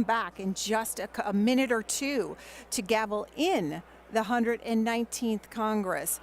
back in just a minute or two to gavel in the 119th Congress.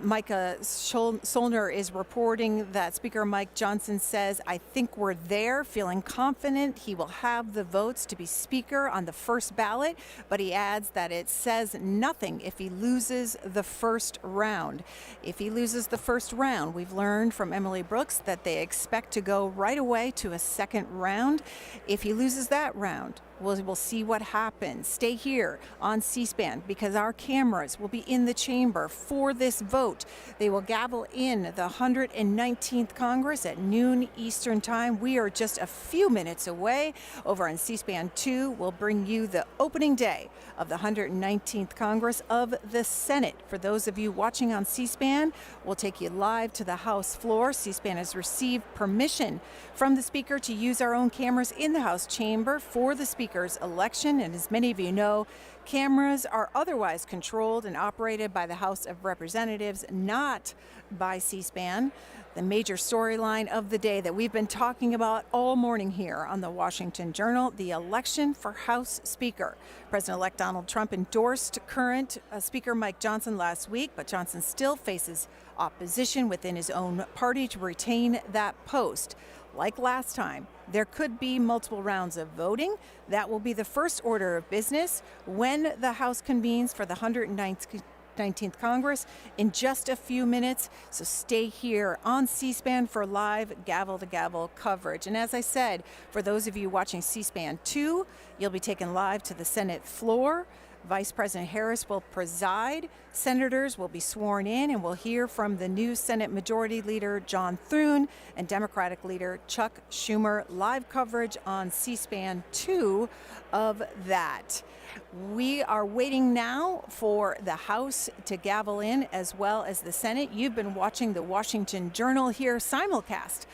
Micah Solner is reporting that Speaker Mike Johnson says, "I think we're there," feeling confident he will have the votes to be Speaker on the first ballot, but he adds that it says nothing if he loses the first round. If he loses the first round, we've learned from Emily Brooks that they expect to go right away to a second round. If he loses that round, we'll see what happens. Stay here on C-SPAN because our cameras will be in the chamber for this vote. They will gavel in the 119th Congress at noon Eastern Time. We are just a few minutes away. Over on C-SPAN 2, we'll bring you the opening day of the 119th Congress of the Senate. For those of you watching on C-SPAN, we'll take you live to the House floor. C-SPAN has received permission from the Speaker to use our own cameras in the House chamber for the Speaker's election. And as many of you know, cameras are otherwise controlled and operated by the House of Representatives, not by C-SPAN. The major storyline of the day that we've been talking about all morning here on the Washington Journal, the election for House Speaker. President-elect Donald Trump endorsed current Speaker Mike Johnson last week, but Johnson still faces opposition within his own party to retain that post. Like last time, there could be multiple rounds of voting. That will be the first order of business when the House convenes for the 119th Congress in just a few minutes. So stay here on C-SPAN for live gavel-to-gavel coverage. And as I said, for those of you watching C-SPAN 2, you'll be taken live to the Senate floor. Vice President Harris will preside. Senators will be sworn in, and we'll hear from the new Senate Majority Leader John Thune and Democratic Leader Chuck Schumer. Live coverage on C-SPAN 2 of that. We are waiting now for the House to gavel in as well as the Senate. You've been watching the Washington Journal here simulcast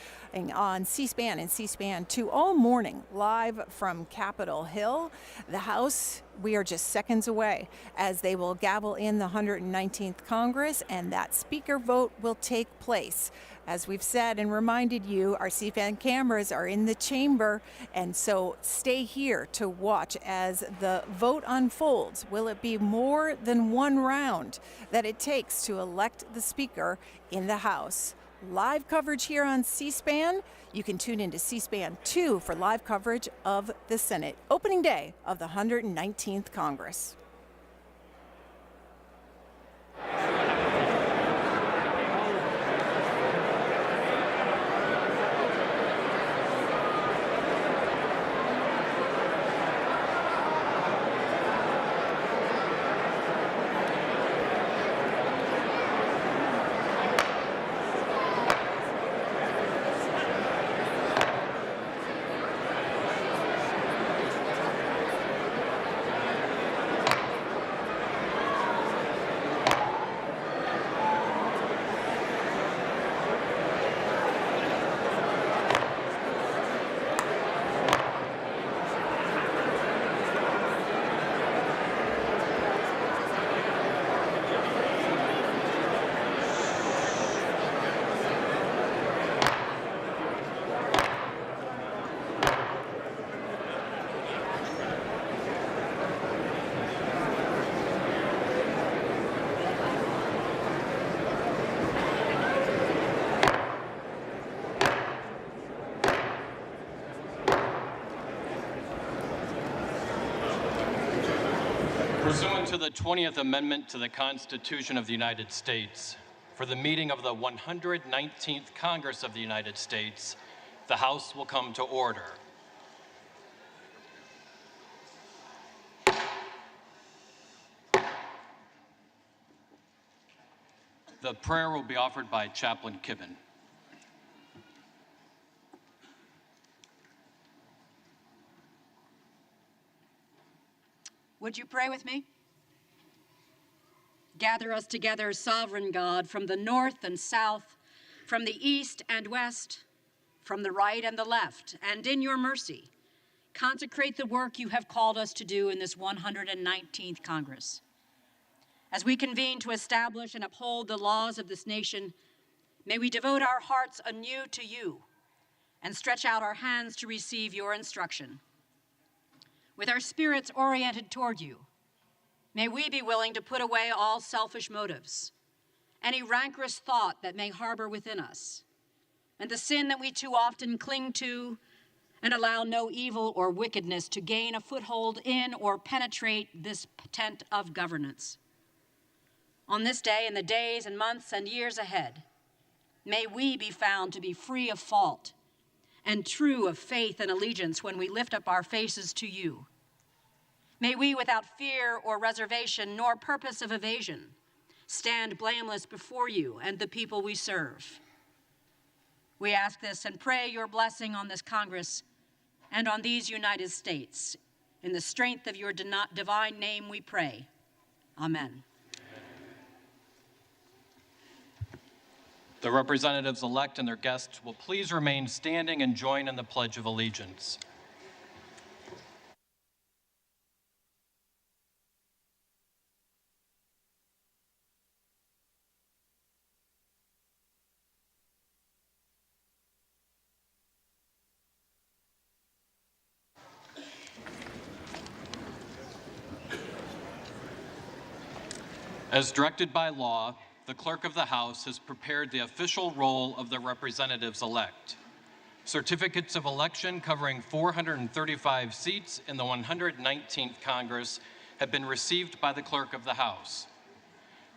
on C-SPAN and C-SPAN 2 all morning, live from Capitol Hill. The House, we are just seconds away as they will gavel in the 119th Congress, and that Speaker vote will take place. As we've said and reminded you, our C-SPAN cameras are in the chamber, and so stay here to watch as the vote unfolds. Will it be more than one round that it takes to elect the Speaker in the House? Live coverage here on C-SPAN. You can tune into C-SPAN 2 for live coverage of the Senate opening day of the 119th Congress. Pursuant to the 20th Amendment to the Constitution of the United States, for the meeting of the 119th Congress of the United States, the House will come to order. The prayer will be offered by Chaplain Kibben. Would you pray with me? Gather us together, sovereign God, from the north and south, from the east and west, from the right and the left, and in your mercy, consecrate the work you have called us to do in this 119th Congress. As we convene to establish and uphold the laws of this nation, may we devote our hearts anew to you and stretch out our hands to receive your instruction. with our spirits oriented toward you. May we be willing to put away all selfish motives, any rancorous thought that may harbor within us, and the sin that we too often cling to, and allow no evil or wickedness to gain a foothold in or penetrate this tent of governance. On this day and the days and months and years ahead, may we be found to be free of fault and true of faith and allegiance when we lift up our faces to you. May we, without fear or reservation nor purpose of evasion, stand blameless before you and the people we serve. We ask this and pray your blessing on this Congress and on these United States. In the strength of your divine name we pray. Amen. The representatives-elect and their guests will please remain standing and join in the Pledge of Allegiance. As directed by law, the Clerk of the House has prepared the official roll of the representatives-elect. Certificates of election covering 435 seats in the 119th Congress have been received by the Clerk of the House.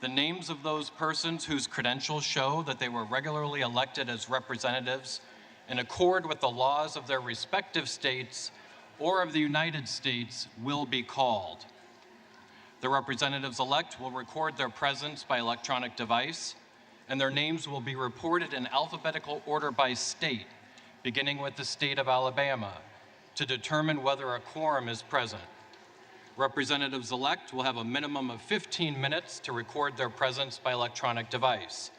The names of those persons whose credentials show that they were regularly elected as representatives in accord with the laws of their respective states or of the United States will be called. The representatives-elect will record their presence by electronic device, and their names will be reported in alphabetical order by state, beginning with the state of Alabama, to determine whether a quorum is present. Representatives-elect will have a minimum of 15 minutes to record their presence by electronic device.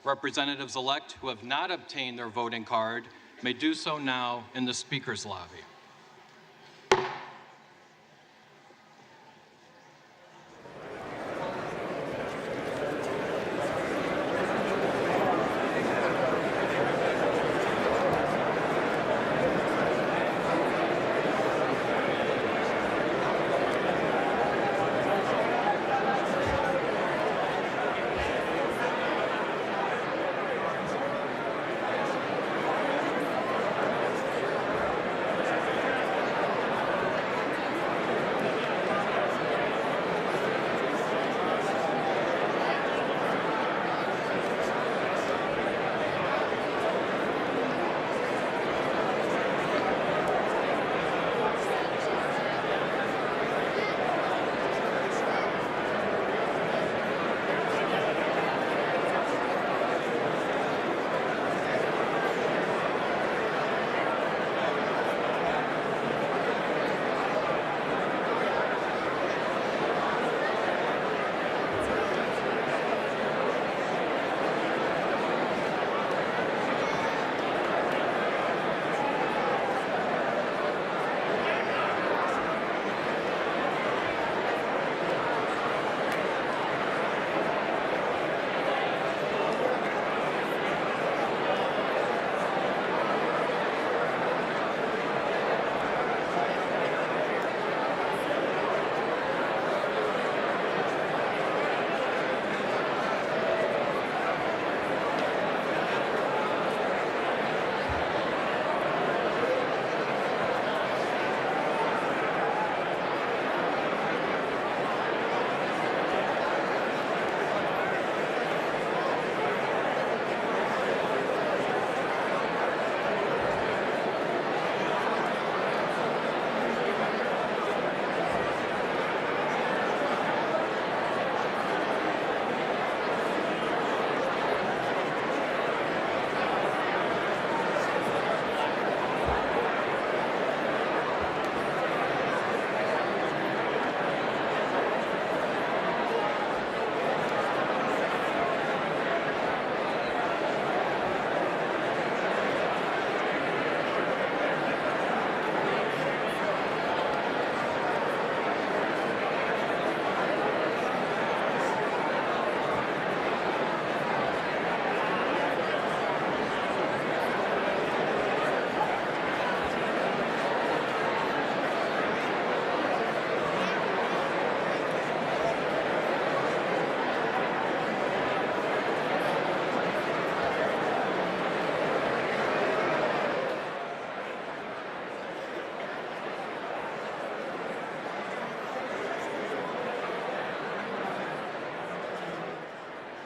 Representatives-elect who have not obtained their voting card may do so now in the speaker's lobby.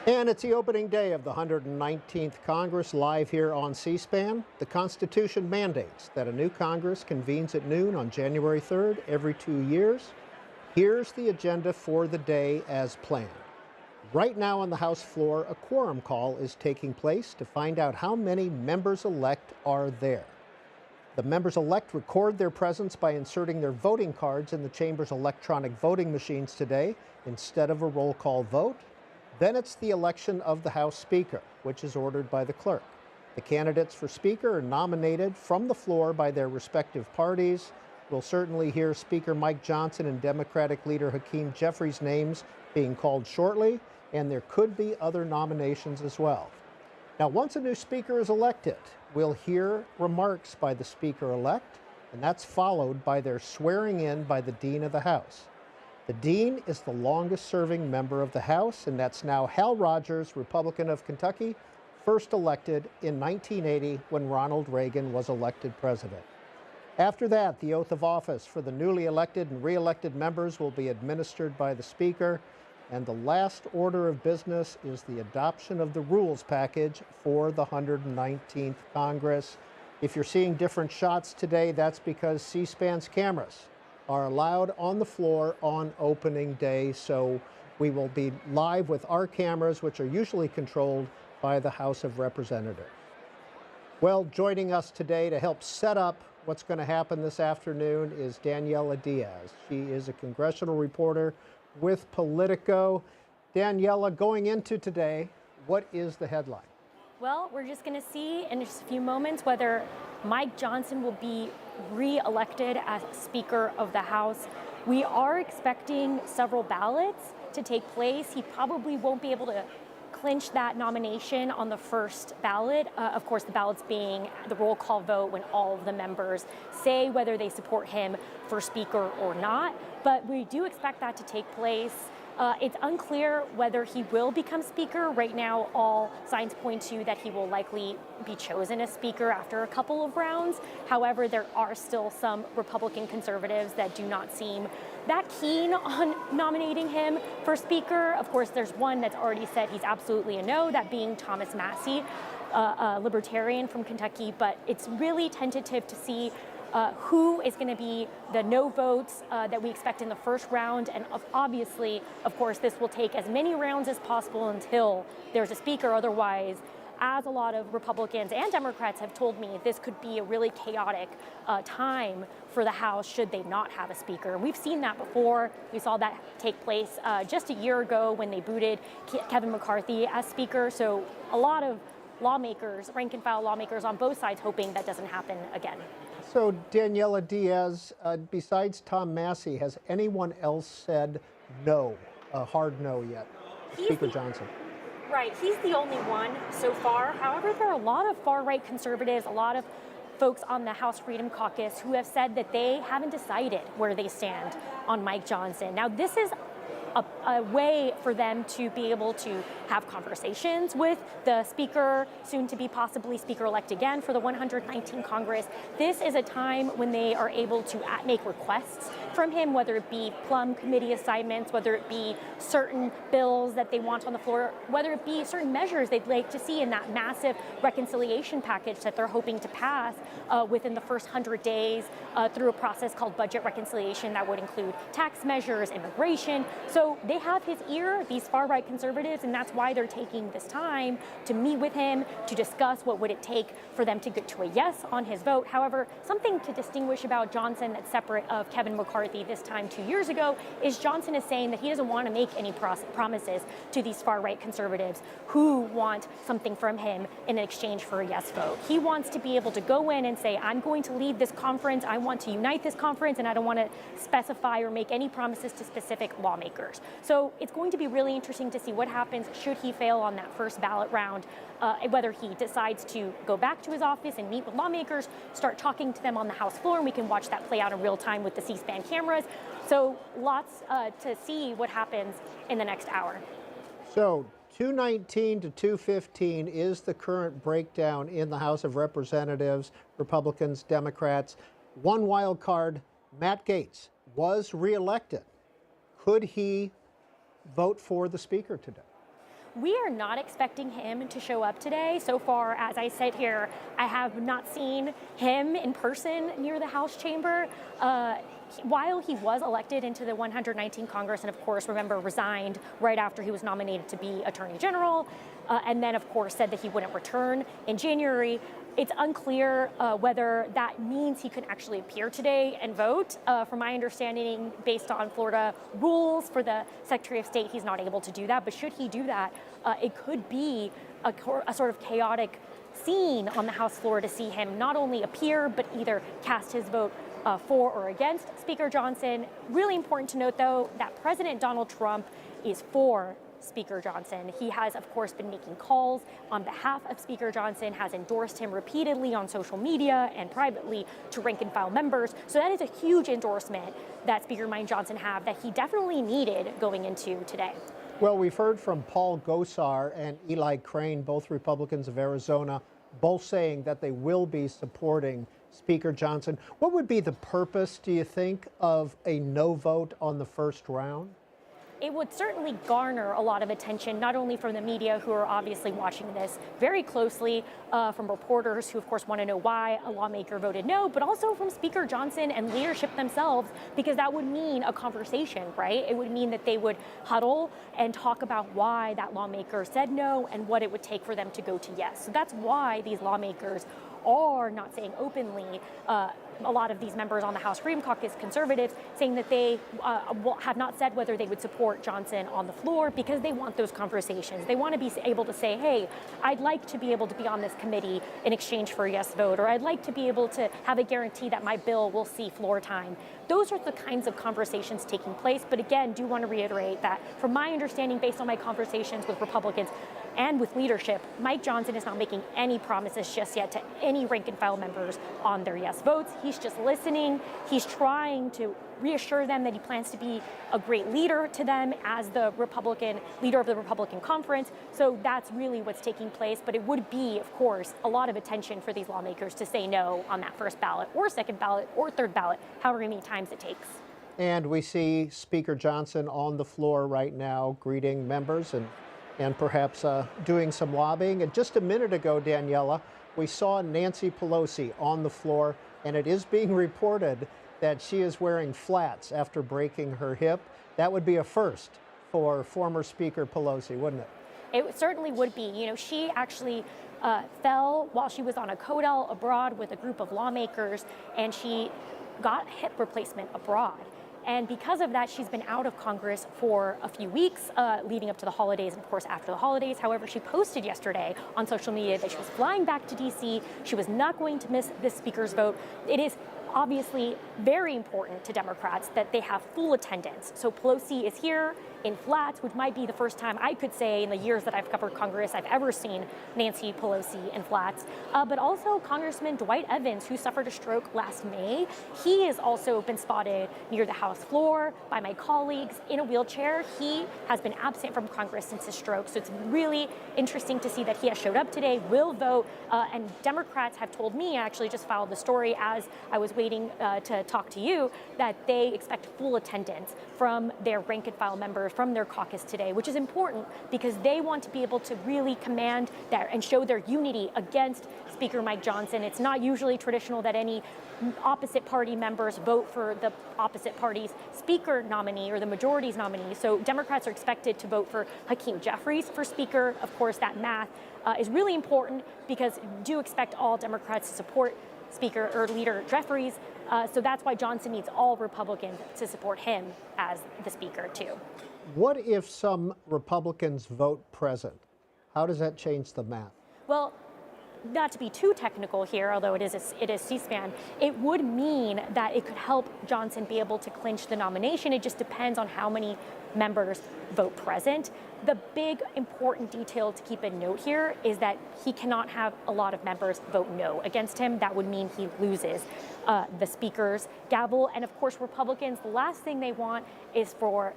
And it's the opening day of the 119th Congress live here on C-SPAN. The Constitution mandates that a new Congress convenes at noon on January 3rd every 2 years. Here's the agenda for the day as planned. Right now on the House floor, a quorum call is taking place to find out how many members-elect are there. The members-elect record their presence by inserting their voting cards in the chamber's electronic voting machines today instead of a roll call vote. Then it's the election of the House Speaker, which is ordered by the clerk. The candidates for Speaker are nominated from the floor by their respective parties. We'll certainly hear Speaker Mike Johnson and Democratic leader Hakeem Jeffries' names being called shortly, and there could be other nominations as well. Now, once a new Speaker is elected, we'll hear remarks by the Speaker-elect, and that's followed by their swearing in by the Dean of the House. The Dean is the longest-serving member of the House, and that's now Hal Rogers, Republican of Kentucky, first elected in 1980 when Ronald Reagan was elected president. After that, the oath of office for the newly elected and re-elected members will be administered by the Speaker, and the last order of business is the adoption of the rules package for the 119th Congress. If you're seeing different shots today, that's because C-SPAN's cameras are allowed on the floor on opening day, so we will be live with our cameras, which are usually controlled by the House of Representatives. Well, joining us today to help set up what's going to happen this afternoon is Daniela Diaz. She is a congressional reporter with Politico. Daniela, going into today, what is the headline? Well, we're just going to see in just a few moments whether Mike Johnson will be re-elected as Speaker of the House. We are expecting several ballots to take place. He probably won't be able to clinch that nomination on the first ballot. Of course, the ballots being the roll call vote when all of the members say whether they support him for Speaker or not. But we do expect that to take place. It's unclear whether he will become Speaker. Right now, all signs point to that he will likely be chosen as Speaker after a couple of rounds. However, there are still some Republican conservatives that do not seem that keen on nominating him for Speaker. Of course, there's one that's already said he's absolutely a no, that being Thomas Massie, a libertarian from Kentucky. But it's really tentative to see who is going to be the no votes that we expect in the first round. And obviously, of course, this will take as many rounds as possible until there's a Speaker. Otherwise, as a lot of Republicans and Democrats have told me, this could be a really chaotic time for the House should they not have a Speaker. We've seen that before. We saw that take place just a year ago when they booted Kevin McCarthy as Speaker. So a lot of lawmakers, rank and file lawmakers on both sides, hoping that doesn't happen again. So, Daniela Diaz, besides Massie, has anyone else said no, a hard no yet? Speaker Johnson. Right, he's the only one so far. However, there are a lot of far-right conservatives, a lot of folks on the House Freedom Caucus who have said that they haven't decided where they stand on Mike Johnson. Now, this is a way for them to be able to have conversations with the Speaker, soon to be possibly Speaker-elect again for the 119th Congress. This is a time when they are able to make requests from him, whether it be plum committee assignments, whether it be certain bills that they want on the floor, whether it be certain measures they'd like to see in that massive reconciliation package that they're hoping to pass within the first 100 days through a process called budget reconciliation that would include tax measures, immigration. So they have his ear, these far-right conservatives, and that's why they're taking this time to meet with him, to discuss what would it take for them to get to a yes on his vote. However, something to distinguish about Johnson that's separate of Kevin McCarthy this time 2 years ago is Johnson is saying that he doesn't want to make any promises to these far-right conservatives who want something from him in exchange for a yes vote. He wants to be able to go in and say, I'm going to lead this conference, I want to unite this conference, and I don't want to specify or make any promises to specific lawmakers. So it's going to be really interesting to see what happens should he fail on that first ballot round, whether he decides to go back to his office and meet with lawmakers, start talking to them on the House floor, and we can watch that play out in real time with the C-SPAN cameras. So lots to see what happens in the next hour. So 219 to 215 is the current breakdown in the House of Representatives, Republicans, Democrats. One wild card, Matt Gaetz was reelected. Could he vote for the Speaker today? We are not expecting him to show up today. So far, as I sit here, I have not seen him in person near the House chamber. While he was elected into the 119th Congress, and of course, remember, resigned right after he was nominated to be Attorney General, and then of course said that he wouldn't return in January, it's unclear whether that means he can actually appear today and vote. From my understanding, based on Florida rules for the Secretary of State, he's not able to do that. But should he do that, it could be a sort of chaotic scene on the House floor to see him not only appear, but either cast his vote for or against Speaker Johnson. Really important to note, though, that President Donald Trump is for Speaker Johnson. He has, of course, been making calls on behalf of Speaker Johnson, has endorsed him repeatedly on social media and privately to rank and file members. So that is a huge endorsement that Speaker Mike Johnson have that he definitely needed going into today. Well, we've heard from Paul Gosar and Eli Crane, both Republicans of Arizona, both saying that they will be supporting Speaker Johnson. What would be the purpose, do you think, of a no vote on the first round? It would certainly garner a lot of attention, not only from the media, who are obviously watching this very closely, from reporters who, of course, want to know why a lawmaker voted no, but also from Speaker Johnson and leadership themselves, because that would mean a conversation, right? It would mean that they would huddle and talk about why that lawmaker said no and what it would take for them to go to yes. So that's why these lawmakers are not saying openly. A lot of these members on the House Freedom Caucus, conservatives, saying that they have not said whether they would support Johnson on the floor because they want those conversations. They want to be able to say, hey, I'd like to be able to be on this committee in exchange for a yes vote, or I'd like to be able to have a guarantee that my bill will see floor time. Those are the kinds of conversations taking place. But again, do want to reiterate that from my understanding, based on my conversations with Republicans and with leadership, Mike Johnson is not making any promises just yet to any rank and file members on their yes votes. He's just listening. He's trying to reassure them that he plans to be a great leader to them as the Republican leader of the Republican conference. So that's really what's taking place. But it would be, of course, a lot of attention for these lawmakers to say no on that first ballot or second ballot or third ballot, however many times it takes. And we see Speaker Johnson on the floor right now greeting members and perhaps doing some lobbying. And just a minute ago, Daniela, we saw Nancy Pelosi on the floor, and it is being reported that she is wearing flats after breaking her hip. That would be a first for former Speaker Pelosi, wouldn't it? It certainly would be. You know, she actually fell while she was on a codel abroad with a group of lawmakers, and she got hip replacement abroad. And because of that, she's been out of Congress for a few weeks, leading up to the holidays and, of course, after the holidays. However, she posted yesterday on social media that she was flying back to D.C. She was not going to miss this speaker's vote. It is obviously very important to Democrats that they have full attendance. So Pelosi is here in flats, which might be the first time I could say in the years that I've covered Congress I've ever seen Nancy Pelosi in flats. But also Congressman Dwight Evans, who suffered a stroke last May. He has also been spotted near the House floor by my colleagues in a wheelchair. He has been absent from Congress since his stroke. So it's really interesting to see that he has showed up today, will vote, and Democrats have told me, I actually just filed the story as I was waiting to talk to you, that they expect full attendance from their rank and file members, from their caucus today, which is important because they want to be able to really command that and show their unity against Speaker Mike Johnson. It's not usually traditional that any opposite party members vote for the opposite party's speaker nominee or the majority's nominee. So Democrats are expected to vote for Hakeem Jeffries for speaker. Of course, that math is really important because do expect all Democrats to support Speaker or Leader Jeffries. So that's why Johnson needs all Republicans to support him as the speaker, too. What if some Republicans vote present? How does that change the math? Well, not to be too technical here, although it is C-SPAN, it would mean that it could help Johnson be able to clinch the nomination. It just depends on how many members vote present. The big important detail to keep in note here is that he cannot have a lot of members vote no against him. That would mean he loses the speaker's gavel. And of course, Republicans, the last thing they want is for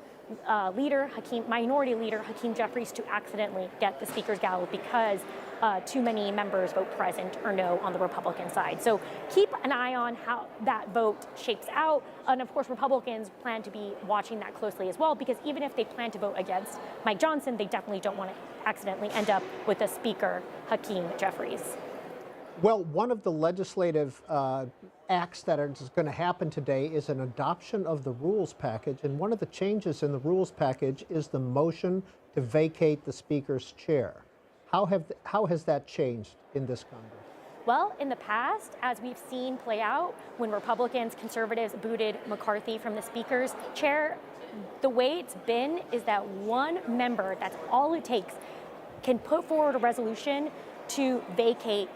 Minority Leader Hakeem Jeffries to accidentally get the speaker's gavel, because too many members vote present or no on the Republican side. So keep an eye on how that vote shapes out. And of course, Republicans plan to be watching that closely as well, because even if they plan to vote against Mike Johnson, they definitely don't want to accidentally end up with a Speaker, Hakeem Jeffries. Well, one of the legislative acts that is going to happen today is an adoption of the rules package. And one of the changes in the rules package is the motion to vacate the Speaker's chair. How has that changed in this Congress? Well, in the past, as we've seen play out, when Republicans, conservatives booted McCarthy from the Speaker's chair, the way it's been is that one member, that's all it takes, can put forward a resolution to vacate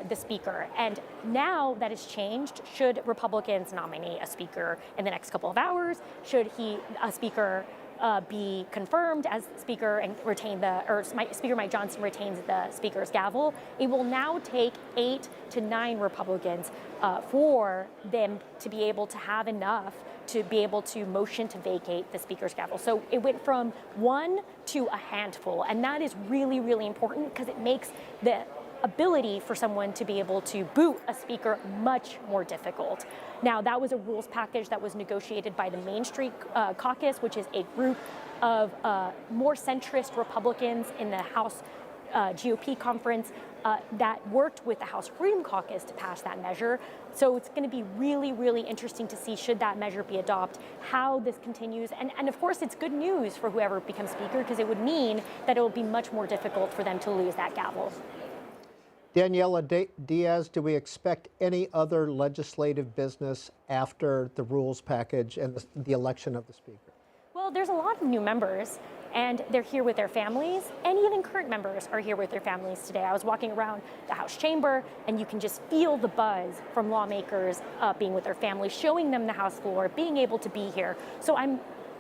the Speaker. And now that has changed. Should Republicans nominate a Speaker in the next couple of hours, should a Speaker be confirmed as Speaker and Speaker Mike Johnson retains the Speaker's gavel, it will now take 8 to 9 Republicans for them to be able to have enough to be able to motion to vacate the Speaker's gavel. So it went from 1 to a handful, and that is really, really important because it makes the ability for someone to be able to boot a Speaker much more difficult. Now, that was a rules package that was negotiated by the Main Street Caucus, which is a group of more centrist Republicans in the House GOP conference that worked with the House Freedom Caucus to pass that measure. So it's going to be really, really interesting to see, should that measure be adopted, how this continues. And of course, it's good news for whoever becomes Speaker, because it would mean that it will be much more difficult for them to lose that gavel. Daniela Diaz, do we expect any other legislative business after the rules package and the election of the Speaker? Well, there's a lot of new members, and they're here with their families, and even current members are here with their families today. I was walking around the House chamber, and you can just feel the buzz from lawmakers being with their families, showing them the House floor, being able to be here. So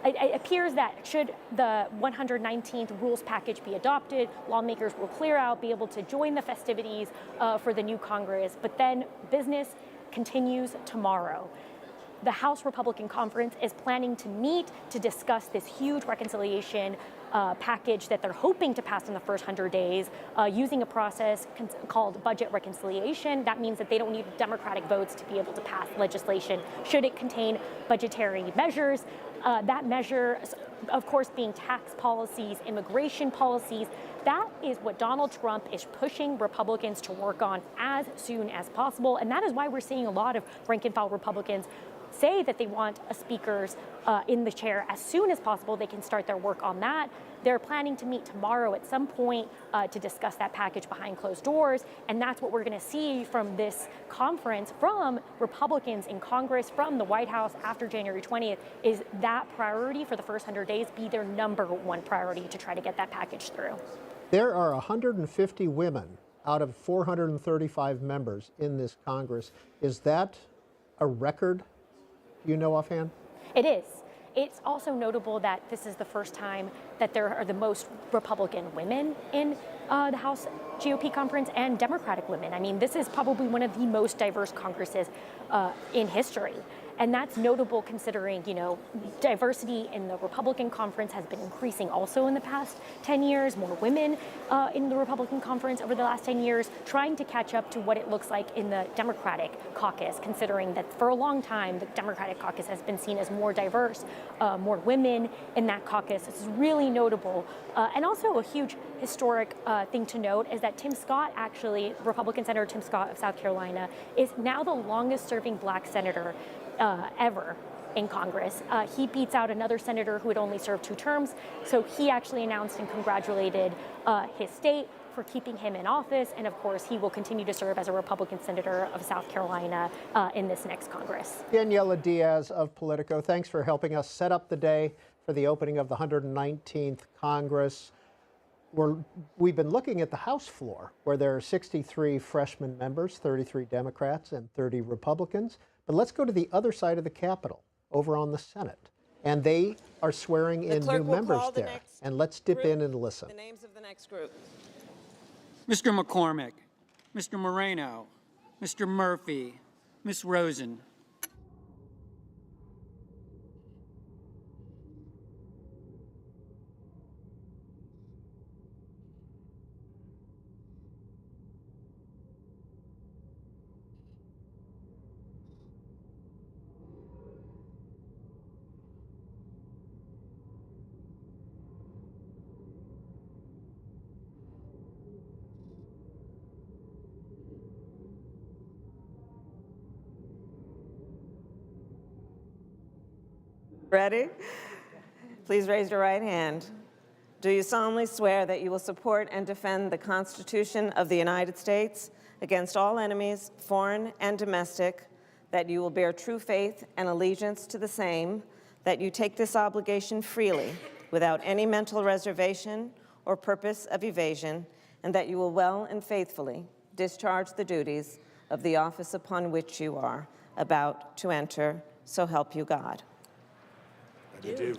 it appears that should the 119th rules package be adopted, lawmakers will clear out, be able to join the festivities for the new Congress. But then business continues tomorrow. The House Republican Conference is planning to meet to discuss this huge reconciliation package that they're hoping to pass in the first 100 days using a process called budget reconciliation. That means that they don't need Democratic votes to be able to pass legislation should it contain budgetary measures. That measure, of course, being tax policies, immigration policies. That is what Donald Trump is pushing Republicans to work on as soon as possible. And that is why we're seeing a lot of rank and file Republicans say that they want a Speaker's in the chair as soon as possible. They can start their work on that. They're planning to meet tomorrow at some point to discuss that package behind closed doors. And that's what we're going to see from this conference from Republicans in Congress, from the White House after January 20th, is that priority for the first 100 days be their #1 priority to try to get that package through. There are 150 women out of 435 members in this Congress. Is that a record? Do you know offhand? It is. It's also notable that this is the first time that there are the most Republican women in the House GOP conference and Democratic women. I mean, this is probably one of the most diverse Congresses in history. And that's notable considering, diversity in the Republican conference has been increasing also in the past 10 years. More women in the Republican conference over the last 10 years, trying to catch up to what it looks like in the Democratic caucus, considering that for a long time, the Democratic caucus has been seen as more diverse, more women in that caucus. This is really notable. And also a huge historic thing to note is that Tim Scott, actually, Republican Senator Tim Scott of South Carolina, is now the longest serving black senator ever in Congress. He beats out another senator who had only served 2 terms. So he actually announced and congratulated his state for keeping him in office. And of course, he will continue to serve as a Republican senator of South Carolina in this next Congress. Daniela Diaz of Politico, thanks for helping us set up the day for the opening of the 119th Congress. We've been looking at the House floor, where there are 63 freshman members, 33 Democrats and 30 Republicans. But let's go to the other side of the Capitol, over on the Senate. And they are swearing in new members there. And let's dip in and listen. The names of the next group. Mr. McCormick, Mr. Moreno, Mr. Murphy, Ms. Rosen. Ready? Please raise your right hand. Do you solemnly swear that you will support and defend the Constitution of the United States against all enemies, foreign and domestic, that you will bear true faith and allegiance to the same, that you take this obligation freely, without any mental reservation or purpose of evasion, and that you will well and faithfully discharge the duties of the office upon which you are about to enter, so help you God? I do.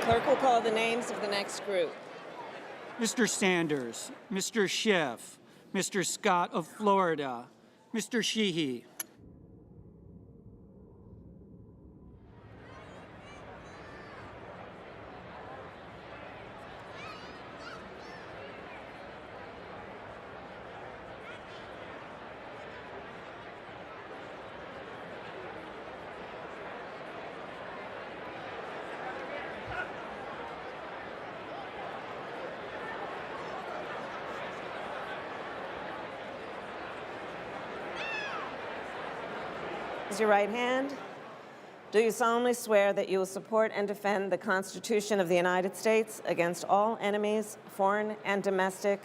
The clerk will call the names of the next group. Mr. Sanders, Mr. Schiff, Mr. Scott of Florida, Mr. Sheehy. Raise your right hand. Do you solemnly swear that you will support and defend the Constitution of the United States against all enemies, foreign and domestic,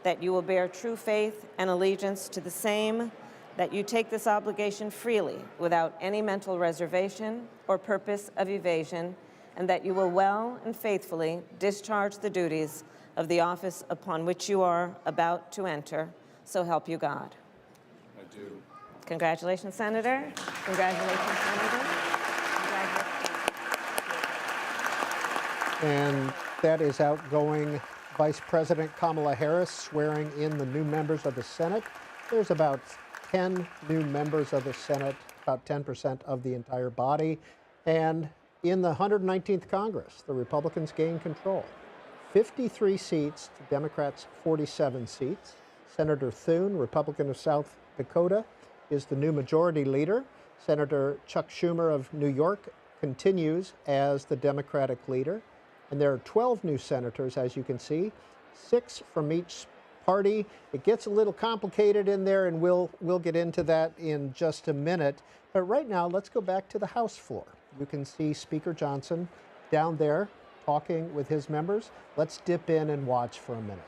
that you will bear true faith and allegiance to the same, that you take this obligation freely without any mental reservation or purpose of evasion, and that you will well and faithfully discharge the duties of the office upon which you are about to enter, so help you God? I do. Congratulations, Senator. Congratulations, Senator. And that is outgoing Vice President Kamala Harris swearing in the new members of the Senate. There's about 10 new members of the Senate, about 10% of the entire body. And in the 119th Congress, the Republicans gain control. 53 seats to Democrats' 47 seats. Senator Thune, Republican of South Dakota, is the new majority leader. Senator Chuck Schumer of New York continues as the Democratic leader. And there are 12 new senators, as you can see, 6 from each party. It gets a little complicated in there, and we'll get into that in just a minute. But right now, let's go back to the House floor. You can see Speaker Johnson down there talking with his members. Let's dip in and watch for a minute.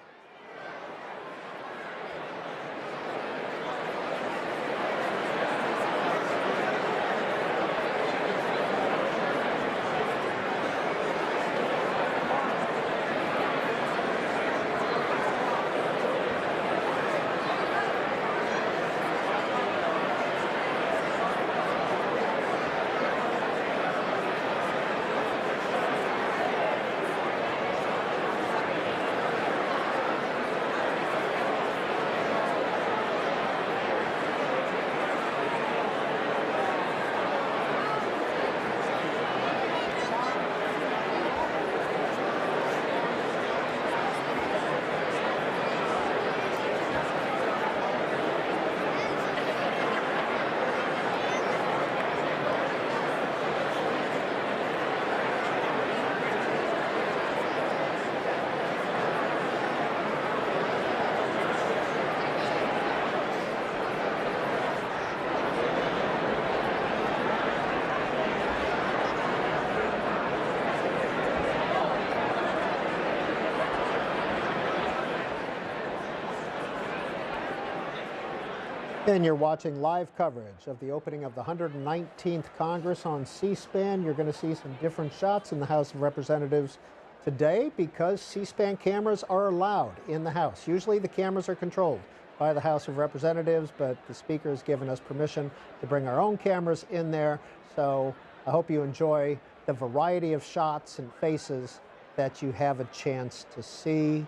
And you're watching live coverage of the opening of the 119th Congress on C-SPAN. You're going to see some different shots in the House of Representatives today because C-SPAN cameras are allowed in the House. Usually the cameras are controlled by the House of Representatives, but the Speaker has given us permission to bring our own cameras in there. So I hope you enjoy the variety of shots and faces that you have a chance to see.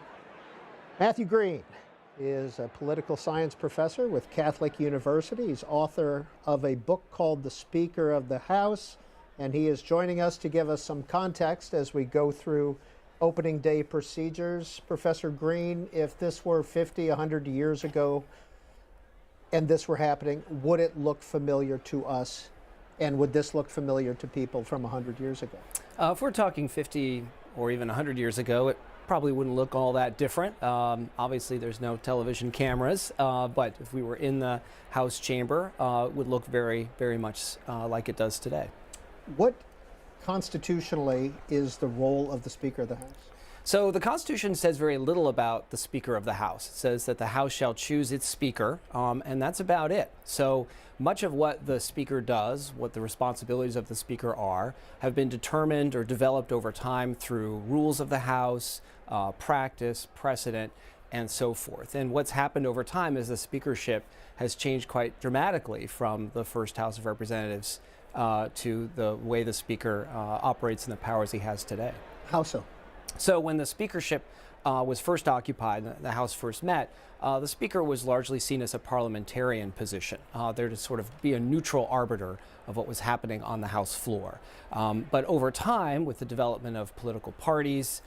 Matthew Green is a political science professor with Catholic University. He's author of a book called The Speaker of the House, and he is joining us to give us some context as we go through opening day procedures. Professor Green, if this were 50, 100 years ago and this were happening, would it look familiar to us? And would this look familiar to people from 100 years ago? If we're talking 50 or even 100 years ago, it probably wouldn't look all that different. Obviously, there's no television cameras, but if we were in the House chamber, it would look very, very much like it does today. What constitutionally is the role of the Speaker of the House? So the Constitution says very little about the Speaker of the House. It says that the House shall choose its Speaker, and that's about it. So much of what the Speaker does, what the responsibilities of the Speaker are, have been determined or developed over time through rules of the House, practice, precedent, and so forth. And what's happened over time is the speakership has changed quite dramatically from the first House of Representatives to the way the Speaker operates and the powers he has today. How so? So when the speakership was first occupied, the House first met, the Speaker was largely seen as a parliamentarian position, there to sort of be a neutral arbiter of what was happening on the House floor. But over time, with the development of political parties,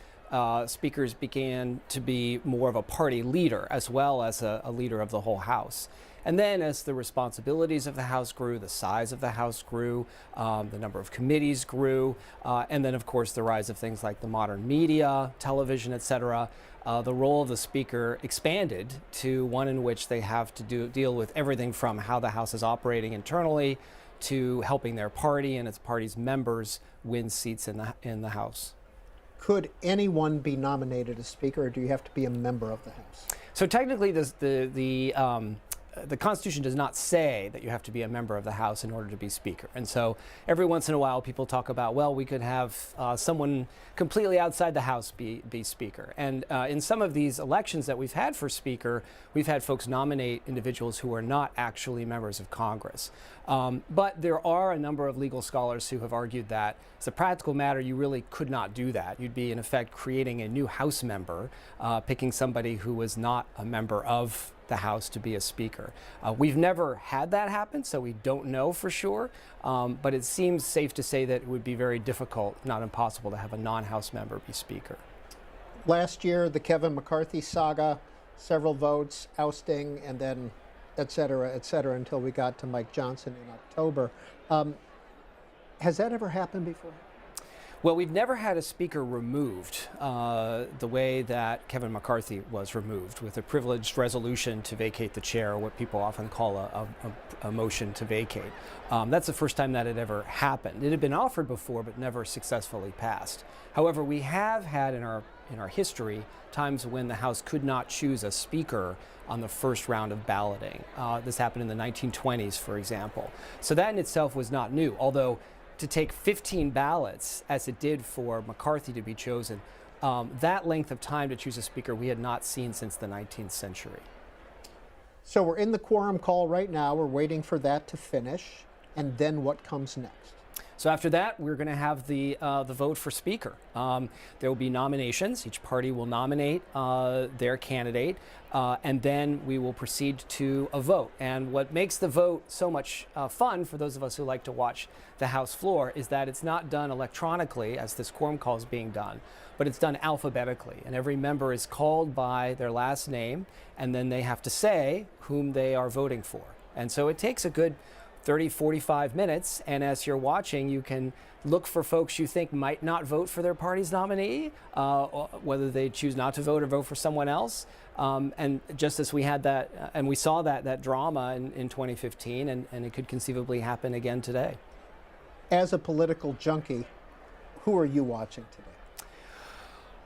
speakers began to be more of a party leader as well as a leader of the whole House. And then as the responsibilities of the House grew, the size of the House grew, the number of committees grew, and then of course the rise of things like the modern media, television, etc., the role of the Speaker expanded to one in which they have to deal with everything from how the House is operating internally to helping their party and its party's members win seats in the House. Could anyone be nominated as Speaker, or do you have to be a member of the House? So technically, the Constitution does not say that you have to be a member of the House in order to be Speaker. And so every once in a while people talk about, well, we could have someone completely outside the House be Speaker. And in some of these elections that we've had for Speaker, we've had folks nominate individuals who are not actually members of Congress. But there are a number of legal scholars who have argued that as a practical matter, you really could not do that. You'd be in effect creating a new House member, picking somebody who was not a member of the House to be a Speaker. We've never had that happen, so we don't know for sure, but it seems safe to say that it would be very difficult, not impossible, to have a non-House member be Speaker. Last year, the Kevin McCarthy saga, several votes, ousting, and then et cetera, until we got to Mike Johnson in October. Has that ever happened before? Well, we've never had a Speaker removed the way that Kevin McCarthy was removed, with a privileged resolution to vacate the chair, or what people often call a motion to vacate. That's the first time that had ever happened. It had been offered before, but never successfully passed. However, we have had in our history times when the House could not choose a Speaker on the first round of balloting. This happened in the 1920s, for example. So that in itself was not new, although to take 15 ballots, as it did for McCarthy to be chosen, that length of time to choose a Speaker we had not seen since the 19th century. So we're in the quorum call right now. We're waiting for that to finish. And then what comes next? So after that, we're going to have the vote for Speaker. There will be nominations. Each party will nominate their candidate, and then we will proceed to a vote. And what makes the vote so much fun for those of us who like to watch the House floor is that it's not done electronically, as this quorum call is being done, but it's done alphabetically. And every member is called by their last name, and then they have to say whom they are voting for. And so it takes a good 30, 45 minutes, and as you're watching, you can look for folks you think might not vote for their party's nominee, whether they choose not to vote or vote for someone else. And just as we had that, and we saw that drama in 2015, and it could conceivably happen again today. As a political junkie, who are you watching today?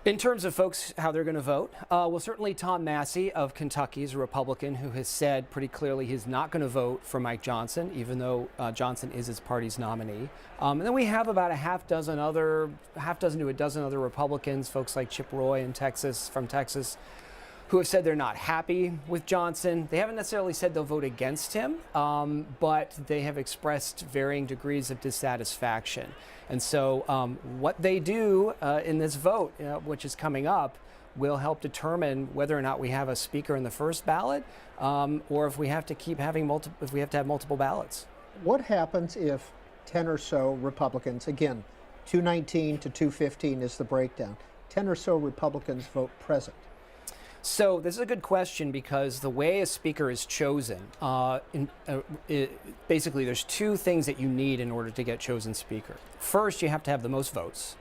In terms of folks, how they're going to vote, well, certainly Tom Massey of Kentucky is a Republican who has said pretty clearly he's not going to vote for Mike Johnson, even though Johnson is his party's nominee. And then we have about a half dozen to a dozen other Republicans, folks like Chip Roy from Texas, who have said they're not happy with Johnson. They haven't necessarily said they'll vote against him, but they have expressed varying degrees of dissatisfaction. And so what they do in this vote, which is coming up, will help determine whether or not we have a speaker in the first ballot, or if we have to have multiple ballots. What happens if 10 or so Republicans, again, 219 to 215 is the breakdown, 10 or so Republicans vote present? So this is a good question because the way a speaker is chosen, basically there's two things that you need in order to get chosen speaker. First, you have to have the most votes.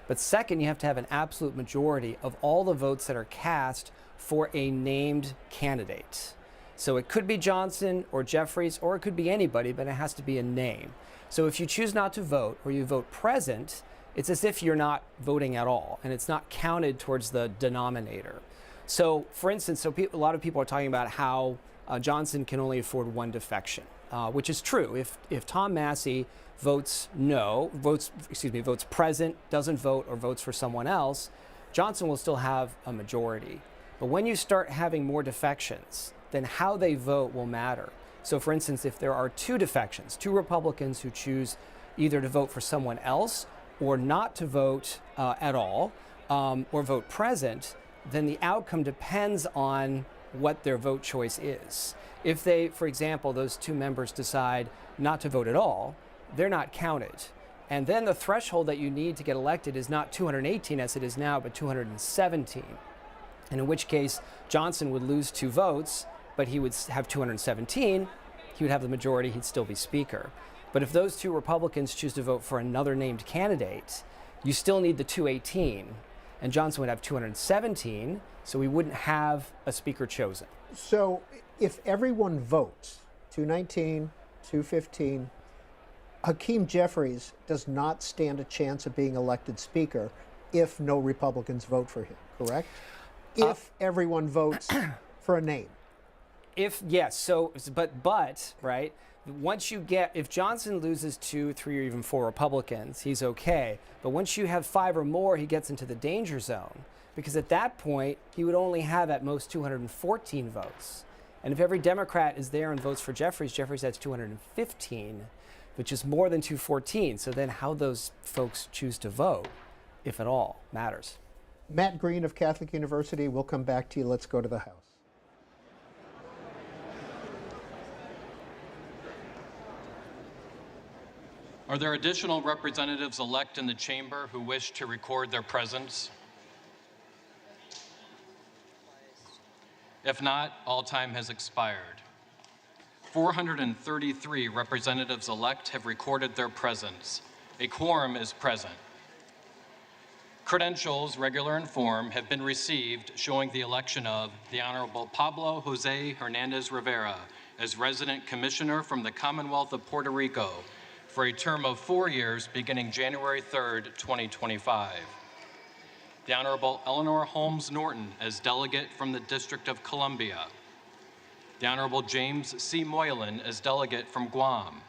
But second, you have to have an absolute majority of all the votes that are cast for a named candidate. So it could be Johnson or Jeffries, or it could be anybody, but it has to be a name. So if you choose not to vote or you vote present, it's as if you're not voting at all, and it's not counted towards the denominator. So, for instance, a lot of people are talking about how Johnson can only afford one defection, which is true. If Tom Massey votes present, doesn't vote, or votes for someone else, Johnson will still have a majority. But when you start having more defections, then how they vote will matter. So, for instance, if there are two defections, two Republicans who choose either to vote for someone else or not to vote at all, or vote present, then the outcome depends on what their vote choice is. If they, for example, those two members decide not to vote at all, they're not counted. And then the threshold that you need to get elected is not 218 as it is now, but 217. And in which case, Johnson would lose 2 votes, but he would have 217. He would have the majority, he'd still be speaker. But if those two Republicans choose to vote for another named candidate, you still need the 218. And Johnson would have 217, so we wouldn't have a speaker chosen. So if everyone votes, 219, 215, Hakeem Jeffries does not stand a chance of being elected speaker if no Republicans vote for him, correct? If everyone votes for a name. But right, if Johnson loses 2, 3, or even 4 Republicans, he's okay. But once you have 5 or more, he gets into the danger zone, because at that point, he would only have at most 214 votes. And if every Democrat is there and votes for Jeffries, Jeffries has 215, which is more than 214. So then how those folks choose to vote, if at all, matters. Matt Green of Catholic University, we'll come back to you. Let's go to the House. Are there additional representatives-elect in the chamber who wish to record their presence? If not, all time has expired. 433 representatives-elect have recorded their presence. A quorum is present. Credentials, regular and form, have been received showing the election of the Honorable Pablo Jose Hernandez Rivera as resident commissioner from the Commonwealth of Puerto Rico for a term of 4 years beginning January 3rd, 2025. The Honorable Eleanor Holmes Norton as delegate from the District of Columbia. The Honorable James C. Moylan as delegate from Guam.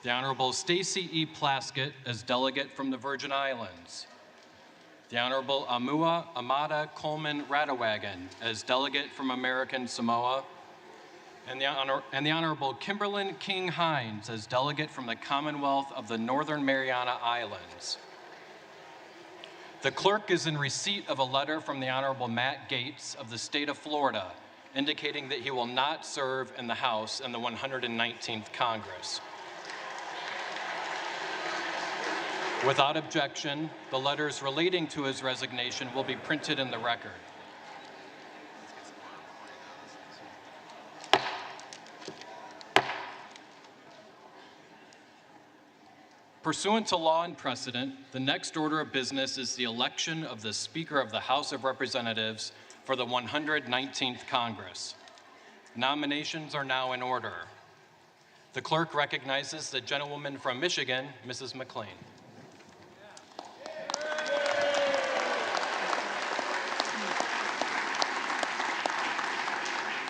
The Honorable Stacy E. Plaskett as delegate from the Virgin Islands. The Honorable Amua Amada Coleman Radawagan as delegate from American Samoa. And the Honorable Kimberlyn King Hines as delegate from the Commonwealth of the Northern Mariana Islands. The clerk is in receipt of a letter from the Honorable Matt Gaetz of the state of Florida, indicating that he will not serve in the House in the 119th Congress. Without objection, the letters relating to his resignation will be printed in the record. Pursuant to law and precedent, the next order of business is the election of the Speaker of the House of Representatives for the 119th Congress. Nominations are now in order. The clerk recognizes the gentlewoman from Michigan, Mrs. McLean.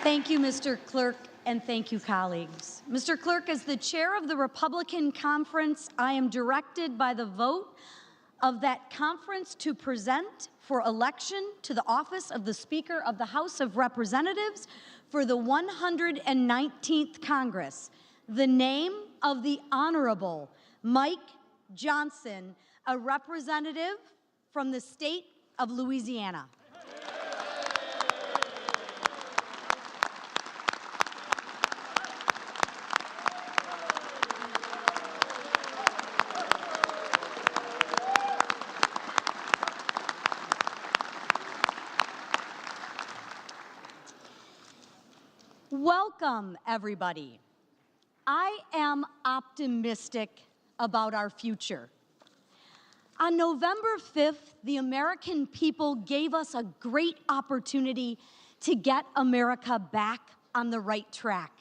Thank you, Mr. Clerk, and thank you, colleagues. Mr. Clerk, as the chair of the Republican Conference, I am directed by the vote of that conference to present for election to the office of the Speaker of the House of Representatives for the 119th Congress the name of the Honorable Mike Johnson, a representative from the state of Louisiana. Welcome, everybody. I am optimistic about our future. On November 5th, the American people gave us a great opportunity to get America back on the right track.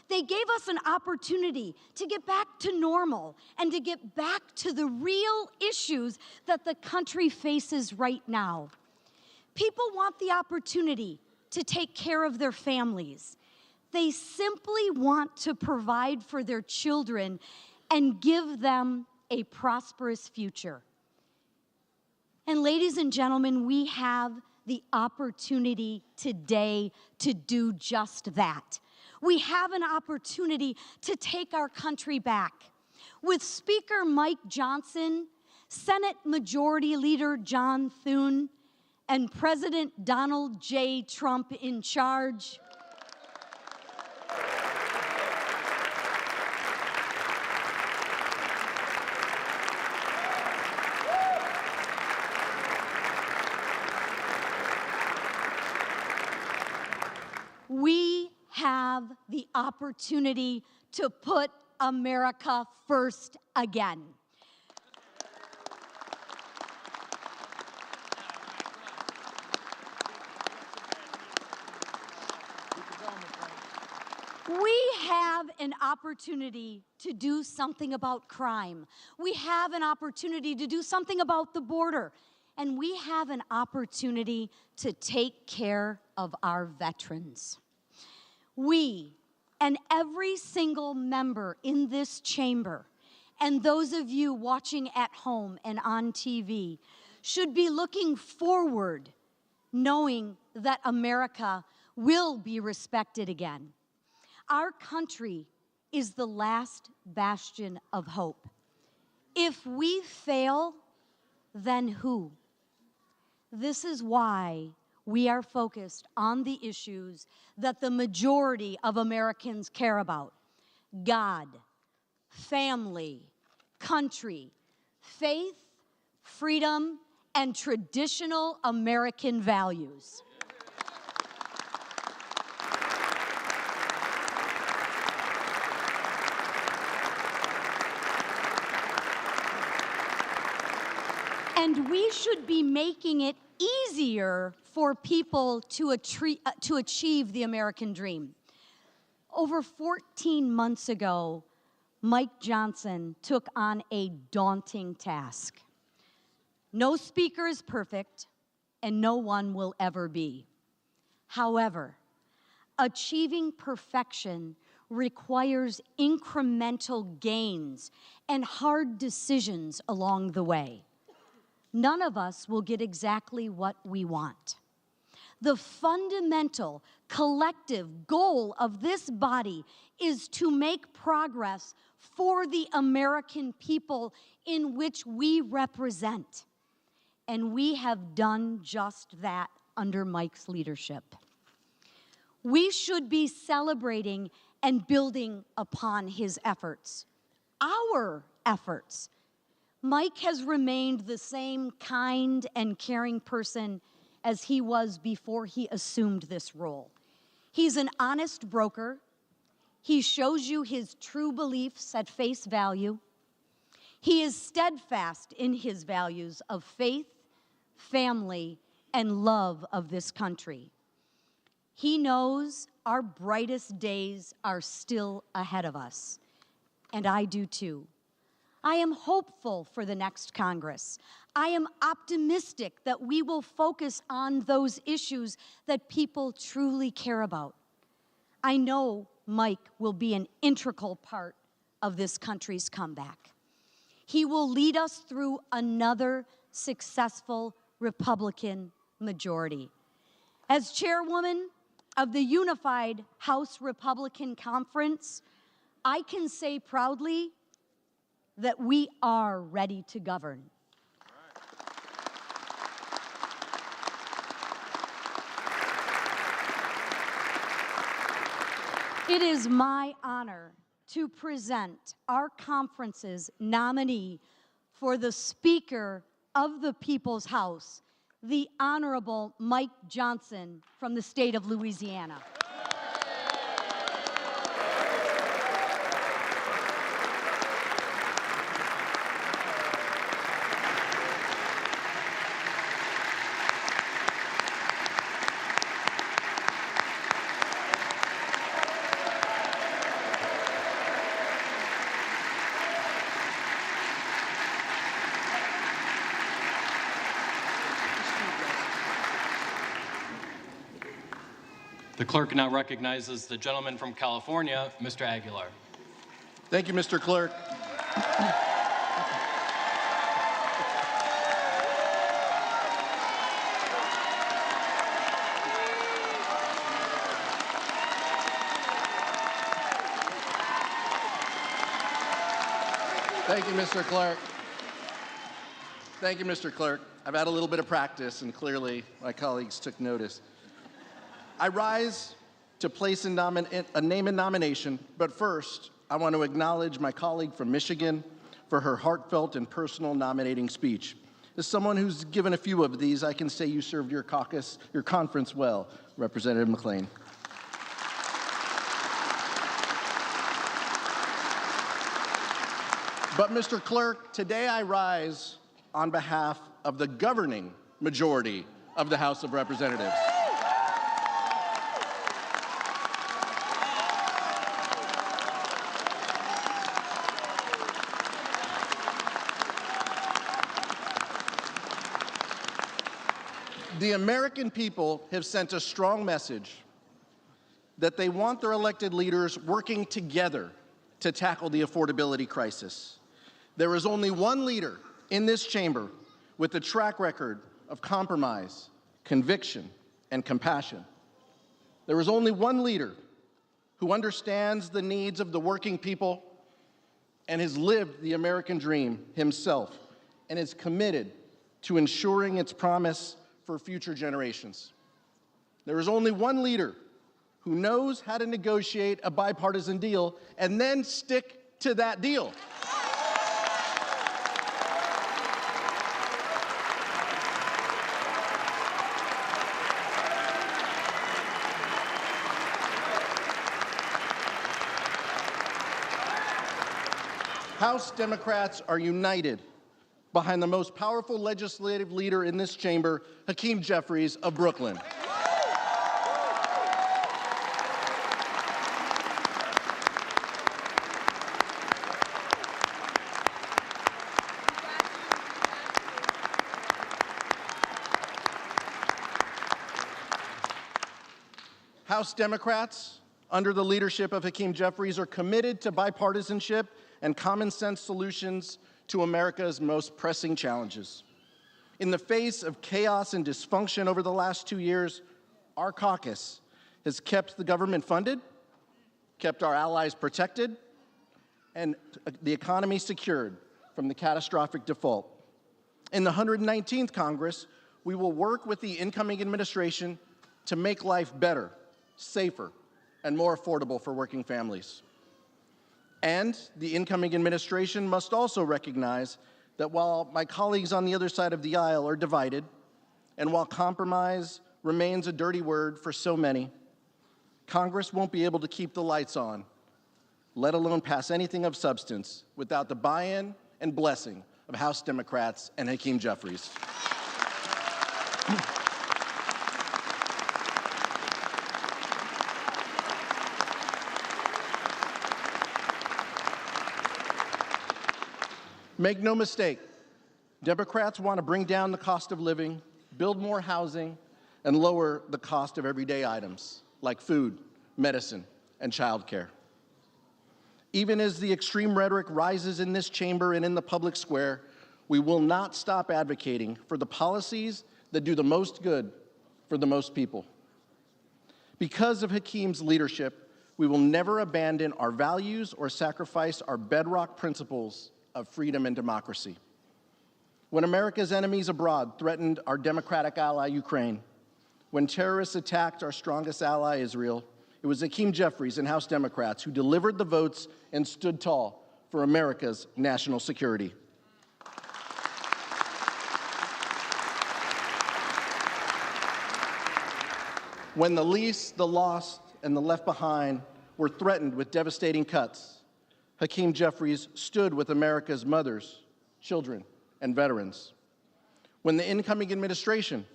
They gave us an opportunity to get back to normal and to get back to the real issues that the country faces right now. People want the opportunity to take care of their families. They simply want to provide for their children and give them a prosperous future. And ladies and gentlemen, we have the opportunity today to do just that. We have an opportunity to take our country back. With Speaker Mike Johnson, Senate Majority Leader John Thune, and President Donald J. Trump in charge, we have the opportunity to put America first again. We have an opportunity to do something about crime. We have an opportunity to do something about the border. And we have an opportunity to take care of our veterans. We, and every single member in this chamber, and those of you watching at home and on TV, should be looking forward, knowing that America will be respected again. Our country is the last bastion of hope. If we fail, then who? This is why we are focused on the issues that the majority of Americans care about: God, family, country, faith, freedom, and traditional American values. And we should be making it easier for people to achieve the American dream. Over 14 months ago, Mike Johnson took on a daunting task. No speaker is perfect, and no one will ever be. However, achieving perfection requires incremental gains and hard decisions along the way. None of us will get exactly what we want. The fundamental collective goal of this body is to make progress for the American people in which we represent. And we have done just that under Mike's leadership. We should be celebrating and building upon his efforts, our efforts. Mike has remained the same kind and caring person as he was before he assumed this role. He's an honest broker. He shows you his true beliefs at face value. He is steadfast in his values of faith, family, and love of this country. He knows our brightest days are still ahead of us, and I do too. I am hopeful for the next Congress. I am optimistic that we will focus on those issues that people truly care about. I know Mike will be an integral part of this country's comeback. He will lead us through another successful Republican majority. As chairwoman of the Unified House Republican Conference, I can say proudly that we are ready to govern. It is my honor to present our conference's nominee for the Speaker of the People's House, the Honorable Mike Johnson from the state of Louisiana. The clerk now recognizes the gentleman from California, Mr. Aguilar. Thank you, Mr. Clerk. Thank you, Mr. Clerk. Thank you, Mr. Clerk. I've had a little bit of practice, and clearly my colleagues took notice. I rise to place a name in nomination, but first, I want to acknowledge my colleague from Michigan for her heartfelt and personal nominating speech. As someone who's given a few of these, I can say you served your conference well, Representative McLean. But Mr. Clerk, today I rise on behalf of the governing majority of the House of Representatives. The American people have sent a strong message that they want their elected leaders working together to tackle the affordability crisis. There is only one leader in this chamber with a track record of compromise, conviction, and compassion. There is only one leader who understands the needs of the working people and has lived the American dream himself and is committed to ensuring its promise for future generations. There is only one leader who knows how to negotiate a bipartisan deal and then stick to that deal. House Democrats are united behind the most powerful legislative leader in this chamber, Hakeem Jeffries of Brooklyn. House Democrats, under the leadership of Hakeem Jeffries, are committed to bipartisanship and common sense solutions to America's most pressing challenges. In the face of chaos and dysfunction over the last 2 years, our caucus has kept the government funded, kept our allies protected, and the economy secured from the catastrophic default. In the 119th Congress, we will work with the incoming administration to make life better, safer, and more affordable for working families. And the incoming administration must also recognize that while my colleagues on the other side of the aisle are divided, and while compromise remains a dirty word for so many, Congress won't be able to keep the lights on, let alone pass anything of substance, without the buy-in and blessing of House Democrats and Hakeem Jeffries. Make no mistake, Democrats want to bring down the cost of living, build more housing, and lower the cost of everyday items like food, medicine, and childcare. Even as the extreme rhetoric rises in this chamber and in the public square, we will not stop advocating for the policies that do the most good for the most people. Because of Hakeem's leadership, we will never abandon our values or sacrifice our bedrock principles of freedom and democracy. When America's enemies abroad threatened our democratic ally, Ukraine, when terrorists attacked our strongest ally, Israel, it was Hakeem Jeffries and House Democrats who delivered the votes and stood tall for America's national security. When the least, the lost, and the left behind were threatened with devastating cuts, Hakeem Jeffries stood with America's mothers, children, and veterans. When the incoming administration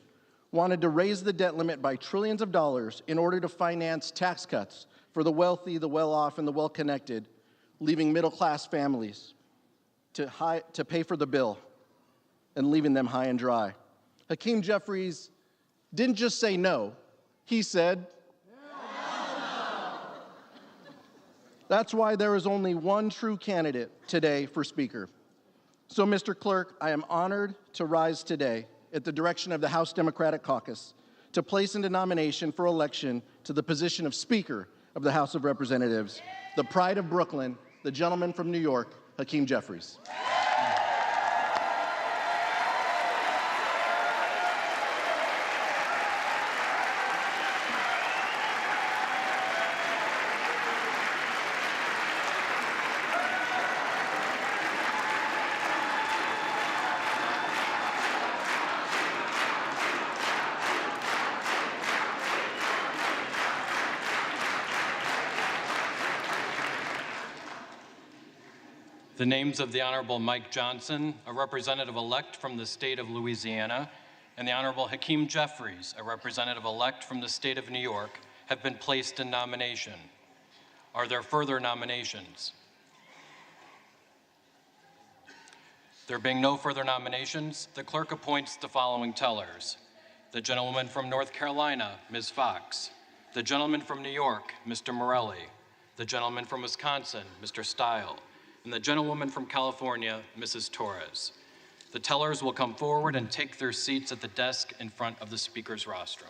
wanted to raise the debt limit by trillions of dollars in order to finance tax cuts for the wealthy, the well-off, and the well-connected, leaving middle-class families to pay for the bill and leaving them high and dry, Hakeem Jeffries didn't just say no, he said, no. That's why there is only one true candidate today for Speaker. So, Mr. Clerk, I am honored to rise today at the direction of the House Democratic Caucus to place into nomination for election to the position of Speaker of the House of Representatives, the pride of Brooklyn, the gentleman from New York, Hakeem Jeffries. The names of the Honorable Mike Johnson, a representative-elect from the state of Louisiana, and the Honorable Hakeem Jeffries, a representative-elect from the state of New York, have been placed in nomination. Are there further nominations? There being no further nominations, the clerk appoints the following tellers. The gentlewoman from North Carolina, Ms. Fox. The gentleman from New York, Mr. Morelli. The gentleman from Wisconsin, Mr. Stile. And the gentlewoman from California, Mrs. Torres. The tellers will come forward and take their seats at the desk in front of the Speaker's rostrum.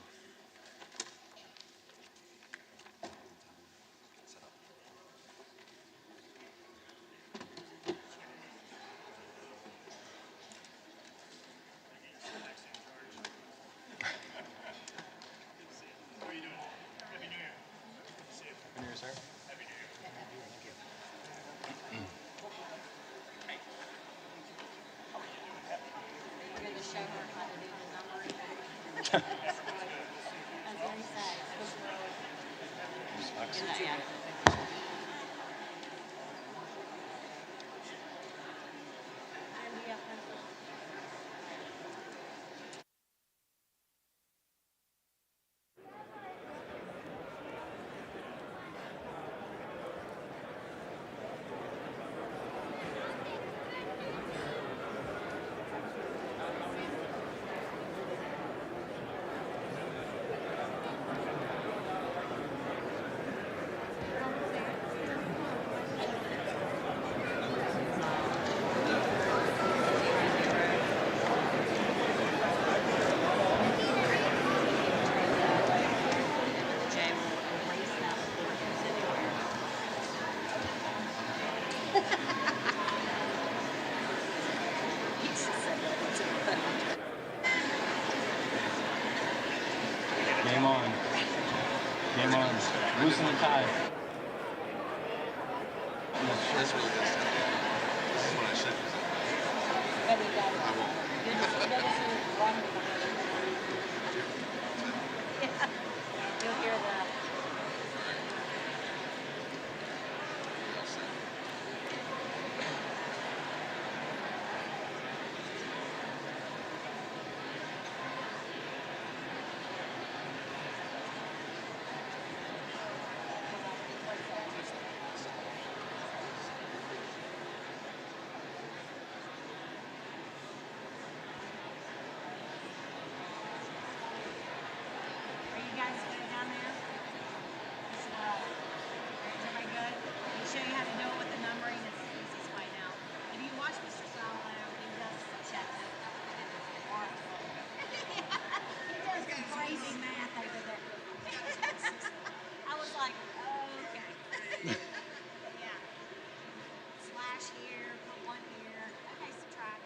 Game on. Game on. Loosen the tie. That's really good stuff. This is what I should do. I won't. You'll hear that. Slash here, put one here. Okay, subtract.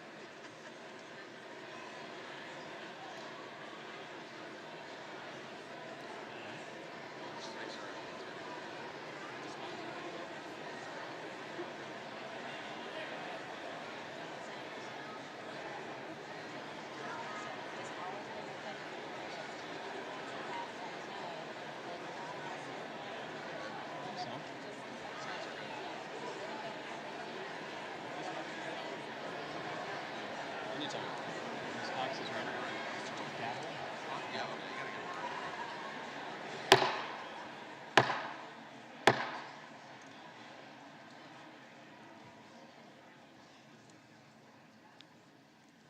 Anytime. This box is ready. Gavel. Yeah, okay, you gotta get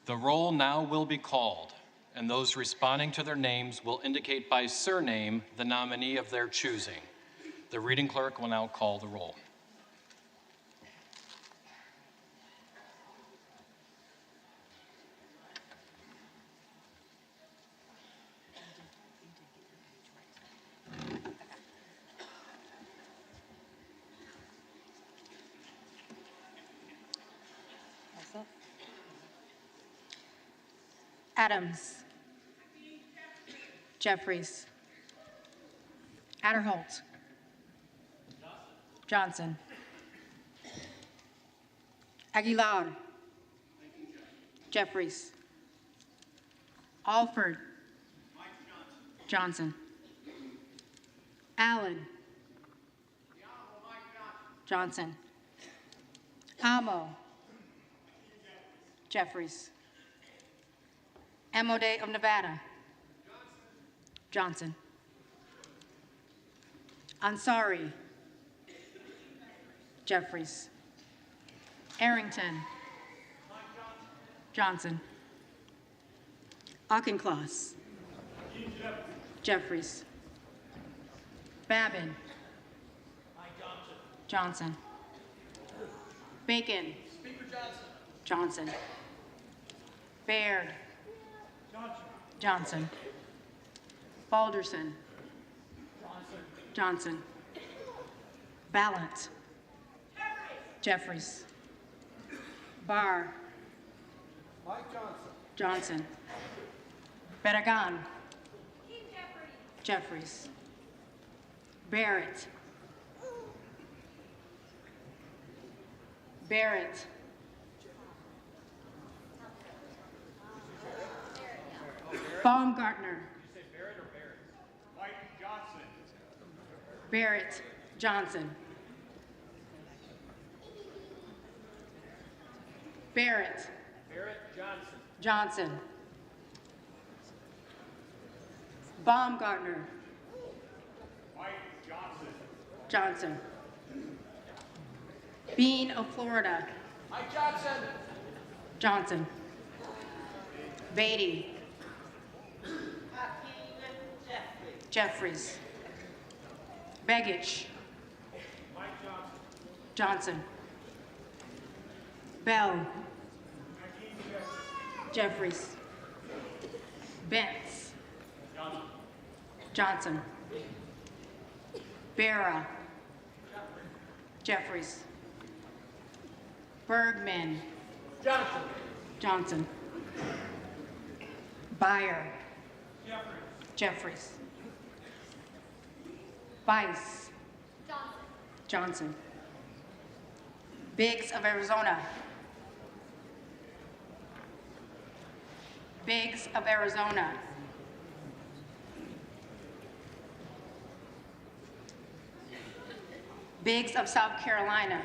The roll now will be called, and those responding to their names will indicate by surname the nominee of their choosing. The reading clerk will now call the roll. Adams. Jeffries. Adderholt. Johnson. Aguilar. Jeffries. Alford. Johnson. Allen. Johnson. Amo. Jeffries. Amode of Nevada. Johnson. Ansari. Jeffries. Arrington. Johnson. Auchincloss. Jeffries. Babin. Johnson. Bacon. Johnson. Baird. Johnson. Balderson. Johnson. Ballant. Jeffries. Barr. Johnson. Barragan. Jeffries. Barrett. Barrett. Baumgartner. Barrett Johnson. Barrett. Johnson. Baumgartner. Johnson. Bean of Florida. Johnson. Beatty. Jeffries. Begich. Johnson. Bell. Jeffries. Bentz. Johnson. Barra. Jeffries. Bergman. Johnson. Beyer. Jeffries. Bice. Johnson. Biggs of Arizona. Biggs of Arizona. Biggs of South Carolina.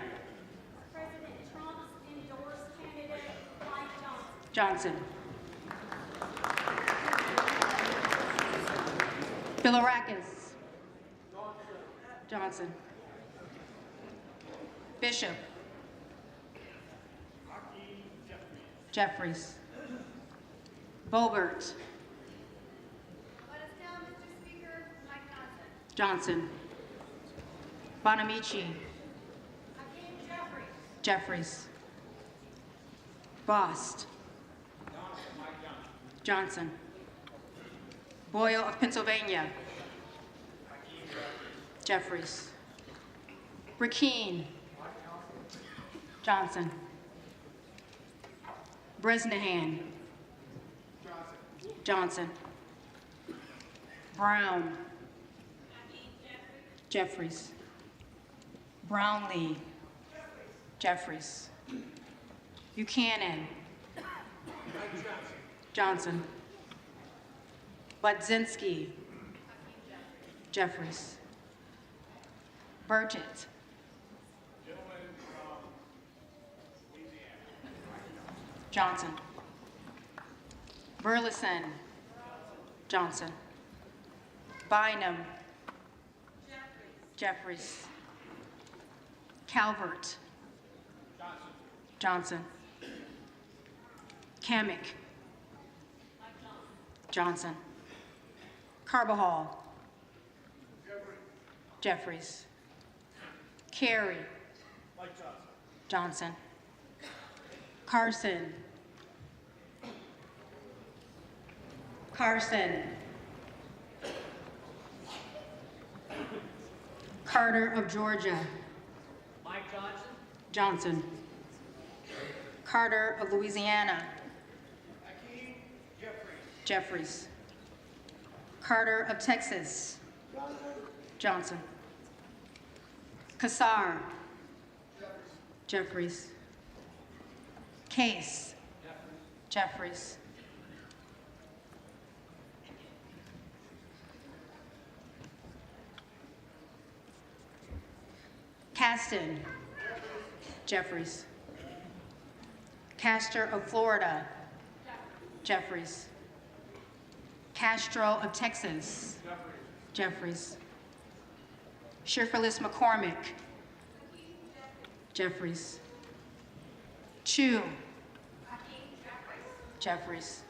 President Trump's endorsed candidate, Mike Johnson. Bilirakis. Johnson. Bishop. Jeffries. Bobert. Let us down, Mr. Speaker. Mike Johnson. Johnson. Bonamici. Jeffries. Bost. Johnson. Boyle of Pennsylvania. Jeffries. Rakeen. Johnson. Bresnahan. Johnson. Brown. Jeffries. Brownlee. Jeffries. Buchanan. Johnson. Budzinski. Jeffries. Burgett. Johnson. Burleson. Johnson. Bynum. Jeffries. Calvert. Johnson. Kamick. Johnson. Carbajal. Jeffries. Carey. Johnson. Carson. Carson. Carter of Georgia. Mike Johnson. Johnson. Carter of Louisiana. Jeffries. Carter of Texas. Johnson. Kassar. Jeffries. Case. Jeffries. Caston. Jeffries. Castor of Florida. Jeffries. Castro of Texas. Jeffries. Shifferless McCormick. Jeffries. Chu. Jeffries.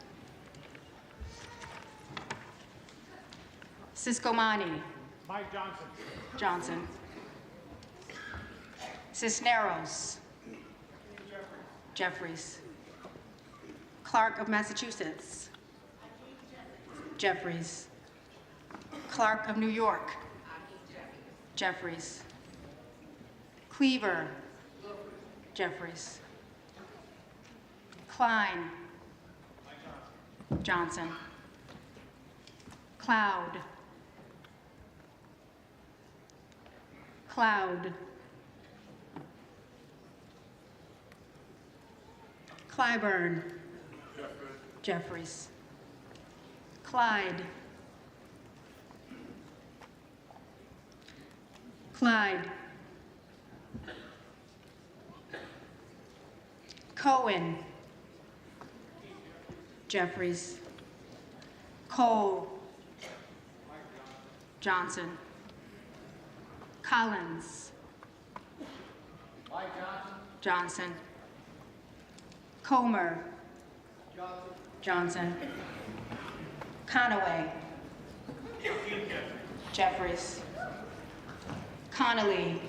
Ciscomani. Mike Johnson. Johnson. Cisneros. Jeffries. Clark of Massachusetts. Jeffries. Clark of New York. Jeffries. Cleaver. Jeffries. Klein. Johnson. Cloud. Cloud. Clyburn. Jeffries. Clyde. Clyde. Cohen. Jeffries. Cole. Johnson. Collins. Johnson. Comer. Johnson. Conaway. Jeffries. Connolly.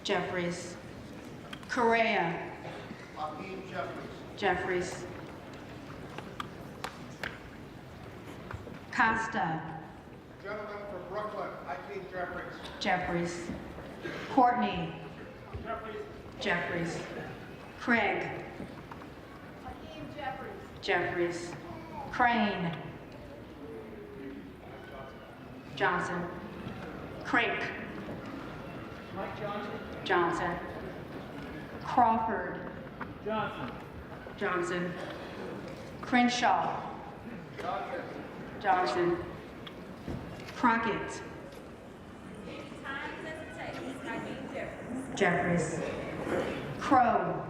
Jeffries. Correa. Jeffries. Costa. Gentleman from Brooklyn, Hakeem Jeffries. Jeffries. Courtney. Jeffries. Craig. Jeffries. Crane. Johnson. Crank. Mike Johnson. Johnson. Crawford. Johnson. Johnson. Crenshaw. Johnson. Crockett. Jeffries. Crow.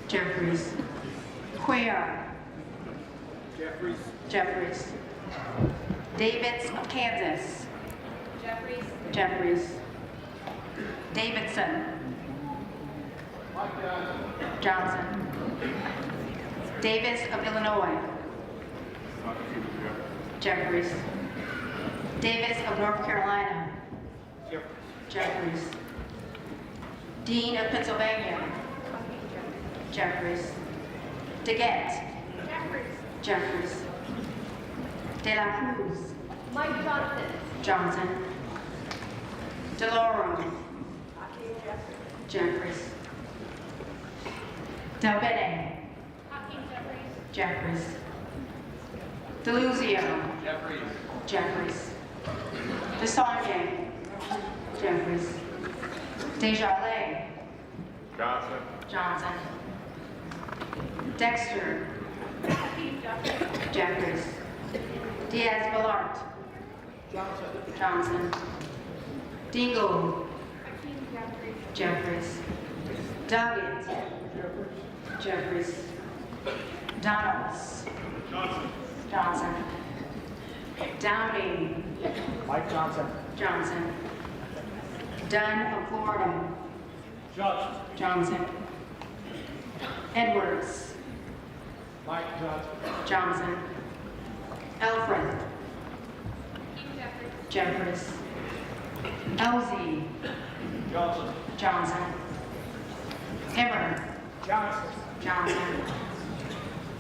Jeffries. Quare. Jeffries. Davids of Kansas. Jeffries. Davidson. Johnson. Davis of Illinois. Jeffries. Davis of North Carolina. Jeffries. Dean of Pennsylvania. Jeffries. DeGette. Jeffries. De La Cruz. Mike Johnson. Johnson. DeLauro. Jeffries. Del Bene. Jeffries. DeLuzio. Jeffries. DeSaulnier. Jeffries. Desjardins. Johnson. Dexter. Jeffries. Diaz-Balart. Johnson. Dingle. Jeffries. Doggett. Jeffries. Donalds. Johnson. Downing. Mike Johnson. Johnson. Dunn of Florida. Johnson. Edwards. Mike Johnson. Johnson. Elfreth. Jeffries. Elsie. Johnson. Emmer. Johnson.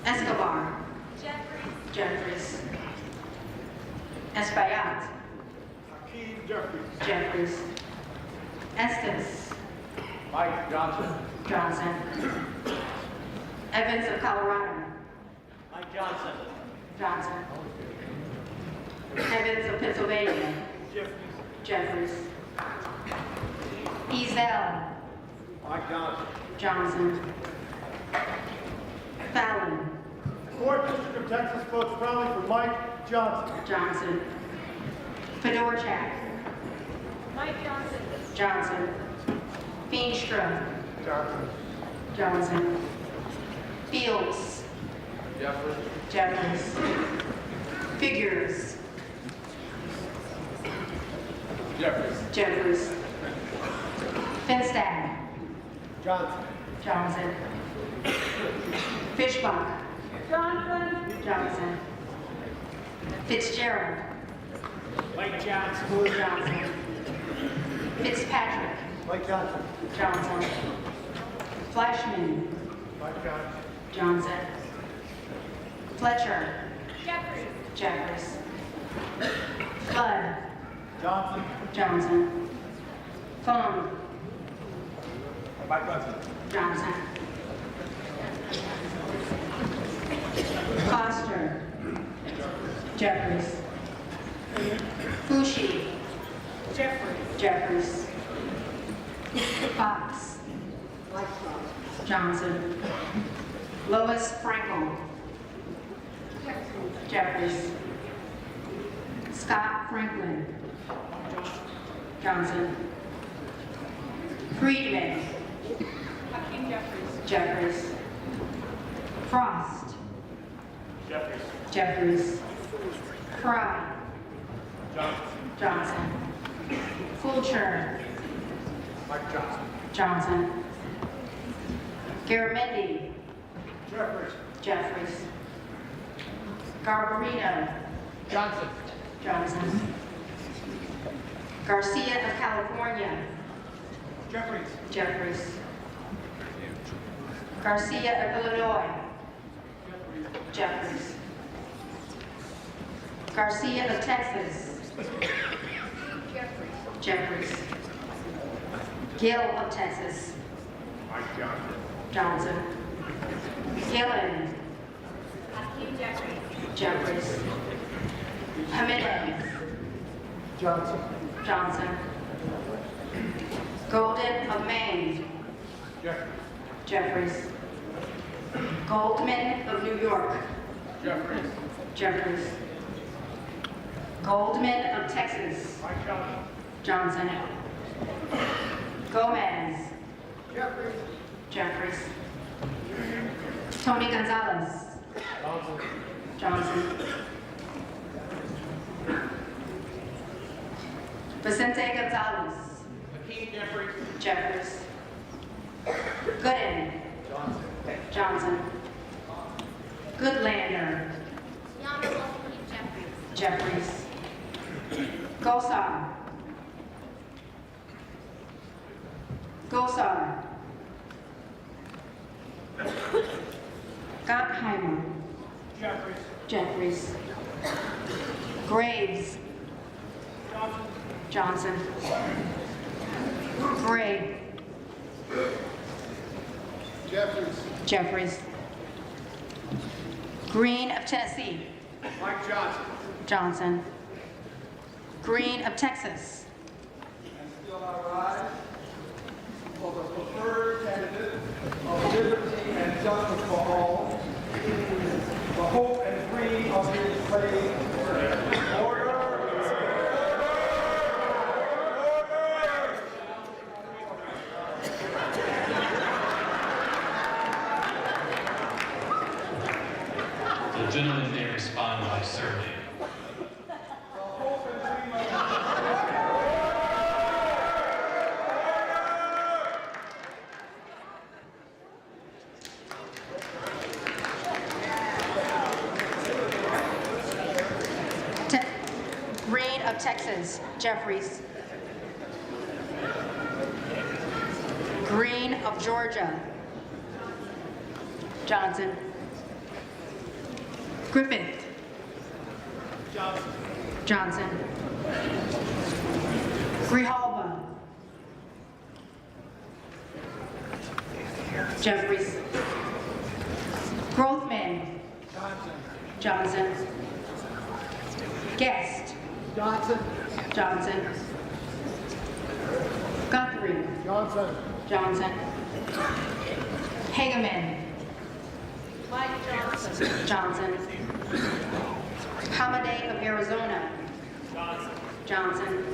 Escobar. Jeffries. Espaillat. Jeffries. Estes. Mike Johnson. Johnson. Evans of Colorado. Mike Johnson. Johnson. Evans of Pennsylvania. Jeffries. Ezel. Mike Johnson. Johnson. Fallon. Fourth District of Texas votes strongly for Mike Johnson. Johnson. Fedorchak. Mike Johnson. Johnson. Feenstra. Johnson. Johnson. Fields. Jeffries. Figures. Jeffries. Finstad. Johnson. Johnson. Fishbach. Johnson. Fitzgerald. Mike Johnson. Johnson. Fitzpatrick. Mike Johnson. Johnson. Fleischman. Mike Johnson. Johnson. Fletcher. Jeffries. Flood. Johnson. Johnson. Fung. Mike Johnson. Johnson. Foster. Jeffries. Fushi. Jeffries. Fox. Johnson. Lois Frankel. Jeffries. Scott Franklin. Johnson. Friedman. Jeffries. Frost. Jeffries. Fry. Johnson. Fulcher. Mike Johnson. Johnson. Garamendi. Jeffries. Garbarino. Johnson. Garcia of California. Jeffries. Garcia of Illinois. Jeffries. Garcia of Texas. Jeffries. Gill of Texas. Johnson. Gillen. Jeffries. Jimenez. Johnson. Golden of Maine. Jeffries. Goldman of New York. Jeffries. Goldman of Texas. Johnson. Gomez. Jeffries. Tony Gonzalez. Johnson. Vicente Gonzalez. Jeffries. Gooden. Johnson. Goodlander. Jeffries. Gosar. Gosar. Gottheimer. Jeffries. Graves. Johnson. Gray. Jeffries. Jeffries. Green of Tennessee. Mike Johnson. Johnson. Green of Texas. And still I rise for the preferred candidate of liberty and justice for all, the hope and dream of his brave order. The gentleman may respond by survey. Green of Texas, Jeffries. Green of Georgia, Johnson. Griffith. Johnson. Grijalba. Jeffries. Grothman. Johnson. Guest. Johnson. Johnson. Guthrie. Johnson. Johnson. Hageman. Mike Johnson. Johnson. Hamadeh of Arizona. Johnson. Johnson.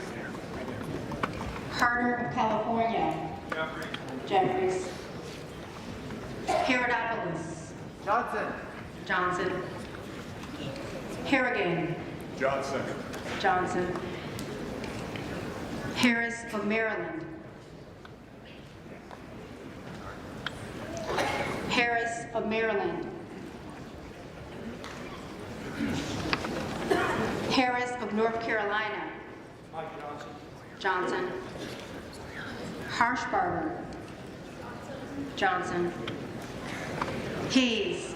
Harder of California. Jeffries. Herodopoulos. Johnson. Johnson. Harrigan. Johnson. Johnson. Harris of Maryland. Harris of Maryland. Harris of North Carolina. Mike Johnson. Johnson. Harshbarger. Johnson. Hayes.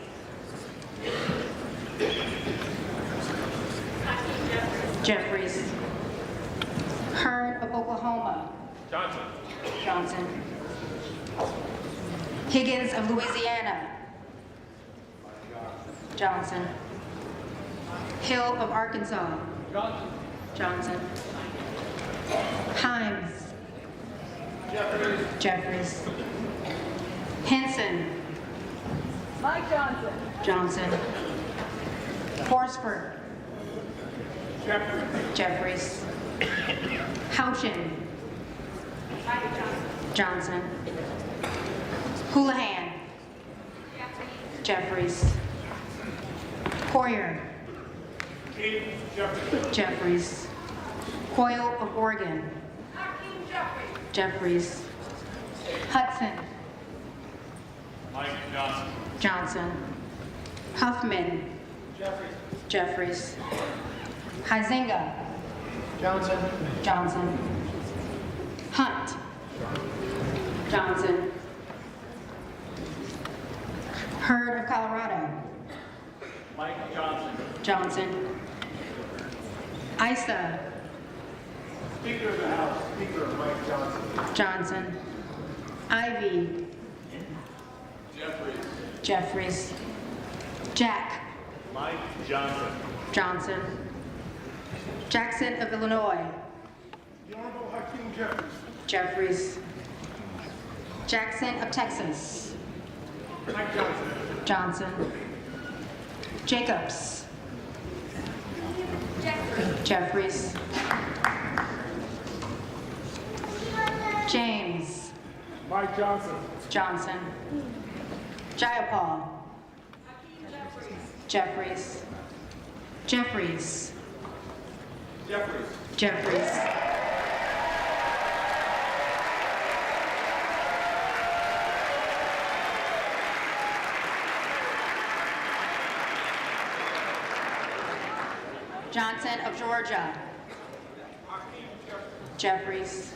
Jeffries. Hearn of Oklahoma. Johnson. Johnson. Higgins of Louisiana. Johnson. Hill of Arkansas. Johnson. Johnson. Himes. Jeffries. Jeffries. Henson. Mike Johnson. Johnson. Horsford. Jeffries. Jeffries. Houchin. Johnson. Houlihan. Jeffries. Hoyer. Jeffries. Jeffries. Hoyle of Oregon. Jeffries. Hudson. Mike Johnson. Johnson. Huffman. Jeffries. Jeffries. Huizinga. Johnson. Johnson. Hunt. Johnson. Hurd of Colorado. Mike Johnson. Johnson. Isa. Speaker of the House. Speaker Mike Johnson. Johnson. Ivy. Jeffries. Jeffries. Jack. Mike Johnson. Johnson. Jackson of Illinois. The Honorable Hakeem Jeffries. Jeffries. Jackson of Texas. Mike Johnson. Johnson. Jacobs. Jeffries. James. Mike Johnson. Johnson. Jayapal. Jeffries. Jeffries. Jeffries. Jeffries. Johnson of Georgia. Jeffries.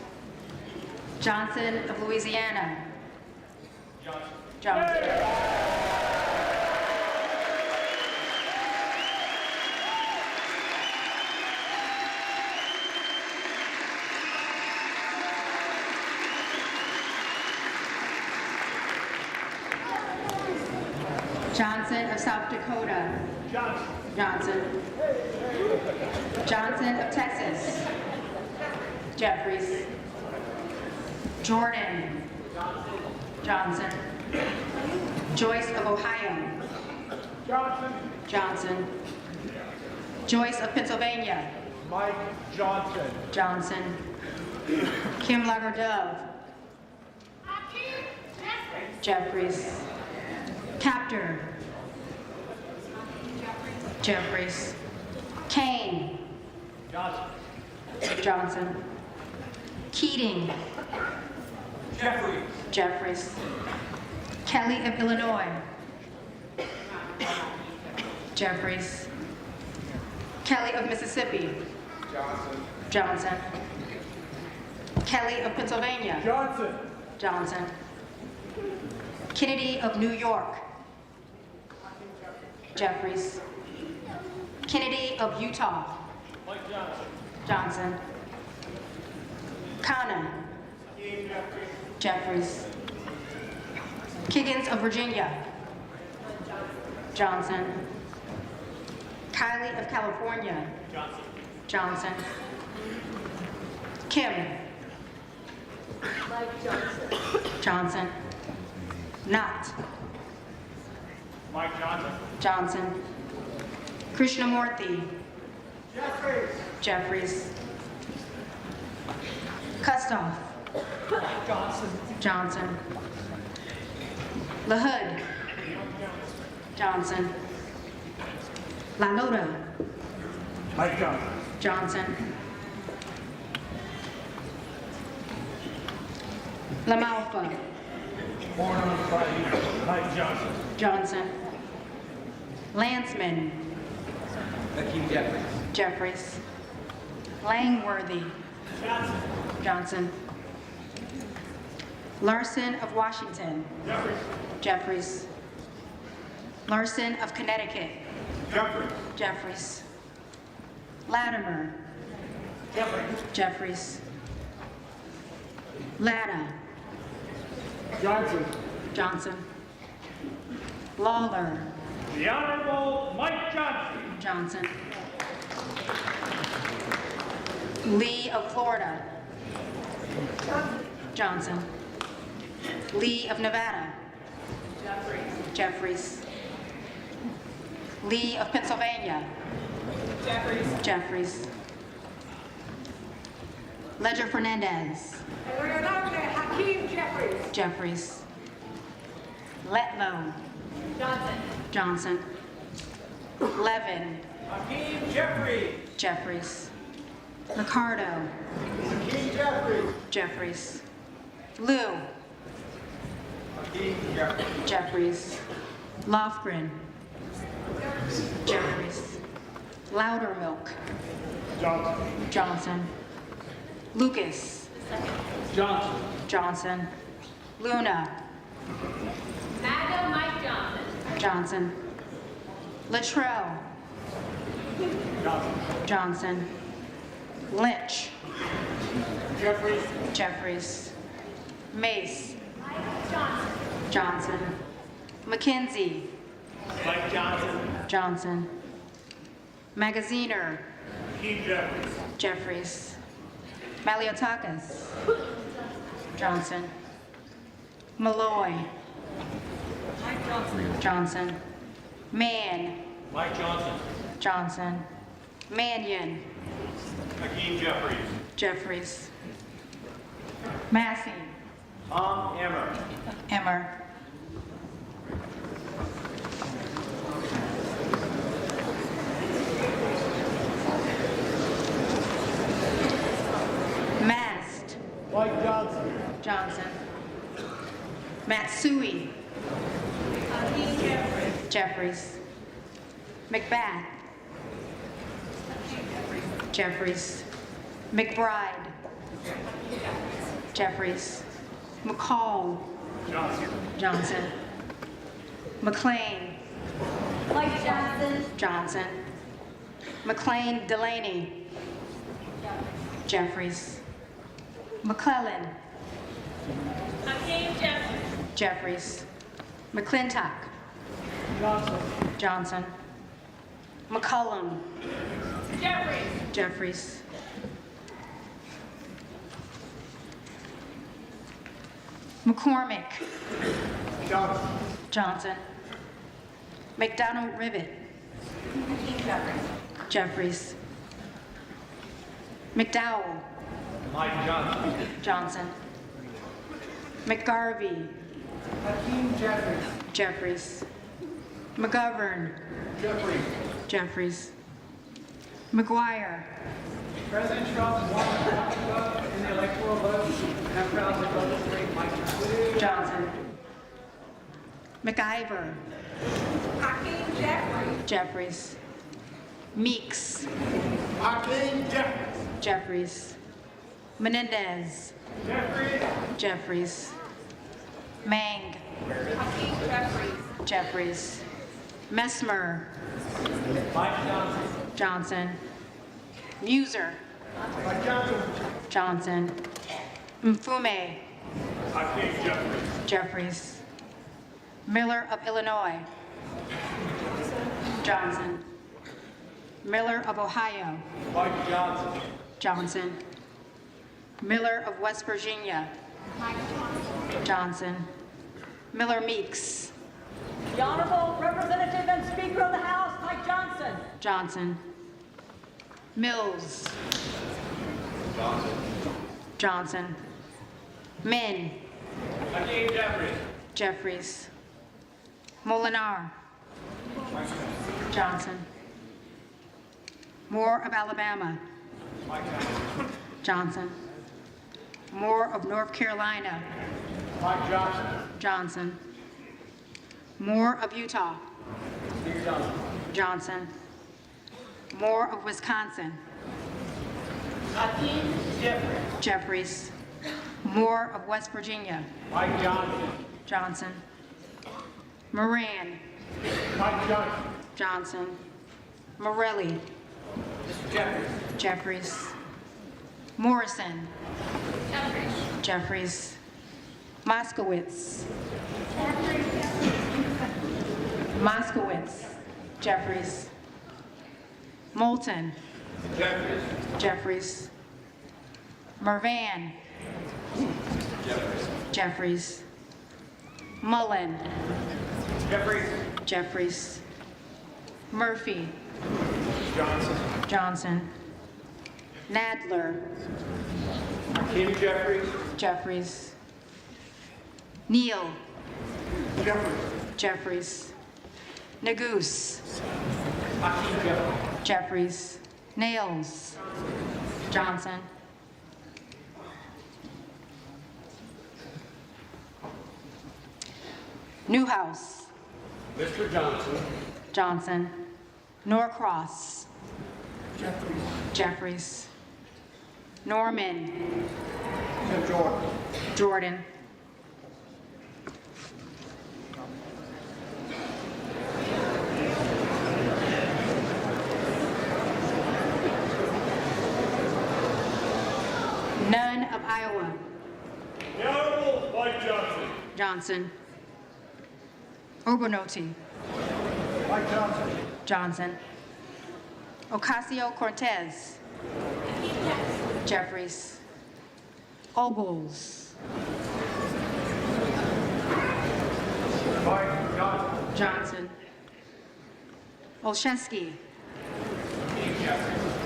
Johnson of Louisiana. Johnson. Johnson of South Dakota. Johnson. Johnson of Texas. Jeffries. Jordan. Johnson. Joyce of Ohio. Johnson. Joyce of Pennsylvania. Mike Johnson. Johnson. Kim Lagerdove. Jeffries. Captor. Jeffries. Kane. Johnson. Keating. Jeffries. Kelly of Illinois. Jeffries. Kelly of Mississippi. Johnson. Kelly of Pennsylvania. Johnson. Kennedy of New York. Jeffries. Kennedy of Utah. Johnson. Kana. Jeffries. Kiggins of Virginia. Johnson. Kiley of California. Johnson. Kim. Johnson. Knott. Mike Johnson. Johnson. Krishnamurthy. Jeffries. Kustoff. Johnson. LaHood. Johnson. LaLota. Mike Johnson. Johnson. LaMalfa. Born on Friday. Mike Johnson. Johnson. Landsman. Hakeem Jeffries. Jeffries. Langworthy. Johnson. Larson of Washington. Jeffries. Larson of Connecticut. Jeffries. Latimer. Jeffries. Latta. Johnson. Lawler. The Honorable Mike Johnson. Johnson. Lee of Florida. Johnson. Lee of Nevada. Jeffries. Lee of Pennsylvania. Jeffries. Ledger Fernandez. Hakeem Jeffries. Jeffries. Letlow. Johnson. Levin. Hakeem Jeffries. Jeffries. Ricardo. Hakeem Jeffries. Jeffries. Lou. Hakeem Jeffries. Jeffries. Lofgren. Jeffries. Loudermilk. Johnson. Lucas. Johnson. Luna. Madam Mike Johnson. Johnson. Luttrell. Johnson. Lynch. Jeffries. Mace. Johnson. McKenzie. Mike Johnson. Johnson. Magaziner. Hakeem Jeffries. Jeffries. Maliotakis. Johnson. Malloy. Johnson. Mann. Mike Johnson. Johnson. Mannion. Hakeem Jeffries. Jeffries. Massey. Tom Emmer. Emmer. Mast. Mike Johnson. Johnson. Matsui. Jeffries. McBath. Jeffries. McBride. Jeffries. McCall. Johnson. McLean. Mike Johnson. Johnson. McLean Delaney. Jeffries. McClellan. Hakeem Jeffries. Jeffries. McClintock. Johnson. McCollum. Jeffries. McCormick. Johnson. McDonald Rivet. Jeffries. McDowell. Johnson. McGarvey. Jeffries. McGovern. Jeffries. McGuire. President Trump won in the electoral vote and proud to vote Mike Johnson. McIver. Jeffries. Meeks. Jeffries. Menendez. Jeffries. Mang. Jeffries. Messmer. Johnson. Muser. Johnson. Mfume. Jeffries. Miller of Illinois. Johnson. Miller of Ohio. Johnson. Miller of West Virginia. Johnson. Miller Meeks. The Honorable Representative and Speaker of the House, Mike Johnson. Johnson. Mills. Johnson. Min. Jeffries. Molinar. Johnson. Moore of Alabama. Johnson. Moore of North Carolina. Johnson. Moore of Utah. Johnson. Moore of Wisconsin. Jeffries. Moore of West Virginia. Johnson. Moran. Johnson. Morelli. Jeffries. Morrison. Jeffries. Moskowitz. Moskowitz. Jeffries. Moulton. Jeffries. Mervan. Jeffries. Mullen. Jeffries. Murphy. Johnson. Nadler. Jeffries. Neal. Jeffries. Nagoose. Jeffries. Nails. Johnson. Newhouse. Mr. Johnson. Johnson. Norcross. Jeffries. Norman. Jordan. None of Iowa. The Honorable Mike Johnson. Johnson. Obernolte. Mike Johnson. Johnson. Ocasio-Cortez. Jeffries. Ogles. Mike Johnson. Johnson. Olszewski.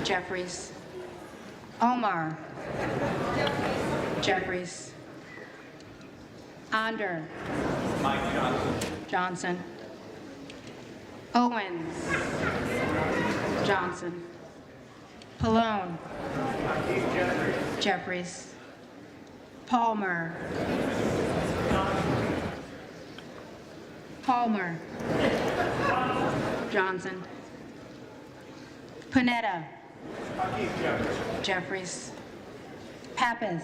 Jeffries. Omar. Jeffries. Onder. Mike Johnson. Johnson. Owens. Johnson. Pallone. Jeffries. Palmer. Palmer. Johnson. Panetta. Jeffries. Pappas.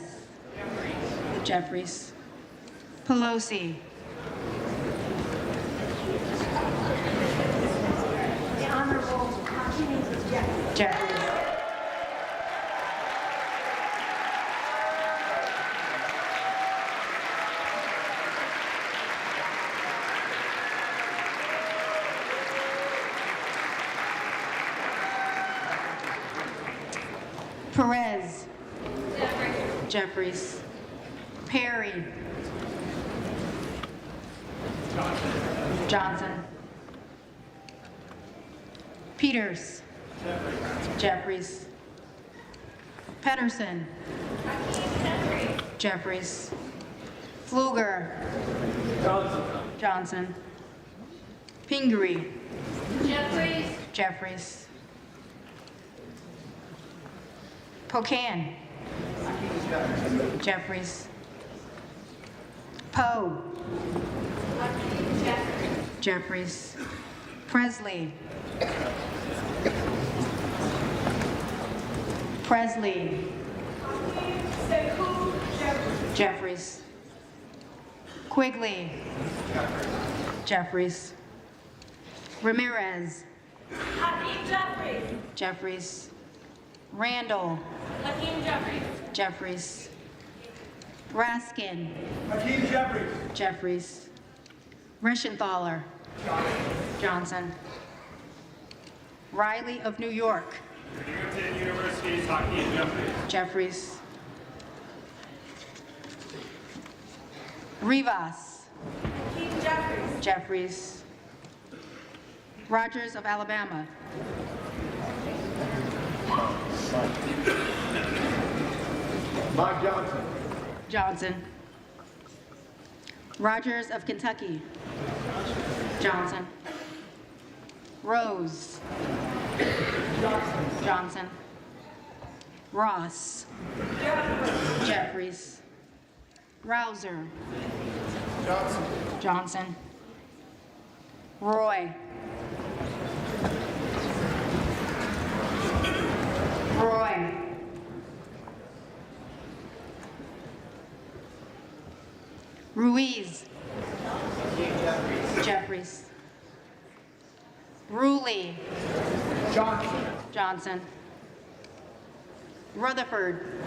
Jeffries. Pelosi. The Honorable Jeffries. Perez. Jeffries. Perry. Johnson. Peters. Jeffries. Pedersen. Jeffries. Pfluger. Johnson. Pingree. Jeffries. Pocan. Jeffries. Poe. Jeffries. Presley. Presley. Jeffries. Quigley. Jeffries. Ramirez. Jeffries. Randall. Jeffries. Raskin. Jeffries. Reschenthaler. Johnson. Riley of New York. Jeffries. Rivas. Jeffries. Rogers of Alabama. Mike Johnson. Johnson. Rogers of Kentucky. Johnson. Rose. Johnson. Ross. Jeffries. Rouser. Johnson. Roy. Roy. Ruiz. Jeffries. Ruley. Johnson. Rutherford.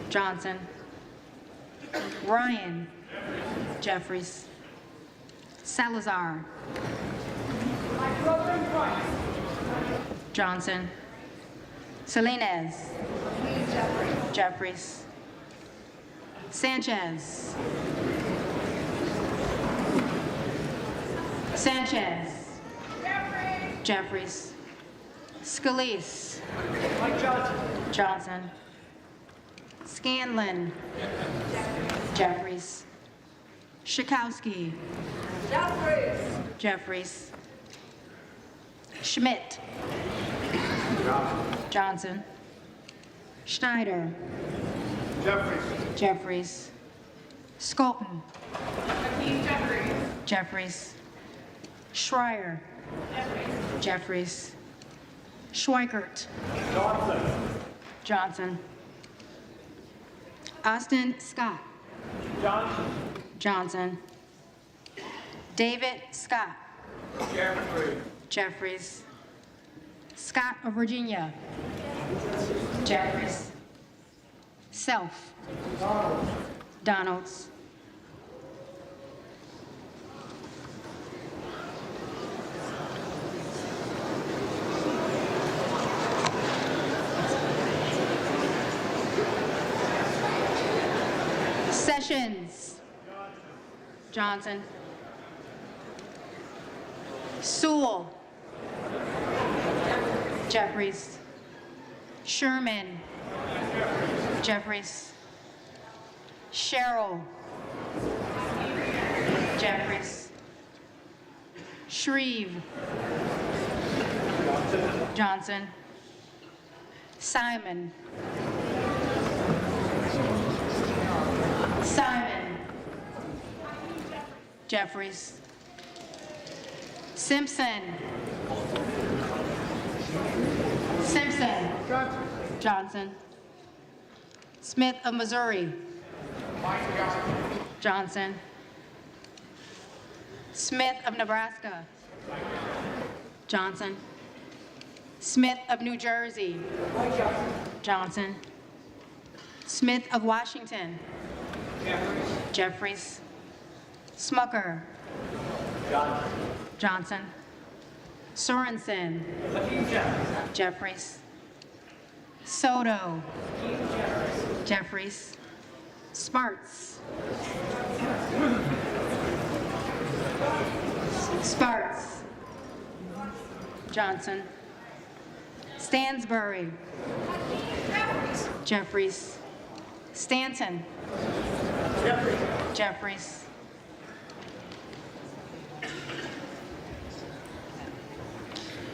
Johnson. Ryan. Jeffries. Salazar. Johnson. Salinas. Jeffries. Sanchez. Sanchez. Jeffries. Scalise. Johnson. Scanlon. Jeffries. Schakowsky. Jeffries. Schmidt. Johnson. Schneider. Jeffries. Skolton. Jeffries. Schreier. Jeffries. Schweikert. Johnson. Austin Scott. Johnson. David Scott. Jeffries. Scott of Virginia. Jeffries. Self. Donalds. Sessions. Johnson. Sewell. Jeffries. Sherman. Jeffries. Sherrill. Jeffries. Shreve. Johnson. Simon. Simon. Jeffries. Simpson. Simpson. Johnson. Smith of Missouri. Johnson. Smith of Nebraska. Johnson. Smith of New Jersey. Johnson. Smith of Washington. Jeffries. Smucker. Johnson. Sorensen. Jeffries. Soto. Jeffries. Sparts. Sparts. Johnson. Stansbury. Jeffries. Stanton. Jeffries.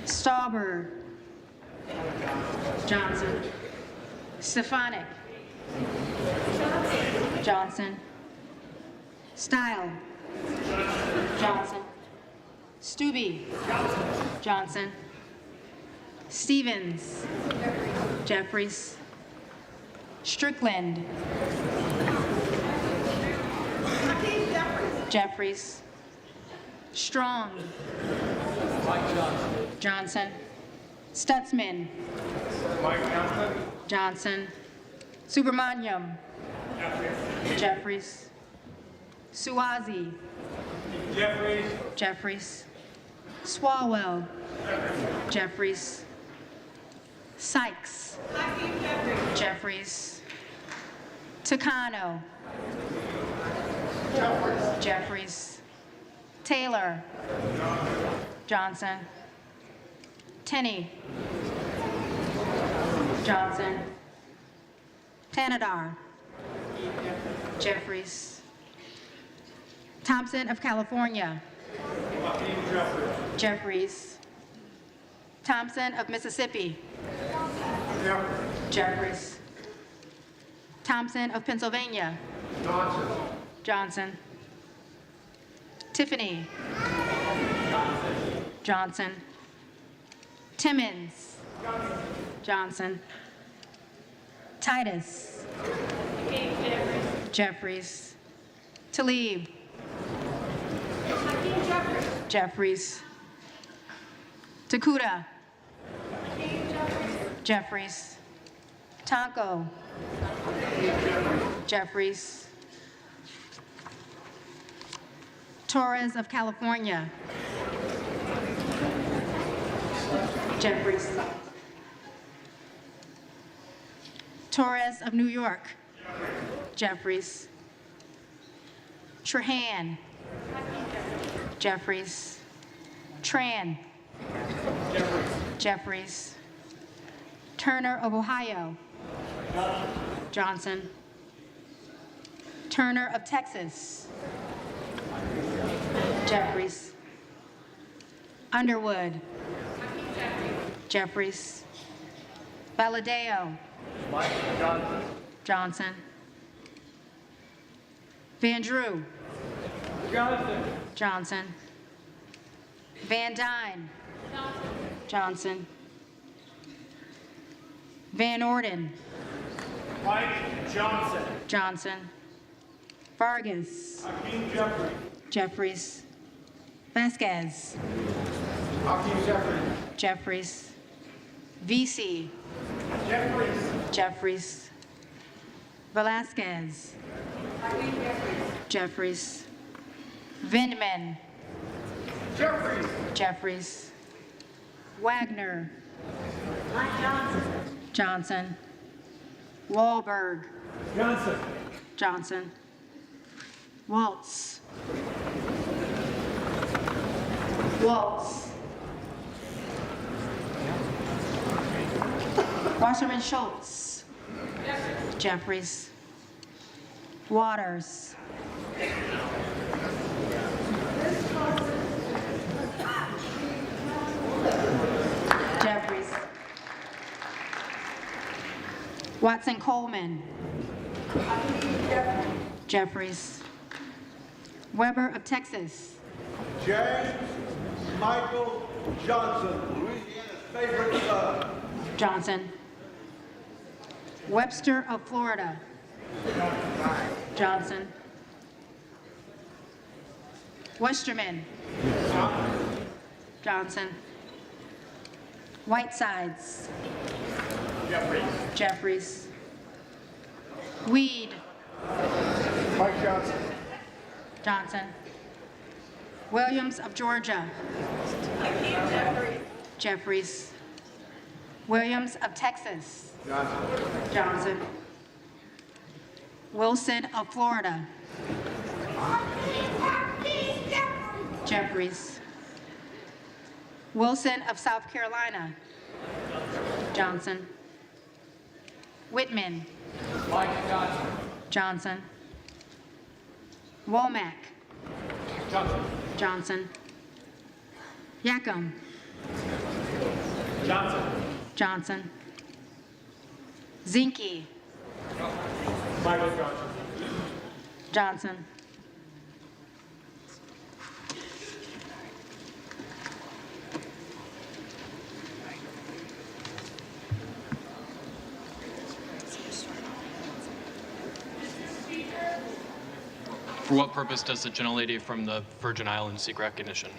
Stauber. Johnson. Stefanik. Johnson. Style. Johnson. Stubbe. Johnson. Stevens. Jeffries. Strickland. Jeffries. Strong. Johnson. Stutzman. Johnson. Subramaniam. Jeffries. Suozzi. Jeffries. Swalwell. Jeffries. Sykes. Jeffries. Takano. Jeffries. Taylor. Johnson. Tenney. Johnson. Tanadar. Jeffries. Thompson of California. Jeffries. Thompson of Mississippi. Jeffries. Thompson of Pennsylvania. Johnson. Tiffany. Johnson. Timmons. Johnson. Titus. Jeffries. Talib. Jeffries. Takuda. Jeffries. Tonko. Jeffries. Torres of California. Jeffries. Torres of New York. Jeffries. Trahan. Jeffries. Tran. Jeffries. Turner of Ohio. Johnson. Turner of Texas. Jeffries. Underwood. Jeffries. Valadeo. Johnson. Van Drew. Johnson. Van Dyne. Johnson. Van Orden. Johnson. Johnson. Vargas. Jeffries. Vasquez. Jeffries. VC. Jeffries. Velasquez. Jeffries. Vindman. Jeffries. Wagner. Johnson. Wahlberg. Johnson. Waltz. Wasserman Schultz. Jeffries. Waters. Jeffries. Watson Coleman. Jeffries. Weber of Texas. James Michael Johnson, Louisiana's favorite son. Johnson. Webster of Florida. Johnson. Westerman. Johnson. Whitesides. Jeffries. Weed. Mike Johnson. Johnson. Williams of Georgia. Jeffries. Williams of Texas. Johnson. Wilson of Florida. Jeffries. Wilson of South Carolina. Johnson. Whitman. Johnson. Womack. Johnson. Yackham. Johnson. Zinke. Johnson. For what purpose does the gentlelady from the Virgin Islands seek recognition?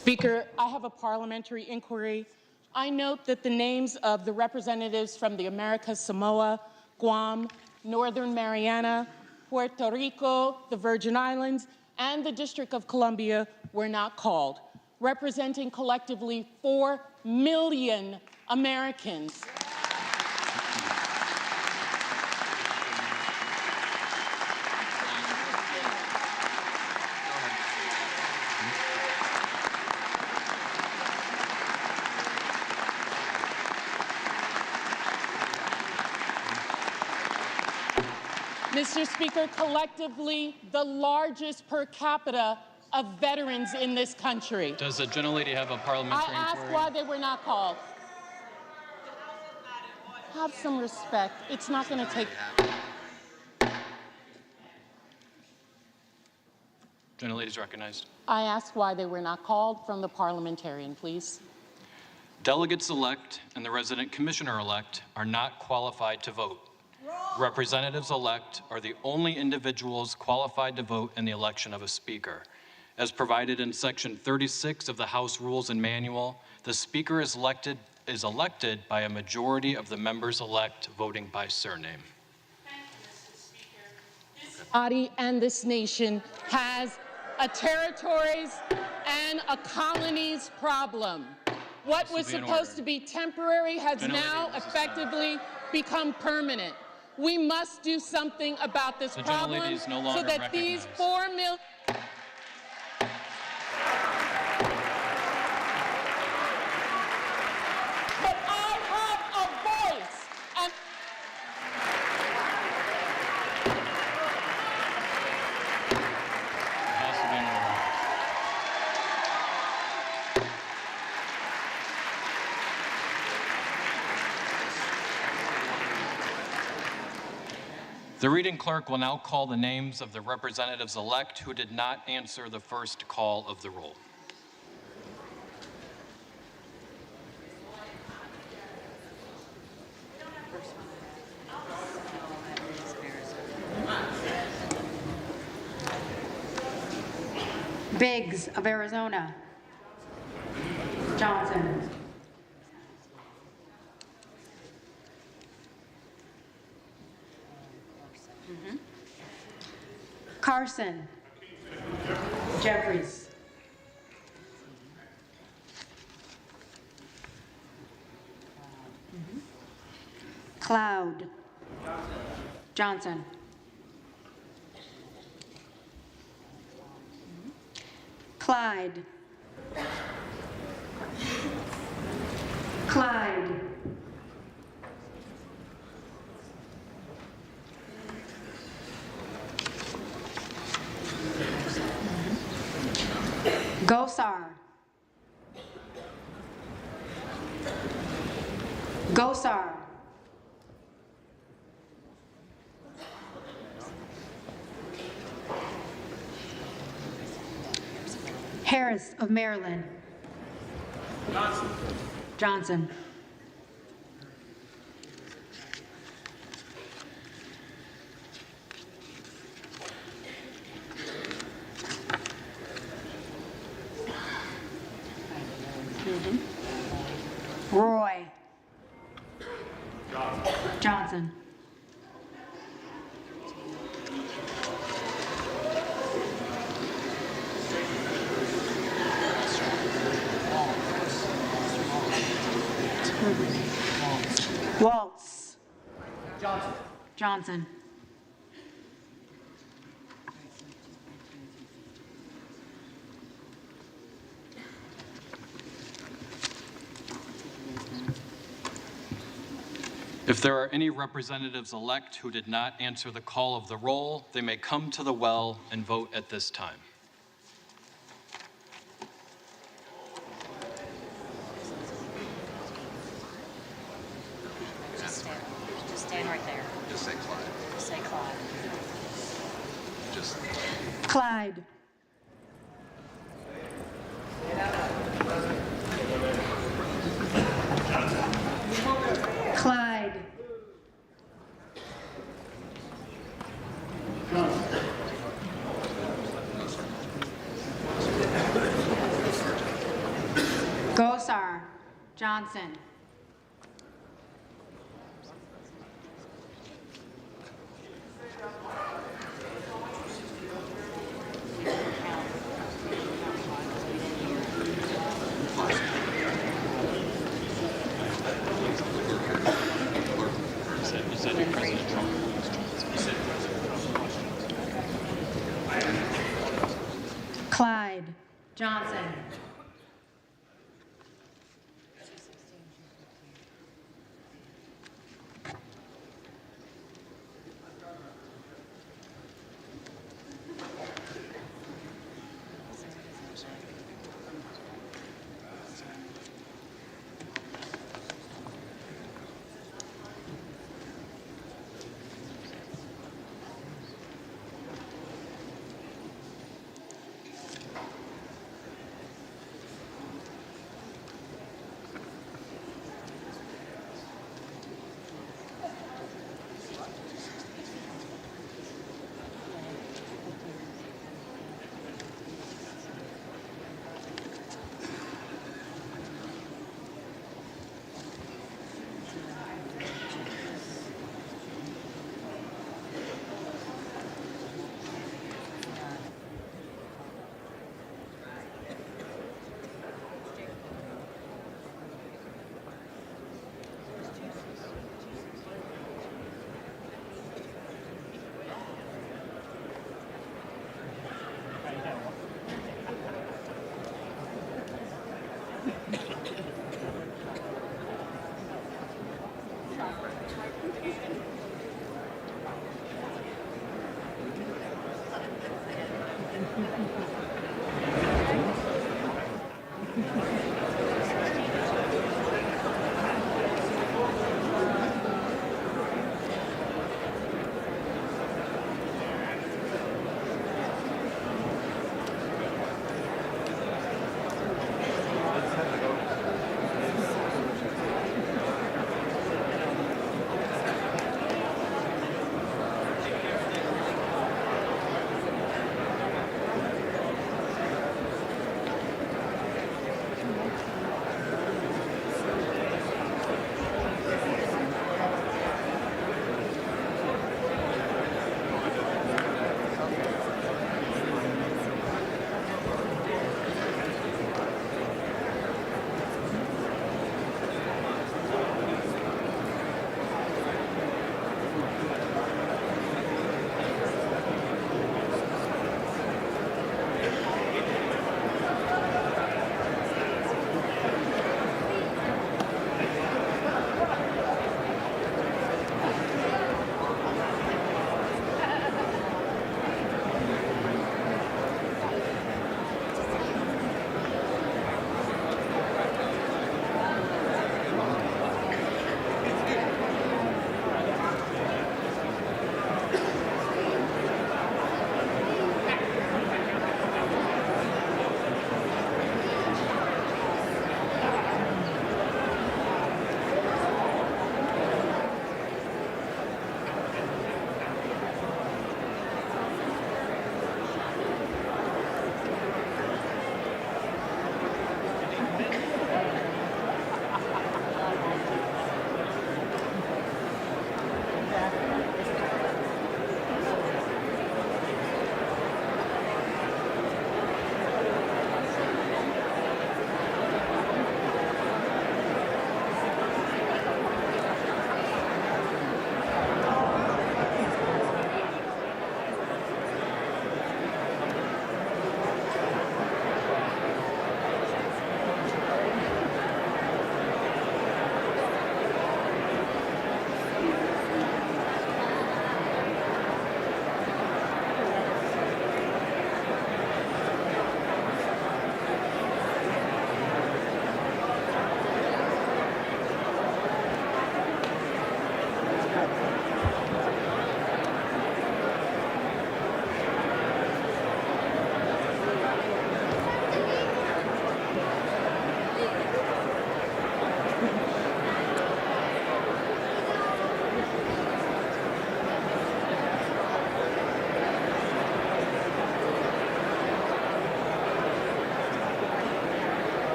Speaker, I have a parliamentary inquiry. I note that the names of the representatives from the Americas Samoa, Guam, Northern Mariana, Puerto Rico, the Virgin Islands, and the District of Columbia were not called, representing collectively 4 million Americans. Mr. Speaker, collectively the largest per capita of veterans in this country. Does the gentlelady have a parliamentary I ask inquiry? why they were not called. Have some respect. It's not going to take... Gentlelady is recognized. I ask why they were not called from the parliamentarian, please. Delegates-elect and the resident commissioner-elect are not qualified to vote. Representatives-elect are the only individuals qualified to vote in the election of a speaker. As provided in Section 36 of the House Rules and Manual, the speaker is elected by a majority of the members-elect voting by surname. This body and this nation has a territories and a colonies problem. What was supposed to be temporary has now effectively become permanent. We must do something about this problem so that these 4 million... But I have a voice, and... The reading clerk will now call the names of the representatives-elect who did not answer the first call of the roll. Biggs of Arizona. Johnson. Carson. Jeffries. Cloud. Johnson. Clyde. Clyde. Gosar. Gosar. Harris of Maryland. Johnson. Roy. Johnson. Johnson. Johnson. If there are any representatives-elect who did not answer the call of the roll, they may come to the well and vote at this time. Just stand right there. Just say Clyde. Just say Clyde. Just. Clyde. Clyde. Gosar. Johnson. Clyde. Johnson.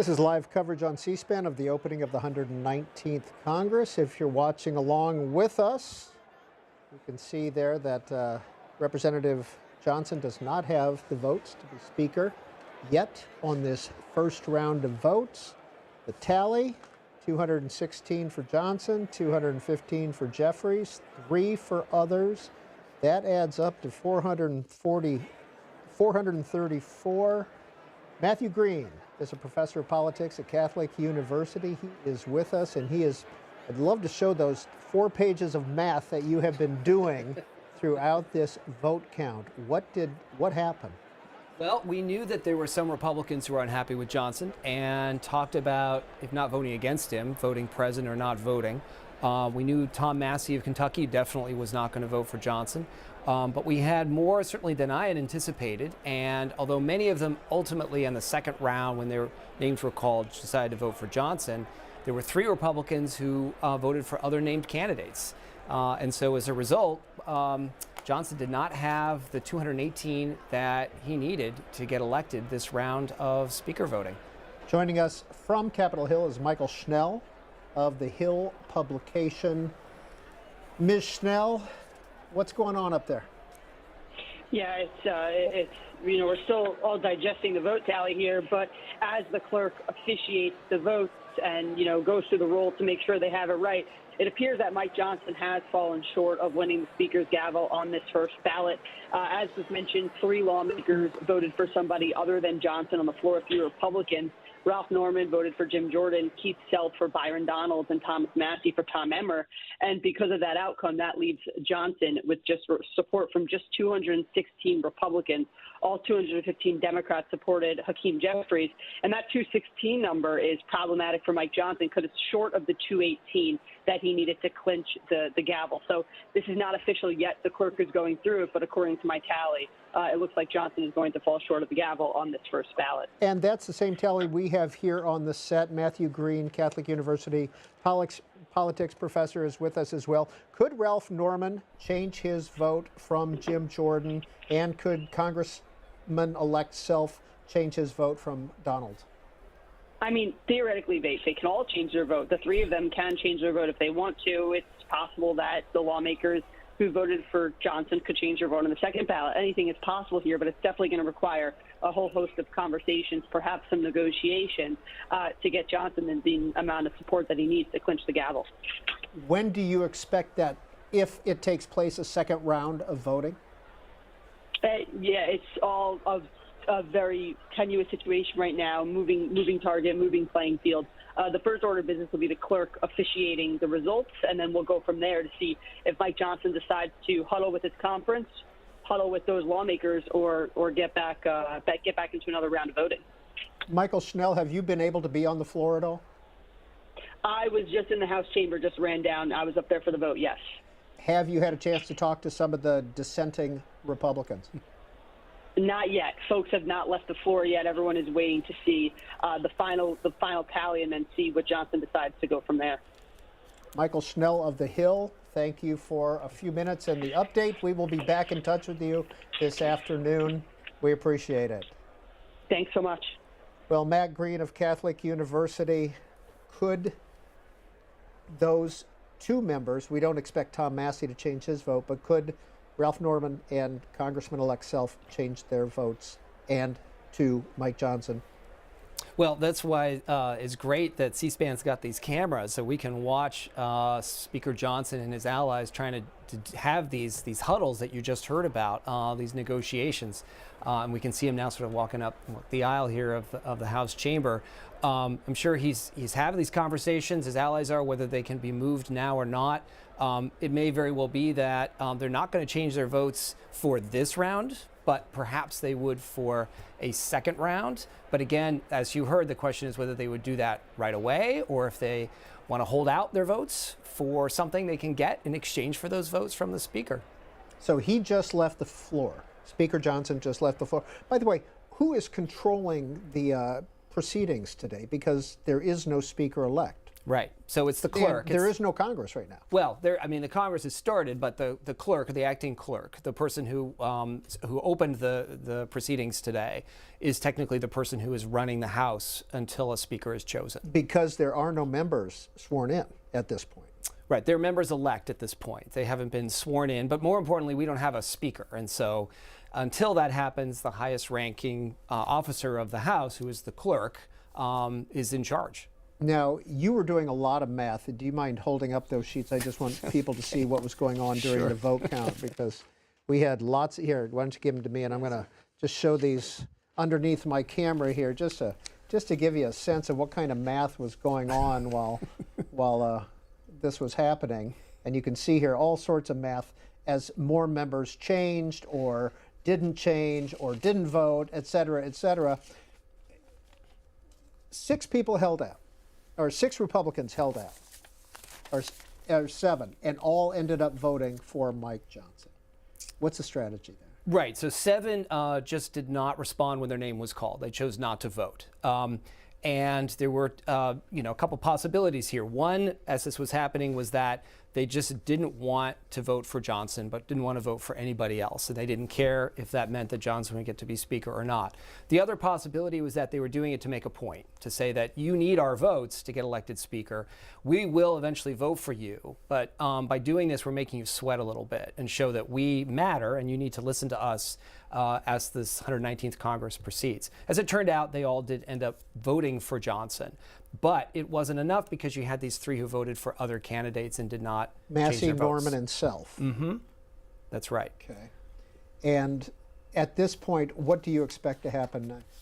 This is live coverage on C-SPAN of the opening of the 119th Congress. If you're watching along with us, you can see there that Representative Johnson does not have the votes to be Speaker yet on this first round of votes. The tally, 216 for Johnson, 215 for Jeffries, 3 for others. That adds up to 434. Matthew Green is a professor of politics at Catholic University. He is with us, and I'd love to show those 4 pages of math that you have been doing throughout this vote count. What happened? Well, we knew that there were some Republicans who were unhappy with Johnson and talked about, if not voting against him, voting present or not voting. We knew Tom Massey of Kentucky definitely was not going to vote for Johnson. But we had more, certainly, than I had anticipated. And although many of them ultimately in the second round, when their names were called, decided to vote for Johnson, there were 3 Republicans who voted for other named candidates. And so as a result, Johnson did not have the 218 that he needed to get elected this round of Speaker voting. Joining us from Capitol Hill is Michael Schnell of the Hill publication. Ms. Schnell, what's going on up there? Yeah, it's we're still all digesting the vote tally here, but as the clerk officiates the votes and goes through the roll to make sure they have it right, it appears that Mike Johnson has fallen short of winning the Speaker's gavel on this first ballot. As was mentioned, 3 lawmakers voted for somebody other than Johnson on the floor, 3 Republicans. Ralph Norman voted for Jim Jordan, Keith Self for Byron Donalds, and Thomas Massey for Tom Emmer. And because of that outcome, that leaves Johnson with just support from just 216 Republicans. All 215 Democrats supported Hakeem Jeffries. And that 216 number is problematic for Mike Johnson because it's short of the 218 that he needed to clinch the gavel. So this is not official yet. The clerk is going through it, but according to my tally, it looks like Johnson is going to fall short of the gavel on this first ballot. And that's the same tally we have here on the set. Matthew Green, Catholic University politics professor, is with us as well. Could Ralph Norman change his vote from Jim Jordan, and could Congressman-elect Self change his vote from Donald? I mean, theoretically, they can all change their vote. The 3 of them can change their vote if they want to. It's possible that the lawmakers who voted for Johnson could change their vote on the second ballot. Anything is possible here, but it's definitely going to require a whole host of conversations, perhaps some negotiations, to get Johnson the amount of support that he needs to clinch the gavel. When do you expect that, if it takes place, a second round of voting? Yeah, it's all a very tenuous situation right now, moving target, moving playing field. The first order of business will be the clerk officiating the results, and then we'll go from there to see if Mike Johnson decides to huddle with his conference, huddle with those lawmakers, or get back into another round of voting. Michael Schnell, have you been able to be on the floor at all? I was just in the House chamber, just ran down. I was up there for the vote, yes. Have you had a chance to talk to some of the dissenting Republicans? Not yet. Folks have not left the floor yet. Everyone is waiting to see the final tally and then see what Johnson decides to go from there. Michael Schnell of the Hill, thank you for a few minutes and the update. We will be back in touch with you this afternoon. We appreciate it. Thanks so much. Well, Matt Green of Catholic University, could those 2 members, we don't expect Tom Massey to change his vote, but could Ralph Norman and Congressman-elect Self change their votes and to Mike Johnson? Well, that's why it's great that C-SPAN's got these cameras, so we can watch Speaker Johnson and his allies trying to have these huddles that you just heard about, these negotiations. And we can see him now sort of walking up the aisle here of the House chamber. I'm sure he's having these conversations, his allies are, whether they can be moved now or not. It may very well be that they're not going to change their votes for this round, but perhaps they would for a second round. But again, as you heard, the question is whether they would do that right away or if they want to hold out their votes for something they can get in exchange for those votes from the Speaker. So he just left the floor. Speaker Johnson just left the floor. By the way, who is controlling the proceedings today? Because there is no Speaker-elect. Right. So it's the clerk. There is no Congress right now. Well, the Congress has started, but the clerk, the acting clerk, the person who opened the proceedings today, is technically the person who is running the House until a speaker is chosen. Because there are no members sworn in at this point. Right. They're members-elect at this point. They haven't been sworn in, but more importantly, we don't have a speaker. And so until that happens, the highest-ranking officer of the House, who is the clerk, is in charge. Now, you were doing a lot of math. Do you mind holding up those sheets? I just want people to see what was going on during the vote count, because we had lots. Here, why don't you give them to me, and I'm going to just show these underneath my camera here, just to give you a sense of what kind of math was going on while this was happening. And you can see here all sorts of math as more members changed or didn't change or didn't vote, et cetera, et cetera. 6 people held out. Or 6 Republicans held out, or 7, and all ended up voting for Mike Johnson. What's the strategy there? Right. So 7 just did not respond when their name was called. They chose not to vote. And there were, a couple possibilities here. One, as this was happening, was that they just didn't want to vote for Johnson, but didn't want to vote for anybody else. And they didn't care if that meant that Johnson would get to be Speaker or not. The other possibility was that they were doing it to make a point, to say that you need our votes to get elected Speaker. We will eventually vote for you, but by doing this, we're making you sweat a little bit and show that we matter and you need to listen to us as this 119th Congress proceeds. As it turned out, they all did end up voting for Johnson. But it wasn't enough because you had these 3 who voted for other candidates and did not change their votes. Norman, and Self. Mm-hmm. That's right. Okay. And at this point, what do you expect to happen next?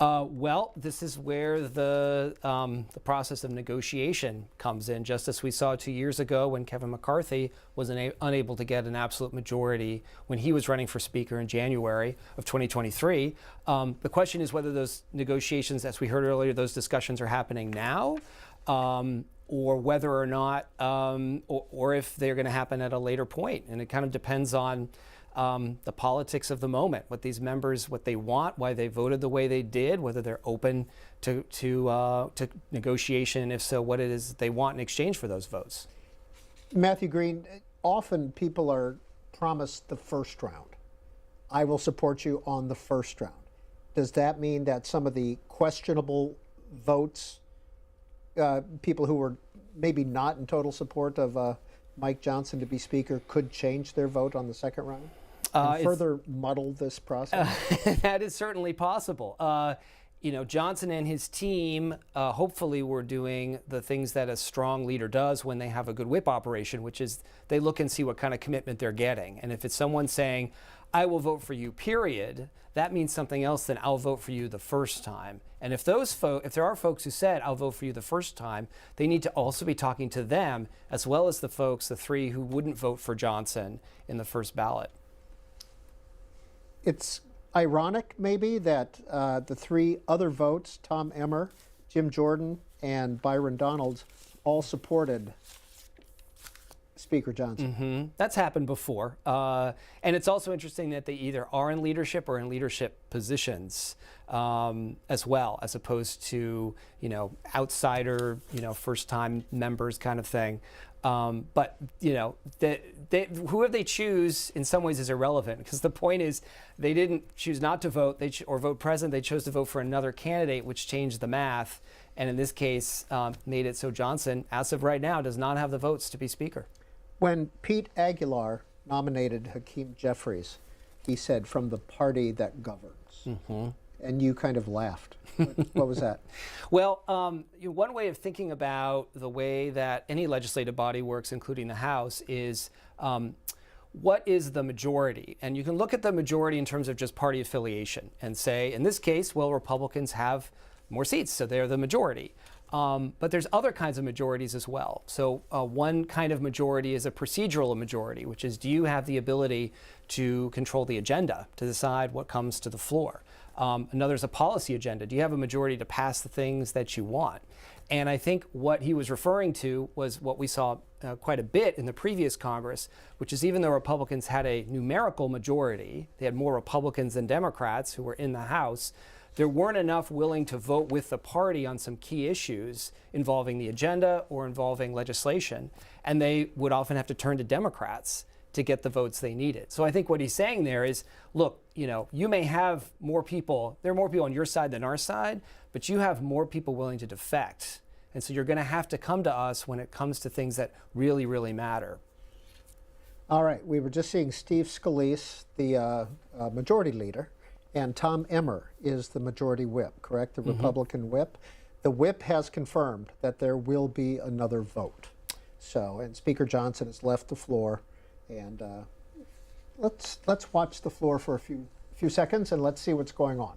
Well, this is where the process of negotiation comes in, just as we saw 2 years ago when Kevin McCarthy was unable to get an absolute majority when he was running for Speaker in January of 2023. The question is whether those negotiations, as we heard earlier, those discussions are happening now, or whether or not, or if they're going to happen at a later point. And it kind of depends on the politics of the moment, what these members, what they want, why they voted the way they did, whether they're open to negotiation, and if so, what it is they want in exchange for those votes. Matthew Green, often people are promised the first round. I will support you on the first round. Does that mean that some of the questionable votes, people who were maybe not in total support of Mike Johnson to be Speaker, could change their vote on the second round? And further muddle this process? That is certainly possible. Johnson and his team hopefully were doing the things that a strong leader does when they have a good whip operation, which is they look and see what kind of commitment they're getting. And if it's someone saying, I will vote for you, period, that means something else than I'll vote for you the first time. And if there are folks who said, I'll vote for you the first time, they need to also be talking to them, as well as the folks, the 3 who wouldn't vote for Johnson in the first ballot. It's ironic, maybe, that the 3 other votes, Tom Emmer, Jim Jordan, and Byron Donalds, all supported Speaker Johnson. Mm-hmm. That's happened before. And it's also interesting that they either are in leadership or in leadership positions as well, as opposed to, outsider, first-time members kind of thing. But, whoever they choose in some ways is irrelevant, because the point is they didn't choose not to vote or vote present. They chose to vote for another candidate, which changed the math. And in this case, made it so Johnson, as of right now, does not have the votes to be Speaker. When Pete Aguilar nominated Hakeem Jeffries, he said, from the party that governs. Mm-hmm. And you kind of laughed. What was that? Well, one way of thinking about the way that any legislative body works, including the House, is what is the majority? And you can look at the majority in terms of just party affiliation and say, in this case, well, Republicans have more seats, so they're the majority. But there's other kinds of majorities as well. So one kind of majority is a procedural majority, which is, do you have the ability to control the agenda, to decide what comes to the floor? Another is a policy agenda. Do you have a majority to pass the things that you want? And I think what he was referring to was what we saw quite a bit in the previous Congress, which is even though Republicans had a numerical majority, they had more Republicans than Democrats who were in the House, there weren't enough willing to vote with the party on some key issues involving the agenda or involving legislation, and they would often have to turn to Democrats to get the votes they needed. So I think what he's saying there is, look, you may have more people, there are more people on your side than our side, but you have more people willing to defect. And so you're going to have to come to us when it comes to things that really, really matter. All right, we were just seeing Steve Scalise, the majority leader, and Tom Emmer is the majority whip, correct? The Republican whip. The whip has confirmed that there will be another vote. So, and Speaker Johnson has left the floor. And let's watch the floor for a few seconds and let's see what's going on.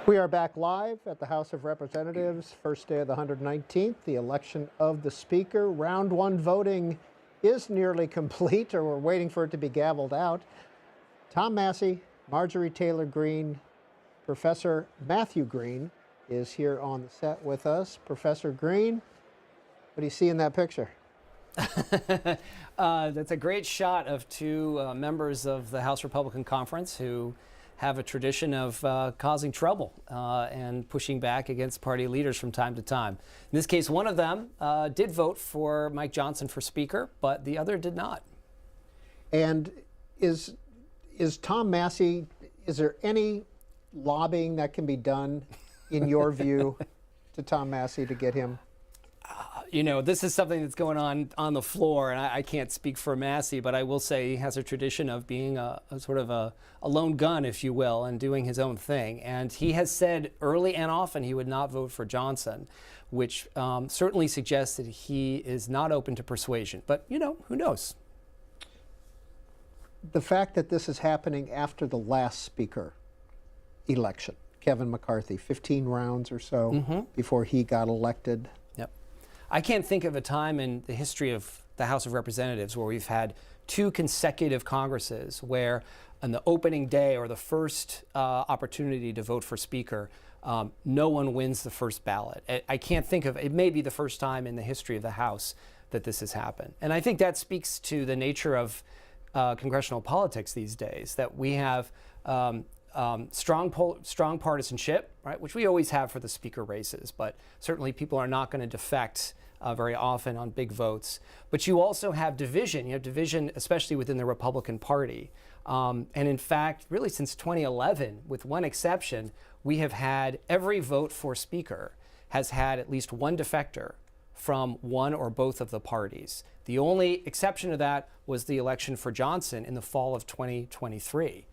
We are back live at the House of Representatives, first day of the 119th, the election of the Speaker. Round one voting is nearly complete, or we're waiting for it to be gavelled out. Tom Massey, Marjorie Taylor Greene, Professor Matthew Greene is here on the set with us. Professor Greene, what do you see in that picture? That's a great shot of two members of the House Republican Conference who have a tradition of causing trouble and pushing back against party leaders from time to time. In this case, one of them did vote for Mike Johnson for Speaker, but the other did not. And is Tom Massey, is there any lobbying that can be done, in your view, to Tom Massey to get him? You know, this is something that's going on the floor, and I can't speak for Massey, but I will say he has a tradition of being a sort of a lone gun, if you will, and doing his own thing. And he has said early and often he would not vote for Johnson, which certainly suggests that he is not open to persuasion. But, you know, who knows? The fact that this is happening after the last Speaker election, Kevin McCarthy, 15 rounds or so before he got elected. I can't think of a time in the history of the House of Representatives where we've had 2 consecutive Congresses where on the opening day or the first opportunity to vote for Speaker, no one wins the first ballot. I can't think of, it may be the first time in the history of the House that this has happened. And I think that speaks to the nature of congressional politics these days, that we have strong partisanship, right, which we always have for the Speaker races, but certainly people are not going to defect very often on big votes. But you also have division. You have division, especially within the Republican Party. And in fact, really since 2011, with one exception, we have had every vote for Speaker has had at least one defector from one or both of the parties. The only exception to that was the election for Johnson in the fall of 2023.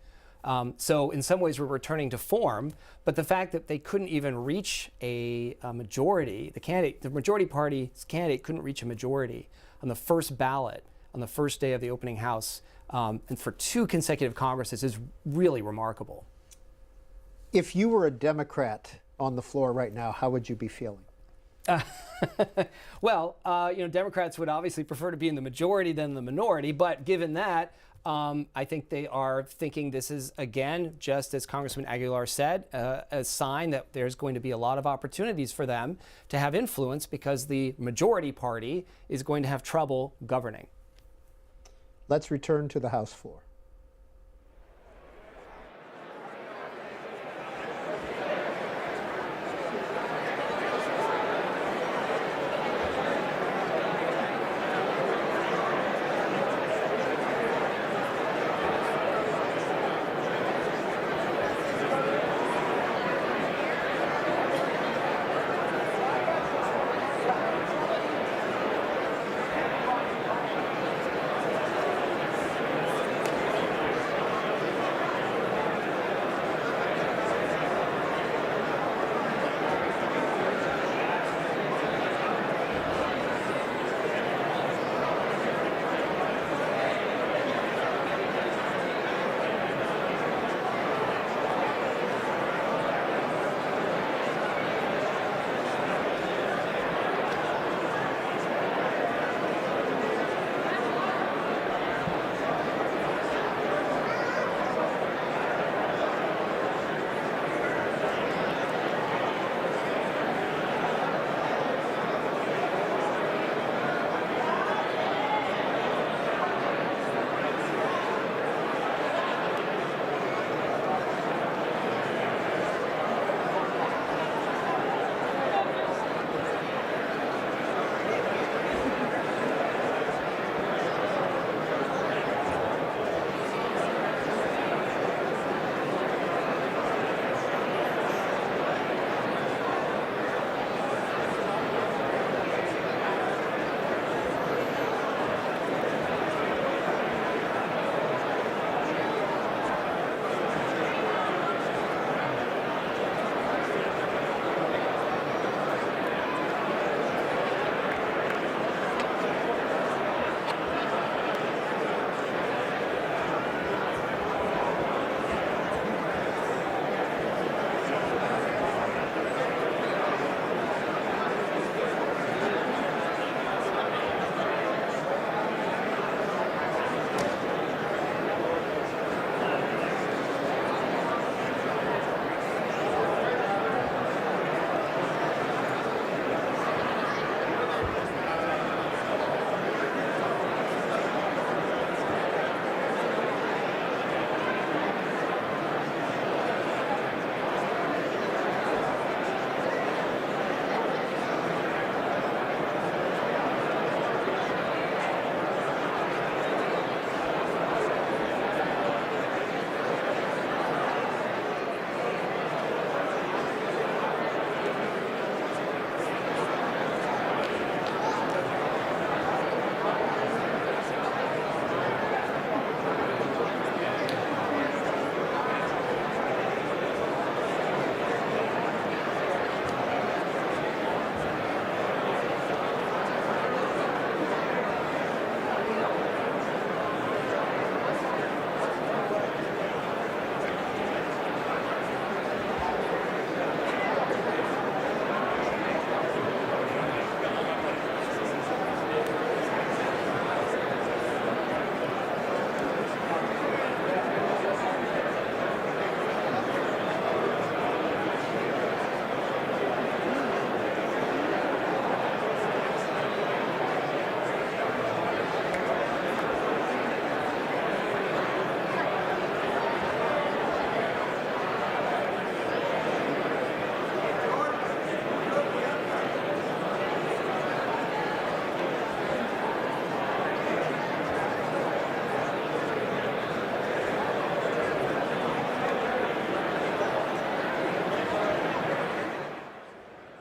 So in some ways we're returning to form, but the fact that they couldn't even reach a majority, the majority party's candidate couldn't reach a majority on the first ballot on the first day of the opening House, and for 2 consecutive Congresses is really remarkable. If you were a Democrat on the floor right now, how would you be feeling? Well, Democrats would obviously prefer to be in the majority than the minority, but given that, I think they are thinking this is, again, just as Congressman Aguilar said, a sign that there's going to be a lot of opportunities for them to have influence because the majority party is going to have trouble governing. Let's return to the House floor.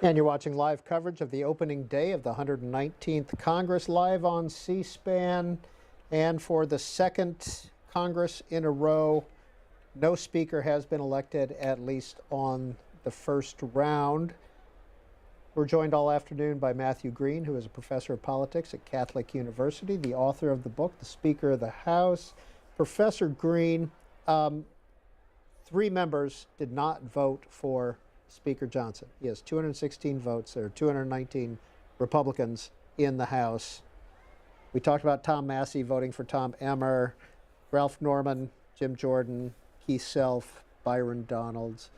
And you're watching live coverage of the opening day of the 119th Congress live on C-SPAN. And for the second Congress in a row, no speaker has been elected, at least on the first round. We're joined all afternoon by Matthew Green, who is a professor of politics at Catholic University, the author of the book, The Speaker of the House. Professor Green, 3 members did not vote for Speaker Johnson. He has 216 votes. There are 219 Republicans in the House. We talked about Tom Massey voting for Tom Emmer, Ralph Norman, Jim Jordan, Keith Self, Byron Donalds.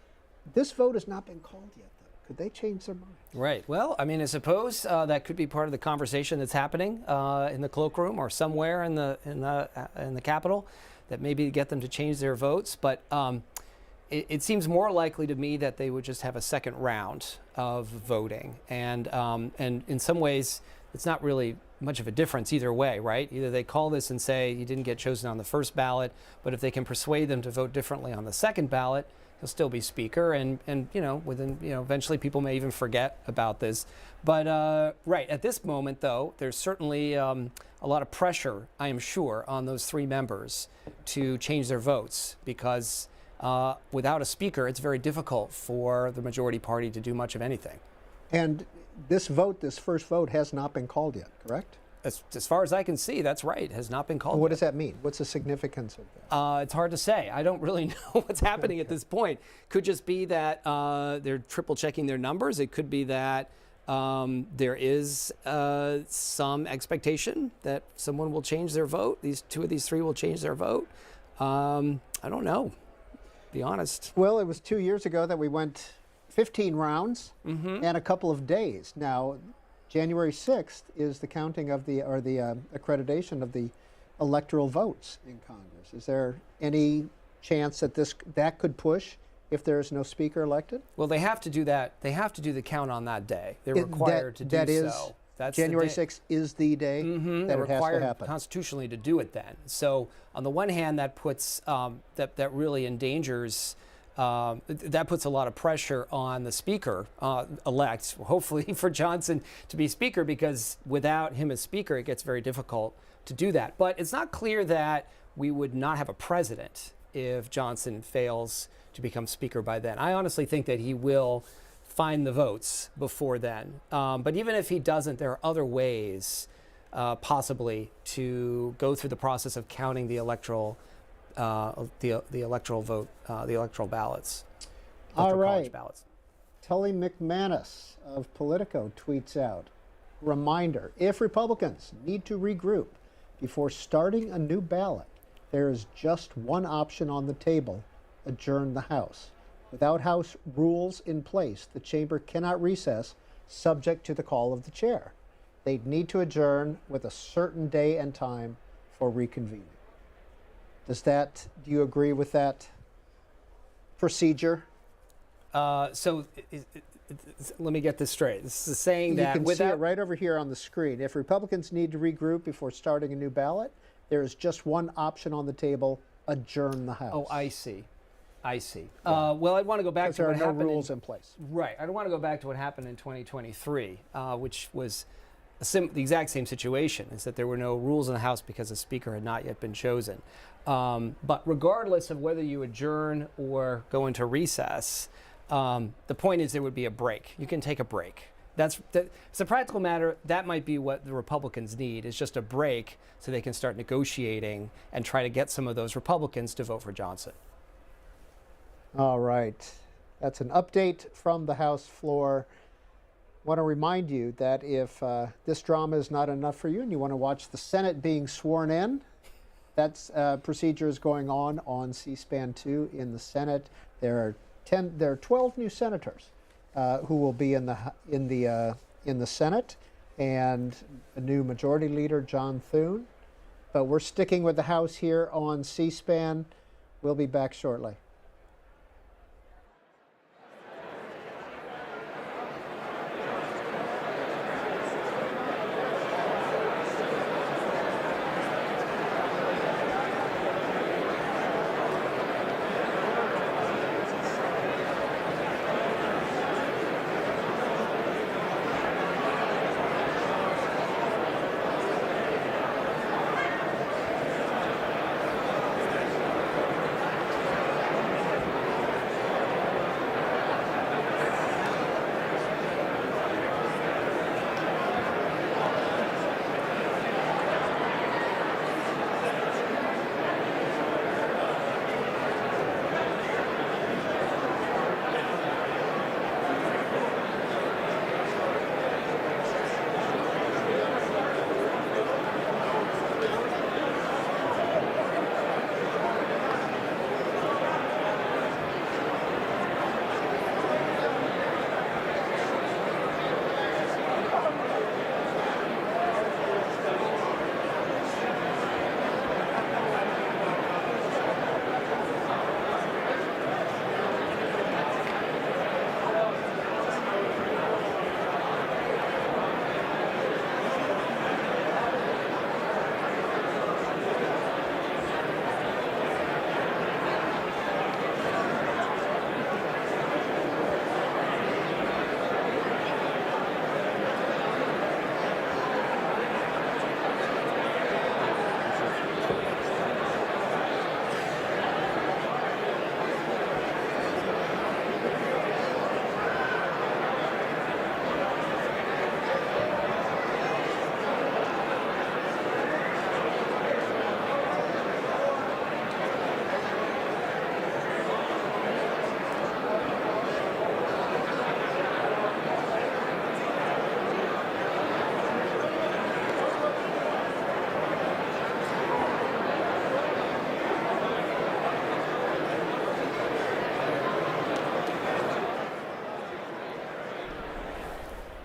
This vote has not been called yet, though. Could they change their mind? Right. Well, I mean, I suppose that could be part of the conversation that's happening in the cloakroom or somewhere in the Capitol, that maybe get them to change their votes. But it seems more likely to me that they would just have a second round of voting, and in some ways, it's not really much of a difference either way, right? Either they call this and say you didn't get chosen on the first ballot, but if they can persuade them to vote differently on the second ballot, he'll still be speaker, and eventually people may even forget about this. But right at this moment, though, there's certainly a lot of pressure, I am sure, on those 3 members to change their votes, because without a speaker, it's very difficult for the majority party to do much of anything. And this first vote, has not been called yet, correct? As far as I can see, that's right. It has not been called. What does that mean? What's the significance of that? It's hard to say. I don't really know what's happening at this point. Could just be that they're triple checking their numbers. It could be that there is some expectation that someone will change their vote. 2 of these 3 will change their vote. I don't know, to be honest. Well, it was 2 years ago that we went 15 rounds and a couple of days. Now, January 6th is the counting of the accreditation of the electoral votes in Congress. Is there any chance that that could push if there is no speaker elected? Well, they have to do that. They have to do the count on that day. They're required to do so. That's January 6th is the day that it has to happen. Constitutionally to do it then. So on the one hand, that puts that really endangers. That puts a lot of pressure on the speaker elect, hopefully for Johnson to be speaker, because without him as speaker, it gets very difficult to do that. But it's not clear that we would not have a president if Johnson fails to become speaker by then. I honestly think that he will find the votes before then. But even if he doesn't, there are other ways possibly to go through the process of counting the electoral the electoral vote, the electoral ballots. All right. College ballots. Tully McManus of Politico tweets out, reminder, if Republicans need to regroup before starting a new ballot, there is just one option on the table: adjourn the House. Without House rules in place, the chamber cannot recess, subject to the call of the chair. They'd need to adjourn with a certain day and time for reconvening. Do you agree with that procedure? So let me get this straight. This is saying that you can see it right over here on the screen. If Republicans need to regroup before starting a new ballot, there is just one option on the table: adjourn the House. Oh, I see. Well, I'd want to go back to what happened. There are no rules in place. Right. I don't want to go back to what happened in 2023, which was the exact same situation, is that there were no rules in the House because the speaker had not yet been chosen. But regardless of whether you adjourn or go into recess, the point is there would be a break. You can take a break. It's a practical matter. That might be what the Republicans need, is just a break so they can start negotiating and try to get some of those Republicans to vote for Johnson. All right. That's an update from the House floor. I want to remind you that if this drama is not enough for you and you want to watch the Senate being sworn in, that procedure is going on C-SPAN 2 in the Senate. There are 12 new senators who will be in the Senate, and a new majority leader, John Thune. But we're sticking with the House here on C-SPAN. We'll be back shortly.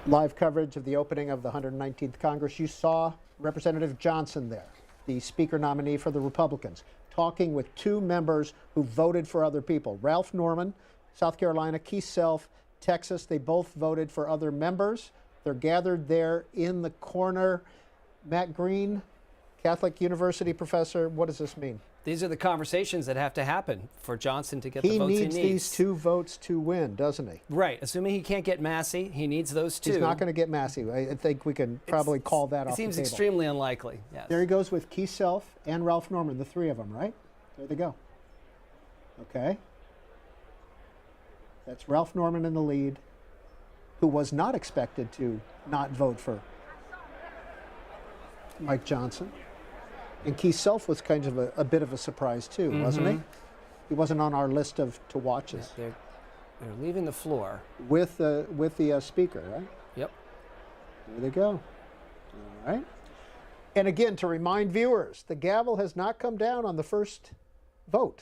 Live coverage of the opening of the 119th Congress. You saw Representative Johnson there, the Speaker nominee for the Republicans, talking with two members who voted for other people. Ralph Norman, South Carolina, Keith Self, Texas. They both voted for other members. They're gathered there in the corner. Matt Green, Catholic University professor, what does this mean? These are the conversations that have to happen for Johnson to get the votes he needs. He needs these 2 votes to win, doesn't he? Right. Assuming he can't get Massey, he needs those 2. He's not going to get Massey. I think we can probably call that off the table. It seems extremely unlikely, yes. There he goes with Keith Self and Ralph Norman, the 3 of them, right? There they go. Okay. That's Ralph Norman in the lead, who was not expected to not vote for Mike Johnson. And Keith Self was kind of a bit of a surprise too, wasn't he? He wasn't on our list of to watches. They're leaving the floor with the speaker, right? Yep. There they go. All right. And again, to remind viewers, the gavel has not come down on the first vote.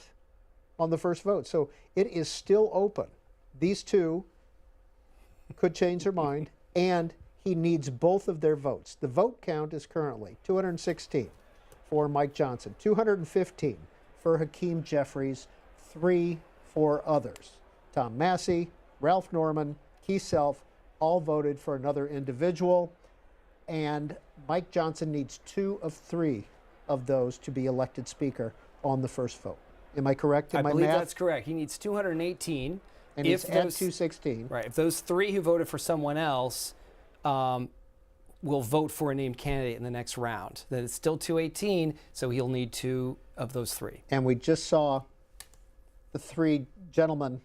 So it is still open. These 2 could change their mind, and he needs both of their votes. The vote count is currently 216 for Mike Johnson, 215 for Hakeem Jeffries, 3 for others. Tom Massey, Ralph Norman, Keith Self, all voted for another individual, and Mike Johnson needs 2 of 3 of those to be elected Speaker on the first vote. Am I correct in my math? I believe that's correct. He needs 218. And he's at 216. Right. If those 3 who voted for someone else will vote for a named candidate in the next round, then it's still 218, so he'll need 2 of those 3. And we just saw the 3 gentlemen,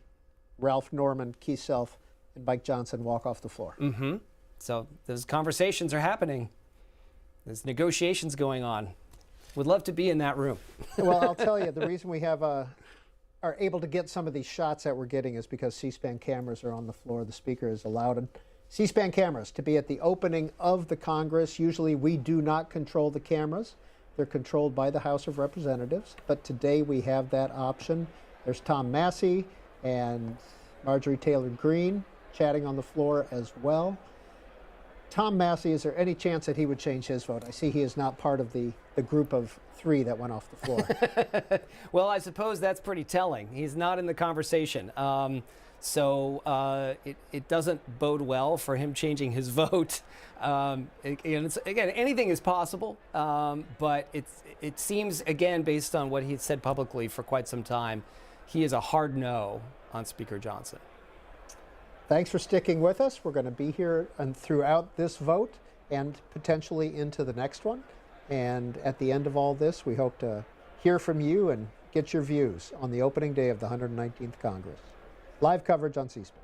Ralph Norman, Keith Self, and Mike Johnson, walk off the floor. Mm-hmm. So those conversations are happening. There's negotiations going on. Would love to be in that room. Well, I'll tell you, the reason we have are able to get some of these shots that we're getting is because C-SPAN cameras are on the floor. The Speaker is allowed C-SPAN cameras to be at the opening of the Congress. Usually we do not control the cameras. They're controlled by the House of Representatives. But today we have that option. There's Tom Massey and Marjorie Taylor Greene chatting on the floor as well. Tom Massey, is there any chance that he would change his vote? I see he is not part of the group of 3 that went off the floor. Well, I suppose that's pretty telling. He's not in the conversation. So it doesn't bode well for him changing his vote. Again, anything is possible, but it seems, again, based on what he said publicly for quite some time, he is a hard no on Speaker Johnson. Thanks for sticking with us. We're going to be here and throughout this vote and potentially into the next one. And at the end of all this, we hope to hear from you and get your views on the opening day of the 119th Congress. Live coverage on C-SPAN.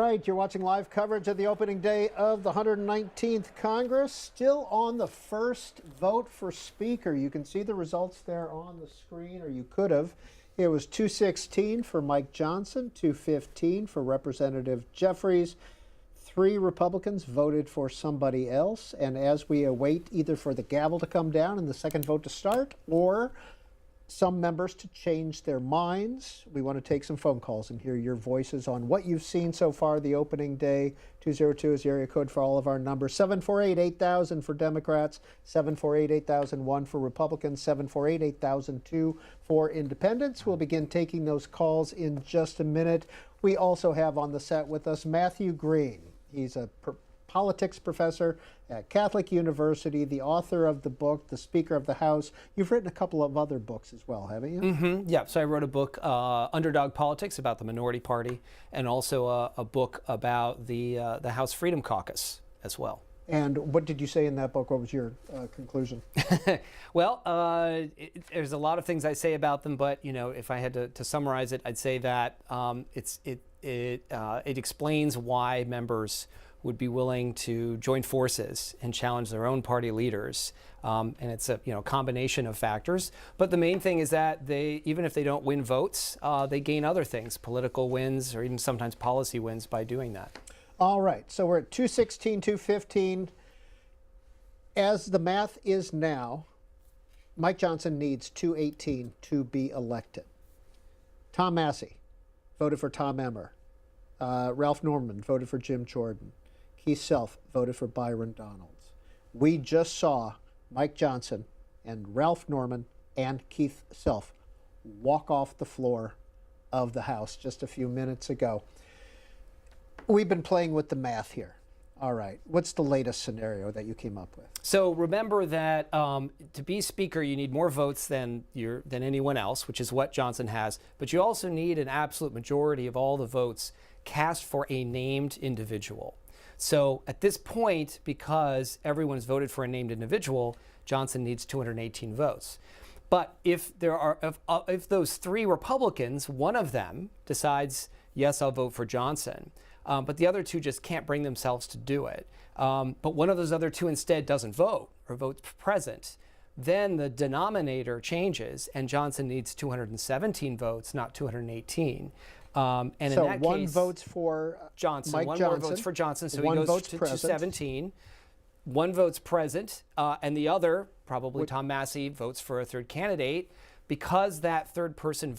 right, you're watching live coverage of the opening day of the 119th Congress. Still on the first vote for Speaker. You can see the results there on the screen, or you could have. It was 216 for Mike Johnson, 215 for Representative Jeffries. 3 Republicans voted for somebody else. And as we await either for the gavel to come down and the second vote to start, or some members to change their minds, we want to take some phone calls and hear your voices on what you've seen so far the opening day. 202 is the area code for all of our numbers. 748-8000 for Democrats, 748-8001 for Republicans, 748-8002 for Independents. We'll begin taking those calls in just a minute. We also have on the set with us Matthew Green. He's a politics professor at Catholic University, the author of the book, The Speaker of the House. You've written a couple of other books as well, haven't you? Mm-hmm. Yeah, so I wrote a book, Underdog Politics, about the minority party, and also a book about the House Freedom Caucus as well. And what did you say in that book? What was your conclusion? Well, there's a lot of things I say about them, but if I had to summarize it, I'd say that it explains why members would be willing to join forces and challenge their own party leaders. And it's a combination of factors. But the main thing is that even if they don't win votes, they gain other things, political wins or even sometimes policy wins by doing that. All right, so we're at 216, 215. As the math is now, Mike Johnson needs 218 to be elected. Tom Massey voted for Tom Emmer. Ralph Norman voted for Jim Jordan. Keith Self voted for Byron Donalds. We just saw Mike Johnson and Ralph Norman and Keith Self walk off the floor of the House just a few minutes ago. We've been playing with the math here. All right, what's the latest scenario that you came up with? So remember that to be Speaker, you need more votes than anyone else, which is what Johnson has. But you also need an absolute majority of all the votes cast for a named individual. So at this point, because everyone's voted for a named individual, Johnson needs 218 votes. But if those 3 Republicans, one of them decides, yes, I'll vote for Johnson, but the other 2 just can't bring themselves to do it, but one of those other 2 instead doesn't vote or votes present, then the denominator changes and Johnson needs 217 votes, not 218. And so in that one case, votes for Johnson. Mike one Johnson. More votes for Johnson, so one he goes votes to present. 217. 1 votes present, and the other, probably Tom Massey, votes for a third candidate. Because that third person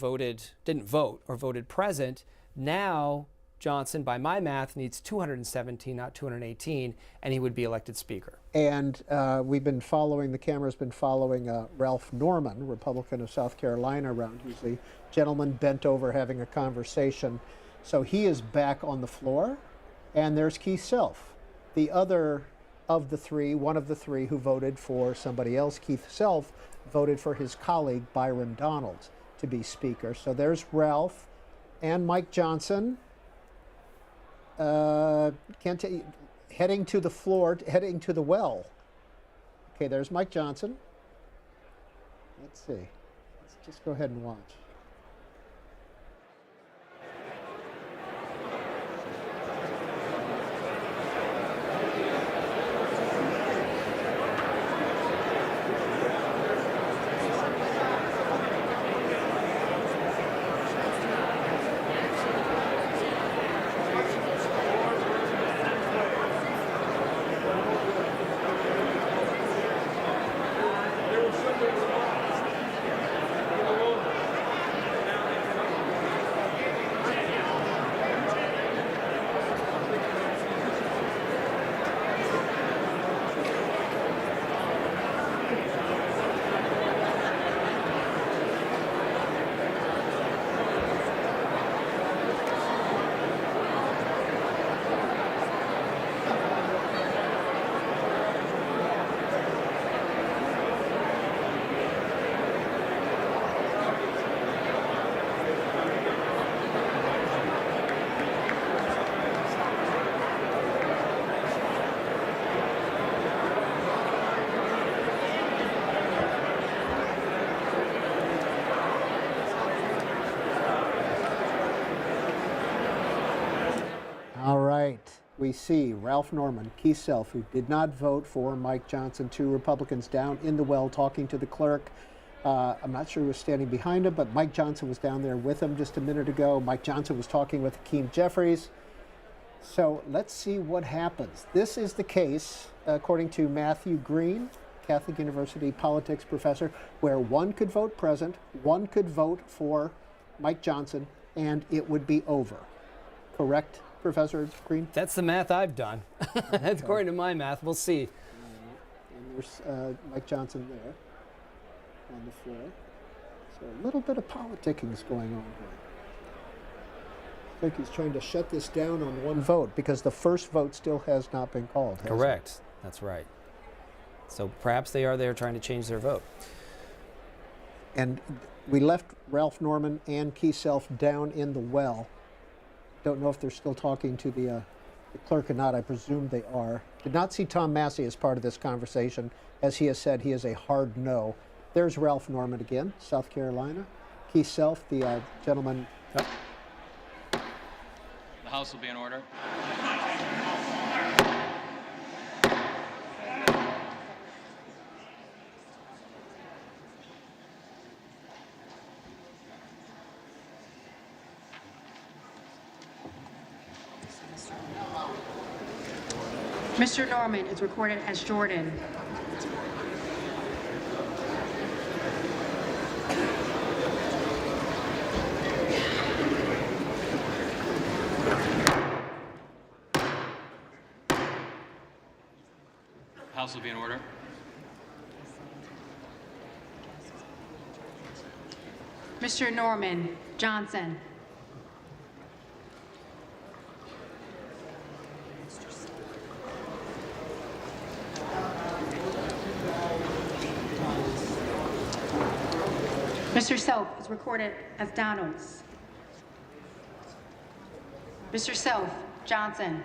didn't vote or voted present, now Johnson, by my math, needs 217, not 218, and he would be elected Speaker. And we've been following, the camera's been following Ralph Norman, Republican of South Carolina, around. He's the gentleman bent over having a conversation. So he is back on the floor. And there's Keith Self, the other of the 3, one of the 3 who voted for somebody else. Keith Self voted for his colleague, Byron Donalds, to be Speaker. So there's Ralph and Mike Johnson. Heading to the floor, heading to the well. Okay, there's Mike Johnson. Let's see. Let's just go ahead and watch. we see Ralph Norman, Keith Self, who did not vote for Mike Johnson, 2 Republicans down in the well talking to the clerk. I'm not sure who was standing behind him, but Mike Johnson was down there with him just a minute ago. Mike Johnson was talking with Hakeem Jeffries. So let's see what happens. This is the case, according to Matthew Green, Catholic University politics professor, where one could vote present, one could vote for Mike Johnson, and it would be over. Correct, Professor Green? That's the math I've done. That's according to my math. We'll see. And there's Mike Johnson there on the floor. So a little bit of politicking is going on here. I think he's trying to shut this down on one vote because the first vote still has not been called. Correct. That's right. So perhaps they are there trying to change their vote. And we left Ralph Norman and Keith Self down in the well. Don't know if they're still talking to the clerk or not. I presume they are. Did not see Tom Massey as part of this conversation. As he has said, he is a hard no. There's Ralph Norman again, South Carolina. Keith Self, the gentleman. The House will be in order. Mr. Norman is recorded as Jordan. House will be in order. Mr. Norman, Johnson. Mr. Self is recorded as Donalds. Mr. Self, Johnson.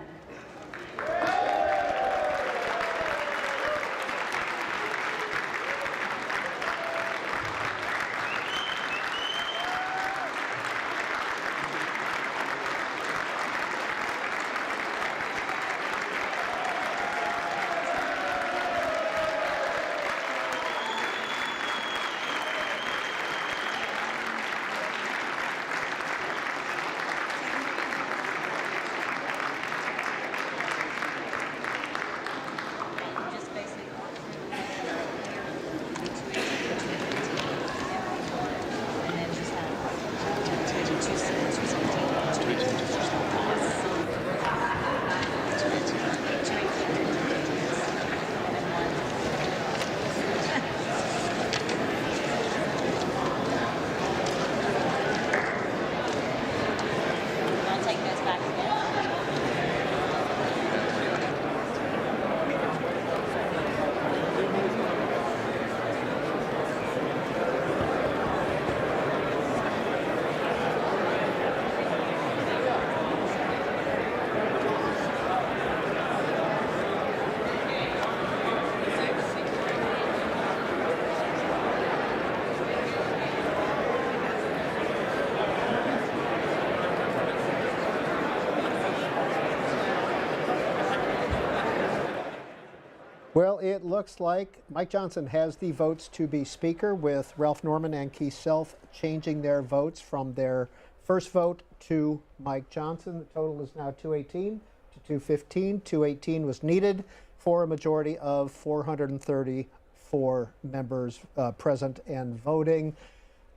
Well, it looks like Mike Johnson has the votes to be Speaker, with Ralph Norman and Keith Self changing their votes from their first vote to Mike Johnson. The total is now 218 to 215. 218 was needed for a majority of 434 members present and voting.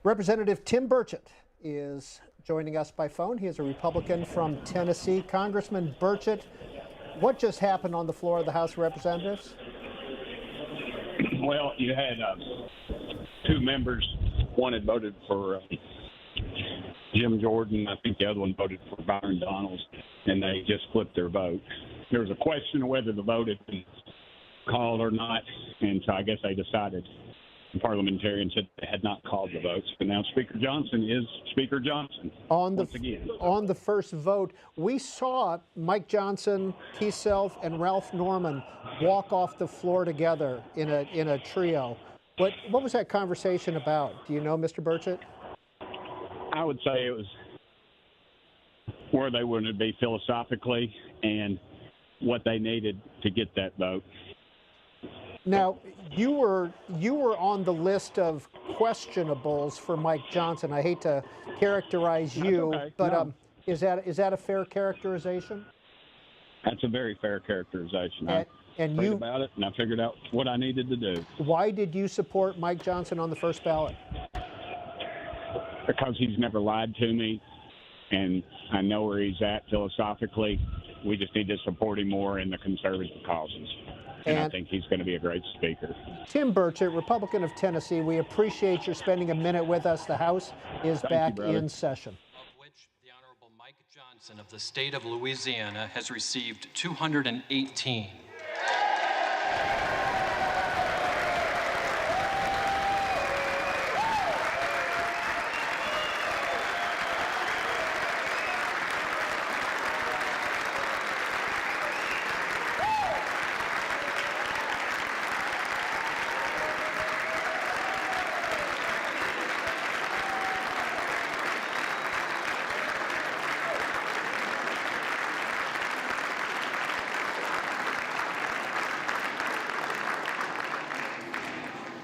Representative Tim Burchett is joining us by phone. He is a Republican from Tennessee. Congressman Burchett, what just happened on the floor of the House of Representatives? Well, you had 2 members. One had voted for Jim Jordan. I think the other one voted for Byron Donalds, and they just flipped their vote. There was a question of whether the vote had been called or not, and so I guess they decided. The parliamentarian said they had not called the votes, but now Speaker Johnson is Speaker Johnson once again. On the first vote, we saw Mike Johnson, Keith Self, and Ralph Norman walk off the floor together in a trio. What was that conversation about? Do you know, Mr. Burchett? I would say it was where they wanted to be philosophically, and what they needed to get that vote. Now, you were on the list of questionables for Mike Johnson. I hate to characterize you, okay. but No. is that a fair characterization? That's a very fair characterization. I And prayed you, about it, and I figured out what I needed to do. why did you support Mike Johnson on the first ballot? Because he's never lied to me, and I know where he's at philosophically. We just need to support him more in the conservative causes. And I think he's going to be a great speaker. Tim Burchett, Republican of Tennessee, we appreciate your spending a minute with us. The House is back in session. Of which the Honorable Mike Johnson of the state of Louisiana has received 218.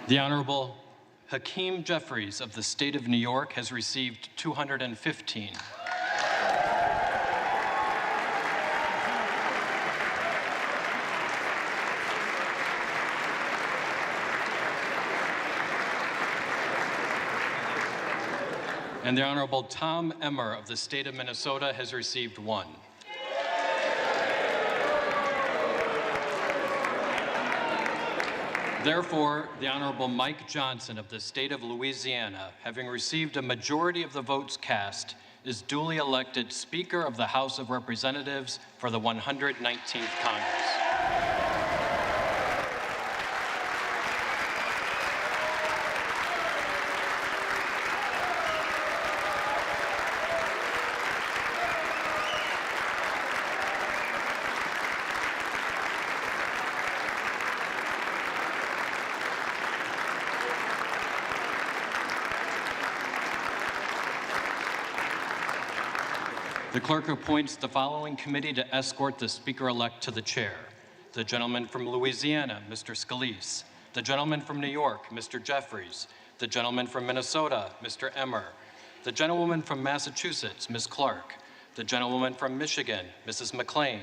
The Honorable Hakeem Jeffries of the state of New York has received 215. And the Honorable Tom Emmer of the state of Minnesota has received 1. Therefore, the Honorable Mike Johnson of the state of Louisiana, having received a majority of the votes cast, is duly elected Speaker of the House of Representatives for the 119th Congress. The clerk appoints the following committee to escort the Speaker-elect to the chair. The gentleman from Louisiana, Mr. Scalise. The gentleman from New York, Mr. Jeffries. The gentleman from Minnesota, Mr. Emmer. The gentlewoman from Massachusetts, Ms. Clark. The gentlewoman from Michigan, Mrs. McLean.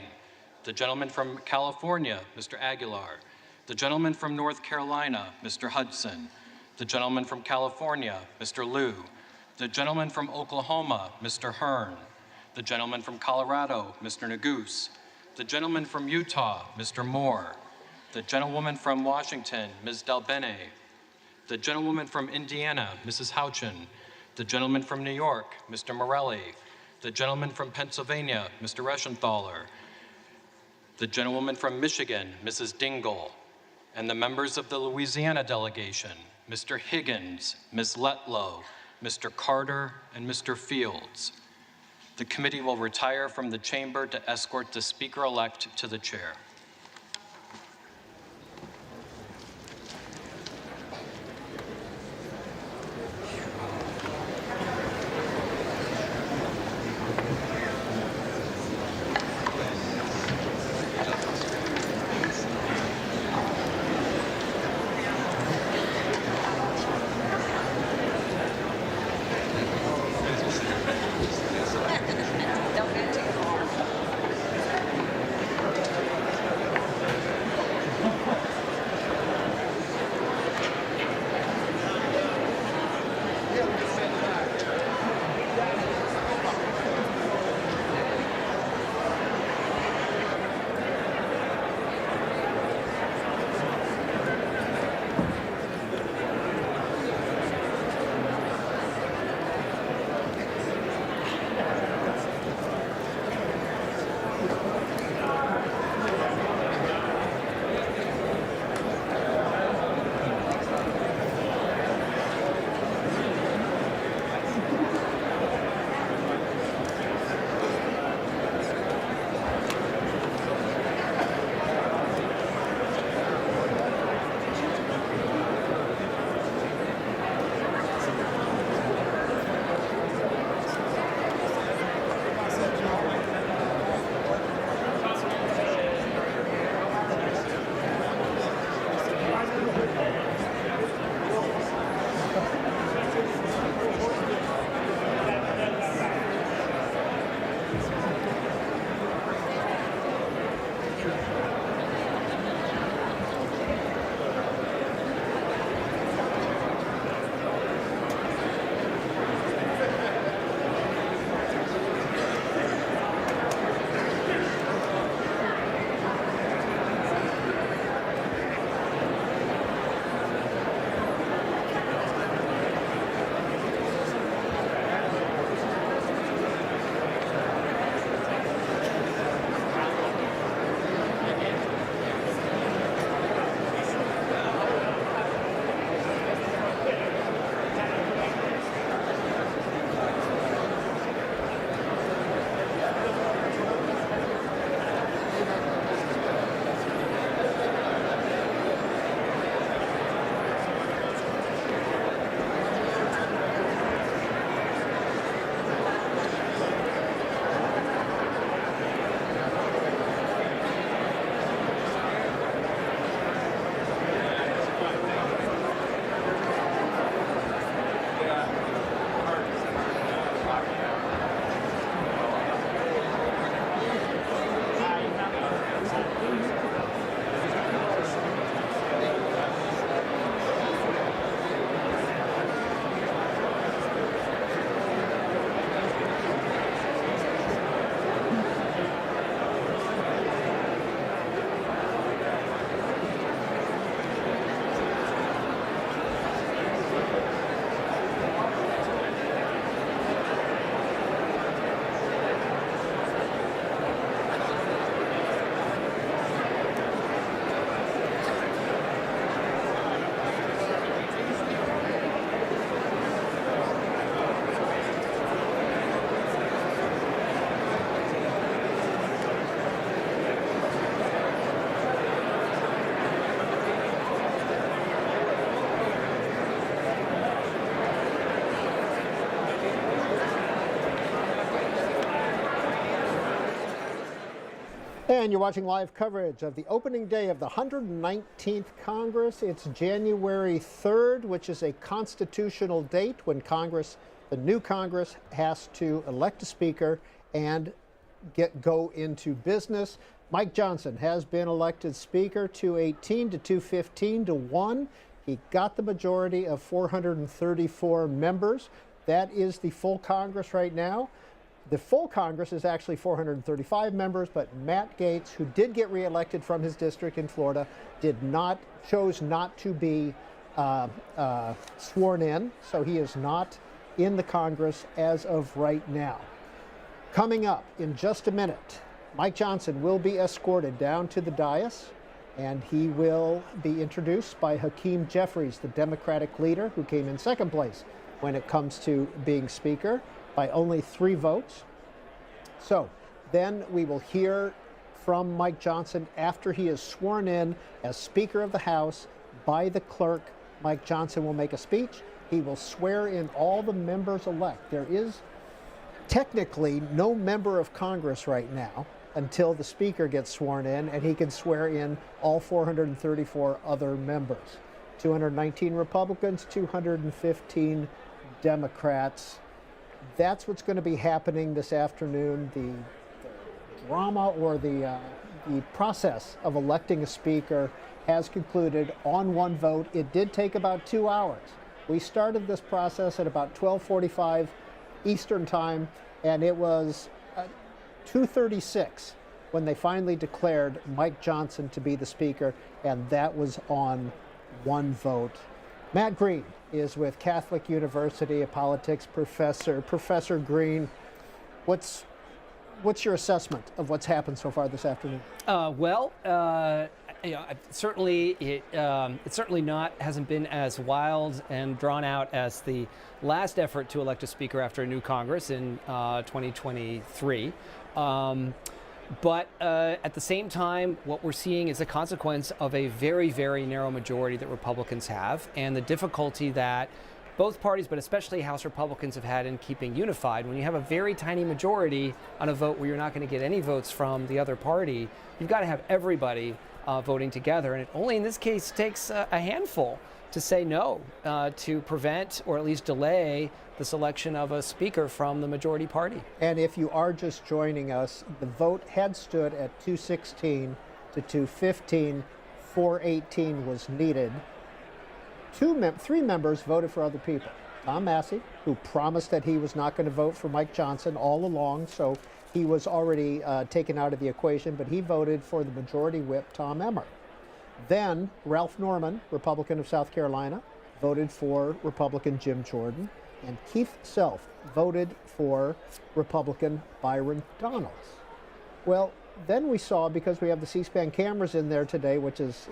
The gentleman from California, Mr. Aguilar. The gentleman from North Carolina, Mr. Hudson. The gentleman from California, Mr. Liu. The gentleman from Oklahoma, Mr. Hearn. The gentleman from Colorado, Mr. Neguse. The gentleman from Utah, Mr. Moore. The gentlewoman from Washington, Ms. Delbene. The gentlewoman from Indiana, Mrs. Houchin. The gentleman from New York, Mr. Morelli. The gentleman from Pennsylvania, Mr. Reschenthaler. The gentlewoman from Michigan, Mrs. Dingell. And the members of the Louisiana delegation, Mr. Higgins, Ms. Letlow, Mr. Carter, and Mr. Fields. The committee will retire from the chamber to escort the Speaker-elect to the chair. And you're watching live coverage of the opening day of the 119th Congress. It's January 3rd, which is a constitutional date when Congress, the new Congress, has to elect a speaker and go into business. Mike Johnson has been elected Speaker 218 to 215 to 1. He got the majority of 434 members. That is the full Congress right now. The full Congress is actually 435 members, but Matt Gaetz, who did get reelected from his district in Florida, chose not to be sworn in, so he is not in the Congress as of right now. Coming up in just a minute, Mike Johnson will be escorted down to the dais, and he will be introduced by Hakeem Jeffries, the Democratic leader who came in second place when it comes to being Speaker, by only 3 votes. So then we will hear from Mike Johnson after he is sworn in as Speaker of the House by the clerk. Mike Johnson will make a speech. He will swear in all the members-elect. There is technically no member of Congress right now until the Speaker gets sworn in, and he can swear in all 434 other members. 219 Republicans, 215 Democrats. That's what's going to be happening this afternoon. The drama or the process of electing a speaker has concluded on one vote. It did take about 2 hours. We started this process at about 12:45 Eastern Time, and it was 2:36 when they finally declared Mike Johnson to be the speaker, and that was on one vote. Matt Green is with Catholic University, a politics professor. Professor Green, what's your assessment of what's happened so far this afternoon? Certainly it certainly hasn't been as wild and drawn out as the last effort to elect a speaker after a new Congress in 2023. But at the same time, what we're seeing is a consequence of a very, very narrow majority that Republicans have, and the difficulty that both parties, but especially House Republicans, have had in keeping unified. When you have a very tiny majority on a vote where you're not going to get any votes from the other party, you've got to have everybody voting together, and it only in this case takes a handful to say no, to prevent or at least delay the selection of a speaker from the majority party. And if you are just joining us, the vote had stood at 216 to 215. 418 was needed. 3 members voted for other people. Tom Massey, who promised that he was not going to vote for Mike Johnson all along, so he was already taken out of the equation, but he voted for the majority whip, Tom Emmer. Then Ralph Norman, Republican of South Carolina, voted for Republican Jim Jordan, and Keith Self voted for Republican Byron Donalds. Well, then we saw, because we have the C-SPAN cameras in there today, which is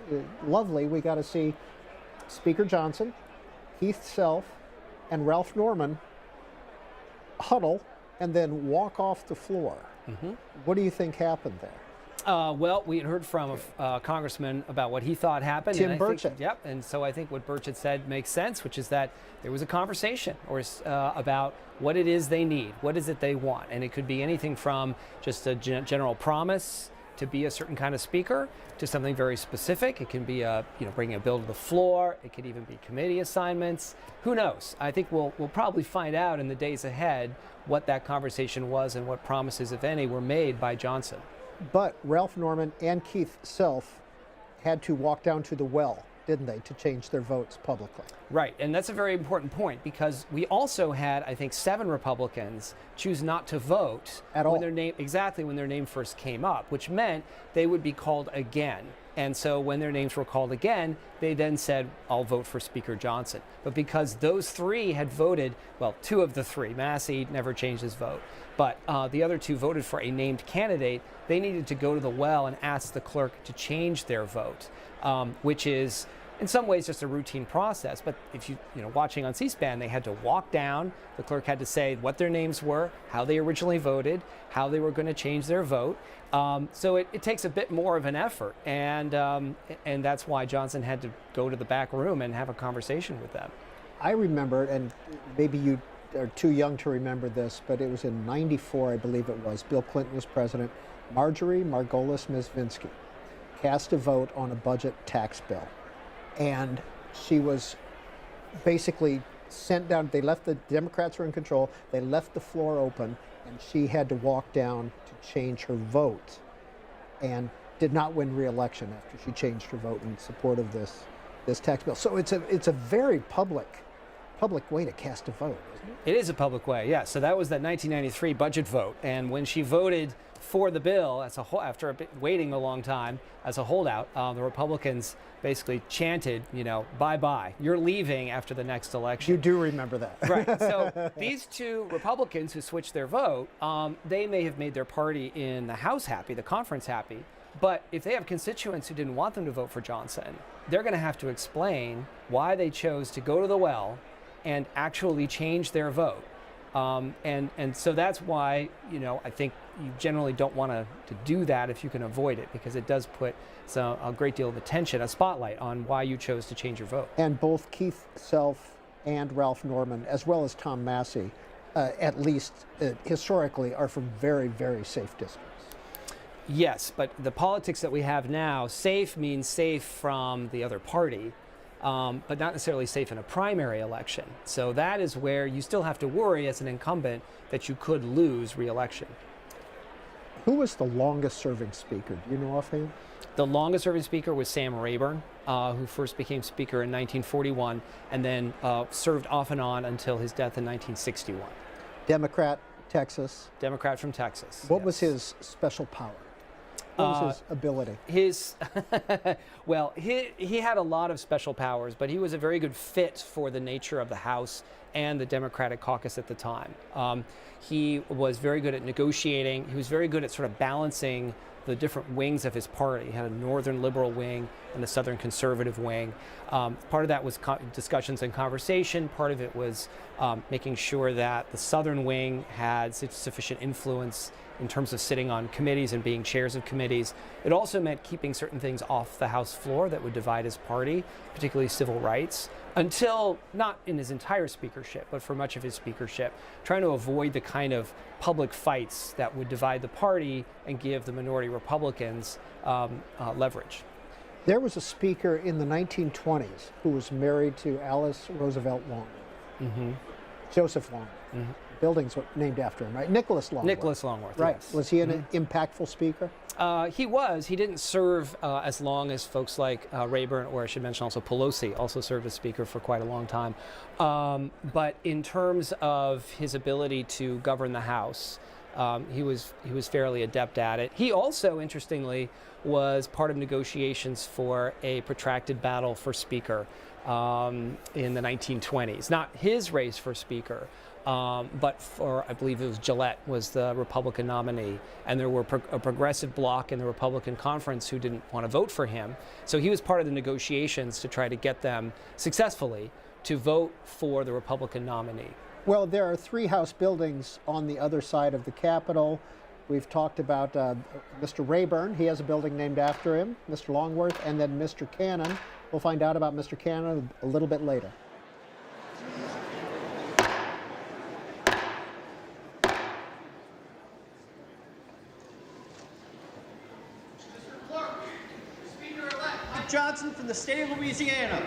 lovely, we got to see Speaker Johnson, Keith Self, and Ralph Norman huddle and then walk off the floor. Mm-hmm. What do you think happened there? Well, we had heard from a congressman about what he thought happened. Tim Burchett. Yep, and so I think what Burchett said makes sense, which is that there was a conversation about what it is they need, what is it they want, and it could be anything from just a general promise to be a certain kind of speaker to something very specific. It can be bringing a bill to the floor. It could even be committee assignments. Who knows? I think we'll probably find out in the days ahead what that conversation was and what promises, if any, were made by Johnson. But Ralph Norman and Keith Self had to walk down to the well, didn't they, to change their votes publicly? Right, and that's a very important point, because we also had, I think, 7 Republicans choose not to vote at all. When their name first came up, which meant they would be called again. And so when their names were called again, they then said, I'll vote for Speaker Johnson. But because those 3 had voted, well, 2 of the 3, Massey never changed his vote, but the other 2 voted for a named candidate, they needed to go to the well and ask the clerk to change their vote, which is in some ways just a routine process. But if you watching on C-SPAN, they had to walk down, the clerk had to say what their names were, how they originally voted, how they were going to change their vote. So it takes a bit more of an effort, and that's why Johnson had to go to the back room and have a conversation with them. I remember, and maybe you are too young to remember this, but it was in '94, I believe it was. Bill Clinton was president, Marjorie Margolis Mizvinsky, cast a vote on a budget tax bill. And she was basically sent down. They left, the Democrats were in control. They left the floor open, and she had to walk down to change her vote, and did not win re-election after she changed her vote in support of this tax bill. So it's a very public way to cast a vote, isn't it? It is a public way, yeah. So that was that 1993 budget vote, and when she voted for the bill as a whole, after waiting a long time as a holdout, the Republicans basically chanted, bye-bye. You're leaving after the next election. You do remember that. Right. So these two Republicans who switched their vote, they may have made their party in the House happy, the conference happy, but if they have constituents who didn't want them to vote for Johnson, they're going to have to explain why they chose to go to the well and actually change their vote. And so that's why, I think you generally don't want to do that if you can avoid it, because it does put a great deal of attention, a spotlight on why you chose to change your vote. And both Keith Self and Ralph Norman, as well as Tom Massey, at least historically, are from very, very safe districts. Yes, but the politics that we have now, safe means safe from the other party, but not necessarily safe in a primary election. So that is where you still have to worry as an incumbent that you could lose re-election. Who was the longest serving speaker? Do you know offhand? The longest serving speaker was Sam Rayburn, who first became speaker in 1941 and then served off and on until his death in 1961. Democrat, Texas. Democrat from Texas. What was his special power? What was his ability? Well, he had a lot of special powers, but he was a very good fit for the nature of the House and the Democratic caucus at the time. He was very good at negotiating. He was very good at sort of balancing the different wings of his party. He had a northern liberal wing and a southern conservative wing. Part of that was discussions and conversation. Part of it was making sure that the southern wing had sufficient influence in terms of sitting on committees and being chairs of committees. It also meant keeping certain things off the House floor that would divide his party, particularly civil rights, until, not in his entire speakership, but for much of his speakership, trying to avoid the kind of public fights that would divide the party and give the minority Republicans leverage. There was a speaker in the 1920s who was married to Alice Roosevelt Long. Mm-hmm. Joseph Long. Mm-hmm. Buildings named after him, right? Nicholas Longworth. Nicholas Longworth, right. Yes. Was he an impactful speaker? He was. He didn't serve as long as folks like Rayburn, or I should mention also Pelosi, also served as speaker for quite a long time. But in terms of his ability to govern the House, he was fairly adept at it. He also, interestingly, was part of negotiations for a protracted battle for speaker in the 1920s. Not his race for speaker, but for, I believe it was Gillette was the Republican nominee, and there were a progressive bloc in the Republican conference who didn't want to vote for him. So he was part of the negotiations to try to get them successfully to vote for the Republican nominee. Well, there are 3 House buildings on the other side of the Capitol. We've talked about Mr. Rayburn. He has a building named after him, Mr. Longworth, and then Mr. Cannon. We'll find out about Mr. Cannon a little bit later. Johnson from the state of Louisiana.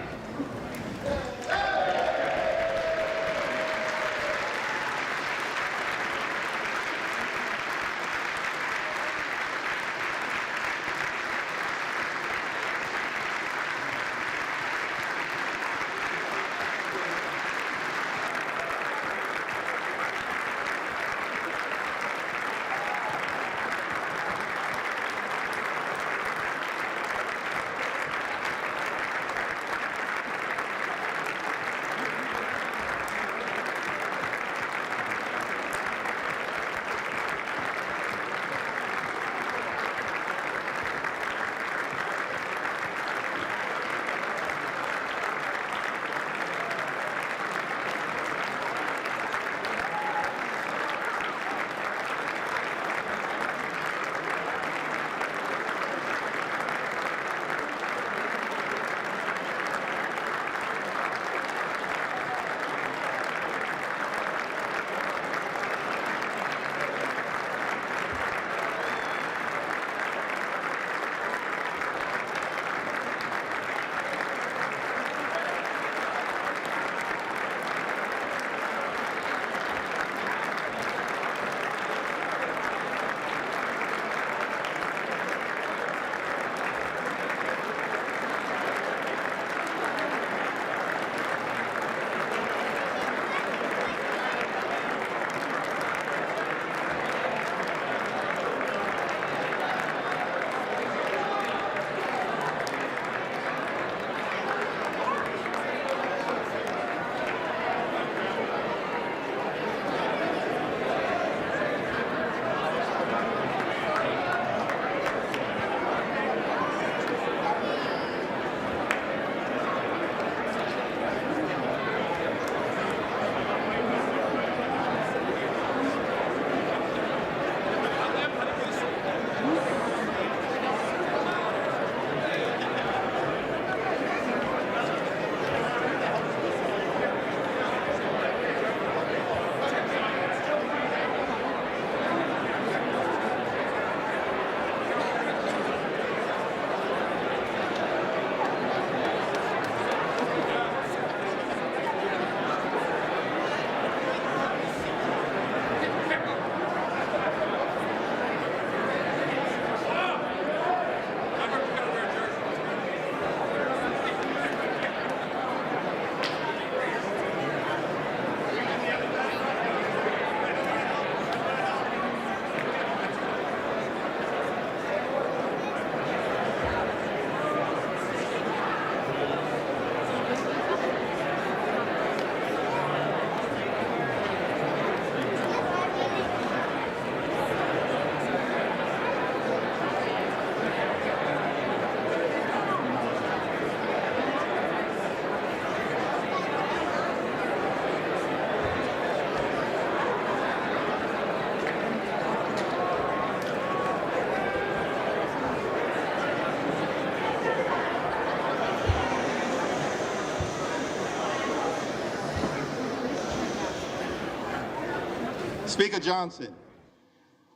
Speaker Johnson,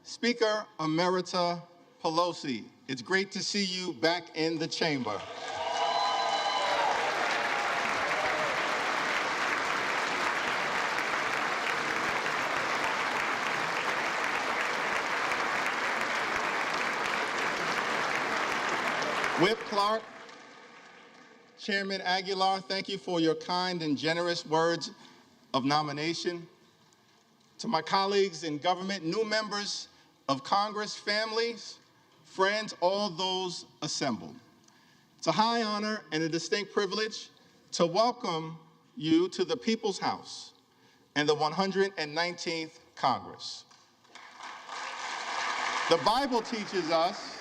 Speaker Emerita Pelosi, it's great to see you back in the chamber. Whip Clark, Chairman Aguilar, thank you for your kind and generous words of nomination. To my colleagues in government, new members of Congress, families, friends, all those assembled. It's a high honor and a distinct privilege to welcome you to the People's House and the 119th Congress. The Bible teaches us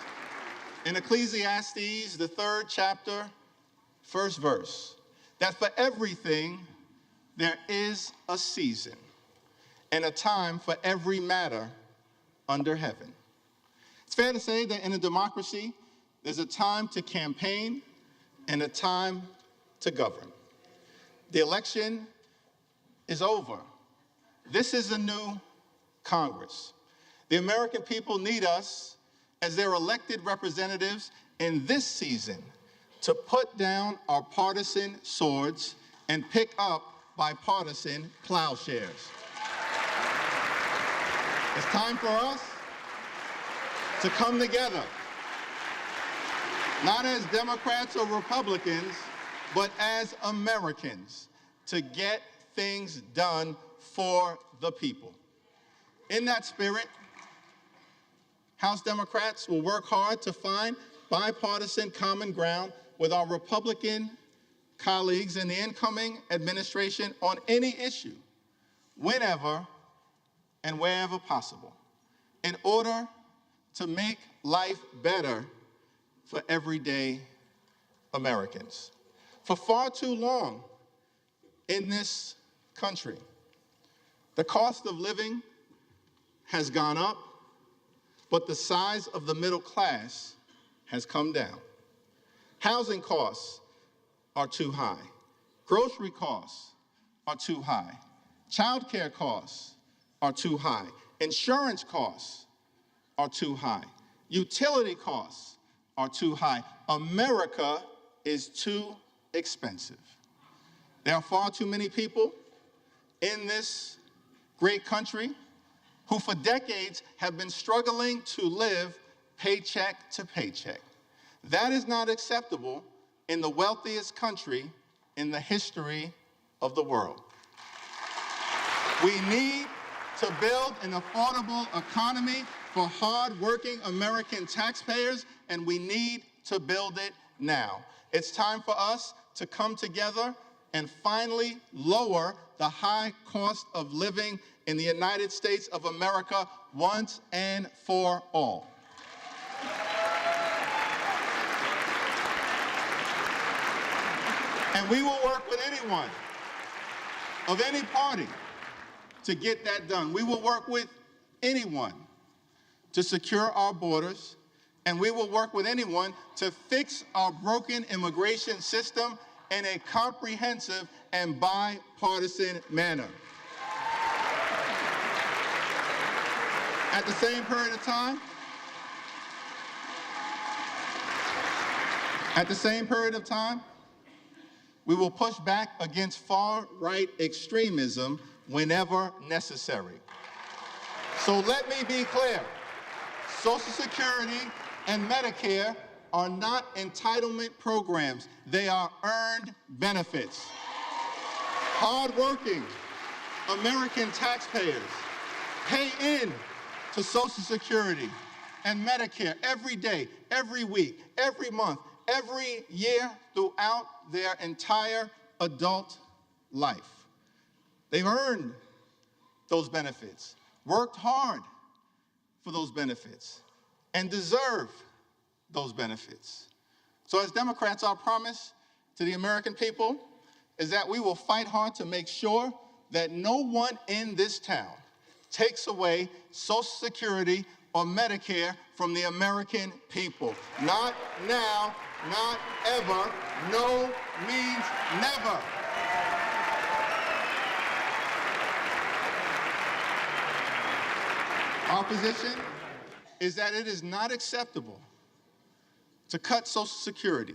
in Ecclesiastes, the 3rd chapter, 1st verse, that for everything there is a season and a time for every matter under heaven. It's fair to say that in a democracy, there's a time to campaign and a time to govern. The election is over. This is a new Congress. The American people need us as their elected representatives in this season to put down our partisan swords and pick up bipartisan plowshares. It's time for us to come together, not as Democrats or Republicans, but as Americans, to get things done for the people. In that spirit, House Democrats will work hard to find bipartisan common ground with our Republican colleagues in the incoming administration on any issue, whenever and wherever possible, in order to make life better for everyday Americans. For far too long in this country, the cost of living has gone up, but the size of the middle class has come down. Housing costs are too high. Grocery costs are too high. Childcare costs are too high. Insurance costs are too high. Utility costs are too high. America is too expensive. There are far too many people in this great country who for decades have been struggling to live paycheck to paycheck. That is not acceptable in the wealthiest country in the history of the world. We need to build an affordable economy for hard-working American taxpayers, and we need to build it now. It's time for us to come together and finally lower the high cost of living in the United States of America once and for all. And we will work with anyone of any party to get that done. We will work with anyone to secure our borders, and we will work with anyone to fix our broken immigration system in a comprehensive and bipartisan manner. At the same period of time, we will push back against far-right extremism whenever necessary. So let me be clear. Social Security and Medicare are not entitlement programs. They are earned benefits. Hard-working American taxpayers pay in to Social Security and Medicare every day, every week, every month, every year throughout their entire adult life. They've earned those benefits, worked hard for those benefits, and deserve those benefits. So as Democrats, our promise to the American people is that we will fight hard to make sure that no one in this town takes away Social Security or Medicare from the American people. Not now, not ever. No means never. – Our position is that it is not acceptable to cut Social Security,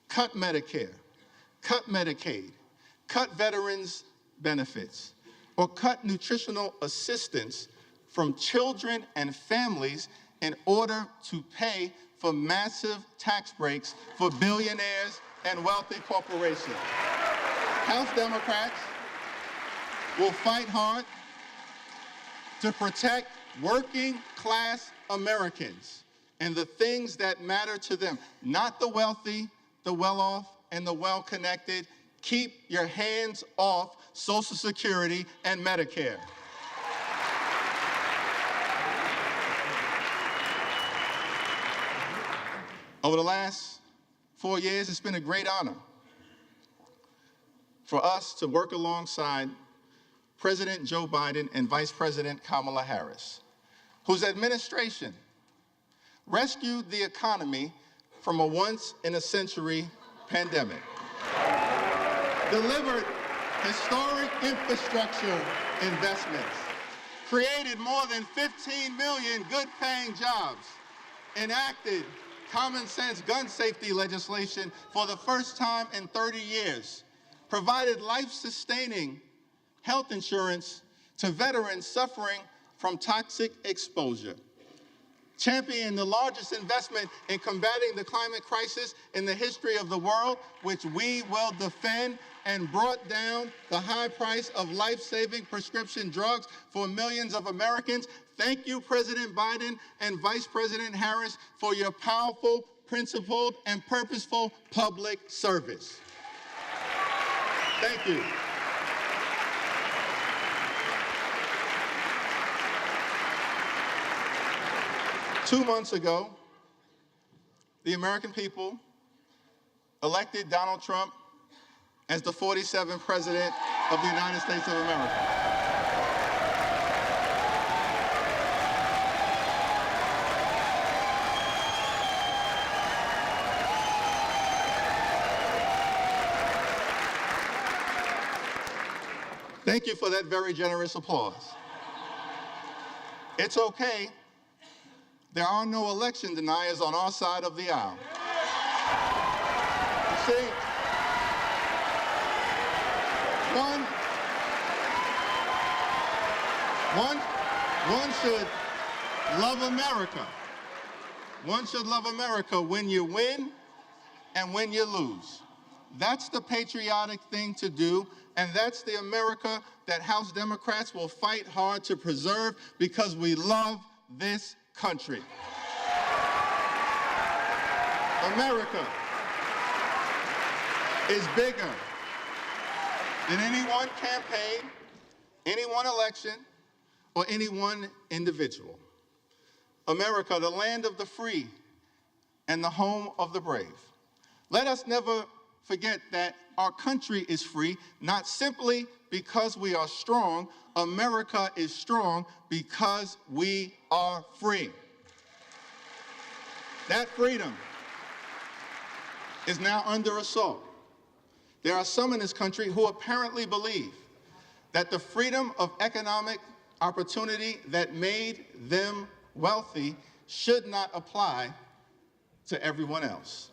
cut Medicare, cut Medicaid, cut veterans' benefits, or cut nutritional assistance from children and families in order to pay for massive tax breaks for billionaires and wealthy corporations. House Democrats will fight hard to protect working class Americans and the things that matter to them, not the wealthy, the well-off, and the well-connected. Keep your hands off Social Security and Medicare. Over the last 4 years, it's been a great honor for us to work alongside President Joe Biden and Vice President Kamala Harris, whose administration rescued the economy from a once-in-a-century pandemic, delivered historic infrastructure investments, created more than 15 million good-paying jobs, enacted common-sense gun safety legislation for the first time in 30 years, provided life-sustaining health insurance to veterans suffering from toxic exposure, championed the largest investment in combating the climate crisis in the history of the world, which we will defend, and brought down the high price of life-saving prescription drugs for millions of Americans. Thank you, President Biden and Vice President Harris, for your powerful, principled, and purposeful public service. Thank you. Two months ago, the American people elected Donald Trump as the 47th President of the United States of America. Thank you for that very generous applause. It's okay. There are no election deniers on our side of the aisle. You see, one should love America. One should love America when you win and when you lose. That's the patriotic thing to do, and that's the America that House Democrats will fight hard to preserve because we love this country. America is bigger than any one campaign, any one election, or any one individual. America, the land of the free and the home of the brave. Let us never forget that our country is free, not simply because we are strong. America is strong because we are free. That freedom is now under assault. There are some in this country who apparently believe that the freedom of economic opportunity that made them wealthy should not apply to everyone else.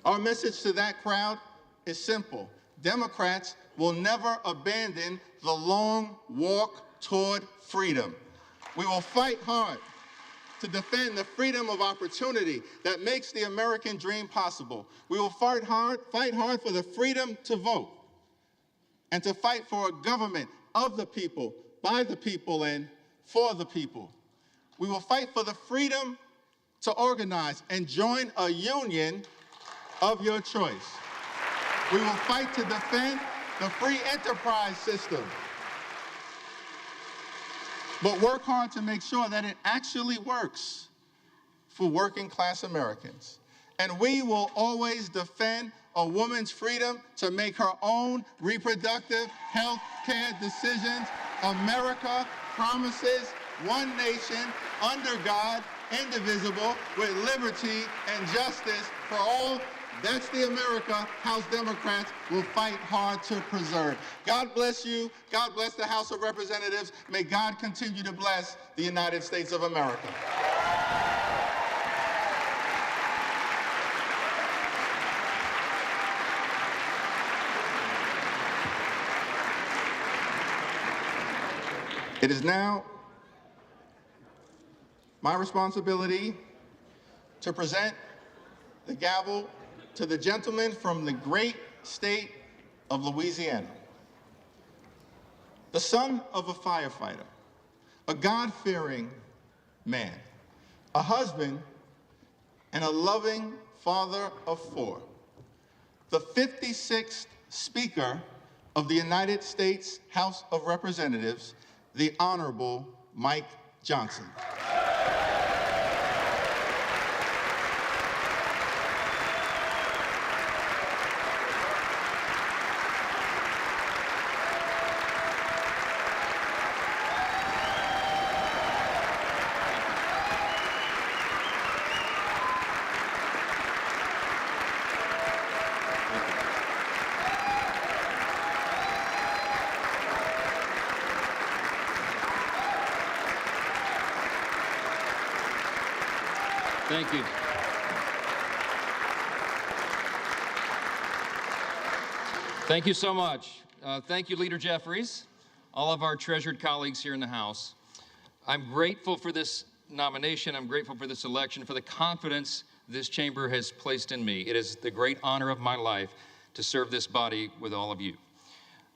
Our message to that crowd is simple. Democrats will never abandon the long walk toward freedom. We will fight hard to defend the freedom of opportunity that makes the American dream possible. We will fight hard for the freedom to vote and to fight for a government of the people, by the people, and for the people. We will fight for the freedom to organize and join a union of your choice. We will fight to defend the free enterprise system, but work hard to make sure that it actually works for working class Americans. And we will always defend a woman's freedom to make her own reproductive health care decisions. America promises one nation, under God, indivisible, with liberty and justice for all. That's the America House Democrats will fight hard to preserve. God bless you. God bless the House of Representatives. May God continue to bless the United States of America. It is now my responsibility to present the gavel to the gentleman from the great state of Louisiana, the son of a firefighter, a God-fearing man, a husband, and a loving father of four, the 56th Speaker of the United States House of Representatives, the Honorable Mike Johnson. Thank you. Thank you so much. Thank you, Leader Jeffries, all of our treasured colleagues here in the House. I'm grateful for this nomination. I'm grateful for this election, for the confidence this chamber has placed in me. It is the great honor of my life to serve this body with all of you.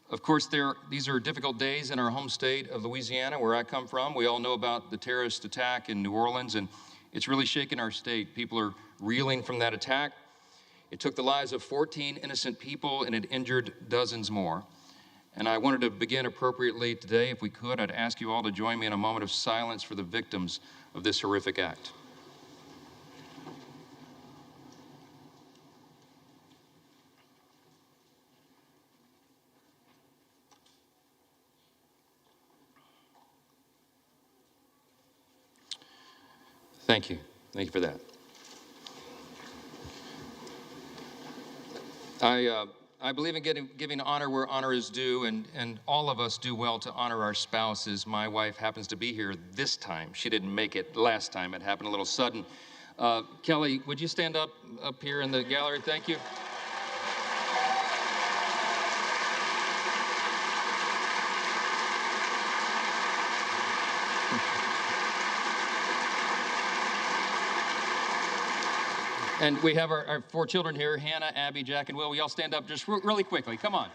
Of course, these are difficult days in our home state of Louisiana, where I come from. We all know about the terrorist attack in New Orleans, and it's really shaken our state. People are reeling from that attack. It took the lives of 14 innocent people, and it injured dozens more. And I wanted to begin appropriately today. If we could, I'd ask you all to join me in a moment of silence for the victims of this horrific act. Thank you. Thank you for that. I believe in giving honor where honor is due, and all of us do well to honor our spouses. My wife happens to be here this time. She didn't make it last time. It happened a little sudden. Kelly, would you stand up here in the gallery? Thank you. And we have our four children here, Hannah, Abby, Jack, and Will. We all stand up just really quickly. Come on.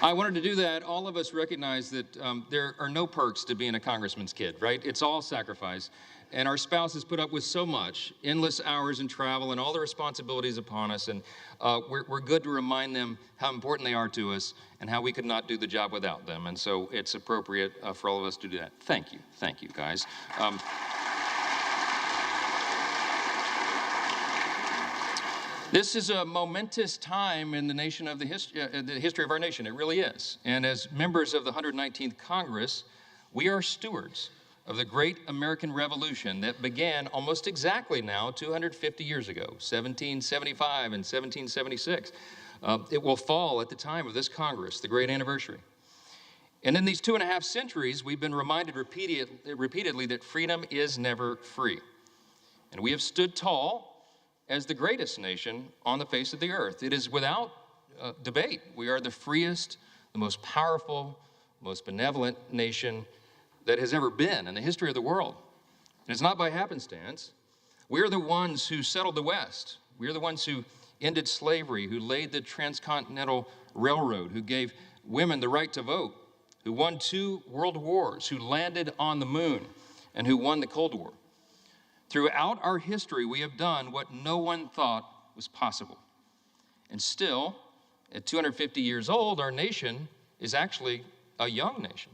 I wanted to do that. All of us recognize that there are no perks to being a congressman's kid, right? It's all sacrifice. And our spouses put up with so much, endless hours in travel and all the responsibilities upon us. And we're good to remind them how important they are to us and how we could not do the job without them. And so it's appropriate for all of us to do that. Thank you. Thank you, guys. This is a momentous time in the history of our nation. It really is. And as members of the 119th Congress, we are stewards of the great American Revolution that began almost exactly now 250 years ago, 1775 and 1776. It will fall at the time of this Congress, the great anniversary. And in these 2.5 centuries, we've been reminded repeatedly that freedom is never free. And we have stood tall as the greatest nation on the face of the earth. It is without debate. We are the freest, the most powerful, most benevolent nation that has ever been in the history of the world. And it's not by happenstance. We're the ones who settled the West. We're the ones who ended slavery, who laid the transcontinental railroad, who gave women the right to vote, who won 2 world wars, who landed on the moon, and who won the Cold War. Throughout our history, we have done what no one thought was possible. And still, at 250 years old, our nation is actually a young nation.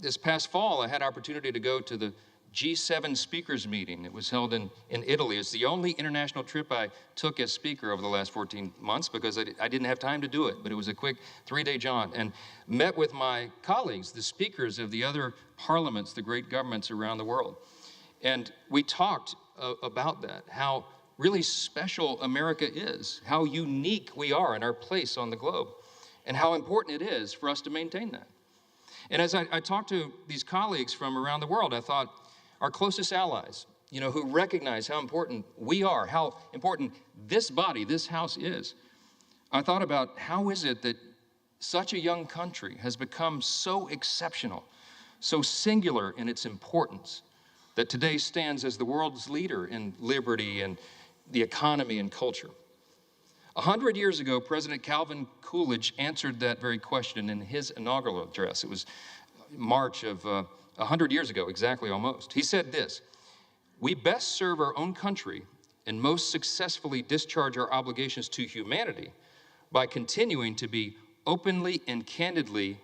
This past fall, I had opportunity to go to the G7 speakers meeting. It was held in Italy. It's the only international trip I took as speaker over the last 14 months because I didn't have time to do it, but it was a quick 3-day jaunt, and met with my colleagues, the speakers of the other parliaments, the great governments around the world. And we talked about that, how really special America is, how unique we are in our place on the globe, and how important it is for us to maintain that. And as I talked to these colleagues from around the world, I thought, our closest allies, who recognize how important we are, how important this body, this House is. I thought about how is it that such a young country has become so exceptional, so singular in its importance, that today stands as the world's leader in liberty and the economy and culture. 100 years ago, President Calvin Coolidge answered that very question in his inaugural address. It was March of 100 years ago, exactly almost. He said this: "We best serve our own country and most successfully discharge our obligations to humanity by continuing to be openly and candidly,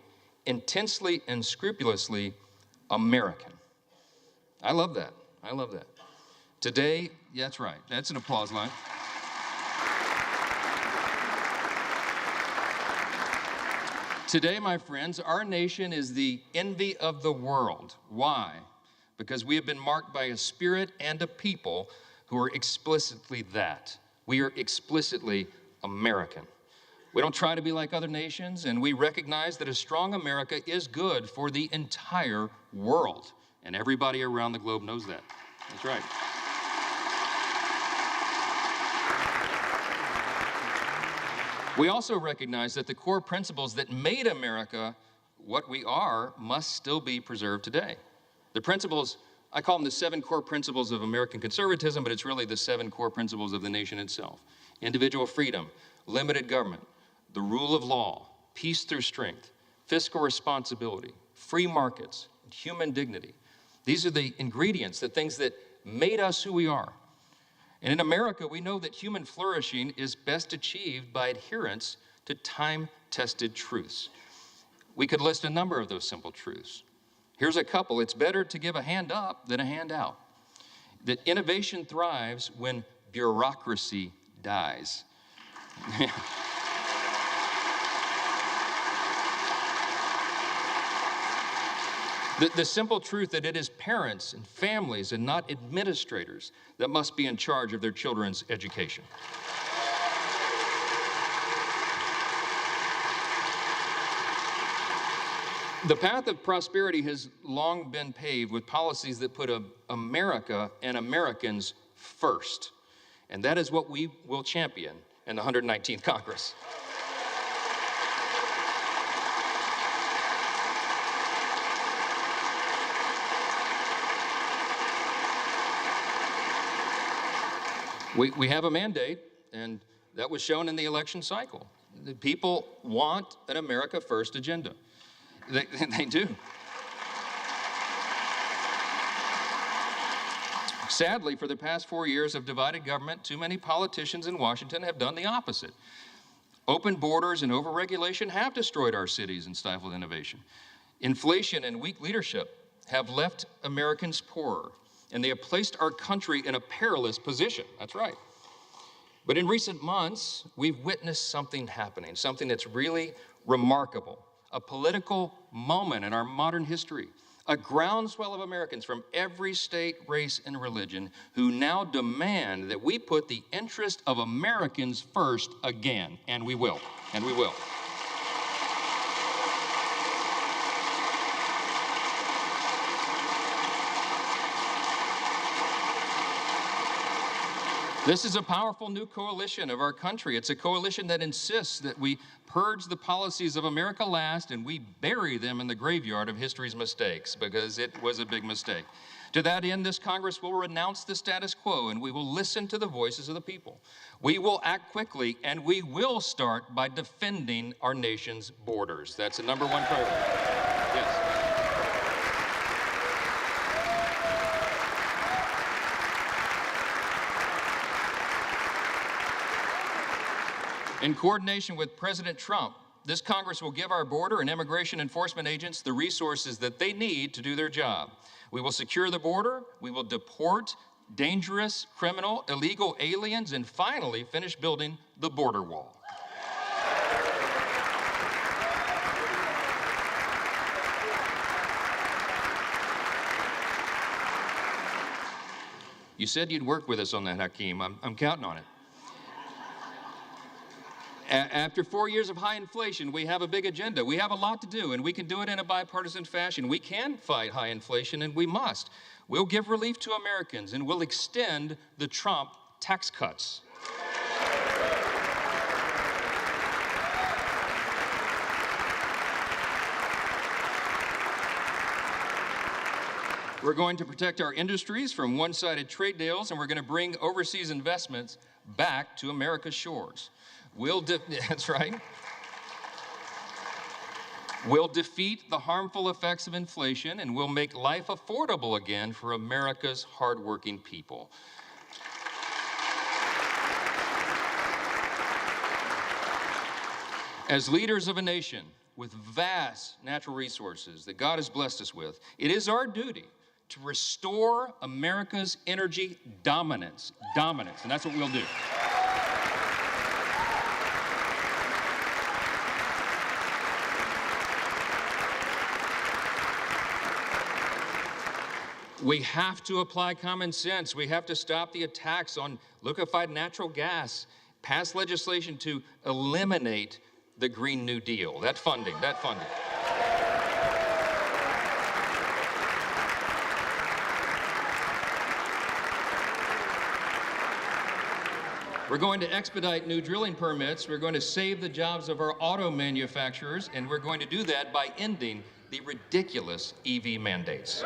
intensely and scrupulously American." I love that. I love that. Today, yeah, that's right. That's an applause line. Today, my friends, our nation is the envy of the world. Why? Because we have been marked by a spirit and a people who are explicitly that. We are explicitly American. We don't try to be like other nations, and we recognize that a strong America is good for the entire world. And everybody around the globe knows that. That's right. We also recognize that the core principles that made America what we are must still be preserved today. The principles, I call them the 7 core principles of American conservatism, but it's really the 7 core principles of the nation itself. Individual freedom, limited government, the rule of law, peace through strength, fiscal responsibility, free markets, human dignity. These are the ingredients, the things that made us who we are. And in America, we know that human flourishing is best achieved by adherence to time-tested truths. We could list a number of those simple truths. Here's a couple. It's better to give a hand up than a hand out. That innovation thrives when bureaucracy dies. The simple truth that it is parents and families and not administrators that must be in charge of their children's education. The path of prosperity has long been paved with policies that put America and Americans first. And that is what we will champion in the 119th Congress. We have a mandate, and that was shown in the election cycle. The people want an America First agenda. They do. Sadly, for the past 4 years of divided government, too many politicians in Washington have done the opposite. Open borders and overregulation have destroyed our cities and stifled innovation. Inflation and weak leadership have left Americans poorer, and they have placed our country in a perilous position. That's right. But in recent months, we've witnessed something happening, something that's really remarkable, a political moment in our modern history, a groundswell of Americans from every state, race, and religion who now demand that we put the interest of Americans first again, and we will, and we will. This is a powerful new coalition of our country. It's a coalition that insists that we purge the policies of America last and we bury them in the graveyard of history's mistakes, because it was a big mistake. To that end, this Congress will renounce the status quo and we will listen to the voices of the people. We will act quickly and we will start by defending our nation's borders. That's the #1 priority. Yes. In coordination with President Trump, This Congress will give our border and immigration enforcement agents the resources that they need to do their job. We will secure the border, we will deport dangerous, criminal, illegal aliens, and finally finish building the border wall. You said you'd work with us on that, Hakeem. I'm counting on it. After 4 years of high inflation, we have a big agenda. We have a lot to do, and we can do it in a bipartisan fashion. We can fight high inflation, and we must. We'll give relief to Americans, and we'll extend the Trump tax cuts. We're going to protect our industries from one-sided trade deals, and we're going to bring overseas investments back to America's shores. That's right. We'll defeat the harmful effects of inflation, and we'll make life affordable again for America's hardworking people. As leaders of a nation with vast natural resources that God has blessed us with, it is our duty to restore America's energy dominance, and that's what we'll do. We have to apply common sense. We have to stop the attacks on liquefied natural gas, pass legislation to eliminate the Green New Deal, that funding. We're going to expedite new drilling permits. We're going to save the jobs of our auto manufacturers, and we're going to do that by ending the ridiculous EV mandates.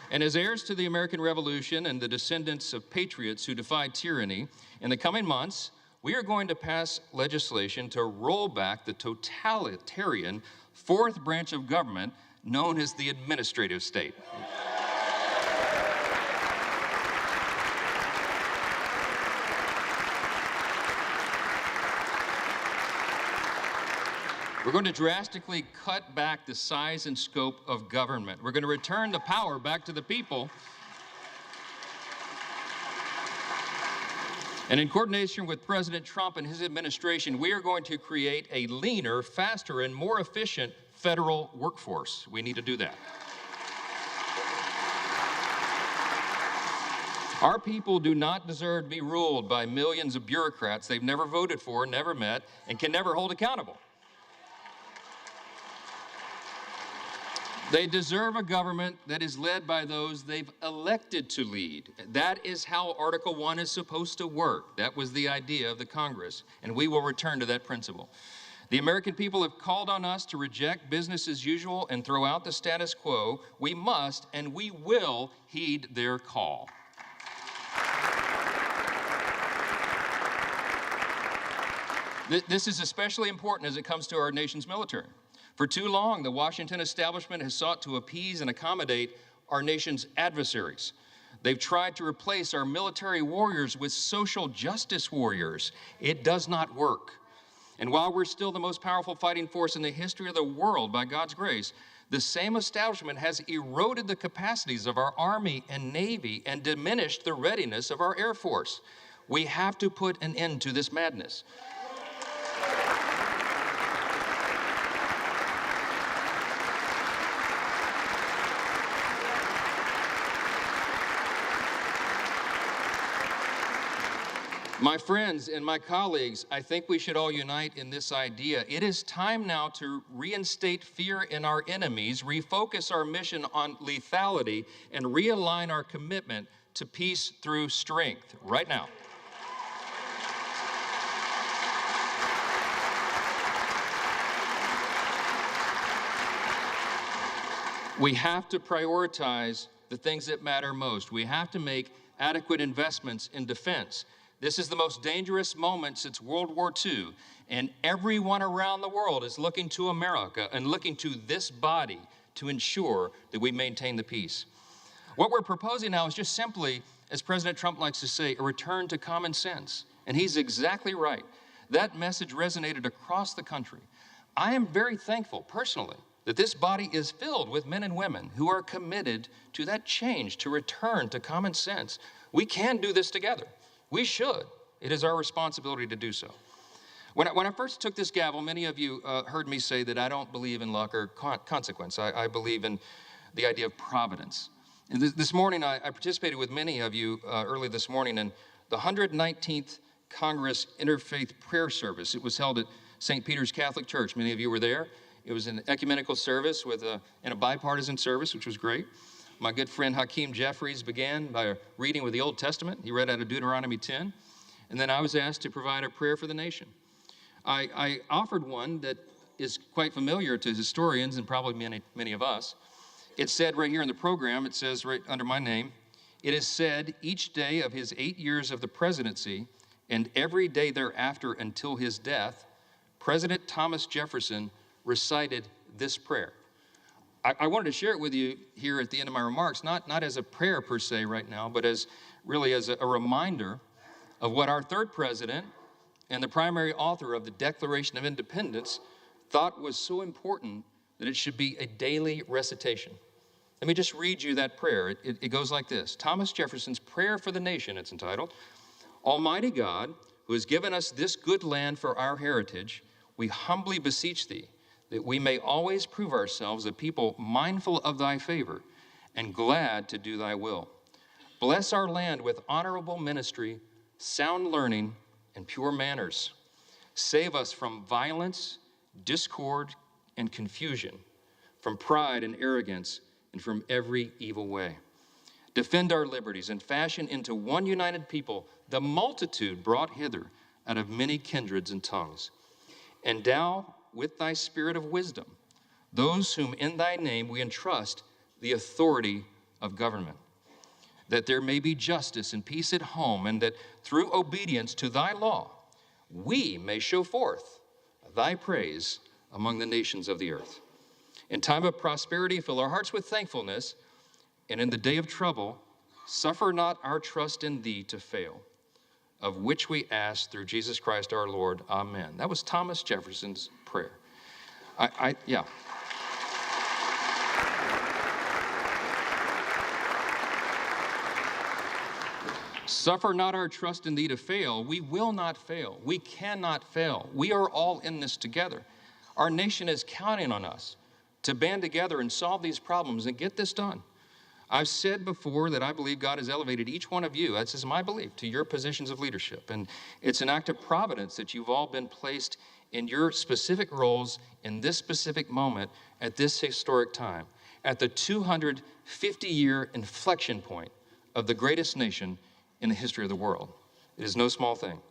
And as heirs to the American Revolution and the descendants of patriots who defied tyranny, in the coming months, we are going to pass legislation to roll back the totalitarian fourth branch of government known as the administrative state. We're going to drastically cut back the size and scope of government. We're going to return the power back to the people. And in coordination with President Trump and his administration, we are going to create a leaner, faster, and more efficient federal workforce. We need to do that. Our people do not deserve to be ruled by millions of bureaucrats they've never voted for, never met, and can never hold accountable. They deserve a government that is led by those they've elected to lead. That is how Article 1 is supposed to work. That was the idea of the Congress, and we will return to that principle. The American people have called on us to reject business as usual and throw out the status quo. We must and we will heed their call. This is especially important as it comes to our nation's military. For too long, the Washington establishment has sought to appease and accommodate our nation's adversaries. They've tried to replace our military warriors with social justice warriors. It does not work. And while we're still the most powerful fighting force in the history of the world, by God's grace, the same establishment has eroded the capacities of our Army and Navy and diminished the readiness of our Air Force. We have to put an end to this madness. My friends and my colleagues, I think we should all unite in this idea. It is time now to reinstate fear in our enemies, refocus our mission on lethality, and realign our commitment to peace through strength right now. We have to prioritize the things that matter most. We have to make adequate investments in defense. This is the most dangerous moment since World War II, and everyone around the world is looking to America and looking to this body to ensure that we maintain the peace. What we're proposing now is just simply, as President Trump likes to say, a return to common sense. And he's exactly right. That message resonated across the country. I am very thankful, personally, that this body is filled with men and women who are committed to that change, to return to common sense. We can do this together. We should. It is our responsibility to do so. When I first took this gavel, many of you heard me say that I don't believe in luck or consequence. I believe in the idea of providence. And this morning, I participated with many of you early this morning in the 119th Congress Interfaith Prayer Service. It was held at St. Peter's Catholic Church. Many of you were there. It was an ecumenical service and a bipartisan service, which was great. My good friend Hakeem Jeffries began by reading with the Old Testament. He read out of Deuteronomy 10. And then I was asked to provide a prayer for the nation. I offered one that is quite familiar to historians and probably many of us. It said right here in the program, it says right under my name, "It is said each day of his 8 years of the presidency and every day thereafter until his death, President Thomas Jefferson recited this prayer." I wanted to share it with you here at the end of my remarks, not as a prayer per se right now, but as a reminder of what our third president and the primary author of the Declaration of Independence thought was so important that it should be a daily recitation. Let me just read you that prayer. It goes like this. Thomas Jefferson's Prayer for the Nation, it's entitled. "Almighty God, who has given us this good land for our heritage, we humbly beseech thee that we may always prove ourselves a people mindful of thy favor and glad to do thy will. Bless our land with honorable ministry, sound learning, and pure manners. Save us from violence, discord, and confusion, from pride and arrogance, and from every evil way. Defend our liberties and fashion into one united people the multitude brought hither out of many kindreds and tongues. Endow with thy spirit of wisdom those whom in thy name we entrust the authority of government, that there may be justice and peace at home, and that through obedience to thy law we may show forth thy praise among the nations of the earth. In time of prosperity, fill our hearts with thankfulness, and in the day of trouble, suffer not our trust in thee to fail, of which we ask through Jesus Christ our Lord. Amen." That was Thomas Jefferson's prayer. Yeah. Suffer not our trust in thee to fail. We will not fail. We cannot fail. We are all in this together. Our nation is counting on us to band together and solve these problems and get this done. I've said before that I believe God has elevated each one of you, that's just my belief, to your positions of leadership. And it's an act of providence that you've all been placed in your specific roles in this specific moment at this historic time, at the 250-year inflection point of the greatest nation in the history of the world. It is no small thing.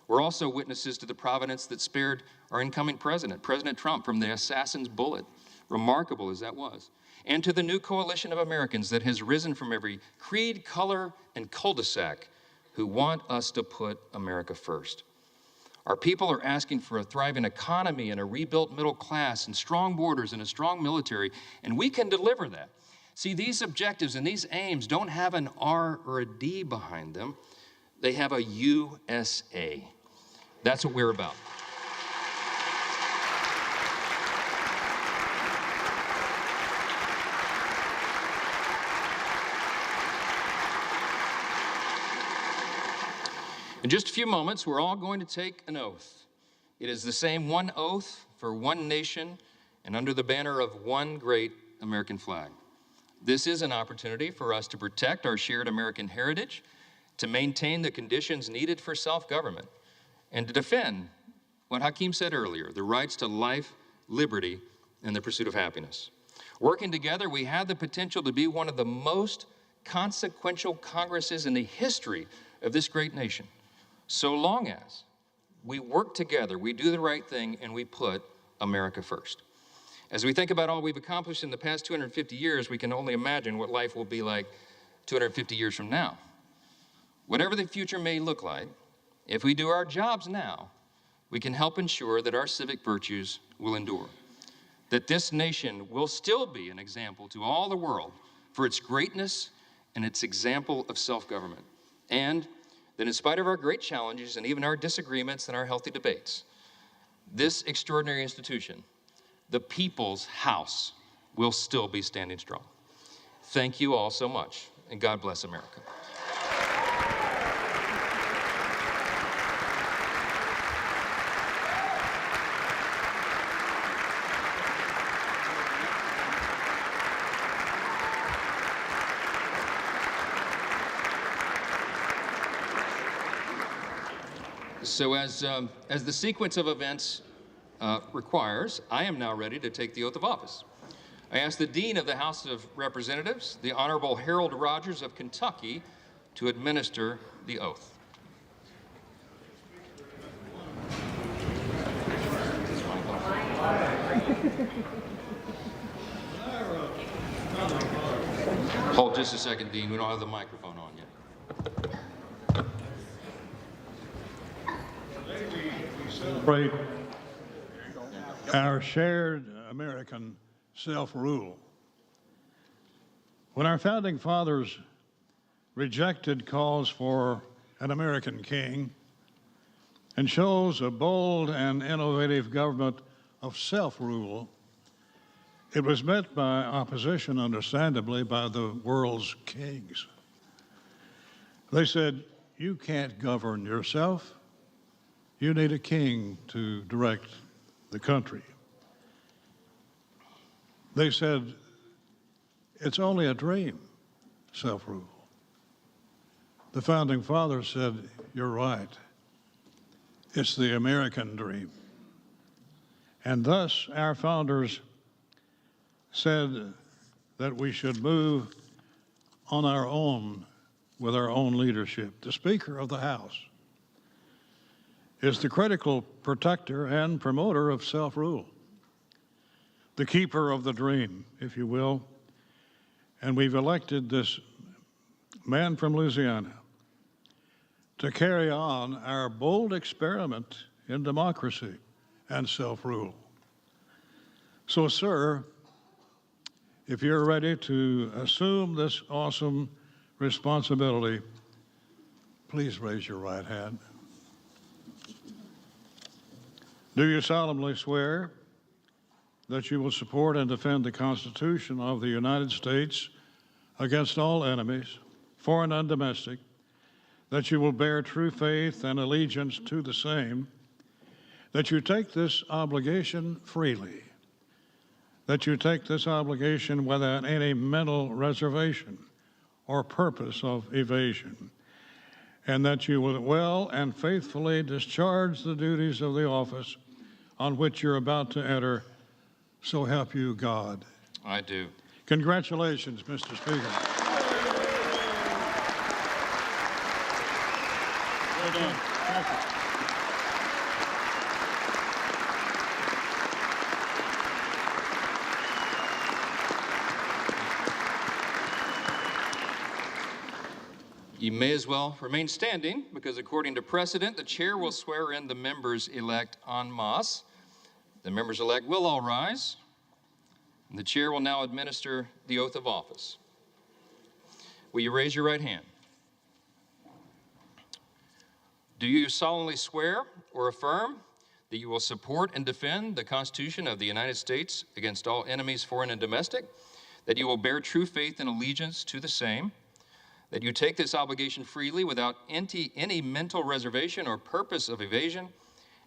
We're also witnesses to the providence that spared our incoming president, President Trump, from the assassin's bullet, remarkable as that was, and to the new coalition of Americans that has risen from every creed, color, and cul-de-sac who want us to put America first. Our people are asking for a thriving economy and a rebuilt middle class and strong borders and a strong military, and we can deliver that. See, these objectives and these aims don't have an R or a D behind them. They have a USA. That's what we're about. In just a few moments, we're all going to take an oath. It is the same one oath for one nation and under the banner of one great American flag. This is an opportunity for us to protect our shared American heritage, to maintain the conditions needed for self-government, and to defend what Hakeem said earlier, the rights to life, liberty, and the pursuit of happiness. Working together, we have the potential to be one of the most consequential Congresses in the history of this great nation, so long as we work together, we do the right thing, and we put America first. As we think about all we've accomplished in the past 250 years, we can only imagine what life will be like 250 years from now. Whatever the future may look like, if we do our jobs now, we can help ensure that our civic virtues will endure. that this nation will still be an example to all the world for its greatness and its example of self-government, and that in spite of our great challenges and even our disagreements and our healthy debates, this extraordinary institution, the People's House, will still be standing strong. Thank you all so much, and God bless America. So as the sequence of events requires, I am now ready to take the oath of office. I ask the Dean of the House of Representatives, the Honorable Harold Rogers of Kentucky, to administer the oath. Hold just a second, Dean. We don't have the microphone on yet. Celebrate our shared American self-rule. When our founding fathers rejected calls for an American king and chose a bold and innovative government of self-rule, it was met by opposition, understandably, by the world's kings. They said, "You can't govern yourself. You need a king to direct the country." They said, "It's only a dream, self-rule." The founding fathers said, "You're right. It's the American dream." And thus, our founders said that we should move on our own with our own leadership. The Speaker of the House is the critical protector and promoter of self-rule, the keeper of the dream, if you will. And we've elected this man from Louisiana to carry on our bold experiment in democracy and self-rule. So, sir, if you're ready to assume this awesome responsibility, please raise your right hand. Do you solemnly swear that you will support and defend the Constitution of the United States against all enemies, foreign and domestic, that you will bear true faith and allegiance to the same, that you take this obligation freely, that you take this obligation without any mental reservation or purpose of evasion, and that you will well and faithfully discharge the duties of the office on which you're about to enter, so help you God? I do. Congratulations, Mr. Speaker. Well done. Thank you. You may as well remain standing, because according to precedent, the chair will swear in the members-elect en masse. The members-elect will all rise, and the chair will now administer the oath of office. Will you raise your right hand? Do you solemnly swear or affirm that you will support and defend the Constitution of the United States against all enemies, foreign and domestic, that you will bear true faith and allegiance to the same, that you take this obligation freely without any mental reservation or purpose of evasion,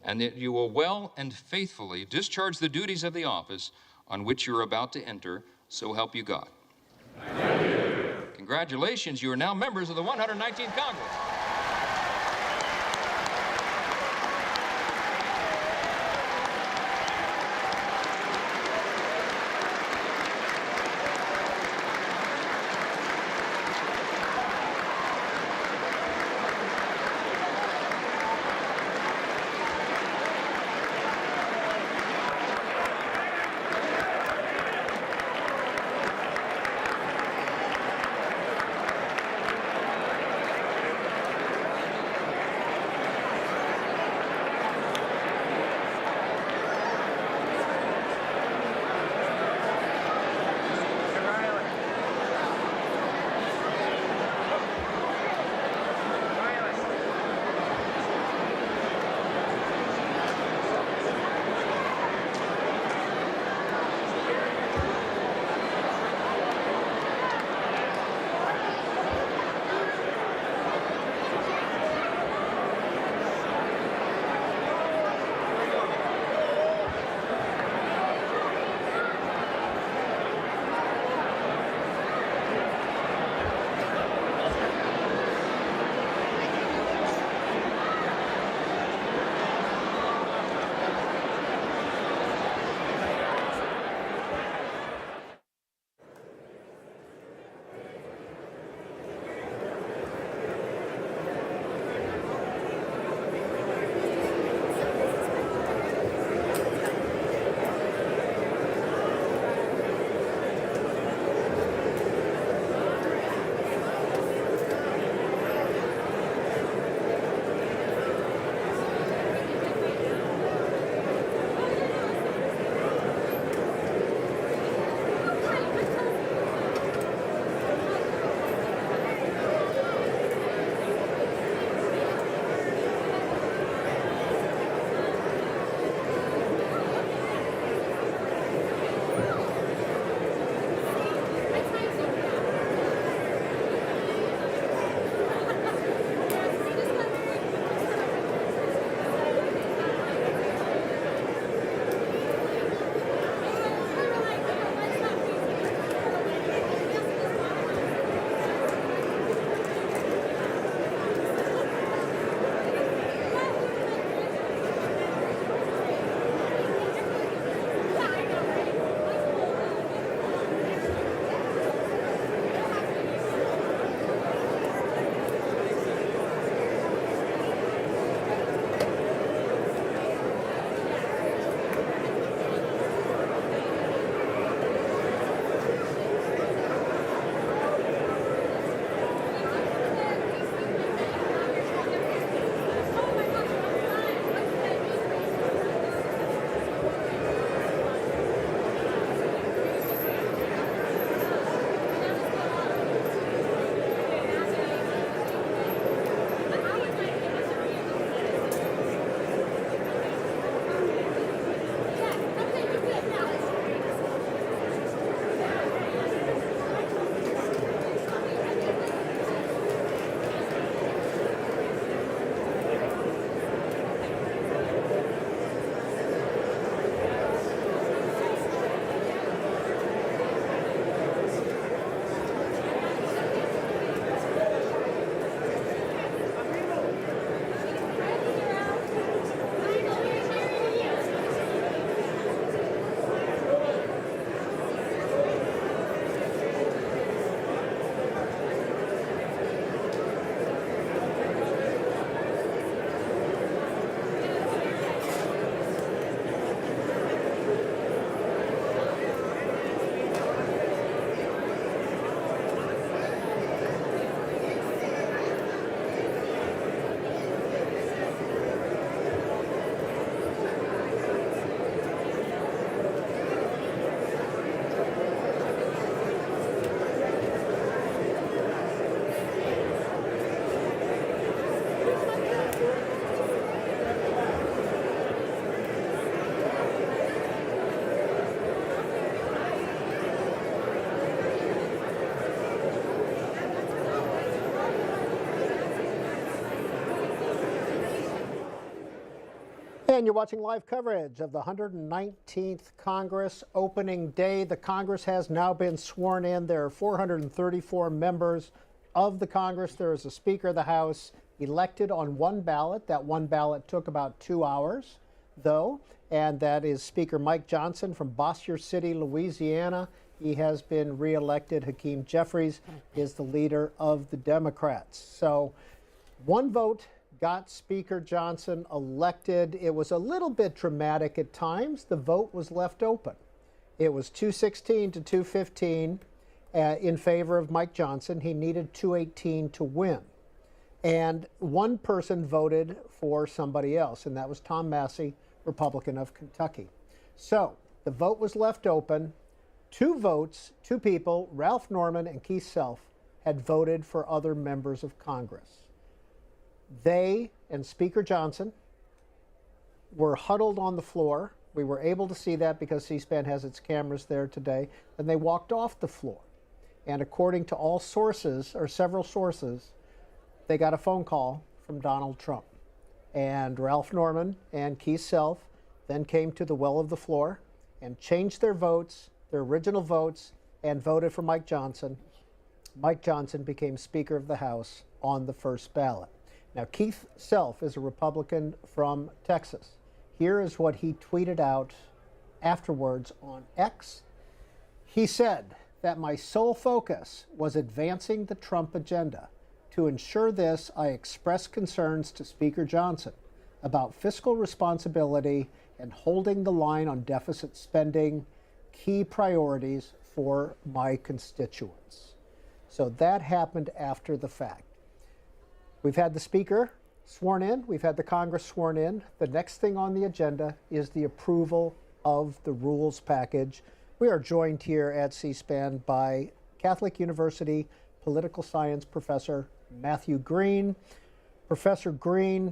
and that you will well and faithfully discharge the duties of the office on which you're about to enter, so help you God? Thank you. Congratulations, you are now members of the 119th Congress. You're watching live coverage of the 119th Congress opening day. The Congress has now been sworn in. There are 434 members of the Congress. There is a Speaker of the House elected on one ballot. That one ballot took about 2 hours, though, and that is Speaker Mike Johnson from Bossier City, Louisiana. He has been reelected. Hakeem Jeffries is the leader of the Democrats. So one vote got Speaker Johnson elected. It was a little bit dramatic at times. The vote was left open. It was 216 to 215 in favor of Mike Johnson. He needed 218 to win. And one person voted for somebody else, and that was Tom Massey, Republican of Kentucky. So the vote was left open. Two votes, two people, Ralph Norman and Keith Self, had voted for other members of Congress. They and Speaker Johnson were huddled on the floor. We were able to see that because C-SPAN has its cameras there today. And they walked off the floor. And according to all sources, or several sources, they got a phone call from Donald Trump. And Ralph Norman and Keith Self then came to the well of the floor and changed their votes, their original votes, and voted for Mike Johnson. Mike Johnson became Speaker of the House on the first ballot. Now, Keith Self is a Republican from Texas. Here is what he tweeted out afterwards on X. He said that my sole focus was advancing the Trump agenda. To ensure this, I expressed concerns to Speaker Johnson about fiscal responsibility and holding the line on deficit spending, key priorities for my constituents. So that happened after the fact. We've had the Speaker sworn in. We've had the Congress sworn in. The next thing on the agenda is the approval of the rules package. We are joined here at C-SPAN by Catholic University political science professor Matthew Green. Professor Green,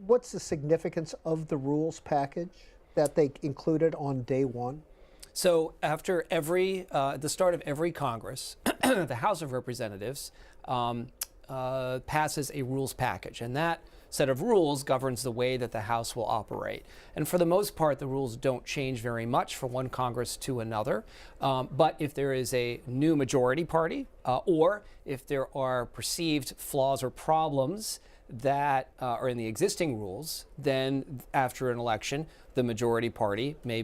what's the significance of the rules package that they included on day one? So after at the start of every Congress, the House of Representatives passes a rules package, and that set of rules governs the way that the House will operate. And for the most part, the rules don't change very much from one Congress to another. But if there is a new majority party, or if there are perceived flaws or problems that are in the existing rules, then after an election, the majority party may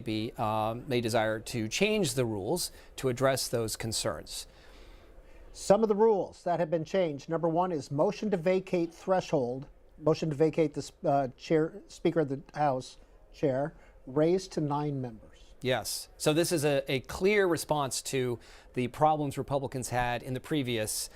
desire to change the rules to address those concerns. Some of the rules that have been changed. Number one is motion to vacate threshold, motion to vacate the Speaker of the House chair, raised to 9 members. Yes. So this is a clear response to the problems Republicans had in the previous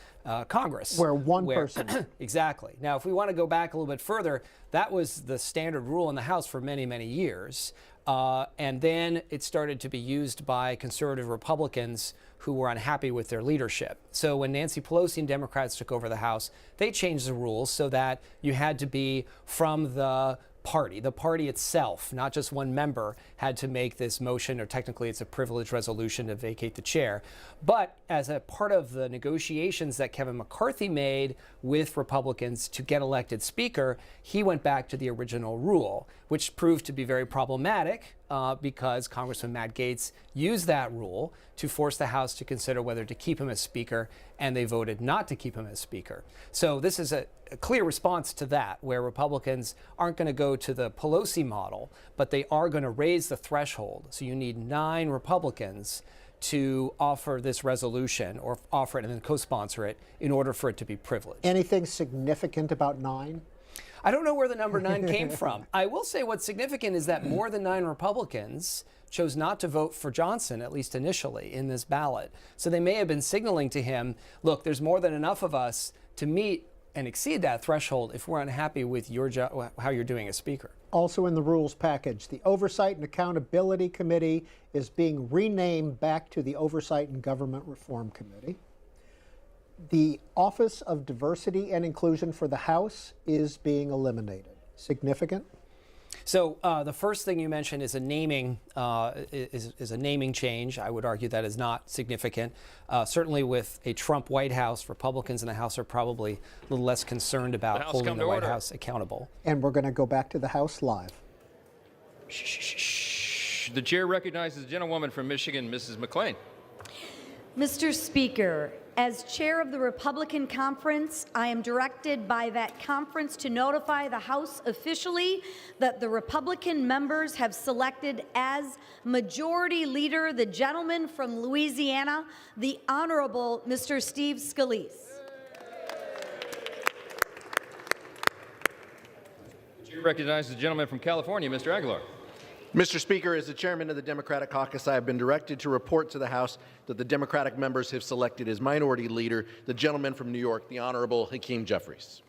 Congress. Where one person. Exactly. Now, if we want to go back a little bit further, that was the standard rule in the House for many, many years. And then it started to be used by conservative Republicans who were unhappy with their leadership. So when Nancy Pelosi and Democrats took over the House, they changed the rules so that you had to be from the party itself, not just one member, had to make this motion, or technically it's a privileged resolution to vacate the chair. But as a part of the negotiations that Kevin McCarthy made with Republicans to get elected Speaker, he went back to the original rule, which proved to be very problematic because Congressman Matt Gaetz used that rule to force the House to consider whether to keep him as Speaker, and they voted not to keep him as Speaker. So this is a clear response to that, where Republicans aren't going to go to the Pelosi model, but they are going to raise the threshold. So you need 9 Republicans to offer this resolution, or offer it and then co-sponsor it, in order for it to be privileged. Anything significant about 9? I don't know where the number 9 came from. I will say what's significant is that more than 9 Republicans chose not to vote for Johnson, at least initially, in this ballot. So they may have been signaling to him, look, there's more than enough of us to meet and exceed that threshold if we're unhappy with how you're doing as Speaker. Also in the rules package, the Oversight and Accountability Committee is being renamed back to the Oversight and Government Reform Committee. The Office of Diversity and Inclusion for the House is being eliminated. Significant? So the first thing you mentioned is a naming is a naming change. I would argue that is not significant. Certainly, with a Trump White House, Republicans in the House are probably a little less concerned about holding the White House accountable. And we're going to go back to the House live. The chair recognizes the gentlewoman from Michigan, Mrs. McClain. Mr. Speaker, as chair of the Republican Conference, I am directed by that conference to notify the House officially that the Republican members have selected as Majority Leader the gentleman from Louisiana, the Honorable Mr. Steve Scalise. The chair recognizes the gentleman from California, Mr. Aguilar. Mr. Speaker, as the chairman of the Democratic Caucus, I have been directed to report to the House that the Democratic members have selected as Minority Leader the gentleman from New York, the Honorable Hakeem Jeffries.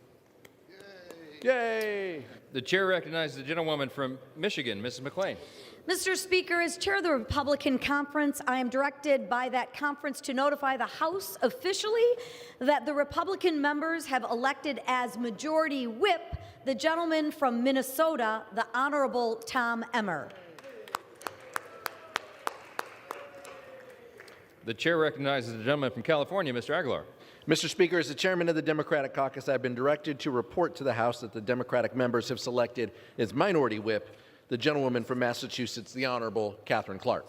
Yay! The chair recognizes the gentlewoman from Michigan, Mrs. McClain. Mr. Speaker, as chair of the Republican Conference, I am directed by that conference to notify the House officially that the Republican members have elected as Majority Whip the gentleman from Minnesota, the Honorable Tom Emmer. The chair recognizes the gentleman from California, Mr. Aguilar. Mr. Speaker, as the chairman of the Democratic Caucus, I have been directed to report to the House that the Democratic members have selected as Minority Whip the gentlewoman from Massachusetts, the Honorable Catherine Clark.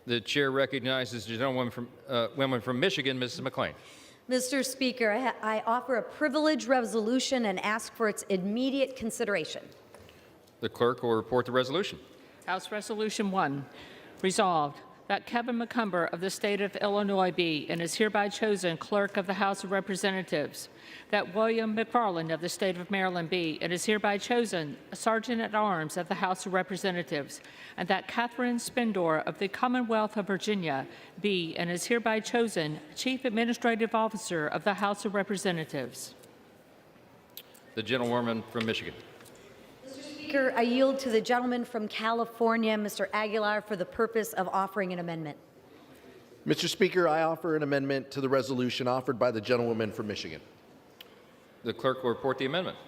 The chair recognizes the gentlewoman from Michigan, Mrs. McClain. Mr. Speaker, I offer a privilege resolution and ask for its immediate consideration. The clerk will report the resolution. House Resolution 1, resolved that Kevin McCumber of the state of Illinois be and is hereby chosen Clerk of the House of Representatives, that William McFarland of the state of Maryland be and is hereby chosen Sergeant-at-Arms of the House of Representatives, and that Catherine Spindor of the Commonwealth of Virginia be and is hereby chosen Chief Administrative Officer of the House of Representatives. The gentlewoman from Michigan. Speaker, I yield to the gentleman from California, Mr. Aguilar, for the purpose of offering an amendment. Mr. Speaker, I offer an amendment to the resolution offered by the gentlewoman from Michigan. The clerk will report the amendment.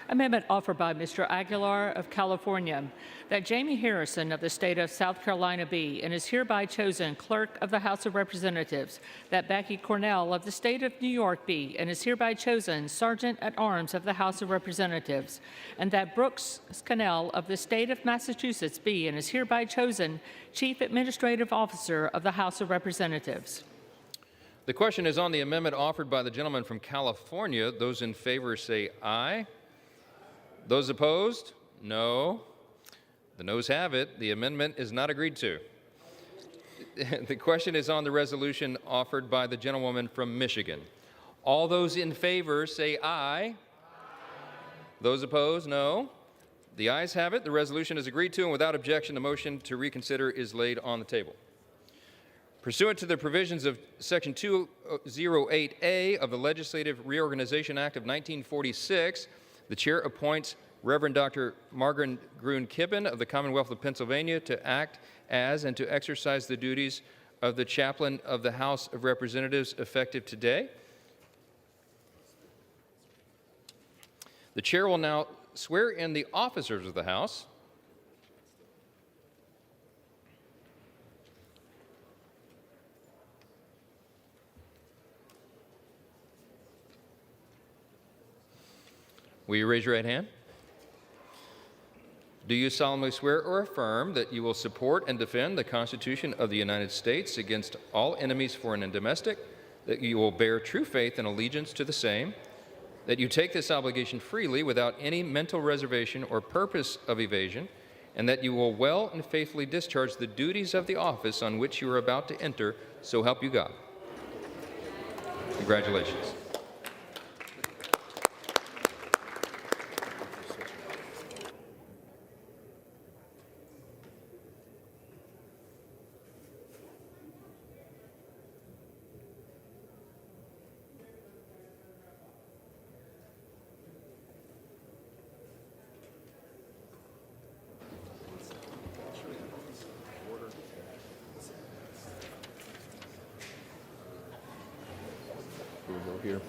Amendment offered by Mr. Aguilar of California, that Jamie Harrison of the state of South Carolina be and is hereby chosen Clerk of the House of Representatives, that Becky Cornell of the state of New York be and is hereby chosen Sergeant-at-Arms of the House of Representatives, and that Brooks Scannell of the state of Massachusetts be and is hereby chosen Chief Administrative Officer of the House of Representatives. The question is on the amendment offered by the gentleman from California. Those in favor say aye. Those opposed? No. The noes have it. The amendment is not agreed to. The question is on the resolution offered by the gentlewoman from Michigan. All those in favor say aye. Those opposed? No. The ayes have it. The resolution is agreed to, and without objection, the motion to reconsider is laid on the table. Pursuant to the provisions of Section 208A of the Legislative Reorganization Act of 1946, the chair appoints Reverend Dr. Margaret Gruen Kibben of the Commonwealth of Pennsylvania to act as and to exercise the duties of the chaplain of the House of Representatives effective today. The chair will now swear in the officers of the House. Will you raise your right hand? Do you solemnly swear or affirm that you will support and defend the Constitution of the United States against all enemies, foreign and domestic, that you will bear true faith and allegiance to the same, that you take this obligation freely without any mental reservation or purpose of evasion, and that you will well and faithfully discharge the duties of the office on which you are about to enter, so help you God? Congratulations. Here.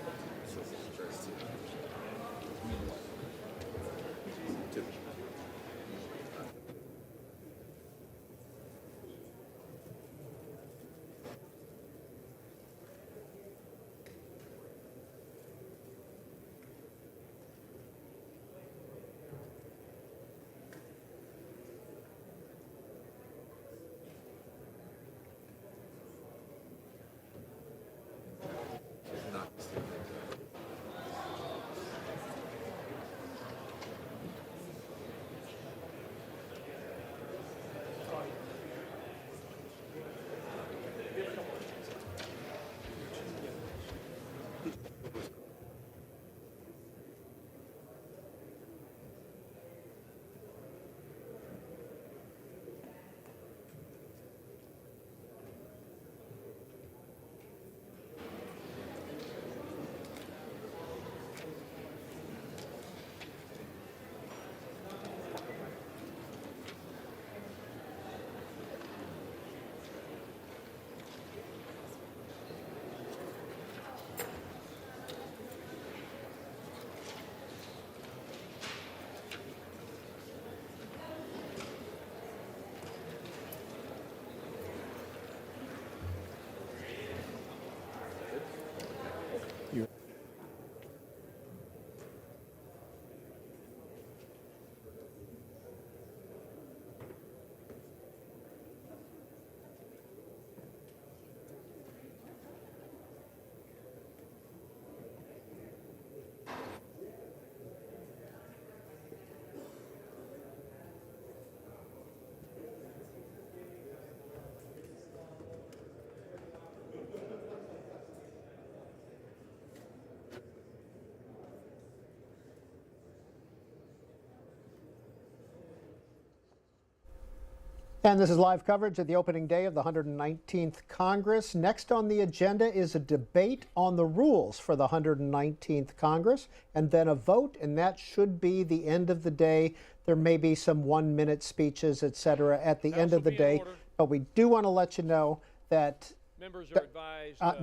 And this is live coverage of the opening day of the 119th Congress. Next on the agenda is a debate on the rules for the 119th Congress, and then a vote, and that should be the end of the day. There may be some 1-minute speeches, etc., at the end of the day, but we do want to let you know that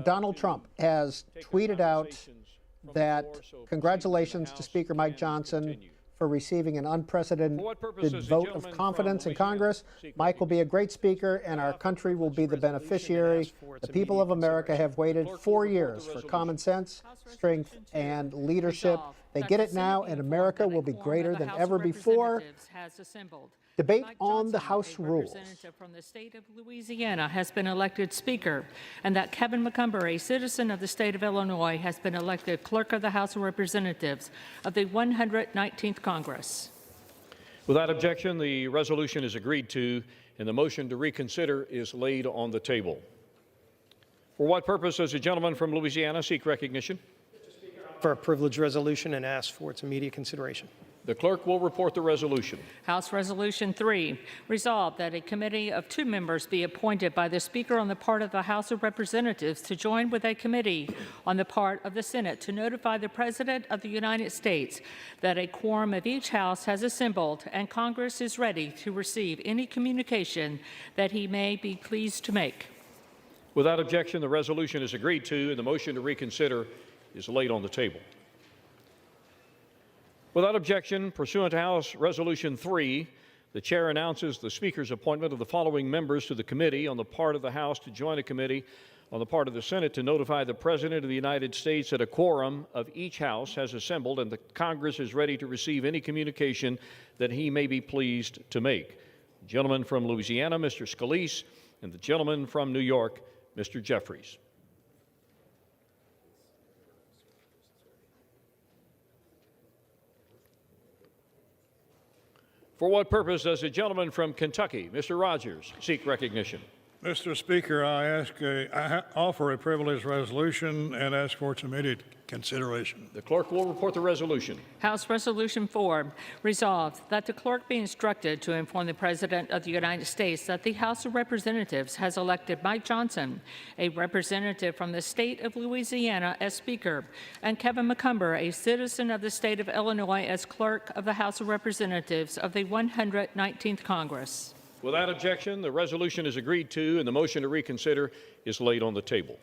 Donald Trump has tweeted out that congratulations to Speaker Mike Johnson for receiving an unprecedented vote of confidence in Congress. Mike will be a great speaker, and our country will be the beneficiary. The people of America have waited 4 years for common sense, strength, and leadership. They get it now, and America will be greater than ever before. Debate on the House rules. Representative from the state of Louisiana has been elected Speaker, and that Kevin McCumber, a citizen of the state of Illinois, has been elected Clerk of the House of Representatives of the 119th Congress. Without objection, the resolution is agreed to, and the motion to reconsider is laid on the table. For what purpose does the gentleman from Louisiana seek recognition? For a privileged resolution and ask for its immediate consideration. The clerk will report the resolution. House Resolution 3, resolved that a committee of 2 members be appointed by the Speaker on the part of the House of Representatives to join with a committee on the part of the Senate to notify the President of the United States that a quorum of each House has assembled and Congress is ready to receive any communication that he may be pleased to make. Without objection, the resolution is agreed to, and the motion to reconsider is laid on the table. Without objection, pursuant to House Resolution 3, the Chair announces the Speaker's appointment of the following members to the committee on the part of the House to join a committee on the part of the Senate to notify the President of the United States that a quorum of each House has assembled and the Congress is ready to receive any communication that he may be pleased to make. The gentleman from Louisiana, Mr. Scalise, and the gentleman from New York, Mr. Jeffries. For what purpose does the gentleman from Kentucky, Mr. Rogers, seek recognition? Mr. Speaker, I offer a privileged resolution and ask for its immediate consideration. The clerk will report the resolution. House Resolution 4, resolved that the clerk be instructed to inform the President of the United States that the House of Representatives has elected Mike Johnson, a representative from the state of Louisiana, as Speaker, and Kevin McCumber, a citizen of the state of Illinois, as Clerk of the House of Representatives of the 119th Congress. Without objection, the resolution is agreed to, and the motion to reconsider is laid on the table.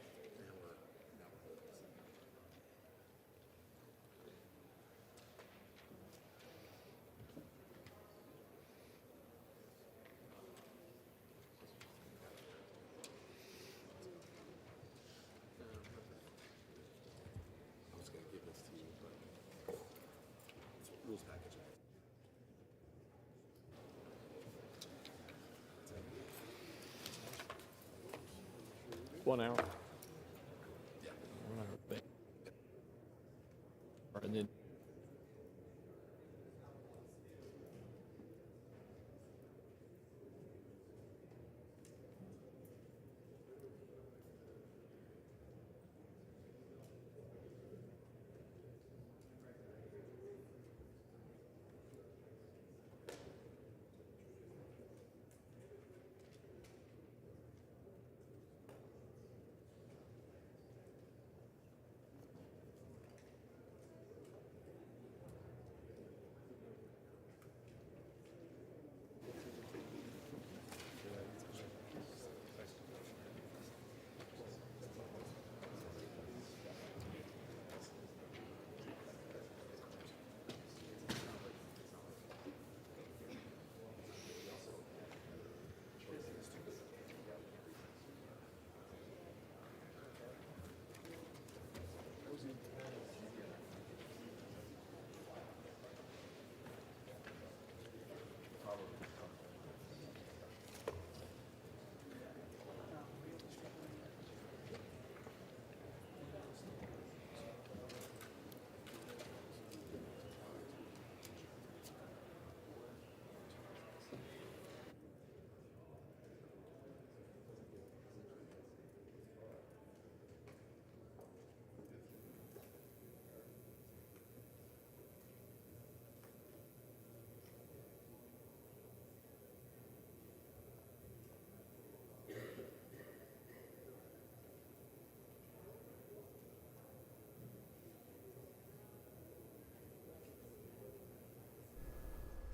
One hour. And then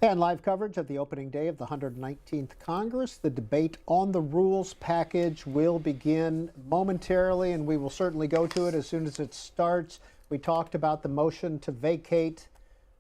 And live coverage of the opening day of the 119th Congress. The debate on the rules package will begin momentarily, and we will certainly go to it as soon as it starts. We talked about the motion to vacate.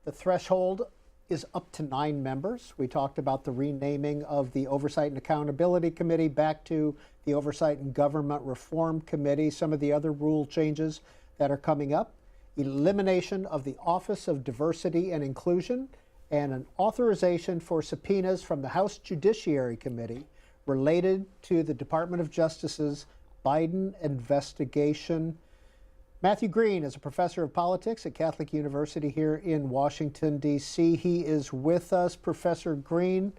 The threshold is up to 9 members. We talked about the renaming of the Oversight and Accountability Committee back to the Oversight and Government Reform Committee. Some of the other rule changes that are coming up: elimination of the Office of Diversity and Inclusion, and an authorization for subpoenas from the House Judiciary Committee related to the Department of Justice's Biden investigation. Matthew Green is a professor of politics at Catholic University here in Washington, D.C. He is with us. Professor Green,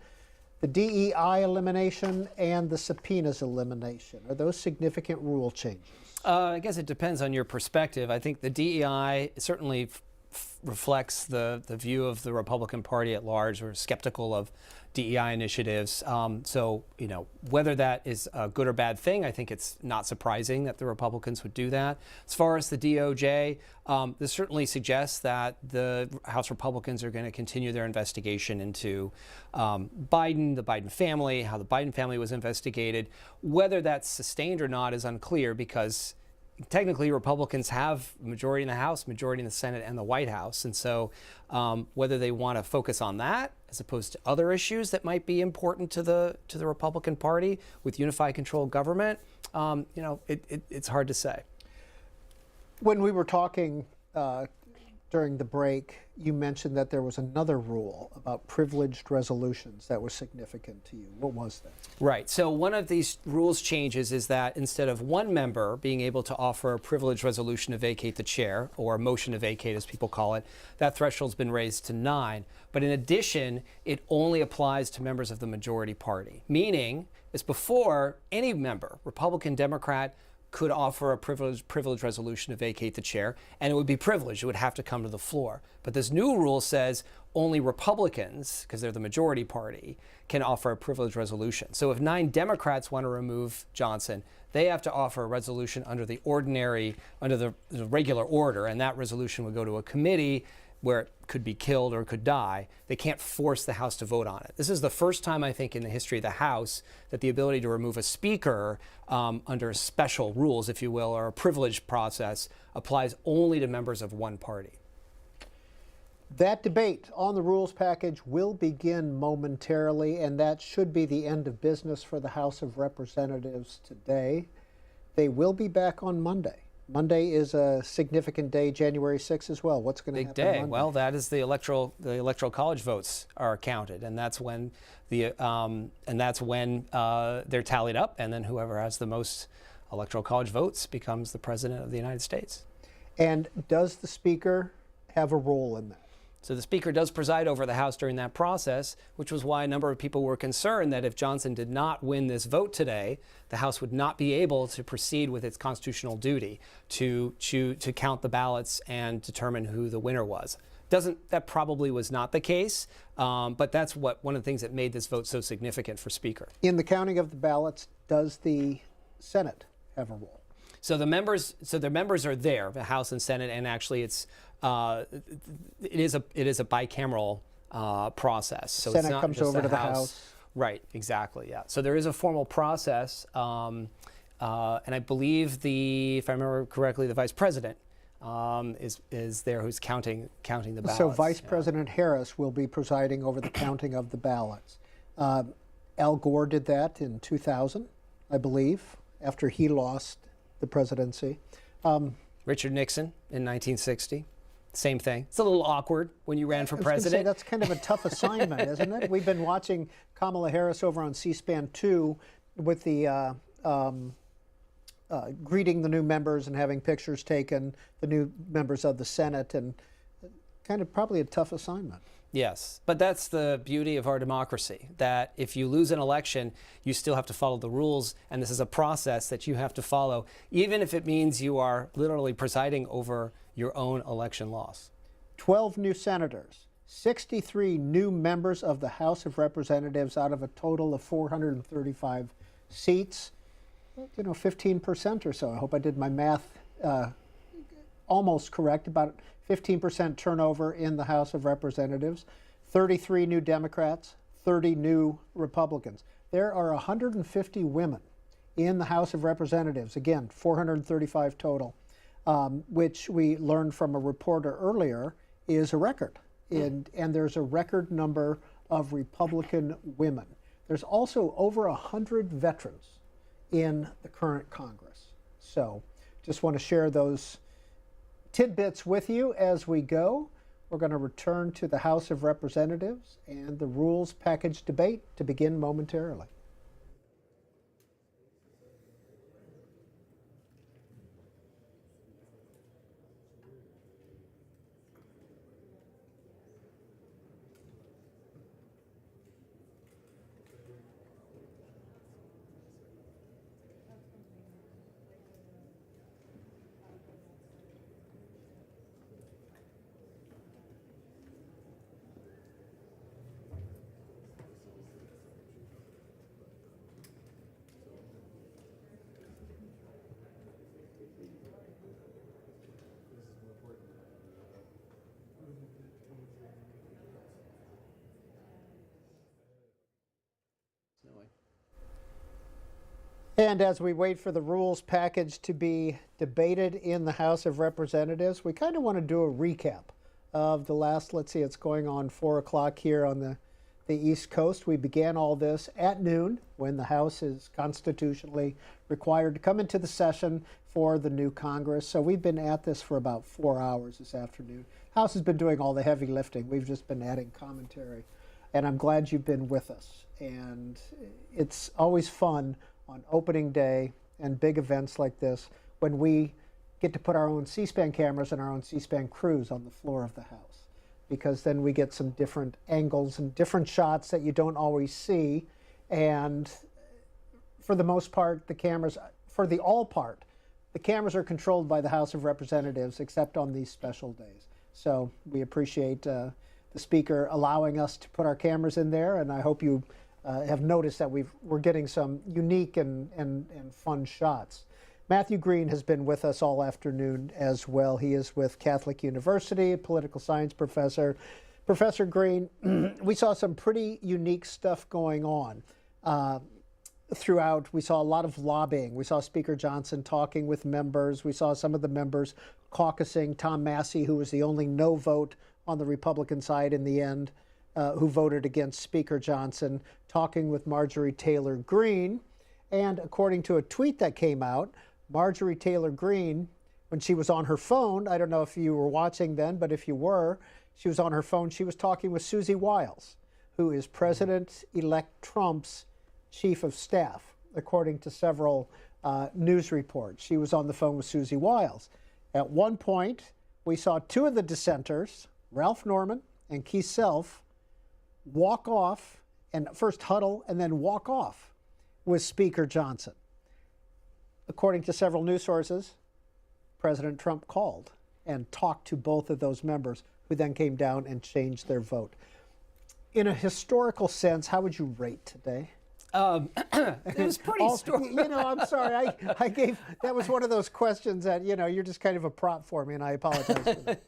the DEI elimination and the subpoenas elimination, are those significant rule changes? I guess it depends on your perspective. I think the DEI certainly reflects the view of the Republican Party at large. We're skeptical of DEI initiatives. So, whether that is a good or bad thing, I think it's not surprising that the Republicans would do that. As far as the DOJ, this certainly suggests that the House Republicans are going to continue their investigation into Biden, the Biden family, how the Biden family was investigated. Whether that's sustained or not is unclear, because technically Republicans have majority in the House, majority in the Senate, and the White House. And so whether they want to focus on that as opposed to other issues that might be important to the Republican Party with unified control government, it's hard to say. When we were talking during the break, you mentioned that there was another rule about privileged resolutions that was significant to you. What was that? Right. So one of these rules changes is that instead of one member being able to offer a privileged resolution to vacate the chair, or a motion to vacate as people call it, that threshold's been raised to 9. But in addition, it only applies to members of the majority party, meaning it's before any member, Republican, Democrat, could offer a privileged resolution to vacate the chair, and it would be privileged. It would have to come to the floor. But this new rule says only Republicans, because they're the majority party, can offer a privileged resolution. So if 9 Democrats want to remove Johnson, they have to offer a resolution under the regular order, and that resolution would go to a committee where it could be killed or could die. They can't force the House to vote on it. This is the first time, I think, in the history of the House that the ability to remove a speaker under special rules, if you will, or a privileged process, applies only to members of one party. That debate on the rules package will begin momentarily, and that should be the end of business for the House of Representatives today. They will be back on Monday. Monday is a significant day, January 6th as well. What's going to happen Big day. Monday? Well, that is the electoral college votes are counted, and that's when they're tallied up, and then whoever has the most electoral college votes becomes the president of the United States. And does the Speaker have a role in that? So the Speaker does preside over the House during that process, which was why a number of people were concerned that if Johnson did not win this vote today, the House would not be able to proceed with its constitutional duty to count the ballots and determine who the winner was. That probably was not the case, but that's one of the things that made this vote so significant for Speaker. In the counting of the ballots, does the Senate have a role? So the members are there, the House and Senate, and actually it is a bicameral process. So Senate it's not comes just over to the House. Right, exactly, yeah. So there is a formal process, and I believe if I remember correctly, the Vice President is there who's counting the ballots. So Vice President Harris will be presiding over the counting of the ballots. Al Gore did that in 2000, I believe, after he lost the presidency. Richard Nixon in 1960. Same thing. It's a little awkward when you ran for president. That's kind of a tough assignment, isn't it? We've been watching Kamala Harris over on C-SPAN 2 with the greeting the new members and having pictures taken, the new members of the Senate, and kind of probably a tough assignment. Yes, but that's the beauty of our democracy, that if you lose an election, you still have to follow the rules, and this is a process that you have to follow, even if it means you are literally presiding over your own election loss. 12 new senators, 63 new members of the House of Representatives out of a total of 435 seats, 15% or so. I hope I did my math almost correct, about 15% turnover in the House of Representatives. 33 new Democrats, 30 new Republicans. There are 150 women in the House of Representatives, again, 435 total, which we learned from a reporter earlier is a record. And there's a record number of Republican women. There's also over 100 veterans in the current Congress. So just want to share those tidbits with you as we go. We're going to return to the House of Representatives and the rules package debate to begin momentarily. And as we wait for the rules package to be debated in the House of Representatives, we kind of want to do a recap of the last, let's see, it's going on 4 o'clock here on the East Coast. We began all this at noon when the House is constitutionally required to come into the session for the new Congress. So we've been at this for about 4 hours this afternoon. House has been doing all the heavy lifting. We've just been adding commentary. And I'm glad you've been with us. And it's always fun on opening day and big events like this when we get to put our own C-SPAN cameras and our own C-SPAN crews on the floor of the House, because then we get some different angles and different shots that you don't always see. And for the most part, the cameras, for the all part, the cameras are controlled by the House of Representatives except on these special days. So we appreciate the Speaker allowing us to put our cameras in there, and I hope you have noticed that we're getting some unique and fun shots. Matthew Green has been with us all afternoon as well. He is with Catholic University, a political science professor. Professor Green, we saw some pretty unique stuff going on throughout. We saw a lot of lobbying. We saw Speaker Johnson talking with members. We saw some of the members caucusing. Tom Massey, who was the only no vote on the Republican side in the end, who voted against Speaker Johnson, talking with Marjorie Taylor Greene. And according to a tweet that came out, Marjorie Taylor Greene, when she was on her phone, I don't know if you were watching then, but if you were, she was on her phone, she was talking with Susie Wiles, who is President-elect Trump's chief of staff, according to several news reports. She was on the phone with Susie Wiles. At one point, we saw two of the dissenters, Ralph Norman and Keith Self, walk off and first huddle and then walk off with Speaker Johnson. According to several news sources, President Trump called and talked to both of those members, who then came down and changed their vote. In a historical sense, how would you rate today? It was pretty I'm sorry. I gave, that was one of those questions that, you're just kind of a prop for me, and I apologize for that.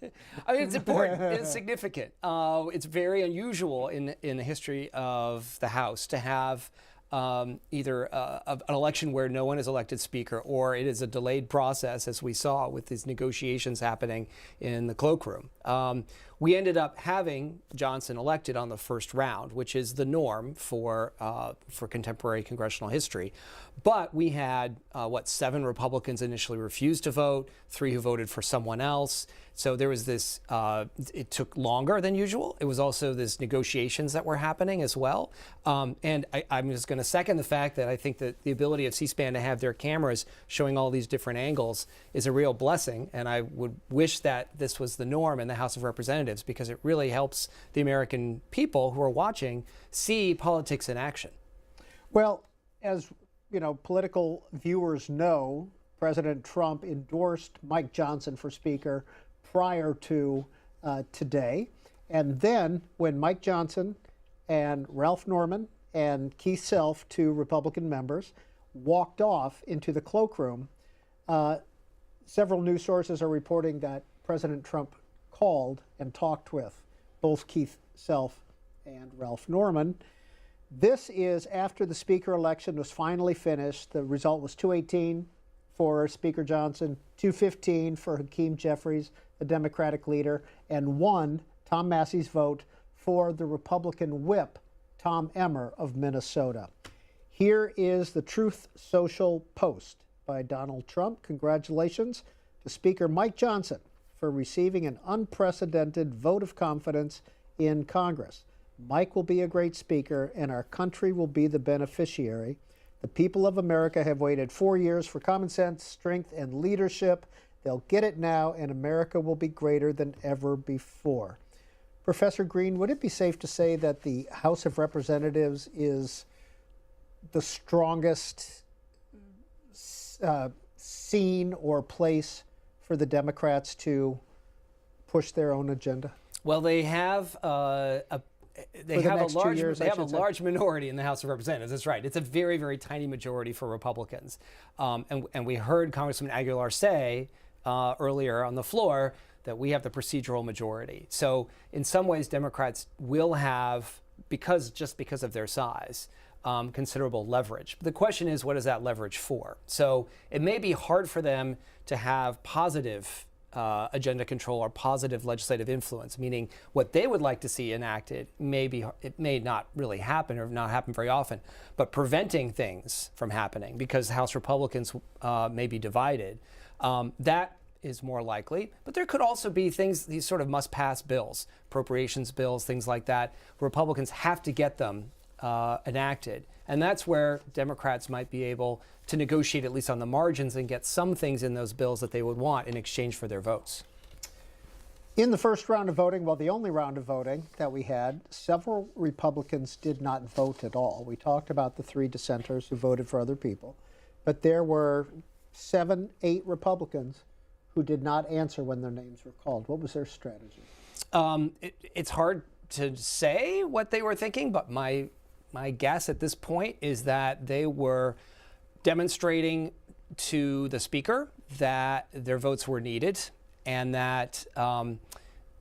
I mean, it's important. It's significant. It's very unusual in the history of the House to have either an election where no one is elected speaker, or it is a delayed process, as we saw with these negotiations happening in the cloakroom. We ended up having Johnson elected on the first round, which is the norm for contemporary congressional history. But we had, 7 Republicans initially refused to vote, 3 who voted for someone else. So there was this, it took longer than usual. It was also this negotiations that were happening as well. And I'm just going to second the fact that I think that the ability of C-SPAN to have their cameras showing all these different angles is a real blessing. And I would wish that this was the norm in the House of Representatives, because it really helps the American people who are watching see politics in action. Well, as political viewers know, President Trump endorsed Mike Johnson for Speaker prior to today. And then when Mike Johnson and Ralph Norman and Keith Self, 2 Republican members, walked off into the cloakroom, several news sources are reporting that President Trump called and talked with both Keith Self and Ralph Norman. This is after the Speaker election was finally finished. The result was 218 for Speaker Johnson, 215 for Hakeem Jeffries, the Democratic leader, and 1, Tom Massey's vote, for the Republican whip, Tom Emmer of Minnesota. Here is the Truth Social post by Donald Trump. Congratulations to Speaker Mike Johnson for receiving an unprecedented vote of confidence in Congress. Mike will be a great speaker, and our country will be the beneficiary. The people of America have waited 4 years for common sense, strength, and leadership. They'll get it now, and America will be greater than ever before. Professor Green, would it be safe to say that the House of Representatives is the strongest scene or place for the Democrats to push their own agenda? Well, they have a large minority in the House of Representatives. That's right. It's a very, very tiny majority for Republicans. And we heard Congressman Aguilar say earlier on the floor that we have the procedural majority. So in some ways, Democrats will have, because of their size, considerable leverage. But the question is, what is that leverage for? So it may be hard for them to have positive agenda control or positive legislative influence, meaning what they would like to see enacted it may not really happen or not happen very often, but preventing things from happening because House Republicans may be divided, that is more likely. But there could also be these sort of must-pass bills, appropriations bills, things like that. Republicans have to get them enacted. And that's where Democrats might be able to negotiate, at least on the margins, and get some things in those bills that they would want in exchange for their votes. In the first round of voting, well, the only round of voting that we had, several Republicans did not vote at all. We talked about the 3 dissenters who voted for other people, but there were 7, 8 Republicans who did not answer when their names were called. What was their strategy? It's hard to say what they were thinking, but my guess at this point is that they were demonstrating to the Speaker that their votes were needed and that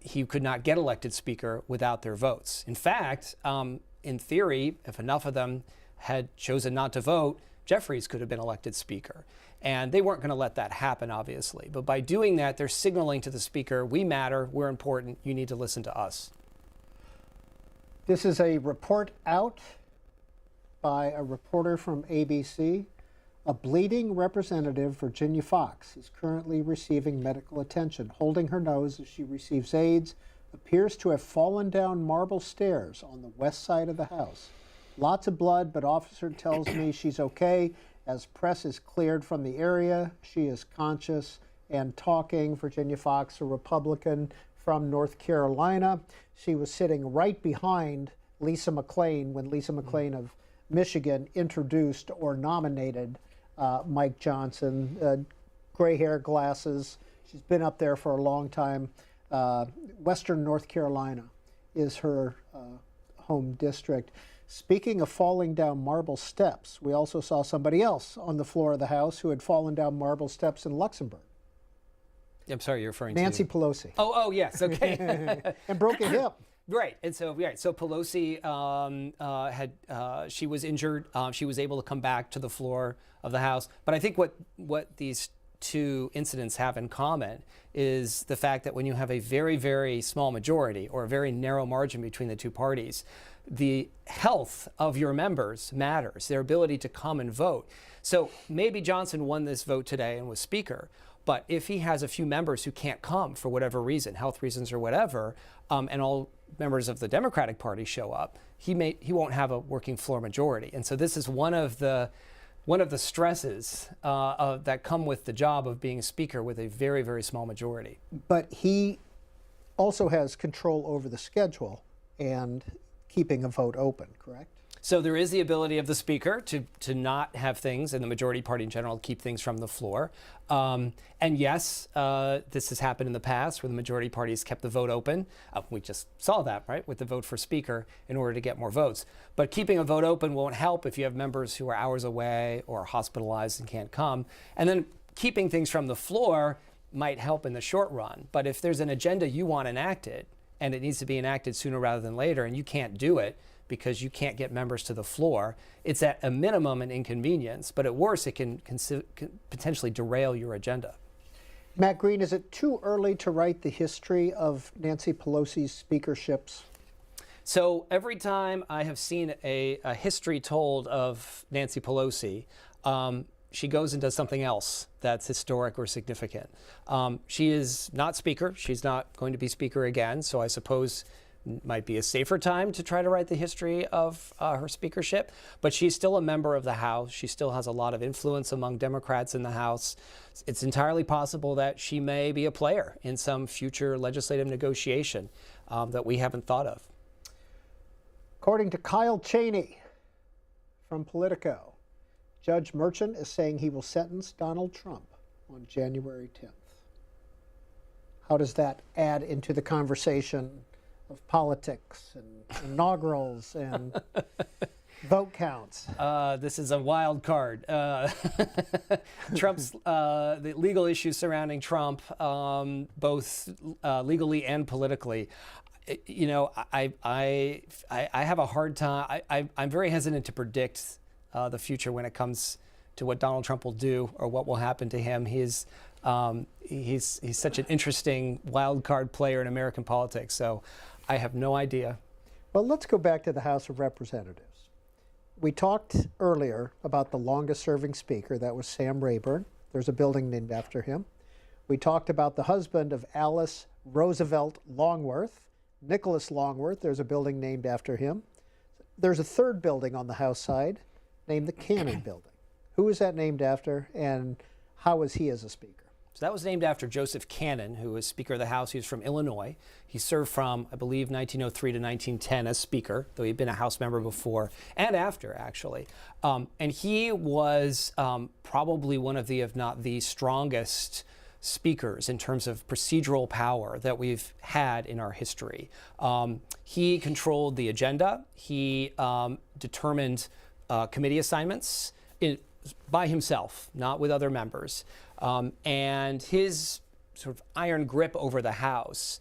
he could not get elected Speaker without their votes. In fact, in theory, if enough of them had chosen not to vote, Jeffries could have been elected Speaker. And they weren't going to let that happen, obviously. But by doing that, they're signaling to the Speaker, we matter, we're important, you need to listen to us. This is a report out by a reporter from ABC. A bleeding Representative Virginia Fox is currently receiving medical attention. Holding her nose as she receives aids, appears to have fallen down marble stairs on the west side of the House. Lots of blood, but officer tells me she's okay. As press is cleared from the area, she is conscious and talking. Virginia Fox, a Republican from North Carolina. She was sitting right behind Lisa McClain when Lisa McClain of Michigan introduced or nominated Mike Johnson. Gray hair, glasses. She's been up there for a long time. Western North Carolina is her home district. Speaking of falling down marble steps, we also saw somebody else on the floor of the House who had fallen down marble steps in Luxembourg. I'm sorry, you're referring Nancy to... Pelosi. Oh, yes, okay. And broke a hip. Right, and so Pelosi she was injured. She was able to come back to the floor of the House. But I think what these two incidents have in common is the fact that when you have a very, very small majority or a very narrow margin between the two parties, the health of your members matters, their ability to come and vote. So maybe Johnson won this vote today and was Speaker, but if he has a few members who can't come for whatever reason, health reasons or whatever, and all members of the Democratic Party show up, he won't have a working floor majority. And so this is one of the stresses that come with the job of being Speaker with a very, very small majority. But he also has control over the schedule and keeping a vote open, correct? So there is the ability of the Speaker to not have things, and the majority party in general, keep things from the floor. And yes, this has happened in the past where the majority parties kept the vote open. We just saw that, right, with the vote for Speaker in order to get more votes. But keeping a vote open won't help if you have members who are hours away or hospitalized and can't come. And then keeping things from the floor might help in the short run. But if there's an agenda you want enacted, and it needs to be enacted sooner rather than later, and you can't do it because you can't get members to the floor, it's at a minimum an inconvenience, but at worst, it can potentially derail your agenda. Matt Green, is it too early to write the history of Nancy Pelosi's speakerships? So every time I have seen a history told of Nancy Pelosi, she goes and does something else that's historic or significant. She is not Speaker. She's not going to be Speaker again, so I suppose might be a safer time to try to write the history of her speakership, but she's still a member of the House. She still has a lot of influence among Democrats in the House. It's entirely possible that she may be a player in some future legislative negotiation that we haven't thought of. According to Kyle Cheney from Politico, Judge Merchant is saying he will sentence Donald Trump on January 10th. How does that add into the conversation of politics and inaugurals and vote counts? This is a wild card. Trump's the legal issues surrounding Trump, both legally and politically. You know, I have a hard time. I'm very hesitant to predict the future when it comes to what Donald Trump will do or what will happen to him. He's such an interesting wild card player in American politics. So I have no idea. Well, let's go back to the House of Representatives. We talked earlier about the longest serving speaker. That was Sam Rayburn. There's a building named after him. We talked about the husband of Alice Roosevelt Longworth, Nicholas Longworth. There's a building named after him. There's a third building on the House side named the Cannon Building. Who is that named after, and how was he as a speaker? So that was named after Joseph Cannon, who was Speaker of the House. He was from Illinois. He served from, I believe, 1903 to 1910 as Speaker, though he'd been a House member before and after, actually. And he was probably one of the, if not the strongest speakers in terms of procedural power that we've had in our history. He controlled the agenda. He determined committee assignments by himself, not with other members. And his sort of iron grip over the House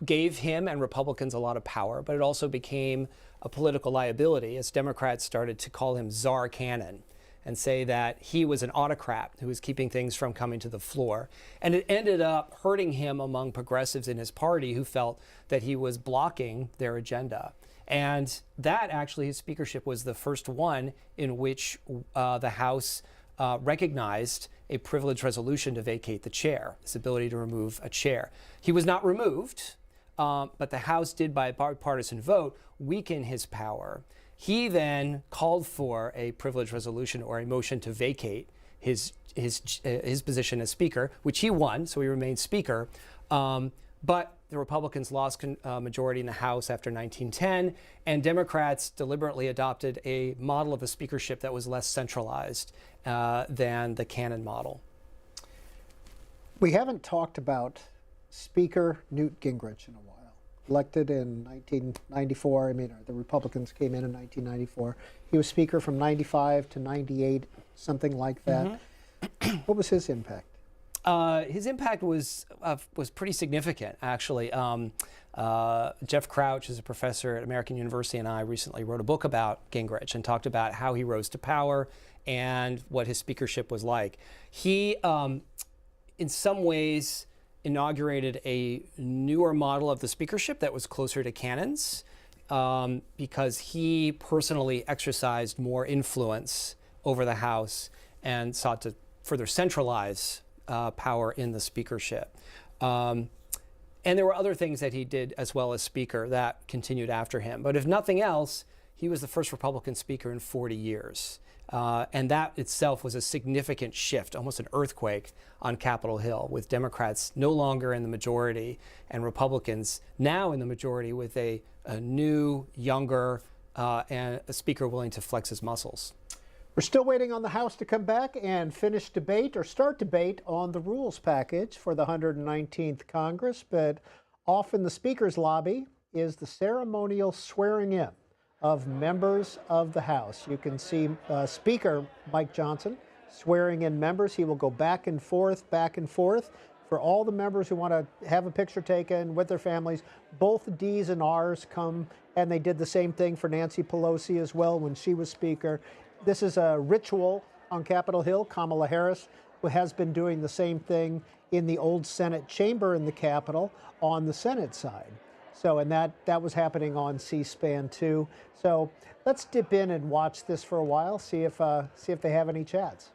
gave him and Republicans a lot of power, but it also became a political liability as Democrats started to call him Czar Cannon and say that he was an autocrat who was keeping things from coming to the floor. And it ended up hurting him among progressives in his party who felt that he was blocking their agenda. And that actually, his speakership was the first one in which the House recognized a privilege resolution to vacate the chair, his ability to remove a chair. He was not removed, but the House did, by a bipartisan vote, weaken his power. He then called for a privilege resolution or a motion to vacate his position as Speaker, which he won, so he remained Speaker. But the Republicans lost majority in the House after 1910, and Democrats deliberately adopted a model of a speakership that was less centralized than the Cannon model. We haven't talked about Speaker Newt Gingrich in a while. Elected in 1994, the Republicans came in 1994. He was Speaker from 95 to 98, something like that. Mm-hmm. What was his impact? His impact was pretty significant, actually. Jeff Crouch is a professor at American University, and I recently wrote a book about Gingrich and talked about how he rose to power and what his speakership was like. He, in some ways, inaugurated a newer model of the speakership that was closer to Cannon's because he personally exercised more influence over the House and sought to further centralize power in the speakership. And there were other things that he did as well as Speaker that continued after him. But if nothing else, he was the first Republican Speaker in 40 years. And that itself was a significant shift, almost an earthquake on Capitol Hill, with Democrats no longer in the majority and Republicans now in the majority with a new, younger, and a Speaker willing to flex his muscles. We're still waiting on the House to come back and finish debate or start debate on the rules package for the 119th Congress, but off in the Speaker's lobby is the ceremonial swearing-in of members of the House. You can see Speaker Mike Johnson swearing in members. He will go back and forth for all the members who want to have a picture taken with their families. Both D's and R's come, and they did the same thing for Nancy Pelosi as well when she was Speaker. This is a ritual on Capitol Hill. Kamala Harris has been doing the same thing in the old Senate chamber in the Capitol on the Senate side. So, and that was happening on C-SPAN too. So let's dip in and watch this for a while, see if they have any chats.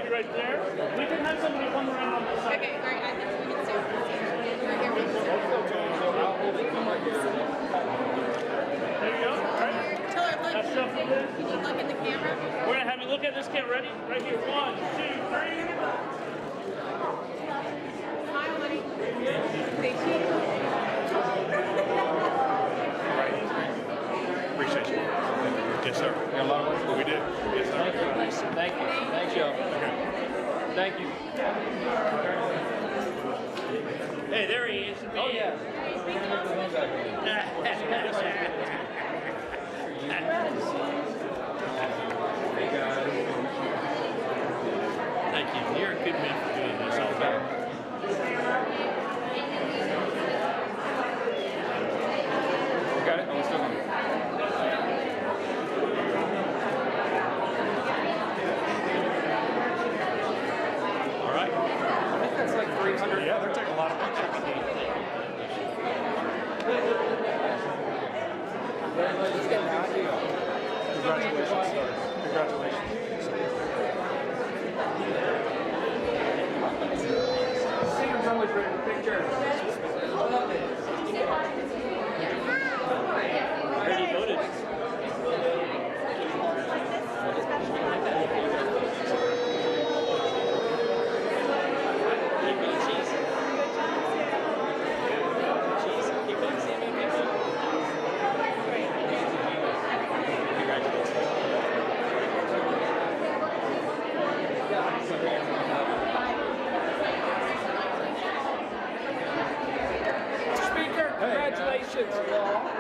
Right there. We can have somebody come around on this side. Okay, all right. I think we can stay. There you go. All right. Tell her, look. Can you look at the camera? We're going to have you look at this camera. Ready? Right here. 1, 2, 3. Smile, honey. Thank you. Appreciate you. Yes, sir. We got a lot of work. We did. Yes, sir. Thank you. Thanks, y'all. Thank you. Hey, there he is. Oh, yeah. Thank you. You're a good man for doing this all the time. Got it? Oh, we're still on. That's like 300. Yeah, they're taking a lot of pictures. Congratulations, sir. Congratulations. Sam's always ready for pictures. Already voted.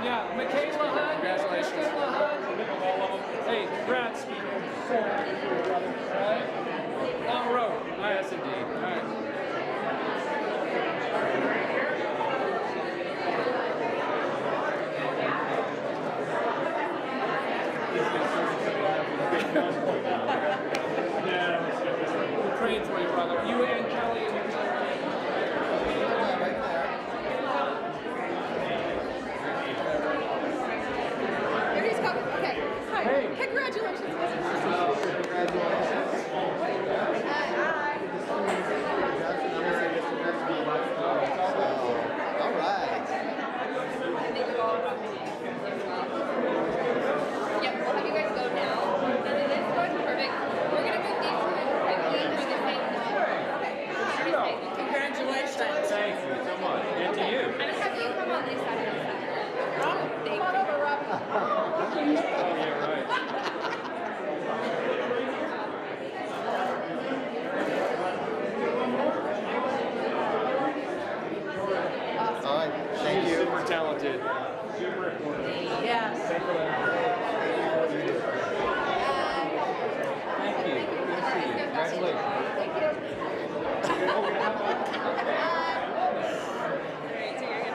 Yeah, Michaela Hunt. Congratulations. Michaela Hunt. Hey, congrats. All right. Long road. Yes, indeed. All right. We're praying for you, brother. You and Kelly and your Congratulations. All right. Yep, we'll have you guys go now. And then this goes perfect. We're going to move these quickly for the same time. Congratulations. Thank you so much. And to you. And have you come on this side of the side. Come on over, Rob. Oh, yeah, right. All right. Thank you. Super talented. Super important. Yes. Thank you. Good to see you. Congratulations.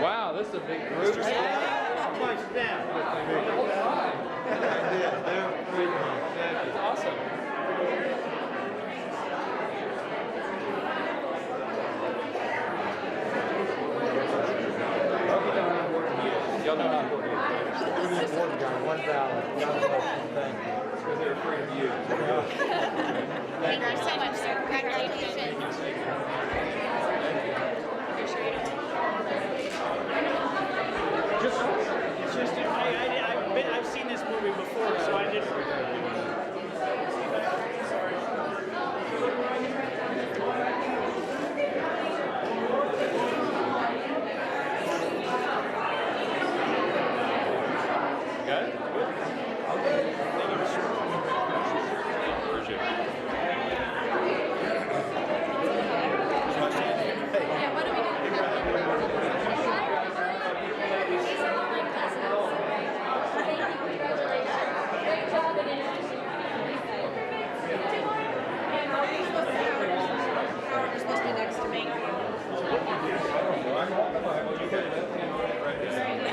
Wow, this is a big group. My staff. That's awesome. Y'all know how important it is. You're the important guy. $1. Thank you. Because they're afraid of you. Thank you so much, sir. Congratulations. I've seen this movie before, so I didn't.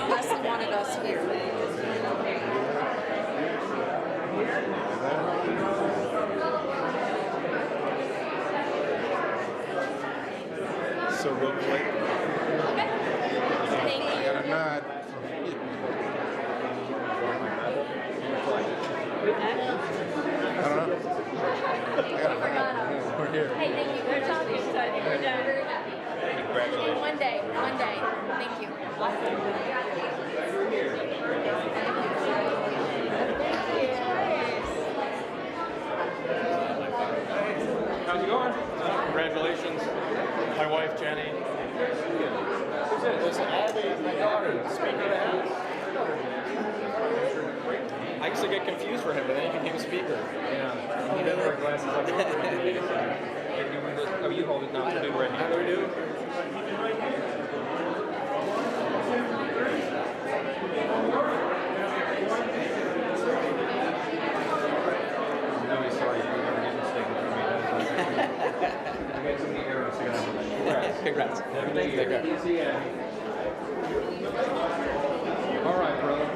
Leslie wanted us here. So real quick. Okay. Thank you. I got a nod. I don't know. I got a nod. We're here. Hey, thank you. Good talking. So I think we're done. Congratulations. One day. One day. Thank you. How's it going? Congratulations. My wife, Jenny. Who's this? It's Abby, my daughter, Speaker of the House. I used to get confused for him, but then he became Speaker. Yeah. He doesn't wear glasses. Oh, you hold it now. Do it right here. How do we do? Congrats. Thank you. All right, brother.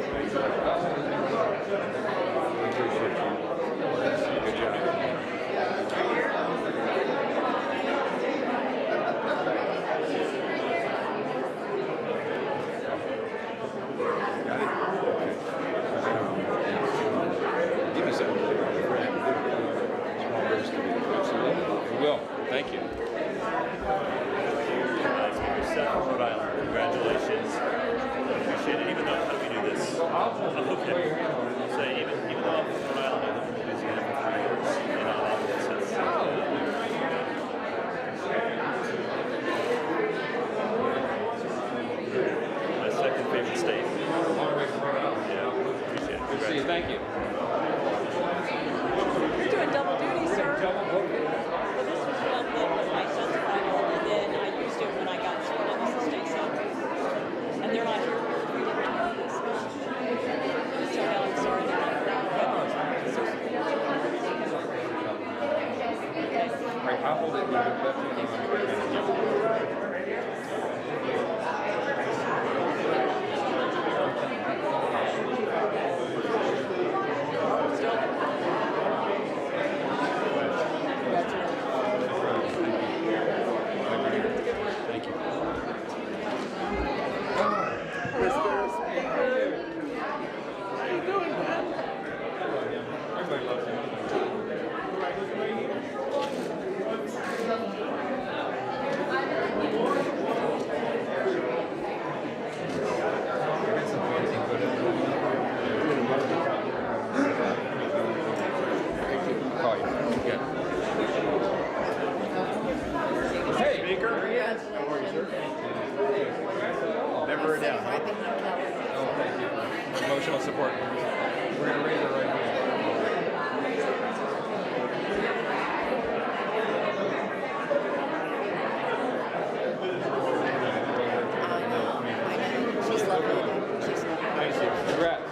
Good job. Got it? Give me some. We will. Thank you. Rhode Island. Congratulations. I appreciate it. Even though, how do we do this? Okay. So even though I'm from Rhode Island, I've been losing it for 3 years. And all that says, my second favorite state. Yeah, appreciate it. Good to see you. Thank you. You're doing double duty, sir. Well, this was one that was my son's Bible, and then I used it when I got sworn in as a state senator. And they're not here for 3 different reasons. So now I'm sorry they're not around. Right, I'll hold it. Thank you. Hey, Baker. How are you, sir? Never a doubt. Oh, thank you. Emotional support. We're going to raise it right here. She's lovely. She's lovely. Nice. Congrats.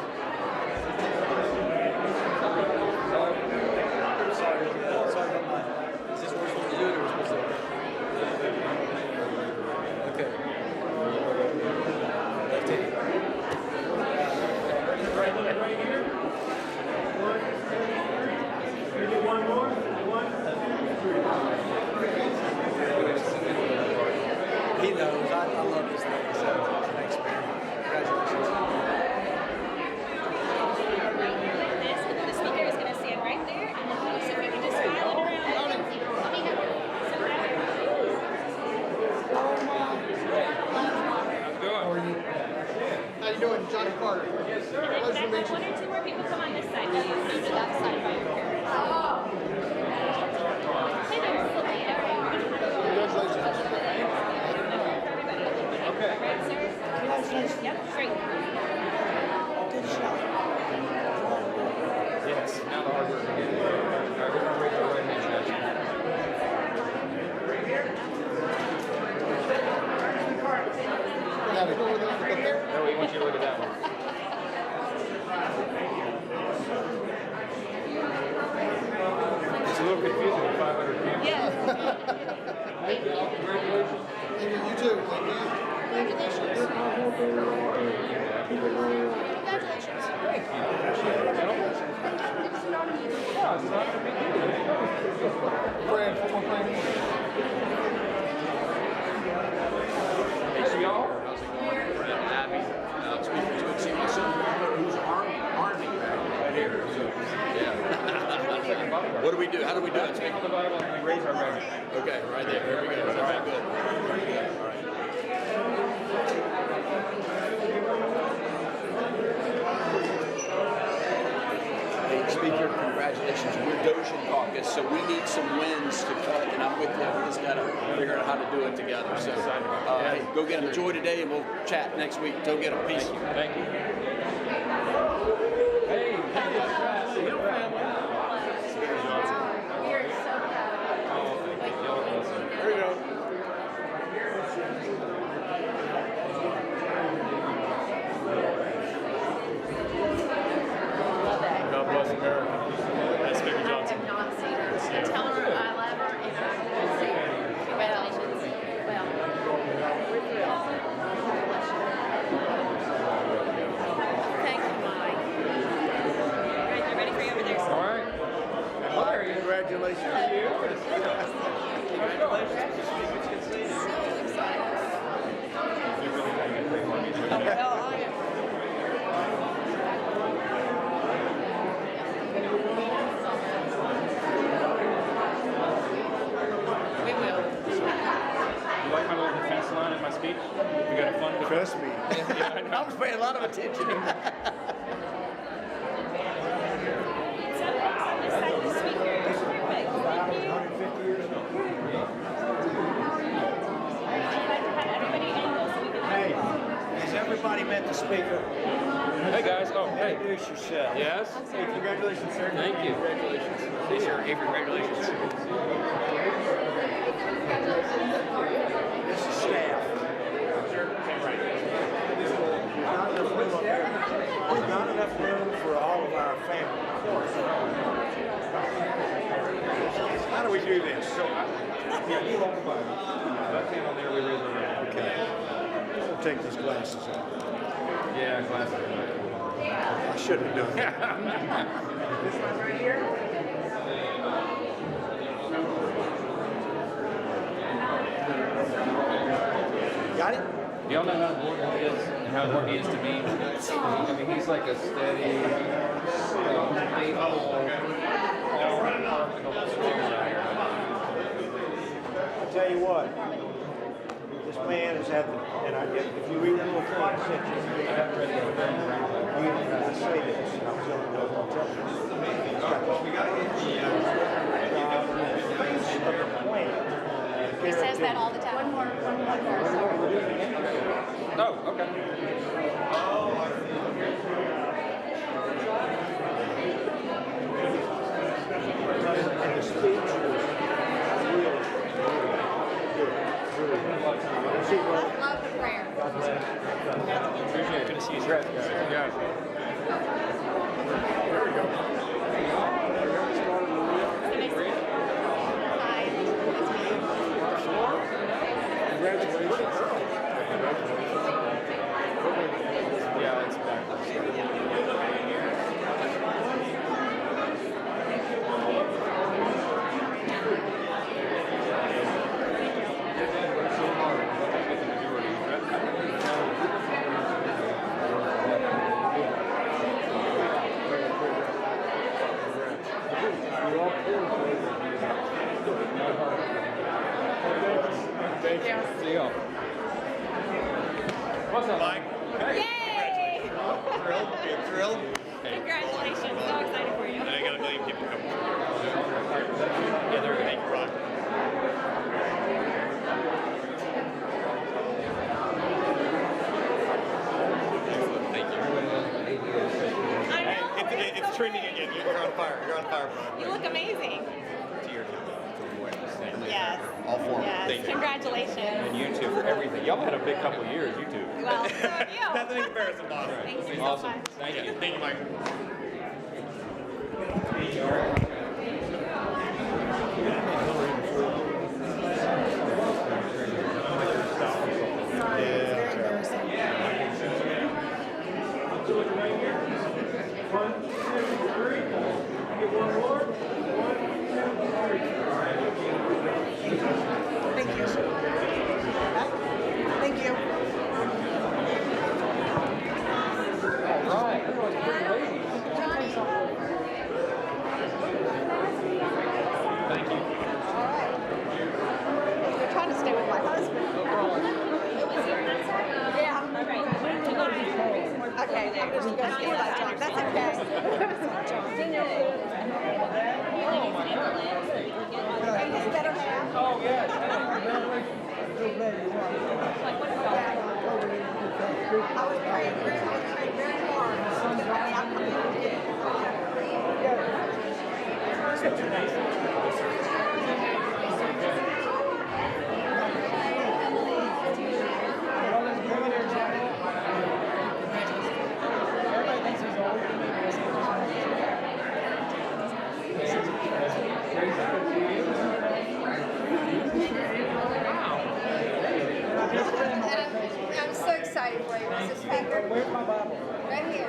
Sorry about that. Is this what we're supposed to do or we're supposed to? Okay. Left hand. Right here. One more. He knows. I love this thing. So thanks, man. Congratulations. The speaker is going to stand right there, and then so if you can just smile it around. How you doing, Johnny Carter? Yes, sir. And then can I have 1 or 2 more people come on this side? Move to that side by your parents. Oh. Hey there, Sylvia. Congratulations. Okay. All right, sir. Yep, straight. Good shot. confusing with 500 people. Yes. Thank you. Congratulations. You too. Thank you. Congratulations. Congratulations. Thank you. Appreciate it. It's not a meeting. Yeah, it's not a big deal. Praying for my family. Hey, so y'all. How's it going? I'm Abby. Speaking to it, see my son who's army right here. So, yeah. What do we do? How do we do it? Take the Bible and we raise our right. Okay, right there. Here we go. All right, good. All right. Hey, Speaker, congratulations. We're Dojan Caucus, so we need some wins to cut, and I'm with you. We just got to figure out how to do it together. So, hey, go get them. Enjoy today, and we'll chat next week. Go get them. Peace. Thank you. Hey, family. We are so proud. Oh, thank you. Y'all are awesome. There you go. God bless America. That's Speaker I Johnson. have not seen her. So tell her I love her and I will see her. Congratulations. Well, we're thrilled. Thank you, Mike. All right, they're ready for you over there. All right. Oh, there you go. Congratulations. Thank you. So excited. Well, I am. We will. You like my little defense line in my speech? You got a fun defense? Trust me. Yeah, I know. I was paying a lot of attention. Hey, has everybody met the speaker? Hey, guys. Oh, hey. Introduce yourself. Yes? Hey, congratulations, sir. Thank you. Congratulations. Hey, sir. Avery, congratulations. This is staff. There's not enough room for all of our family. How do we do this? Yeah, you hold the Bible. Left hand on there, we raise our right. Okay. I'll take these glasses off. Yeah, glasses. I shouldn't have done that. This one right here. Got it? Do y'all know how important he is and how important he is to me? I mean, he's like a steady, faithful, I tell you what, this man is at the, and if you read the little thing, I sent you, I say this, and I was on the television. He says that all the time. One more. Oh, okay. And the speech was really, Love the prayer. Appreciate it. Good to see you. Congrats, guys. Yeah. There we go. Congratulations. Yeah, it's backwards. Thank you. See y'all. What's up, Mike? Yay! Thrilled? You thrilled? Congratulations. So excited for you. I got a million people coming through. Yeah, they're going to make you run. Thank you. I know. It's trending again. You're on fire. You're on fire, bro. You look amazing. Yes. All four. Yes. Thank you. Congratulations. And you two for everything. Y'all had a big couple of years, you two. Well, so have you. Nothing in comparison, boss. Thank you so Awesome. much. Thank you. Thank you, Mike. I'm so excited for you, Mr. Speaker. Where's my Bible? Right here.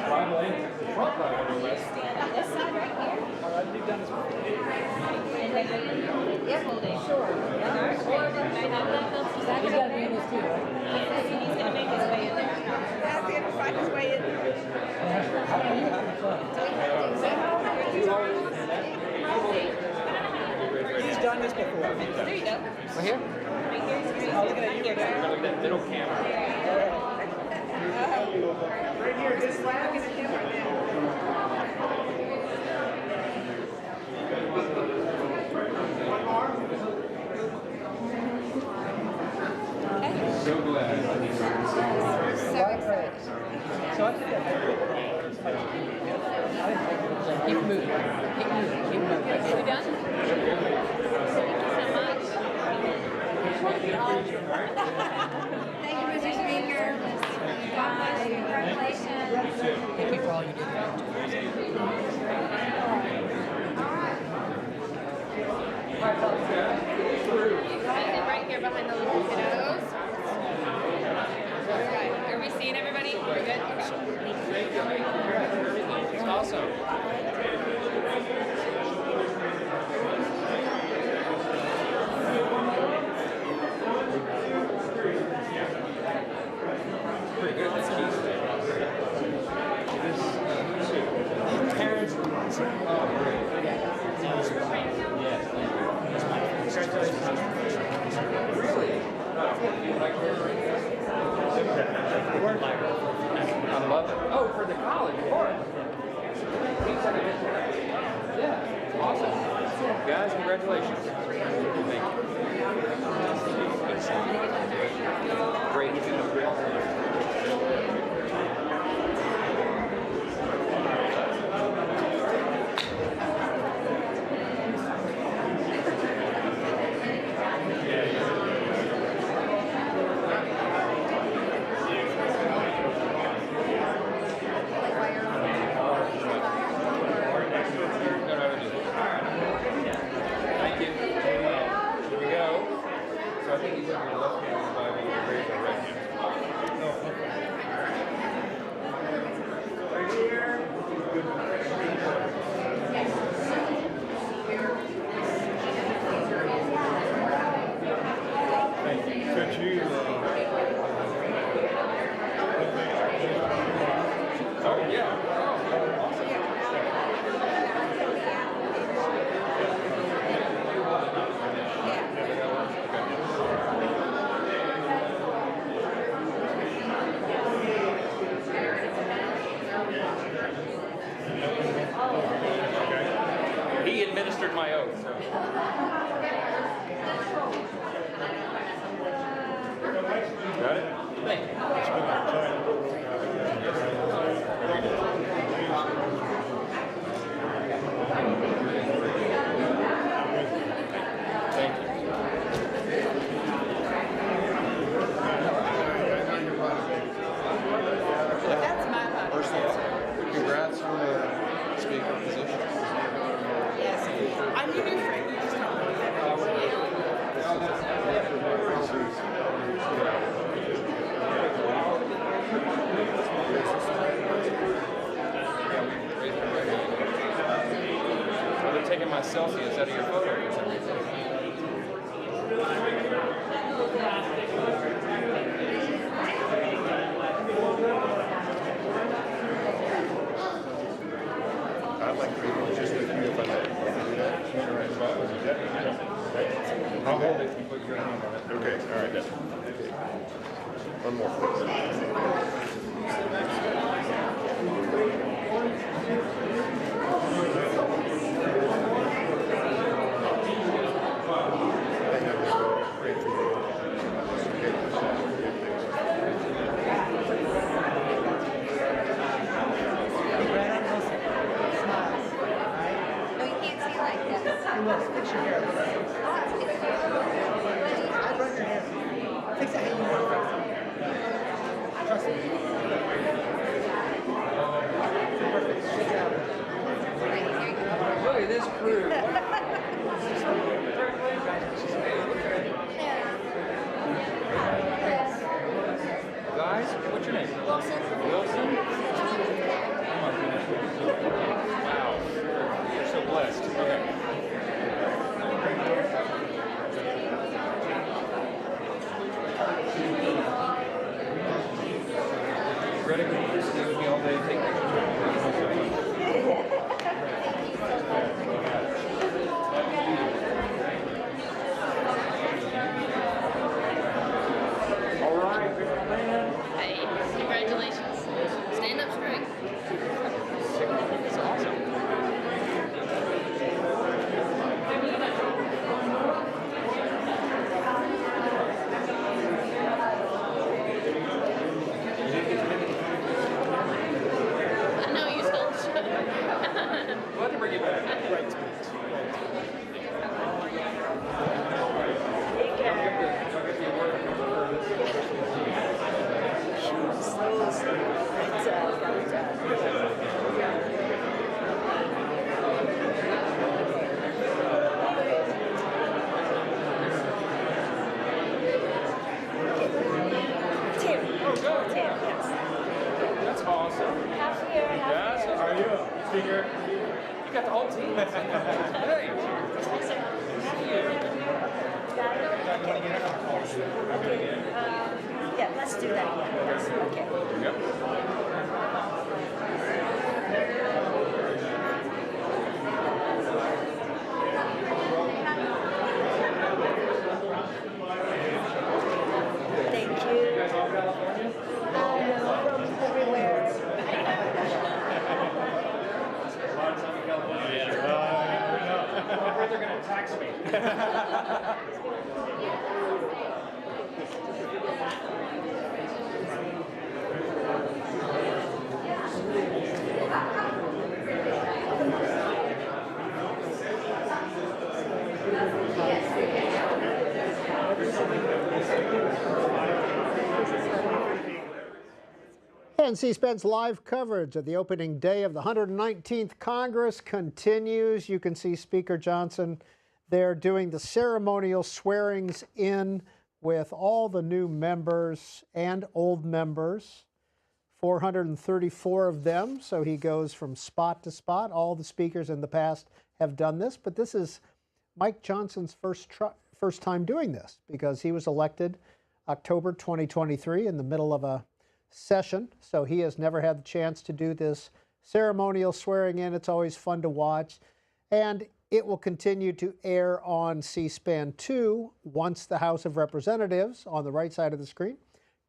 Bible ain't the front Bible, no less. Stand on this side right here. All right, you've done this before. Yep. Sure. Can I have that, Bill? He's got to be in this too, right? He's going to make his way in there. He's going to find his way in there. He's done this before. There you go. Right here? Right here. Oh, looking at you right there. Look at that middle camera. Right here, this flag is right now. So glad. So excited. So I think keep moving. Keep moving. Keep moving. We done? Thank you so much. Thank you, Mr. Speaker. God bless you. Congratulations. Thank you for all you do. Right here behind the little kiddos. Alright, are we seeing everybody? We're good? Okay. Awesome. Pretty good. That's key. Parents. Oh, great. Really? I love it. Oh, for the college, of course. Yeah, awesome. Guys, congratulations. Thank you. Great. Thank you. Here we go. So I think he's on your left hand on the Bible and raise your right hand. Right here. Thank you. Could you, oh, yeah. He administered my oath. So. Got it? Thank you. Thank you. That's my Bible. First of all, congrats on the speaker position. Yes. I'm your new friend. You just don't know Well, they're taking my selfie instead of your photo for some reason. I'd like to be just with you if I may. I'll hold it if you put your hand on it. Okay, all right. One more. looks. Fix your hair. I'd run your hair. Fix it how you want to fix it. Trust me. Perfect. Shake it out. Look at this crew. Guys, what's your name? Wilson. Wilson? Oh my goodness. Wow. You're so blessed. Okay. Ready? Stay with me all day. Take pictures. All right, good man. Hey, congratulations. Stand up straight. It's awesome. I know you still should. We'll have to bring it back. Right. That's awesome. Yes, how are you? Speaker. You got the whole team. Hey. Yeah, let's do that again. Yes, okay. Yep. Thank you. You guys all California? From everywhere. I'm afraid they're going to tax me. And C-SPAN's live coverage of the opening day of the 119th Congress continues. You can see Speaker Johnson there doing the ceremonial swearings-in with all the new members and old members, 434 of them. So he goes from spot to spot. All the speakers in the past have done this, but this is Mike Johnson's first time doing this because he was elected October 2023 in the middle of a session, so he has never had the chance to do this ceremonial swearing in. It's always fun to watch, and it will continue to air on C-SPAN 2 once the House of Representatives, on the right side of the screen,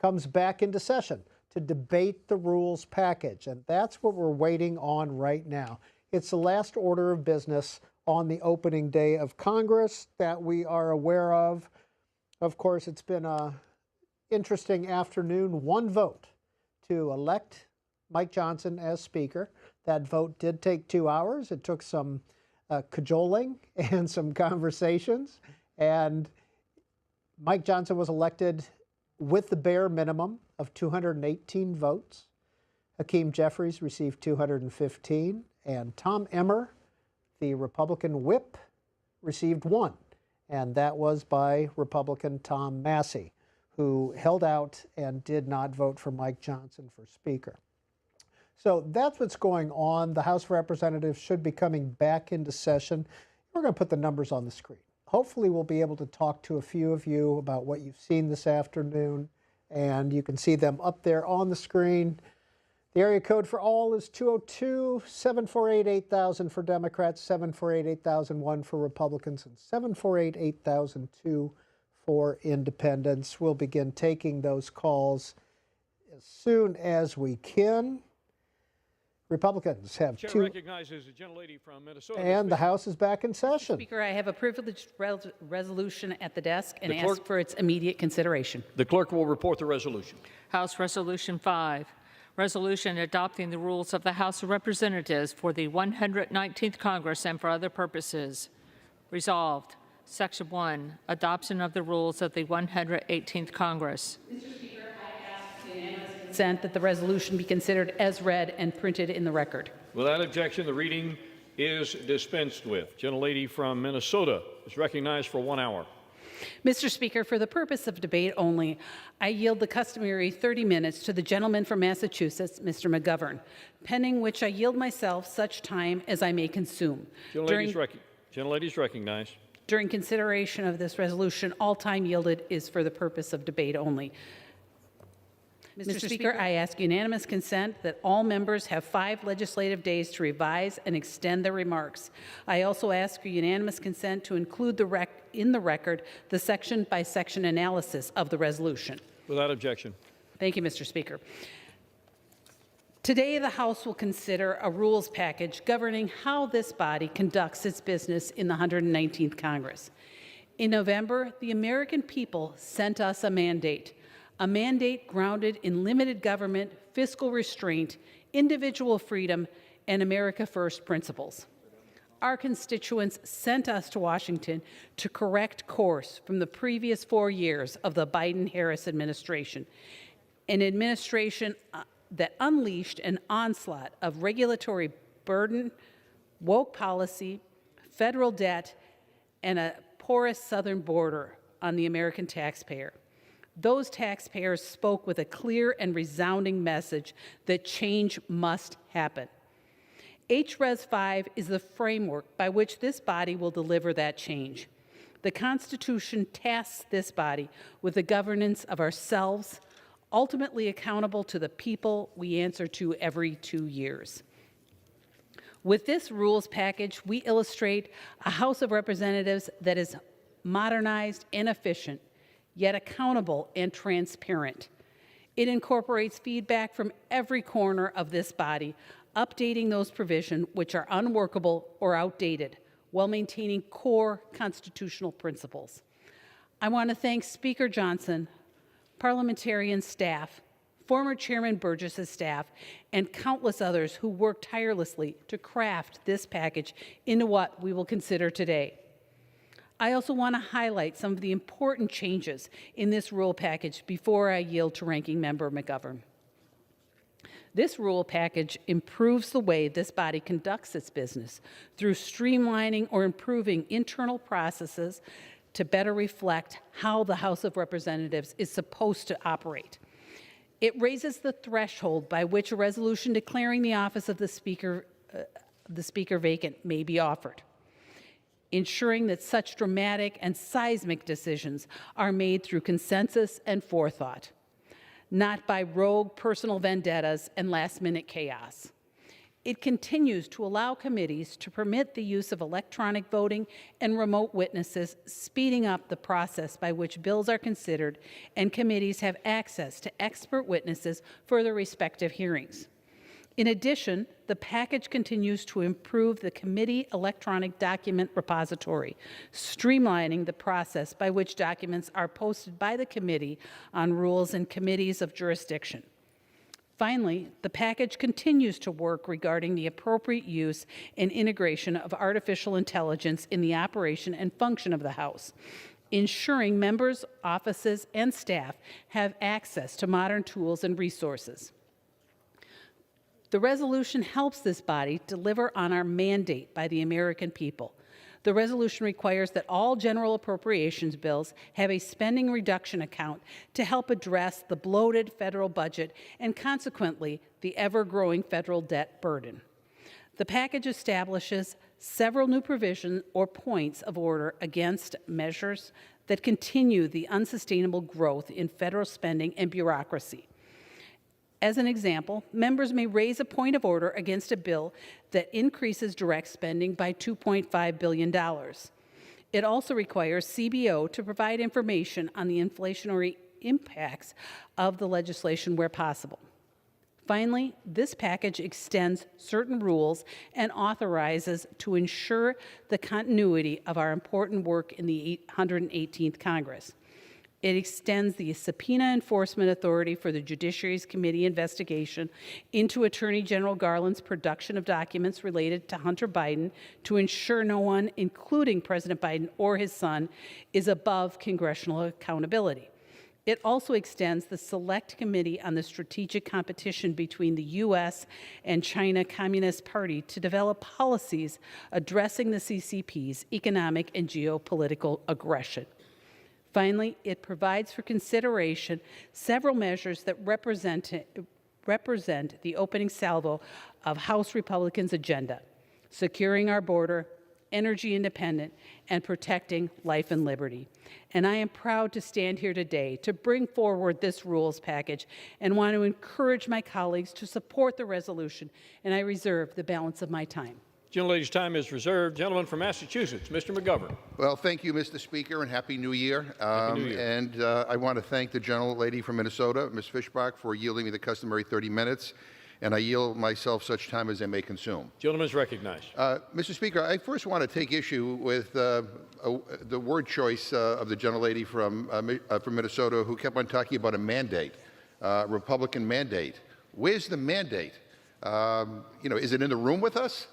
comes back into session to debate the rules package, and that's what we're waiting on right now. It's the last order of business on the opening day of Congress that we are aware of. Of course, it's been a interesting afternoon. One vote to elect Mike Johnson as Speaker. That vote did take 2 hours. It took some cajoling and some conversations. And Mike Johnson was elected with the bare minimum of 218 votes. Hakeem Jeffries received 215. And Tom Emmer, the Republican whip, received 1. And that was by Republican Tom Massey, who held out and did not vote for Mike Johnson for Speaker. So that's what's going on. The House of Representatives should be coming back into session. We're going to put the numbers on the screen. Hopefully we'll be able to talk to a few of you about what you've seen this afternoon, and you can see them up there on the screen. The area code for all is 202-748-8000 for Democrats, 748-8001 for Republicans, and 748-8002 for independents. We'll begin taking those calls as soon as we can. Republicans have Chair 2. recognizes the gentlelady from Minnesota. And the House is back in session. Speaker, I have a privileged resolution at the desk and The clerk- ask for its immediate consideration. The clerk will report the resolution. House Resolution 5, resolution adopting the rules of the House of Representatives for the 119th Congress and for other purposes. Resolved. Section 1, adoption of the rules of the 118th Congress. Consent that the resolution be considered as read and printed in the record. Without objection, the reading is dispensed with. Gentlelady from Minnesota is recognized for 1 hour. Mr. Speaker, for the purpose of debate only, I yield the customary 30 minutes to the gentleman from Massachusetts, Mr. McGovern, pending which I yield myself such time as I may consume. Gentlelady's recognized. During consideration of this resolution, all time yielded is for the purpose of debate only. Mr. Speaker, I ask unanimous consent that all members have 5 legislative days to revise and extend their remarks. I also ask for unanimous consent to include in the record the section-by-section analysis of the resolution. Without objection. Thank you, Mr. Speaker. Today, the House will consider a rules package governing how this body conducts its business in the 119th Congress. In November, the American people sent us a mandate grounded in limited government, fiscal restraint, individual freedom, and America First principles. Our constituents sent us to Washington to correct course from the previous 4 years of the Biden-Harris administration, an administration that unleashed an onslaught of regulatory burden, woke policy, federal debt, and a porous southern border on the American taxpayer. Those taxpayers spoke with a clear and resounding message that change must happen. HRES 5 is the framework by which this body will deliver that change. The Constitution tasks this body with the governance of ourselves, ultimately accountable to the people we answer to every 2 years. With this rules package, we illustrate a House of Representatives that is modernized and efficient, yet accountable and transparent. It incorporates feedback from every corner of this body, updating those provisions which are unworkable or outdated, while maintaining core constitutional principles. I want to thank Speaker Johnson, parliamentarian staff, former Chairman Burgess's staff, and countless others who worked tirelessly to craft this package into what we will consider today. I also want to highlight some of the important changes in this rule package before I yield to Ranking Member McGovern. This rule package improves the way this body conducts its business through streamlining or improving internal processes to better reflect how the House of Representatives is supposed to operate. It raises the threshold by which a resolution declaring the office of the Speaker vacant may be offered, ensuring that such dramatic and seismic decisions are made through consensus and forethought, not by rogue personal vendettas and last-minute chaos. It continues to allow committees to permit the use of electronic voting and remote witnesses, speeding up the process by which bills are considered, and committees have access to expert witnesses for their respective hearings. In addition, the package continues to improve the committee electronic document repository, streamlining the process by which documents are posted by the committee on rules and committees of jurisdiction. Finally, the package continues to work regarding the appropriate use and integration of artificial intelligence in the operation and function of the House, ensuring members, offices, and staff have access to modern tools and resources. The resolution helps this body deliver on our mandate by the American people. The resolution requires that all general appropriations bills have a spending reduction account to help address the bloated federal budget and consequently the ever-growing federal debt burden. The package establishes several new provisions or points of order against measures that continue the unsustainable growth in federal spending and bureaucracy. As an example, members may raise a point of order against a bill that increases direct spending by $2.5 billion. It also requires CBO to provide information on the inflationary impacts of the legislation where possible. Finally, this package extends certain rules and authorizes to ensure the continuity of our important work in the 118th Congress. It extends the subpoena enforcement authority for the Judiciary's Committee investigation into Attorney General Garland's production of documents related to Hunter Biden to ensure no one, including President Biden or his son, is above congressional accountability. It also extends the Select Committee on the Strategic Competition between the U.S. and China Communist Party to develop policies addressing the CCP's economic and geopolitical aggression. Finally, it provides for consideration several measures that represent the opening salvo of House Republicans' agenda: securing our border, energy independence, and protecting life and liberty. And I am proud to stand here today to bring forward this rules package and want to encourage my colleagues to support the resolution, and I reserve the balance of my time. Gentlelady's time is reserved. Gentleman from Massachusetts, Mr. McGovern. Well, thank you, Mr. Speaker, and Happy New Year. Happy New Year. And I want to thank the gentlelady from Minnesota, Ms. Fishbach, for yielding me the customary 30 minutes. And I yield myself such time as I may consume. Gentleman is recognized. Mr. Speaker, I first want to take issue with the word choice of the gentlelady from Minnesota, who kept on talking about a mandate, Republican mandate. Where's the mandate? Is it in the room with us?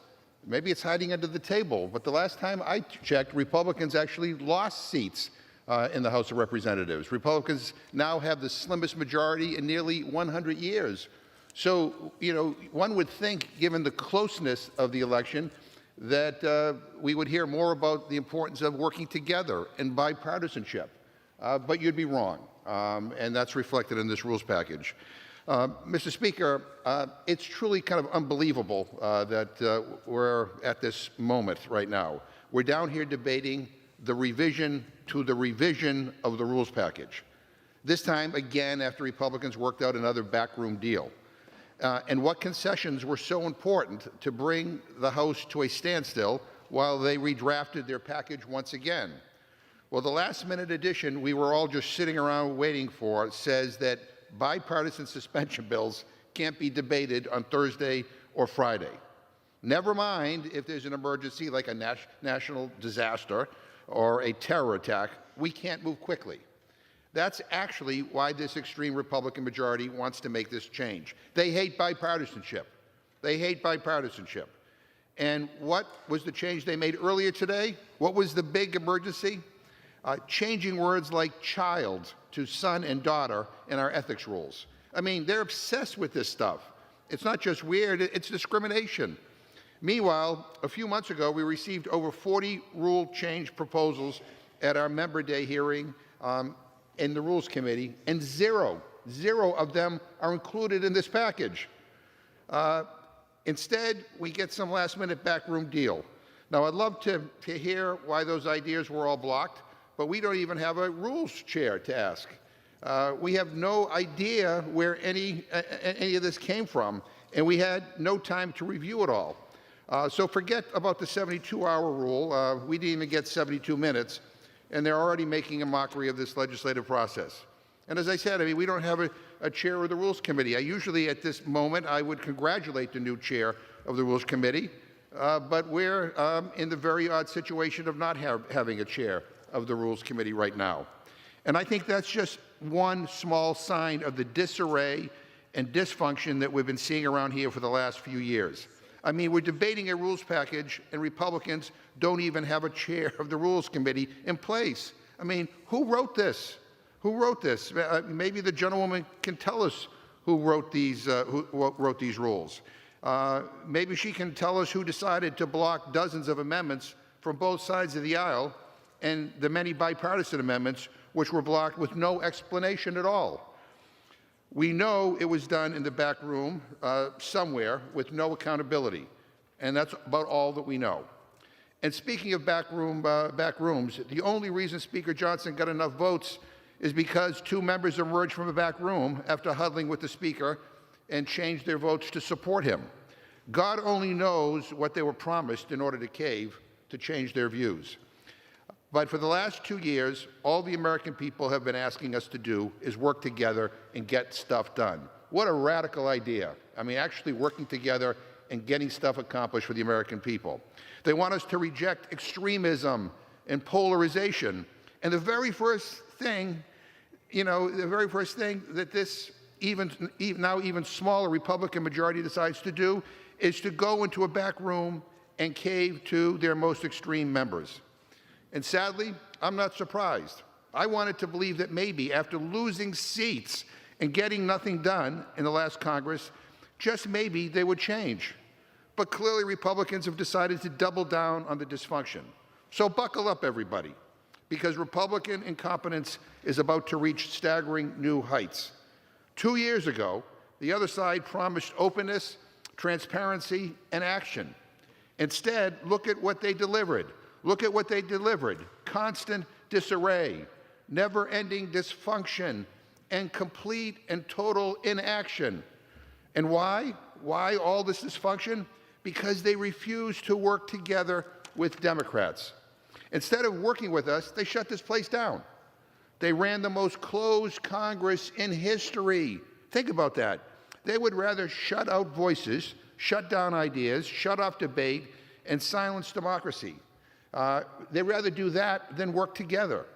Maybe it's hiding under the table. But the last time I checked, Republicans actually lost seats in the House of Representatives. Republicans now have the slimmest majority in nearly 100 years. So, one would think, given the closeness of the election, that we would hear more about the importance of working together and bipartisanship. But you'd be wrong, and that's reflected in this rules package. Mr. Speaker, it's truly kind of unbelievable that we're at this moment right now. We're down here debating the revision to the revision of the rules package. This time, again, after Republicans worked out another backroom deal. And what concessions were so important to bring the House to a standstill while they redrafted their package once again? Well, the last-minute addition we were all just sitting around waiting for says that bipartisan suspension bills can't be debated on Thursday or Friday. Never mind if there's an emergency like a national disaster or a terror attack, we can't move quickly. That's actually why this extreme Republican majority wants to make this change. They hate bipartisanship. They hate bipartisanship. And what was the change they made earlier today? What was the big emergency? Changing words like child to son and daughter in our ethics rules. I mean, they're obsessed with this stuff. It's not just weird, it's discrimination. Meanwhile, a few months ago, we received over 40 rule change proposals at our member day hearing in the Rules Committee, and zero of them are included in this package. Instead, we get some last-minute backroom deal. Now, I'd love to hear why those ideas were all blocked, but we don't even have a rules chair to ask. We have no idea where any of this came from, and we had no time to review it all. So forget about the 72-hour rule. We didn't even get 72 minutes. And they're already making a mockery of this legislative process. And as I said, we don't have a chair of the Rules Committee. Usually at this moment, I would congratulate the new chair of the Rules Committee, but we're in the very odd situation of not having a chair of the Rules Committee right now. And I think that's just one small sign of the disarray and dysfunction that we've been seeing around here for the last few years. We're debating a rules package, and Republicans don't even have a chair of the Rules Committee in place. Who wrote this? Who wrote this? Maybe the gentlewoman can tell us who wrote these rules. Maybe she can tell us who decided to block dozens of amendments from both sides of the aisle and the many bipartisan amendments which were blocked with no explanation at all. We know it was done in the back room somewhere with no accountability, and that's about all that we know. And speaking of back rooms, the only reason Speaker Johnson got enough votes is because two members emerged from the back room after huddling with the Speaker and changed their votes to support him. God only knows what they were promised in order to cave to change their views. But for the last 2 years, all the American people have been asking us to do is work together and get stuff done. What a radical idea. Actually working together and getting stuff accomplished for the American people. They want us to reject extremism and polarization. And the very first thing You know, the very first thing that this now even smaller Republican majority decides to do is to go into a back room and cave to their most extreme members. And sadly, I'm not surprised. I wanted to believe that maybe after losing seats and getting nothing done in the last Congress, just maybe they would change. But clearly Republicans have decided to double down on the dysfunction. So buckle up, everybody, because Republican incompetence is about to reach staggering new heights. 2 years ago, the other side promised openness, transparency, and action. Instead, look at what they delivered. Look at what they delivered. Constant disarray, never-ending dysfunction, and complete and total inaction. And why? Why all this dysfunction? Because they refuse to work together with Democrats. Instead of working with us, they shut this place down. They ran the most closed Congress in history. Think about that. They would rather shut out voices, shut down ideas, shut off debate, and silence democracy. They'd rather do that than work together.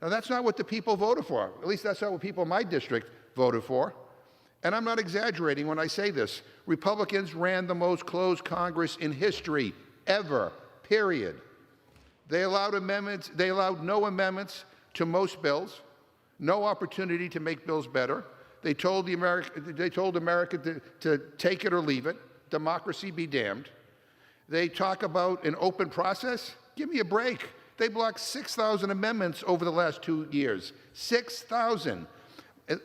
Now, that's not what the people voted for. At least that's not what people in my district voted for. And I'm not exaggerating when I say this. Republicans ran the most closed Congress in history, ever, period. They allowed no amendments to most bills, no opportunity to make bills better. They told America to take it or leave it. Democracy be damned. They talk about an open process. Give me a break. They blocked 6,000 amendments over the last 2 years. 6,000.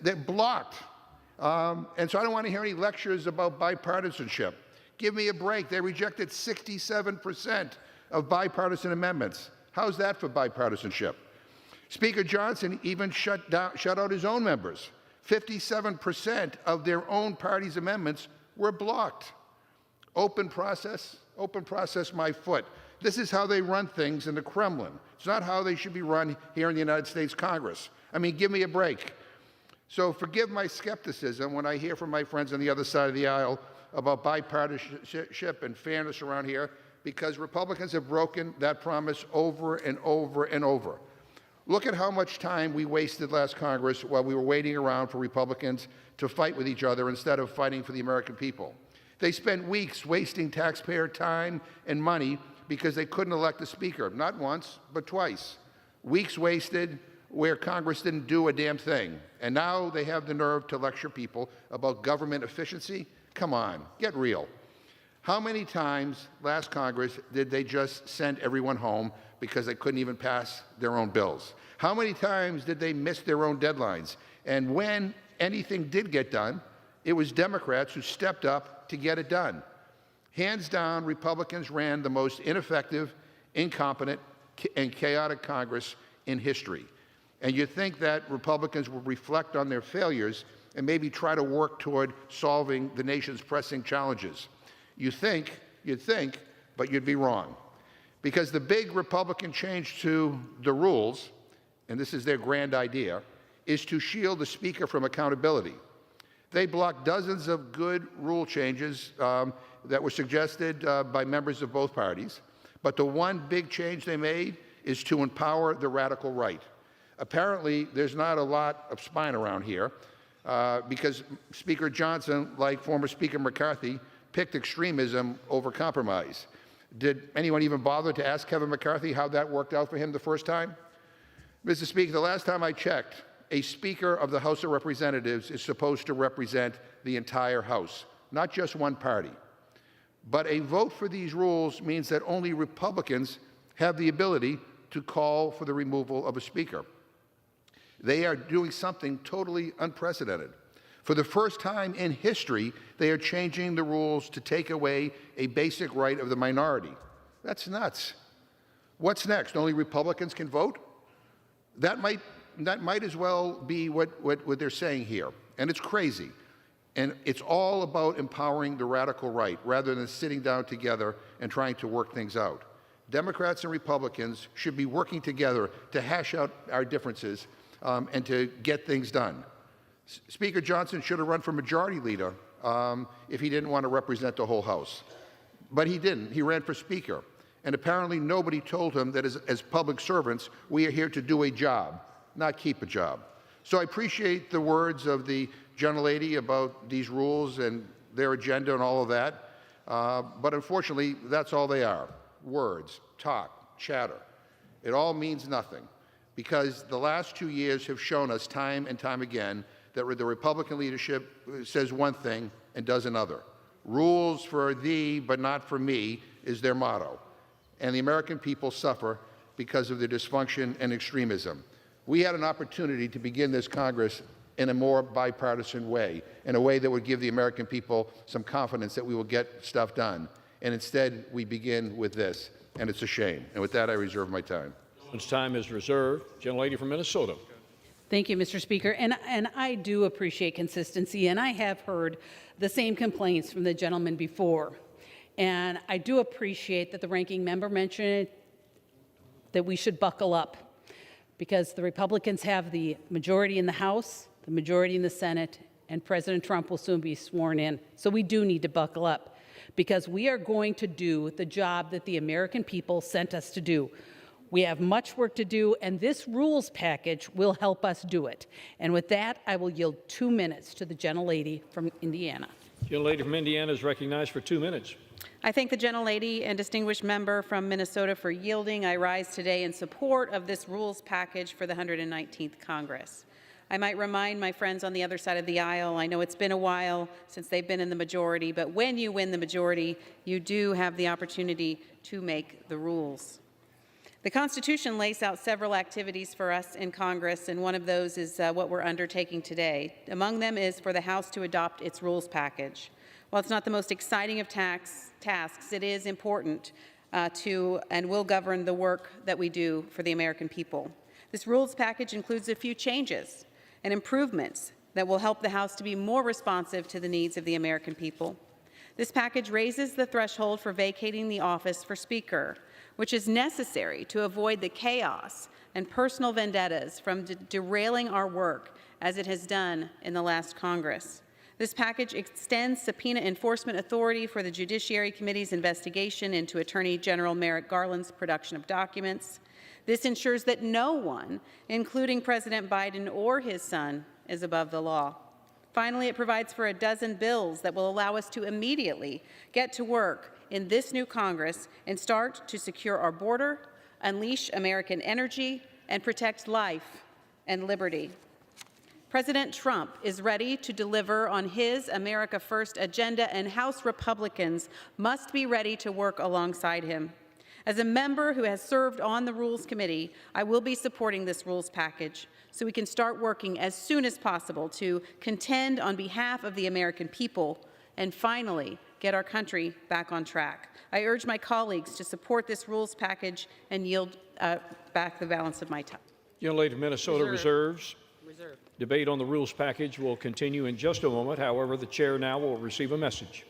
They're blocked. And so I don't want to hear any lectures about bipartisanship. Give me a break. They rejected 67% of bipartisan amendments. How's that for bipartisanship? Speaker Johnson even shut out his own members. 57% of their own party's amendments were blocked. Open process, my foot. This is how they run things in the Kremlin. It's not how they should be run here in the United States Congress. I mean, give me a break. So forgive my skepticism when I hear from my friends on the other side of the aisle about bipartisanship and fairness around here, because Republicans have broken that promise over and over and over. Look at how much time we wasted last Congress while we were waiting around for Republicans to fight with each other instead of fighting for the American people. They spent weeks wasting taxpayer time and money because they couldn't elect a speaker, not once, but twice. Weeks wasted where Congress didn't do a damn thing. And now they have the nerve to lecture people about government efficiency? Come on, get real. How many times last Congress did they just send everyone home because they couldn't even pass their own bills? How many times did they miss their own deadlines? And when anything did get done, it was Democrats who stepped up to get it done. Hands down, Republicans ran the most ineffective, incompetent, and chaotic Congress in history. And you'd think that Republicans would reflect on their failures and maybe try to work toward solving the nation's pressing challenges. You'd think, but you'd be wrong. Because the big Republican change to the rules, and this is their grand idea, is to shield the Speaker from accountability. They blocked dozens of good rule changes that were suggested by members of both parties. But the one big change they made is to empower the radical right. Apparently, there's not a lot of spine around here because Speaker Johnson, like former Speaker McCarthy, picked extremism over compromise. Did anyone even bother to ask Kevin McCarthy how that worked out for him the first time? Mr. Speaker, the last time I checked, a Speaker of the House of Representatives is supposed to represent the entire House, not just one party. But a vote for these rules means that only Republicans have the ability to call for the removal of a Speaker. They are doing something totally unprecedented. For the first time in history, they are changing the rules to take away a basic right of the minority. That's nuts. What's next? Only Republicans can vote? That might as well be what they're saying here. And it's crazy. And it's all about empowering the radical right rather than sitting down together and trying to work things out. Democrats and Republicans should be working together to hash out our differences and to get things done. Speaker Johnson should have run for majority leader if he didn't want to represent the whole House. But he didn't. He ran for Speaker. And apparently nobody told him that as public servants, we are here to do a job, not keep a job. So I appreciate the words of the gentlelady about these rules and their agenda and all of that, but unfortunately, that's all they are: words, talk, chatter. It all means nothing, because the last 2 years have shown us time and time again that the Republican leadership says one thing and does another. Rules for thee, but not for me, is their motto. And the American people suffer because of their dysfunction and extremism. We had an opportunity to begin this Congress in a more bipartisan way, in a way that would give the American people some confidence that we will get stuff done. And instead, we begin with this, and it's a shame. And with that, I reserve my time. This time is reserved. Gentlelady from Minnesota. Thank you, Mr. Speaker. And I do appreciate consistency, and I have heard the same complaints from the gentleman before. And I do appreciate that the ranking member mentioned that we should buckle up, because the Republicans have the majority in the House, the majority in the Senate, and President Trump will soon be sworn in. So we do need to buckle up, because we are going to do the job that the American people sent us to do. We have much work to do, and this rules package will help us do it. And with that, I will yield 2 minutes to the gentlelady from Indiana. Gentlelady from Indiana is recognized for 2 minutes. I thank the gentlelady and distinguished member from Minnesota for yielding. I rise today in support of this rules package for the 119th Congress. I might remind my friends on the other side of the aisle, I know it's been a while since they've been in the majority, but when you win the majority, you do have the opportunity to make the rules. The Constitution lays out several activities for us in Congress, and one of those is what we're undertaking today. Among them is for the House to adopt its rules package. While it's not the most exciting of tasks, it is important to and will govern the work that we do for the American people. This rules package includes a few changes and improvements that will help the House to be more responsive to the needs of the American people. This package raises the threshold for vacating the office for Speaker, which is necessary to avoid the chaos and personal vendettas from derailing our work as it has done in the last Congress. This package extends subpoena enforcement authority for the Judiciary Committee's investigation into Attorney General Merrick Garland's production of documents. This ensures that no one, including President Biden or his son, is above the law. Finally, it provides for a dozen bills that will allow us to immediately get to work in this new Congress and start to secure our border, unleash American energy, and protect life and liberty. President Trump is ready to deliver on his America First agenda, and House Republicans must be ready to work alongside him. As a member who has served on the Rules Committee, I will be supporting this rules package so we can start working as soon as possible to contend on behalf of the American people and finally get our country back on track. I urge my colleagues to support this rules package and yield back the balance of my time. Gentlelady from Minnesota reserves. Debate on the rules package will continue in just a moment. However, the chair now will receive a message.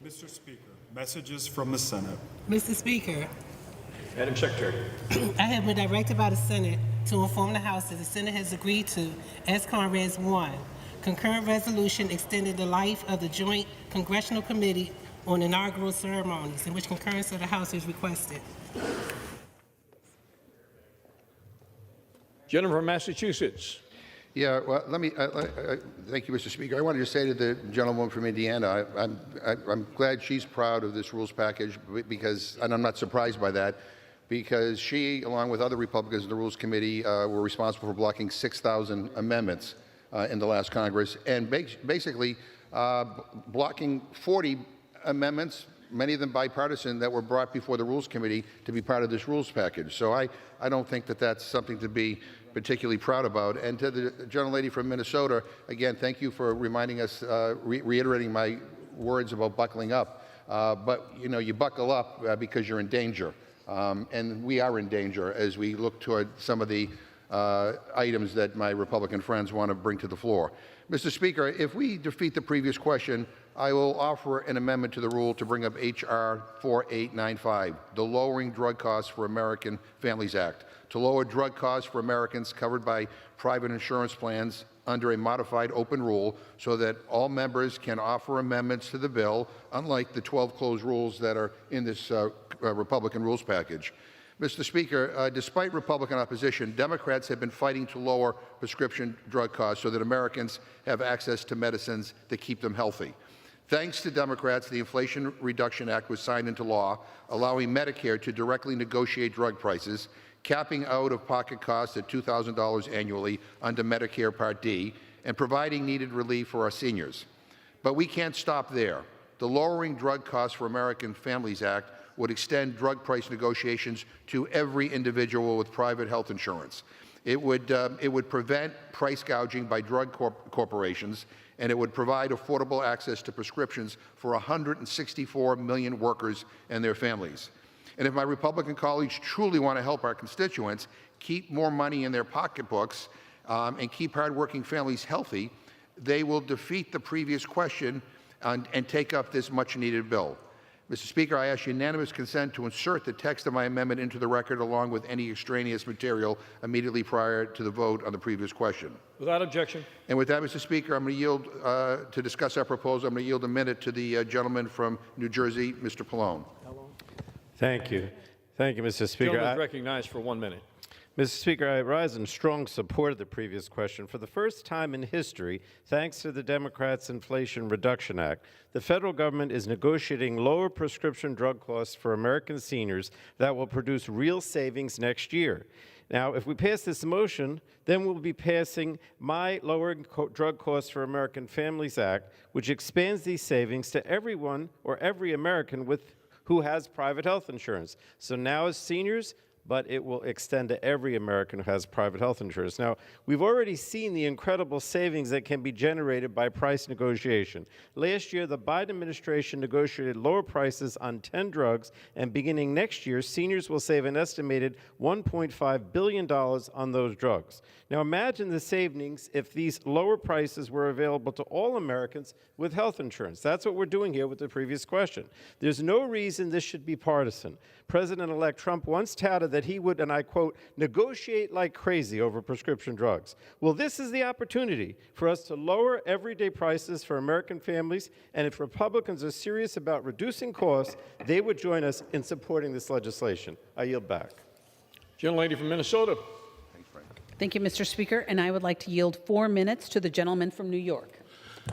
Mr. Speaker, messages from the Senate. Mr. Speaker, Madam Secretary. I have been directed by the Senate to inform the House that the Senate has agreed to, as Convenes 1, concurrent resolution extending the life of the Joint Congressional Committee on Inaugural Ceremonies, in which concurrence of the House is requested. Gentleman from Massachusetts. Yeah, well, let me, thank you, Mr. Speaker. I wanted to say to the gentlewoman from Indiana, I'm glad she's proud of this rules package because, and I'm not surprised by that, because she, along with other Republicans in the Rules Committee, were responsible for blocking 6,000 amendments in the last Congress, and basically blocking 40 amendments, many of them bipartisan, that were brought before the Rules Committee to be part of this rules package. So I don't think that that's something to be particularly proud about. And to the gentlelady from Minnesota, again, thank you for reminding us, reiterating my words about buckling up. But, you know, you buckle up because you're in danger. And we are in danger as we look toward some of the items that my Republican friends want to bring to the floor. Mr. Speaker, if we defeat the previous question, I will offer an amendment to the rule to bring up H.R. 4895, the Lowering Drug Costs for American Families Act, to lower drug costs for Americans covered by private insurance plans under a modified open rule so that all members can offer amendments to the bill, unlike the 12 closed rules that are in this Republican rules package. Mr. Speaker, despite Republican opposition, Democrats have been fighting to lower prescription drug costs so that Americans have access to medicines that keep them healthy. Thanks to Democrats, the Inflation Reduction Act was signed into law, allowing Medicare to directly negotiate drug prices, capping out-of-pocket costs at $2,000 annually under Medicare Part D, and providing needed relief for our seniors. But we can't stop there. The Lowering Drug Costs for American Families Act would extend drug price negotiations to every individual with private health insurance. It would prevent price gouging by drug corporations, and it would provide affordable access to prescriptions for 164 million workers and their families. And if my Republican colleagues truly want to help our constituents keep more money in their pocketbooks and keep hardworking families healthy, they will defeat the previous question and take up this much-needed bill. Mr. Speaker, I ask unanimous consent to insert the text of my amendment into the record along with any extraneous material immediately prior to the vote on the previous question. Without objection. And with that, Mr. Speaker, I'm going to yield to discuss our proposal. I'm going to yield a minute to the gentleman from New Jersey, Mr. Pallone. Thank you. Thank you, Mr. Speaker. Gentleman is recognized for 1 minute. Mr. Speaker, I rise in strong support of the previous question. For the first time in history, thanks to the Democrats' Inflation Reduction Act, the federal government is negotiating lower prescription drug costs for American seniors that will produce real savings next year. Now, if we pass this motion, then we'll be passing my Lowering Drug Costs for American Families Act, which expands these savings to everyone or every American who has private health insurance. So now as seniors, but it will extend to every American who has private health insurance. Now, we've already seen the incredible savings that can be generated by price negotiation. Last year, the Biden administration negotiated lower prices on 10 drugs, and beginning next year, seniors will save an estimated $1.5 billion on those drugs. Now, imagine the savings if these lower prices were available to all Americans with health insurance. That's what we're doing here with the previous question. There's no reason this should be partisan. President-elect Trump once touted that he would, and I quote, negotiate like crazy over prescription drugs. Well, this is the opportunity for us to lower everyday prices for American families, and if Republicans are serious about reducing costs, they would join us in supporting this legislation. I yield back. Gentlelady from Minnesota. Thank you, Mr. Speaker, and I would like to yield 4 minutes to the gentleman from New York.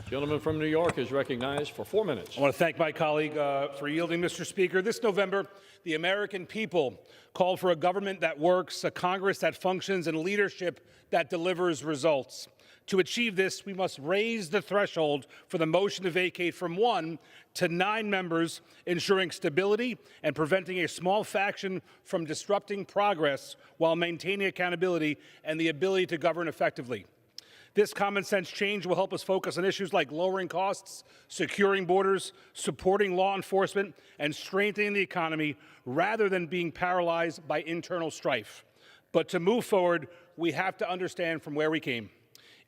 Gentleman from New York is recognized for 4 minutes. I want to thank my colleague for yielding, Mr. Speaker. This November, the American people called for a government that works, a Congress that functions, and leadership that delivers results. To achieve this, we must raise the threshold for the motion to vacate from 1 to 9 members, ensuring stability and preventing a small faction from disrupting progress while maintaining accountability and the ability to govern effectively. This common sense change will help us focus on issues like lowering costs, securing borders, supporting law enforcement, and strengthening the economy rather than being paralyzed by internal strife. But to move forward, we have to understand from where we came.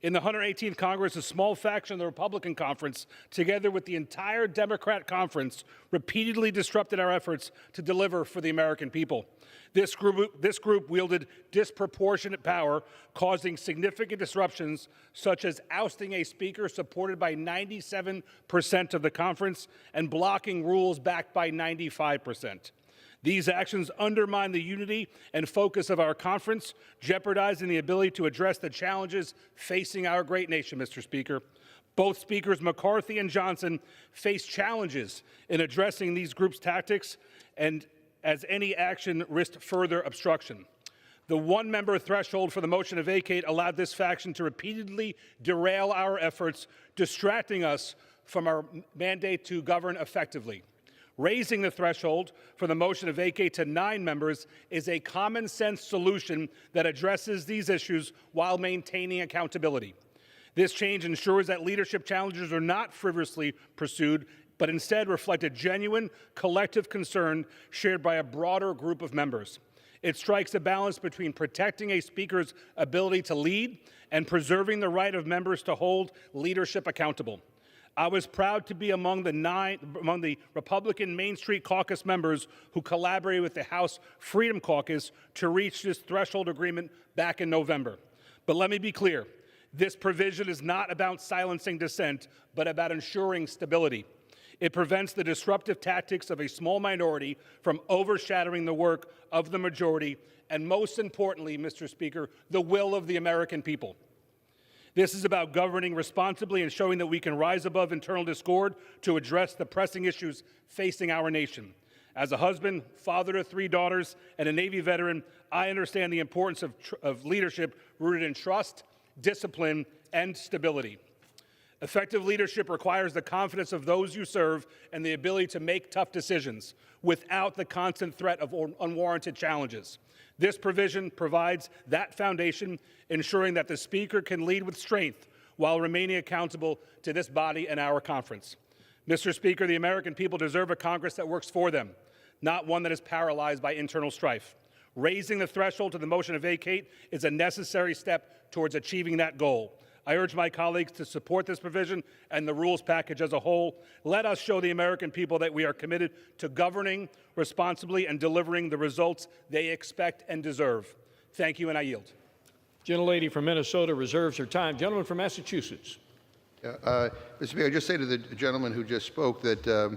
In the 118th Congress, a small faction of the Republican conference, together with the entire Democrat conference, repeatedly disrupted our efforts to deliver for the American people. This group wielded disproportionate power, causing significant disruptions, such as ousting a speaker supported by 97% of the conference and blocking rules backed by 95%. These actions undermine the unity and focus of our conference, jeopardizing the ability to address the challenges facing our great nation, Mr. Speaker. Both Speakers McCarthy and Johnson face challenges in addressing these groups' tactics, and as any action risked further obstruction. The 1-member threshold for the motion to vacate allowed this faction to repeatedly derail our efforts, distracting us from our mandate to govern effectively. Raising the threshold for the motion to vacate to 9 members is a common sense solution that addresses these issues while maintaining accountability. This change ensures that leadership challenges are not frivolously pursued, but instead reflect a genuine collective concern shared by a broader group of members. It strikes a balance between protecting a speaker's ability to lead and preserving the right of members to hold leadership accountable. I was proud to be among the Republican Main Street Caucus members who collaborated with the House Freedom Caucus to reach this threshold agreement back in November. But let me be clear, this provision is not about silencing dissent, but about ensuring stability. It prevents the disruptive tactics of a small minority from overshadowing the work of the majority, and most importantly, Mr. Speaker, the will of the American people. This is about governing responsibly and showing that we can rise above internal discord to address the pressing issues facing our nation. As a husband, father to 3 daughters, and a Navy veteran, I understand the importance of leadership rooted in trust, discipline, and stability. Effective leadership requires the confidence of those you serve and the ability to make tough decisions without the constant threat of unwarranted challenges. This provision provides that foundation, ensuring that the Speaker can lead with strength while remaining accountable to this body and our conference. Mr. Speaker, the American people deserve a Congress that works for them, not one that is paralyzed by internal strife. Raising the threshold to the motion to vacate is a necessary step towards achieving that goal. I urge my colleagues to support this provision and the rules package as a whole. Let us show the American people that we are committed to governing responsibly and delivering the results they expect and deserve. Thank you, and I yield. Gentlelady from Minnesota reserves her time. Gentleman from Massachusetts. Mr. Speaker, I just say to the gentleman who just spoke that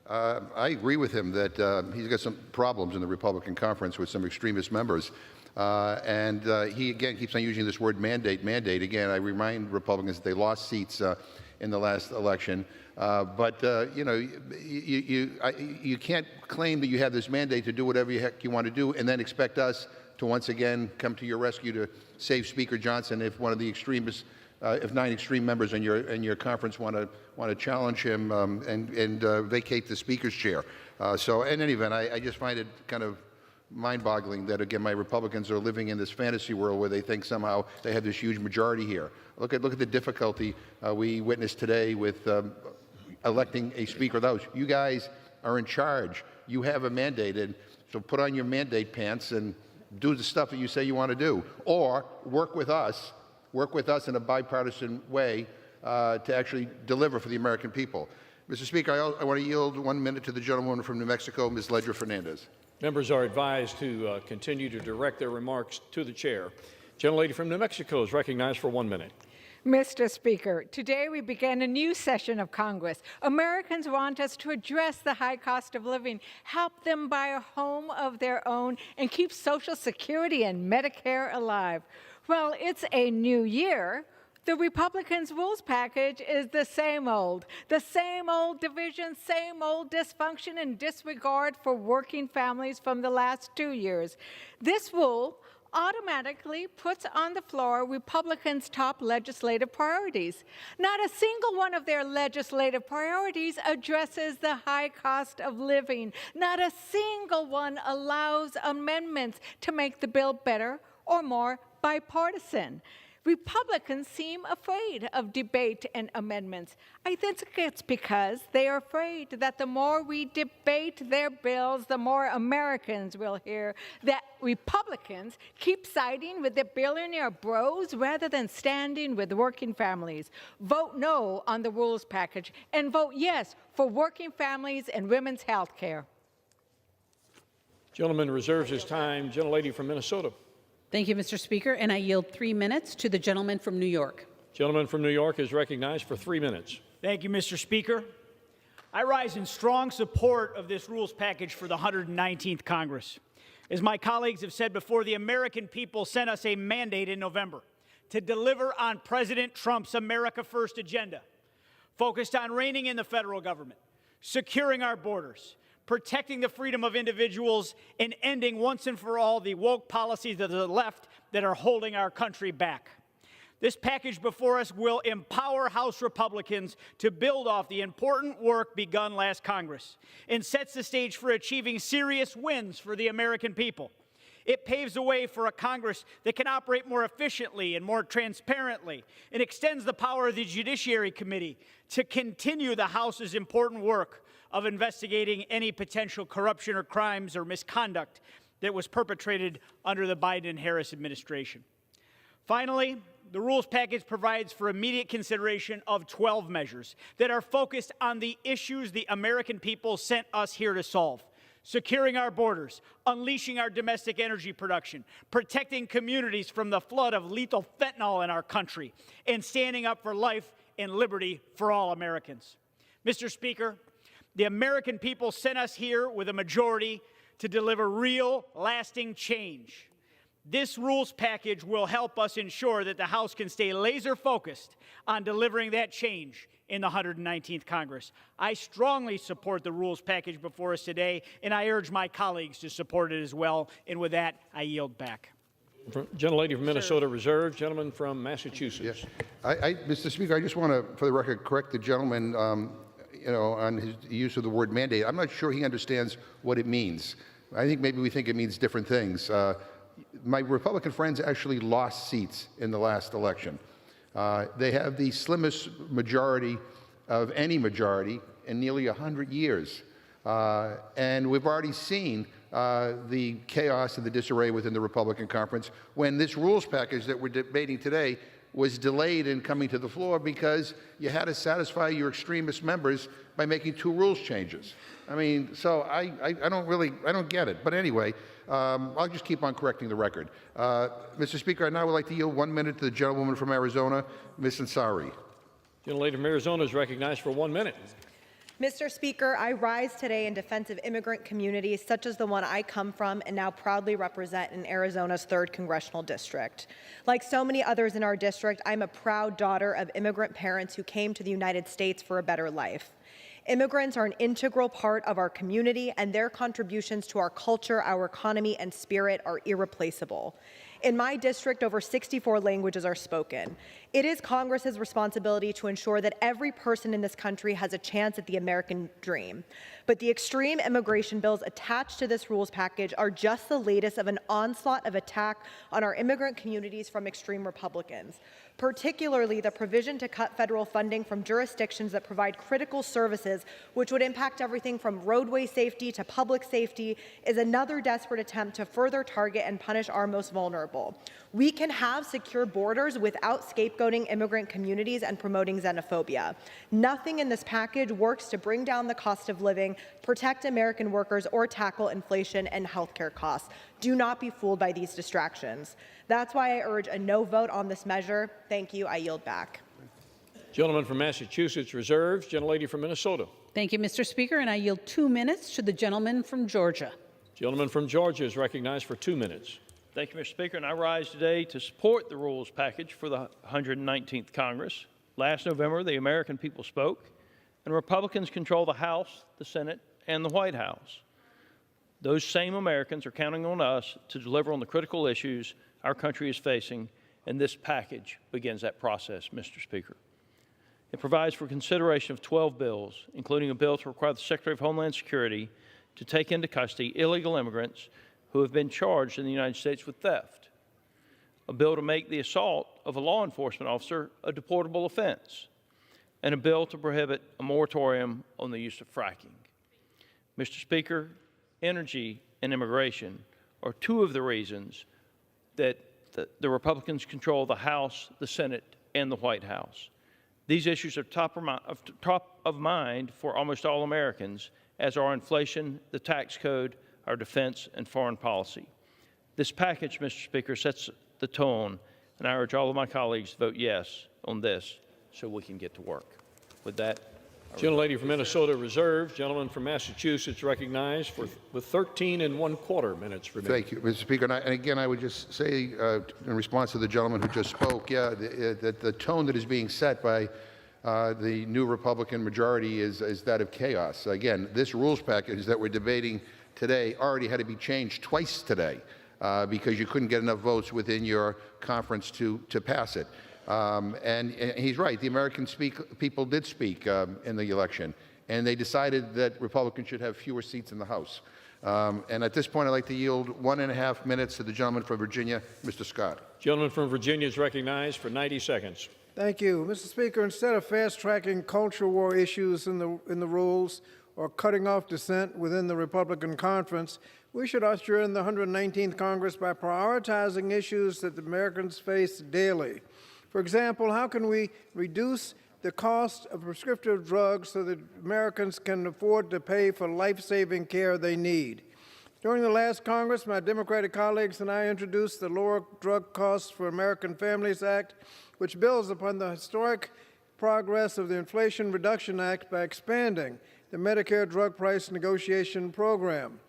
I agree with him that he's got some problems in the Republican conference with some extremist members. He again keeps on using this word mandate. Again, I remind Republicans that they lost seats in the last election. You know, you can't claim that you have this mandate to do whatever the heck you want to do and then expect us to once again come to your rescue to save Speaker Johnson if one of the extremists, if 9 extreme members in your conference want to challenge him and vacate the Speaker's chair. So in any event, I just find it kind of mind-boggling that, again, my Republicans are living in this fantasy world where they think somehow they have this huge majority here. Look at the difficulty we witnessed today with electing a Speaker. You guys are in charge. You have a mandate, and so put on your mandate pants and do the stuff that you say you want to do, or work with us in a bipartisan way to actually deliver for the American people. Mr. Speaker, I want to yield 1 minute to the gentlewoman from New Mexico, Ms. Ledger Fernandez. Members are advised to continue to direct their remarks to the chair. Gentlelady from New Mexico is recognized for 1 minute. Mr. Speaker, today we begin a new session of Congress. Americans want us to address the high cost of living, help them buy a home of their own, and keep Social Security and Medicare alive. Well, it's a new year. The Republicans' rules package is the same old division, same old dysfunction and disregard for working families from the last 2 years. This rule automatically puts on the floor Republicans' top legislative priorities. Not a single one of their legislative priorities addresses the high cost of living. Not a single one allows amendments to make the bill better or more bipartisan. Republicans seem afraid of debate and amendments. I think it's because they are afraid that the more we debate their bills, the more Americans will hear that Republicans keep siding with the billionaire bros rather than standing with working families. Vote no on the rules package and vote yes for working families and women's health care. Gentleman reserves his time. Gentlelady from Minnesota. Thank you, Mr. Speaker, and I yield 3 minutes to the gentleman from New York. Gentleman from New York is recognized for 3 minutes. Thank you, Mr. Speaker. I rise in strong support of this rules package for the 119th Congress. As my colleagues have said before, the American people sent us a mandate in November to deliver on President Trump's America First agenda, focused on reining in the federal government, securing our borders, protecting the freedom of individuals, and ending once and for all the woke policies of the left that are holding our country back. This package before us will empower House Republicans to build off the important work begun last Congress and sets the stage for achieving serious wins for the American people. It paves the way for a Congress that can operate more efficiently and more transparently, and extends the power of the Judiciary Committee to continue the House's important work of investigating any potential corruption or crimes or misconduct that was perpetrated under the Biden and Harris administration. Finally, the rules package provides for immediate consideration of 12 measures that are focused on the issues the American people sent us here to solve: securing our borders, unleashing our domestic energy production, protecting communities from the flood of lethal fentanyl in our country, and standing up for life and liberty for all Americans. Mr. Speaker, The American people sent us here with a majority to deliver real, lasting change. This rules package will help us ensure that the House can stay laser focused on delivering that change in the 119th Congress. I strongly support the rules package before us today, and I urge my colleagues to support it as well. And with that, I yield back. Gentlelady from Minnesota reserved. Gentleman from Massachusetts. Yes. Mr. Speaker, I just want to, for the record, correct the gentleman on his use of the word mandate. I'm not sure he understands what it means. I think maybe we think it means different things. My Republican friends actually lost seats in the last election. They have the slimmest majority of any majority in nearly 100 years. And we've already seen the chaos and the disarray within the Republican conference when this rules package that we're debating today was delayed in coming to the floor because you had to satisfy your extremist members by making 2 rules changes. I mean, so I don't get it. But anyway, I'll just keep on correcting the record. Mr. Speaker, I now would like to yield 1 minute to the gentlewoman from Arizona, Ms. Ansari. Gentlelady from Arizona is recognized for 1 minute. Mr. Speaker, I rise today in defense of immigrant communities such as the one I come from and now proudly represent in Arizona's 3rd Congressional District. Like so many others in our district, I'm a proud daughter of immigrant parents who came to the United States for a better life. Immigrants are an integral part of our community, and their contributions to our culture, our economy, and spirit are irreplaceable. In my district, over 64 languages are spoken. It is Congress's responsibility to ensure that every person in this country has a chance at the American dream. But the extreme immigration bills attached to this rules package are just the latest of an onslaught of attack on our immigrant communities from extreme Republicans. Particularly, the provision to cut federal funding from jurisdictions that provide critical services, which would impact everything from roadway safety to public safety, is another desperate attempt to further target and punish our most vulnerable. We can have secure borders without scapegoating immigrant communities and promoting xenophobia. Nothing in this package works to bring down the cost of living, protect American workers, or tackle inflation and healthcare costs. Do not be fooled by these distractions. That's why I urge a no vote on this measure. Thank you. I yield back. Gentleman from Massachusetts reserves. Gentlelady from Minnesota. Thank you, Mr. Speaker, and I yield 2 minutes to the gentleman from Georgia. Gentleman from Georgia is recognized for 2 minutes. Thank you, Mr. Speaker, and I rise today to support the rules package for the 119th Congress. Last November, the American people spoke, and Republicans control the House, the Senate, and the White House. Those same Americans are counting on us to deliver on the critical issues our country is facing, and this package begins that process, Mr. Speaker. It provides for consideration of 12 bills, including a bill to require the Secretary of Homeland Security to take into custody illegal immigrants who have been charged in the United States with theft, a bill to make the assault of a law enforcement officer a deportable offense, and a bill to prohibit a moratorium on the use of fracking. Mr. Speaker, energy and immigration are 2 of the reasons that the Republicans control the House, the Senate, and the White House. These issues are top of mind for almost all Americans, as are inflation, the tax code, our defense, and foreign policy. This package, Mr. Speaker, sets the tone, and I urge all of my colleagues to vote yes on this so we can get to work. With that, Gentlelady from Minnesota reserved. Gentleman from Massachusetts recognized with 13 1/4 minutes remaining. Thank you, Mr. Speaker. And again, I would just say, in response to the gentleman who just spoke, that the tone that is being set by the new Republican majority is that of chaos. Again, this rules package that we're debating today already had to be changed twice today because you couldn't get enough votes within your conference to pass it. And he's right. The American people did speak in the election, and they decided that Republicans should have fewer seats in the House. And at this point, I'd like to yield 1.5 minutes to the gentleman from Virginia, Mr. Scott. Gentleman from Virginia is recognized for 90 seconds. Thank you. Mr. Speaker, instead of fast-tracking culture war issues in the rules or cutting off dissent within the Republican conference, we should usher in the 119th Congress by prioritizing issues that the Americans face daily. For example, how can we reduce the cost of prescriptive drugs so that Americans can afford to pay for life-saving care they need? During the last Congress, my Democratic colleagues and I introduced the Lower Drug Costs for American Families Act, which builds upon the historic progress of the Inflation Reduction Act by expanding the Medicare drug price negotiation program.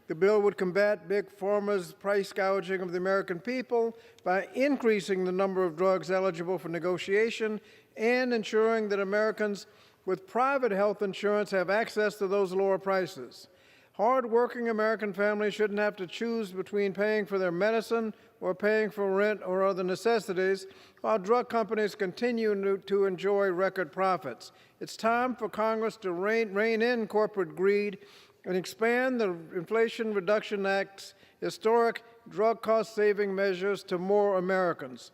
The bill would combat Big Pharma's price gouging of the American people by increasing the number of drugs eligible for negotiation and ensuring that Americans with private health insurance have access to those lower prices. Hard-working American families shouldn't have to choose between paying for their medicine or paying for rent or other necessities, while drug companies continue to enjoy record profits. It's time for Congress to rein in corporate greed and expand the Inflation Reduction Act's historic drug cost-saving measures to more Americans.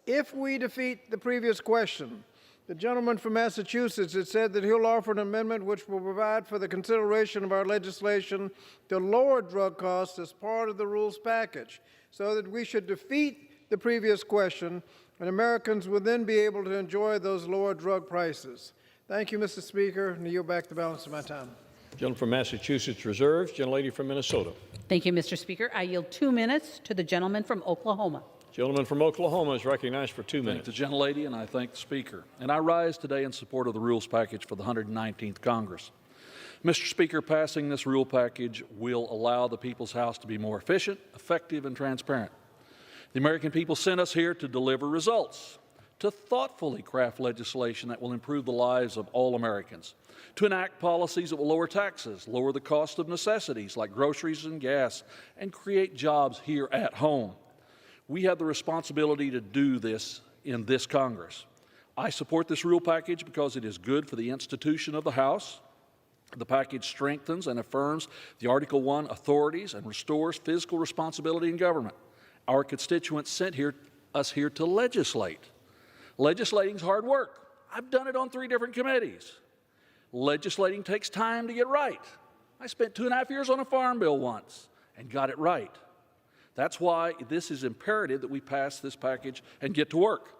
If we defeat the previous question, the gentleman from Massachusetts has said that he'll offer an amendment which will provide for the consideration of our legislation to lower drug costs as part of the rules package, so that we should defeat the previous question and Americans will then be able to enjoy those lower drug prices. Thank you, Mr. Speaker, and I yield back the balance of my time. Gentleman from Massachusetts reserves. Gentlelady from Minnesota. Thank you, Mr. Speaker. I yield 2 minutes to the gentleman from Oklahoma. Gentleman from Oklahoma is recognized for 2 minutes. Thank the gentlelady, and I thank the Speaker. And I rise today in support of the rules package for the 119th Congress. Mr. Speaker, passing this rule package will allow the People's House to be more efficient, effective, and transparent. The American people sent us here to deliver results, to thoughtfully craft legislation that will improve the lives of all Americans, to enact policies that will lower taxes, lower the cost of necessities like groceries and gas, and create jobs here at home. We have the responsibility to do this in this Congress. I support this rule package because it is good for the institution of the House. The package strengthens and affirms the Article I authorities and restores fiscal responsibility in government. Our constituents sent us here to legislate. Legislating's hard work. I've done it on 3 different committees. Legislating takes time to get right. I spent 2.5 years on a farm bill once and got it right. That's why this is imperative that we pass this package and get to work.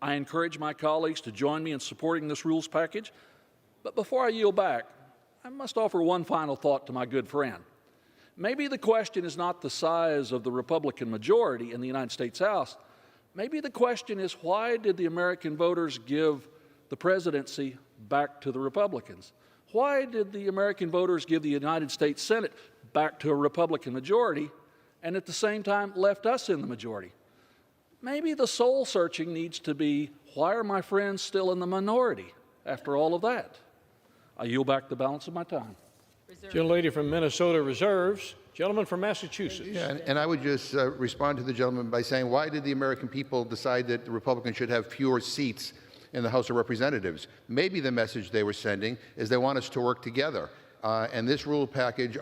I encourage my colleagues to join me in supporting this rules package. But before I yield back, I must offer one final thought to my good friend. Maybe the question is not the size of the Republican majority in the United States House. Maybe the question is, why did the American voters give the presidency back to the Republicans? Why did the American voters give the United States Senate back to a Republican majority and at the same time left us in the majority? Maybe the soul searching needs to be, why are my friends still in the minority after all of that? I yield back the balance of my time. Gentlelady from Minnesota reserves. Gentleman from Massachusetts. Yeah, and I would just respond to the gentleman by saying, why did the American people decide that the Republicans should have fewer seats in the House of Representatives? Maybe the message they were sending is they want us to work together. And this rule package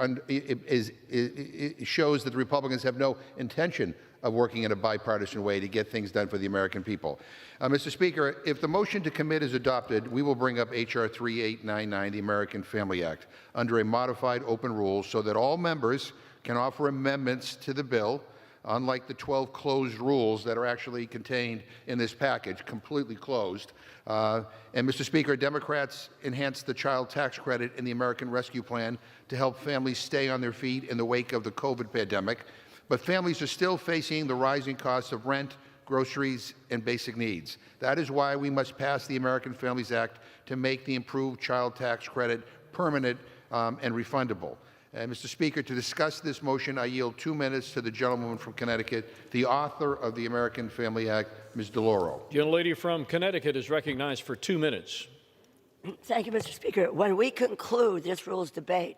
shows that the Republicans have no intention of working in a bipartisan way to get things done for the American people. Mr. Speaker, if the motion to commit is adopted, we will bring up H.R. 3899, the American Family Act, under a modified open rule so that all members can offer amendments to the bill, unlike the 12 closed rules that are actually contained in this package, completely closed. And Mr. Speaker, Democrats enhanced the child tax credit in the American Rescue Plan to help families stay on their feet in the wake of the COVID pandemic. But families are still facing the rising costs of rent, groceries, and basic needs. That is why we must pass the American Families Act to make the improved child tax credit permanent and refundable. Mr. Speaker, to discuss this motion, I yield 2 minutes to the gentlewoman from Connecticut, the author of the American Family Act, Ms. DeLauro. Gentlelady from Connecticut is recognized for 2 minutes. Thank you, Mr. Speaker. When we conclude this rules debate,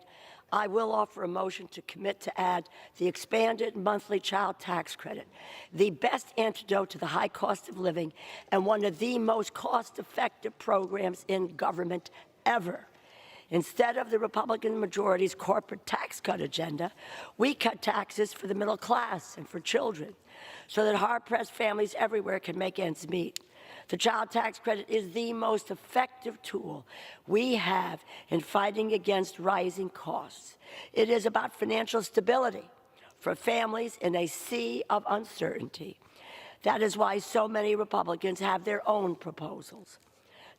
I will offer a motion to commit to add the expanded monthly child tax credit, the best antidote to the high cost of living and one of the most cost-effective programs in government ever. Instead of the Republican majority's corporate tax cut agenda, we cut taxes for the middle class and for children so that hard-pressed families everywhere can make ends meet. The child tax credit is the most effective tool we have in fighting against rising costs. It is about financial stability for families in a sea of uncertainty. That is why so many Republicans have their own proposals.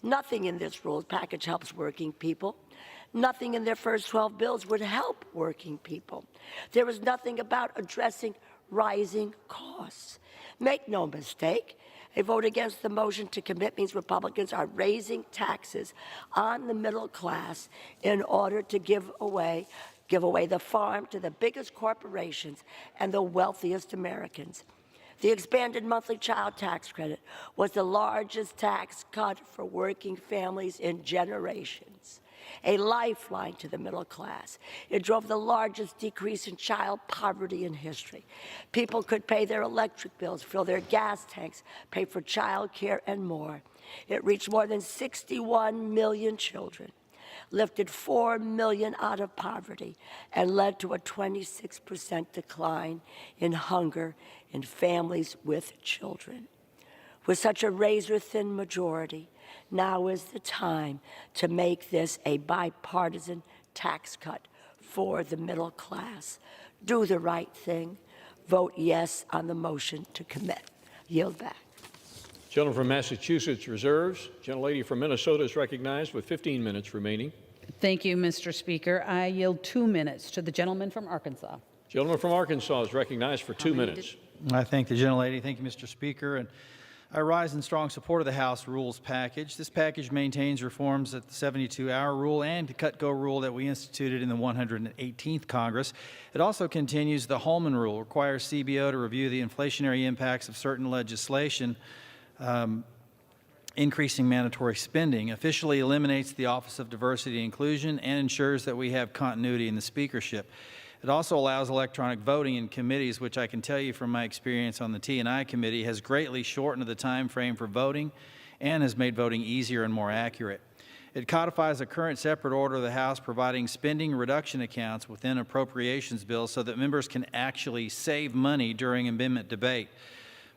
Nothing in this rules package helps working people. Nothing in their first 12 bills would help working people. There is nothing about addressing rising costs. Make no mistake, A vote against the motion to commit means Republicans are raising taxes on the middle class in order to give away the farm to the biggest corporations and the wealthiest Americans. The expanded monthly child tax credit was the largest tax cut for working families in generations, a lifeline to the middle class. It drove the largest decrease in child poverty in history. People could pay their electric bills, fill their gas tanks, pay for child care, and more. It reached more than 61 million children, lifted 4 million out of poverty, and led to a 26% decline in hunger in families with children. With such a razor-thin majority, now is the time to make this a bipartisan tax cut for the middle class. Do the right thing. Vote yes on the motion to commit. Yield back. Gentleman from Massachusetts reserves. Gentlelady from Minnesota is recognized with 15 minutes remaining. Thank you, Mr. Speaker. I yield 2 minutes to the gentleman from Arkansas. Gentleman from Arkansas is recognized for 2 minutes. I thank the gentlelady. Thank you, Mr. Speaker. And I rise in strong support of the House rules package. This package maintains reforms at the 72-hour rule and the cut-go rule that we instituted in the 118th Congress. It also continues the Holman rule, requires CBO to review the inflationary impacts of certain legislation, increasing mandatory spending, officially eliminates the Office of Diversity and Inclusion, and ensures that we have continuity in the speakership. It also allows electronic voting in committees, which I can tell you from my experience on the T&I committee has greatly shortened the time frame for voting and has made voting easier and more accurate. It codifies a current separate order of the House providing spending reduction accounts within appropriations bills so that members can actually save money during amendment debate.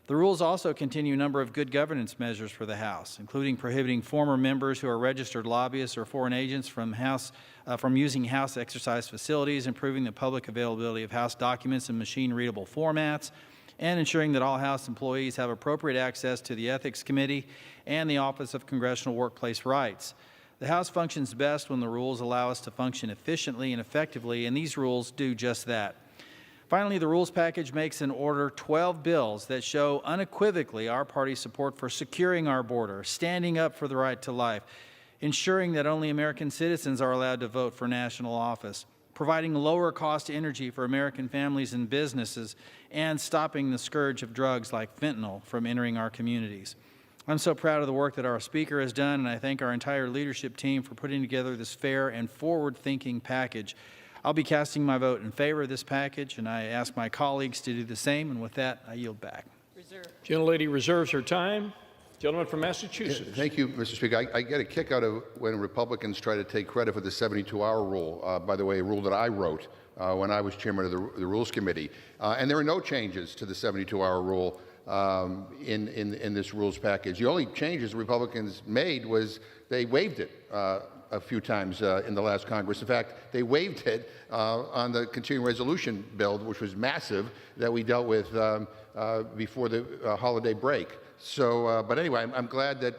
The rules also continue a number of good governance measures for the House, including prohibiting former members who are registered lobbyists or foreign agents from using House exercise facilities, improving the public availability of House documents in machine-readable formats, and ensuring that all House employees have appropriate access to the Ethics Committee and the Office of Congressional Workplace Rights. The House functions best when the rules allow us to function efficiently and effectively, and these rules do just that. Finally, the rules package makes in order 12 bills that show unequivocally our party's support for securing our border, standing up for the right to life, ensuring that only American citizens are allowed to vote for national office, providing lower-cost energy for American families and businesses, and stopping the scourge of drugs like fentanyl from entering our communities. I'm so proud of the work that our Speaker has done, and I thank our entire leadership team for putting together this fair and forward-thinking package. I'll be casting my vote in favor of this package, and I ask my colleagues to do the same, and with that, I yield back. Gentlelady reserves her time. Gentleman from Massachusetts. Thank you, Mr. Speaker. I get a kick out of when Republicans try to take credit for the 72-hour rule, by the way, a rule that I wrote when I was chairman of the Rules Committee. And there are no changes to the 72-hour rule in this rules package. The only changes the Republicans made was they waived it a few times in the last Congress. In fact, they waived it on the continuing resolution bill, which was massive, that we dealt with before the holiday break. So, but anyway, I'm glad that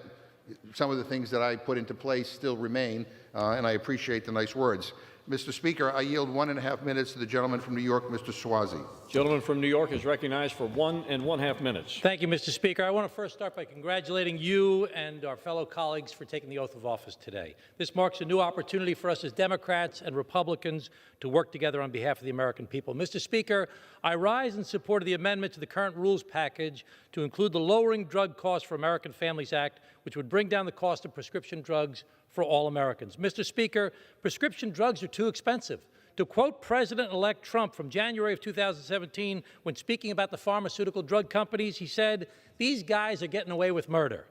some of the things that I put into place still remain, and I appreciate the nice words. Mr. Speaker, I yield 1.5 minutes to the gentleman from New York, Mr. Swazi. Gentleman from New York is recognized for 1.5 minutes. Thank you, Mr. Speaker. I want to first start by congratulating you and our fellow colleagues for taking the oath of office today. This marks a new opportunity for us as Democrats and Republicans to work together on behalf of the American people. Mr. Speaker, I rise in support of the amendment to the current rules package to include the Lowering Drug Costs for American Families Act, which would bring down the cost of prescription drugs for all Americans. Mr. Speaker, prescription drugs are too expensive. To quote President-elect Trump from January of 2017, when speaking about the pharmaceutical drug companies, he said, "These guys are getting away with murder."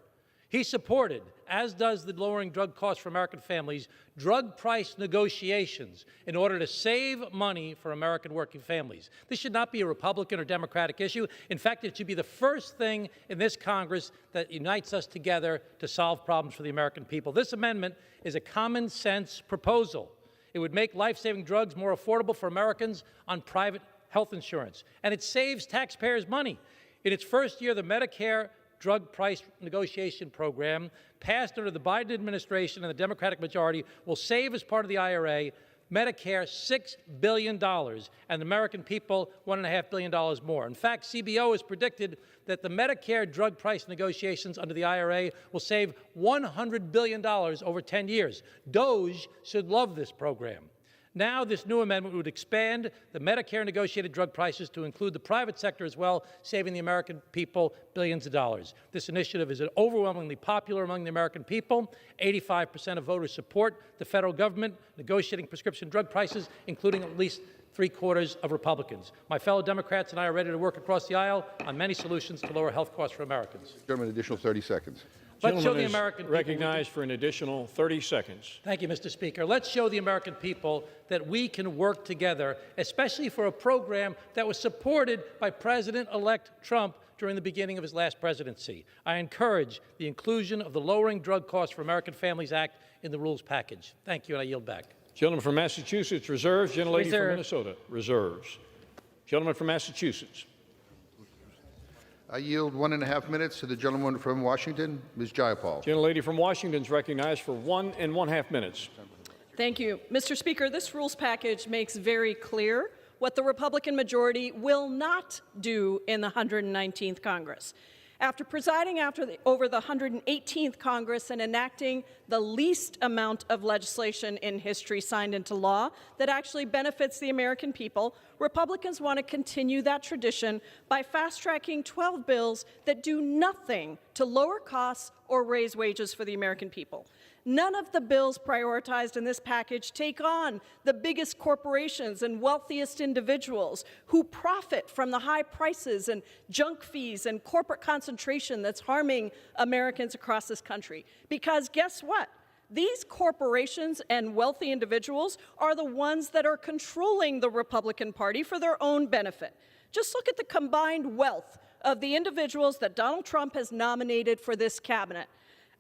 He supported, as does the Lowering Drug Costs for American Families, drug price negotiations in order to save money for American working families. This should not be a Republican or Democratic issue. In fact, it should be the first thing in this Congress that unites us together to solve problems for the American people. This amendment is a common sense proposal. It would make life-saving drugs more affordable for Americans on private health insurance, and it saves taxpayers money. In its first year, the Medicare drug price negotiation program passed under the Biden administration and the Democratic majority will save, as part of the IRA, Medicare $6 billion, and the American people $1.5 billion more. In fact, CBO has predicted that the Medicare drug price negotiations under the IRA will save $100 billion over 10 years. DOGE should love this program. Now, this new amendment would expand the Medicare negotiated drug prices to include the private sector as well, saving the American people billions of dollars. This initiative is overwhelmingly popular among the American people. 85% of voters support the federal government negotiating prescription drug prices, including at least 3/4 of Republicans. My fellow Democrats and I are ready to work across the aisle on many solutions to lower health costs for Americans. Gentleman, additional 30 seconds. Let's show the Gentleman is American people. recognized for an additional 30 seconds. Thank you, Mr. Speaker. Let's show the American people that we can work together, especially for a program that was supported by President-elect Trump during the beginning of his last presidency. I encourage the inclusion of the Lowering Drug Costs for American Families Act in the rules package. Thank you, and I yield back. Gentleman from Massachusetts reserves. Gentlelady from Reserve. Minnesota reserves. Gentleman from Massachusetts. I yield 1.5 minutes to the gentleman from Washington, Ms. Jayapal. Gentlelady from Washington is recognized for 1.5 minutes. Thank you. Mr. Speaker, this rules package makes very clear what the Republican majority will not do in the 119th Congress. After presiding over the 118th Congress and enacting the least amount of legislation in history signed into law that actually benefits the American people, Republicans want to continue that tradition by fast-tracking 12 bills that do nothing to lower costs or raise wages for the American people. None of the bills prioritized in this package take on the biggest corporations and wealthiest individuals who profit from the high prices and junk fees and corporate concentration that's harming Americans across this country. Because guess what? These corporations and wealthy individuals are the ones that are controlling the Republican Party for their own benefit. Just look at the combined wealth of the individuals that Donald Trump has nominated for this cabinet.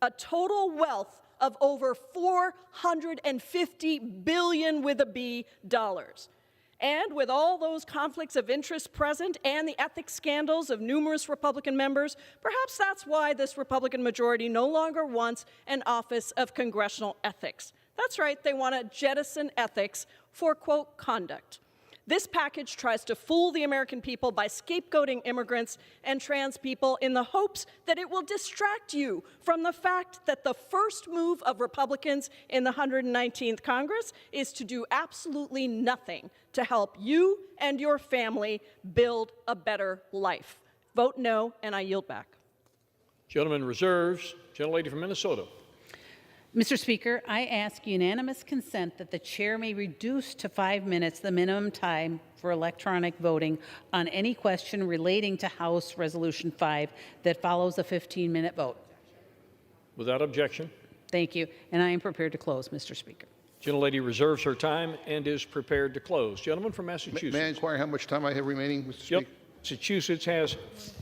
A total wealth of over $450 billion with a B dollars. And with all those conflicts of interest present and the ethics scandals of numerous Republican members, perhaps that's why this Republican majority no longer wants an Office of Congressional Ethics. That's right, they want to jettison ethics for, quote, conduct. This package tries to fool the American people by scapegoating immigrants and trans people in the hopes that it will distract you from the fact that the first move of Republicans in the 119th Congress is to do absolutely nothing to help you and your family build a better life. Vote no, and I yield back. Gentleman reserves. Gentlelady from Minnesota. Mr. Speaker, I ask unanimous consent that the chair may reduce to 5 minutes the minimum time for electronic voting on any question relating to House Resolution 5 that follows a 15-minute vote. Without objection. Thank you, and I am prepared to close, Mr. Speaker. Gentlelady reserves her time and is prepared to close. Gentleman from Massachusetts. May I inquire how much time I have remaining, Mr. Speaker? Massachusetts has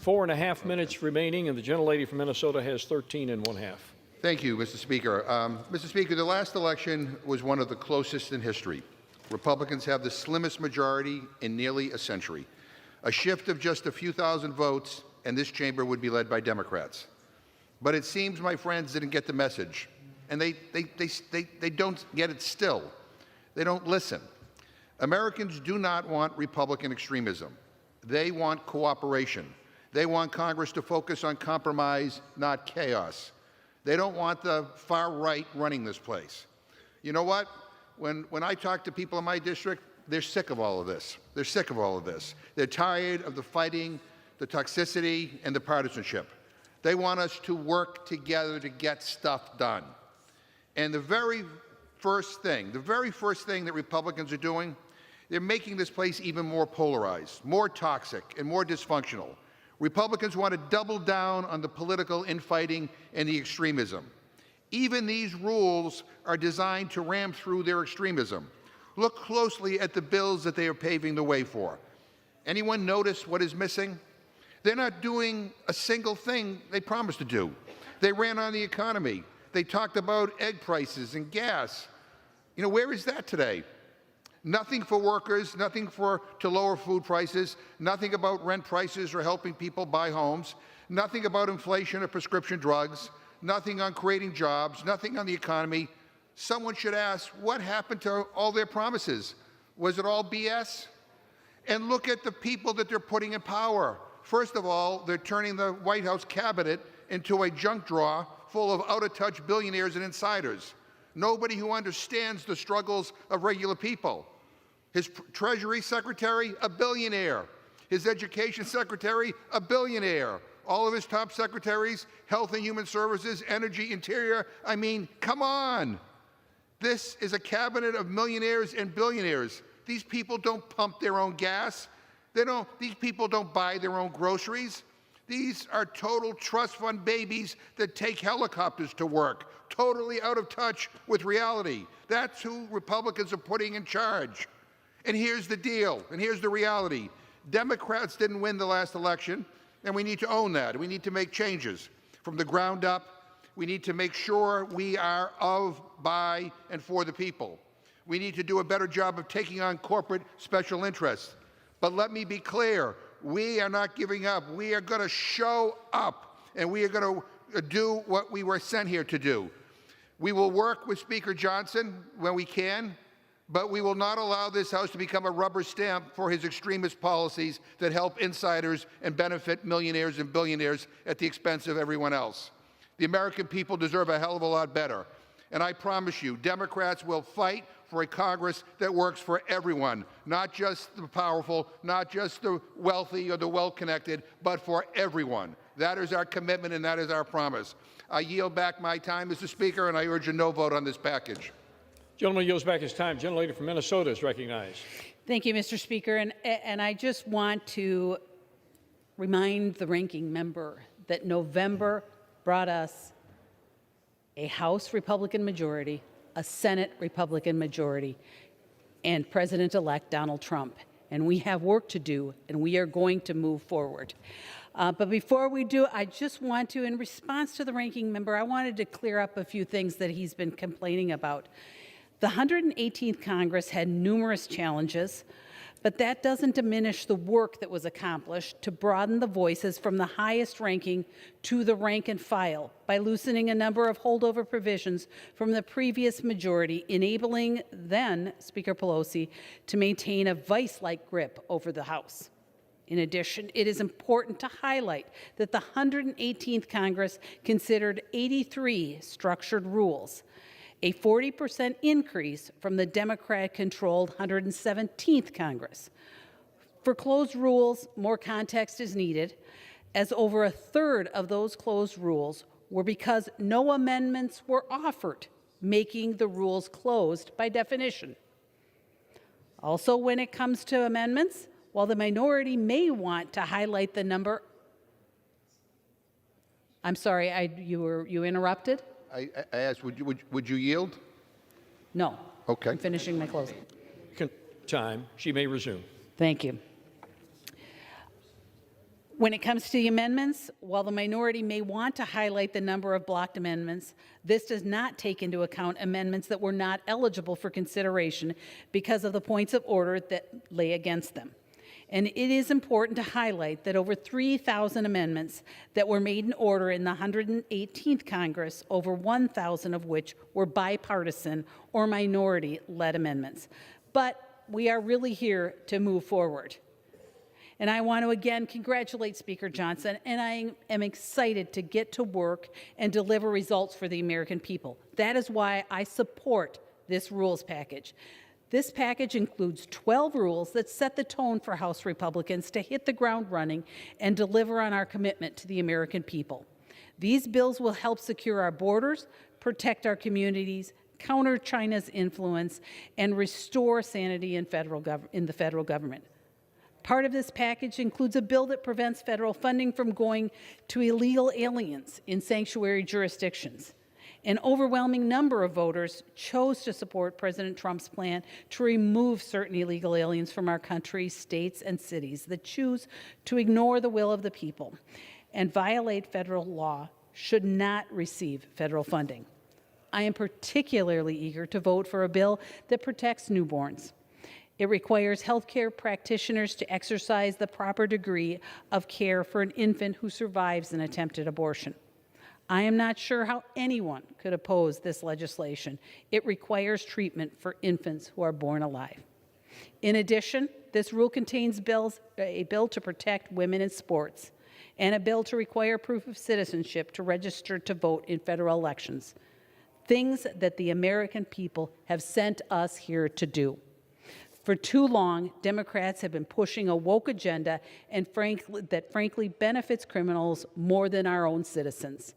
4.5 minutes remaining, and the gentlelady from Minnesota has 13.5. Thank you, Mr. Speaker. Mr. Speaker, the last election was one of the closest in history. Republicans have the slimmest majority in nearly a century. A shift of just a few thousand votes, and this chamber would be led by Democrats. But it seems my friends didn't get the message, and they don't get it still. They don't listen. Americans do not want Republican extremism. They want cooperation. They want Congress to focus on compromise, not chaos. They don't want the far right running this place. You know what? When I talk to people in my district, they're sick of all of this. They're sick of all of this. They're tired of the fighting, the toxicity, and the partisanship. They want us to work together to get stuff done. And the very first thing that Republicans are doing, they're making this place even more polarized, more toxic, and more dysfunctional. Republicans want to double down on the political infighting and the extremism. Even these rules are designed to ram through their extremism. Look closely at the bills that they are paving the way for. Anyone notice what is missing? They're not doing a single thing they promised to do. They ran on the economy. They talked about egg prices and gas. You know, where is that today? Nothing for workers, nothing to lower food prices, nothing about rent prices or helping people buy homes, nothing about inflation or prescription drugs, nothing on creating jobs, nothing on the economy. Someone should ask, what happened to all their promises? Was it all BS? And look at the people that they're putting in power. First of all, they're turning the White House cabinet into a junk drawer full of out-of-touch billionaires and insiders. Nobody who understands the struggles of regular people. His Treasury Secretary, a billionaire. His Education Secretary, a billionaire. All of his top secretaries, Health and Human Services, Energy, Interior. I mean, come on. This is a cabinet of millionaires and billionaires. These people don't pump their own gas. These people don't buy their own groceries. These are total trust fund babies that take helicopters to work, totally out of touch with reality. That's who Republicans are putting in charge. And here's the deal, and here's the reality. Democrats didn't win the last election, and we need to own that. We need to make changes from the ground up. We need to make sure we are of, by, and for the people. We need to do a better job of taking on corporate special interests. But let me be clear, we are not giving up. We are going to show up, and we are going to do what we were sent here to do. We will work with Speaker Johnson when we can, but we will not allow this House to become a rubber stamp for his extremist policies that help insiders and benefit millionaires and billionaires at the expense of everyone else. The American people deserve a hell of a lot better. And I promise you, Democrats will fight for a Congress that works for everyone, not just the powerful, not just the wealthy or the well-connected, but for everyone. That is our commitment and that is our promise. I yield back my time, Mr. Speaker, and I urge a no vote on this package. Gentleman yields back his time. Gentlelady from Minnesota is recognized. Thank you, Mr. Speaker. And I just want to remind the ranking member that November brought us a House Republican majority, a Senate Republican majority, and President-elect Donald Trump. And we have work to do, and we are going to move forward. But before we do, I just want to, in response to the ranking member, I wanted to clear up a few things that he's been complaining about. The 118th Congress had numerous challenges, but that doesn't diminish the work that was accomplished to broaden the voices from the highest ranking to the rank and file by loosening a number of holdover provisions from the previous majority, enabling then Speaker Pelosi to maintain a vice-like grip over the House. In addition, it is important to highlight that the 118th Congress considered 83 structured rules, a 40% increase from the Democrat-controlled 117th Congress. For closed rules, more context is needed, as over a third of those closed rules were because no amendments were offered, making the rules closed by definition. Also, when it comes to amendments, while the minority may want to highlight the number, I'm sorry, you interrupted? I asked, would you yield? No. Okay. I'm finishing my closing. Time. She may resume. Thank you. When it comes to the amendments, while the minority may want to highlight the number of blocked amendments, this does not take into account amendments that were not eligible for consideration because of the points of order that lay against them. And it is important to highlight that over 3,000 amendments that were made in order in the 118th Congress, over 1,000 of which were bipartisan or minority-led amendments. But we are really here to move forward. And I want to again congratulate Speaker Johnson, and I am excited to get to work and deliver results for the American people. That is why I support this rules package. This package includes 12 rules that set the tone for House Republicans to hit the ground running and deliver on our commitment to the American people. These bills will help secure our borders, protect our communities, counter China's influence, and restore sanity in the federal government. Part of this package includes a bill that prevents federal funding from going to illegal aliens in sanctuary jurisdictions. An overwhelming number of voters chose to support President Trump's plan to remove certain illegal aliens from our country, states, and cities that choose to ignore the will of the people and violate federal law should not receive federal funding. I am particularly eager to vote for a bill that protects newborns. It requires healthcare practitioners to exercise the proper degree of care for an infant who survives an attempted abortion. I am not sure how anyone could oppose this legislation. It requires treatment for infants who are born alive. In addition, this rule contains a bill to protect women in sports and a bill to require proof of citizenship to register to vote in federal elections, things that the American people have sent us here to do. For too long, Democrats have been pushing a woke agenda and that frankly benefits criminals more than our own citizens.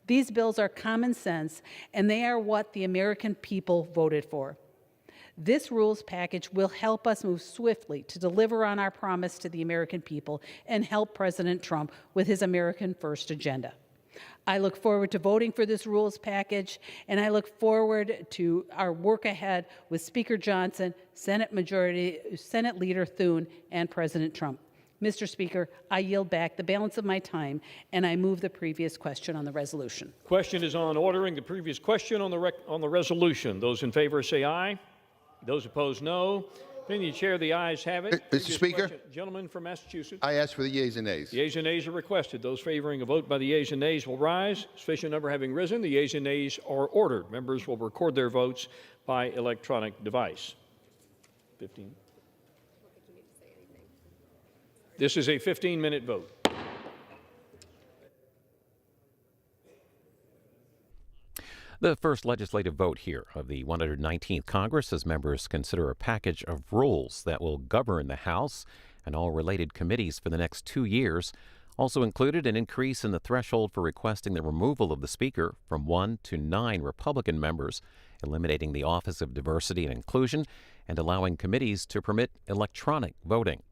These bills are common sense, and they are what the American people voted for. This rules package will help us move swiftly to deliver on our promise to the American people and help President Trump with his American First agenda. I look forward to voting for this rules package, and I look forward to our work ahead with Speaker Johnson, Senate Leader Thune, and President Trump. Mr. Speaker, I yield back the balance of my time, and I move the previous question on the resolution. Question is on ordering the previous question on the resolution. Those in favor say aye. Those opposed, no. Opinion of the chair, the ayes have it. Mr. Speaker, Gentleman from Massachusetts. I ask for the yeas and nays. The yeas and nays are requested. Those favoring a vote by the yeas and nays will rise. Sufficient number having risen, the yeas and nays are ordered. Members will record their votes by electronic device. 15. This is a 15-minute vote. The first legislative vote here of the 119th Congress as members consider a package of rules that will govern the House and all related committees for the next 2 years. Also included an increase in the threshold for requesting the removal of the Speaker from 1 to 9 Republican members, eliminating the Office of Diversity and Inclusion, and allowing committees to permit electronic voting.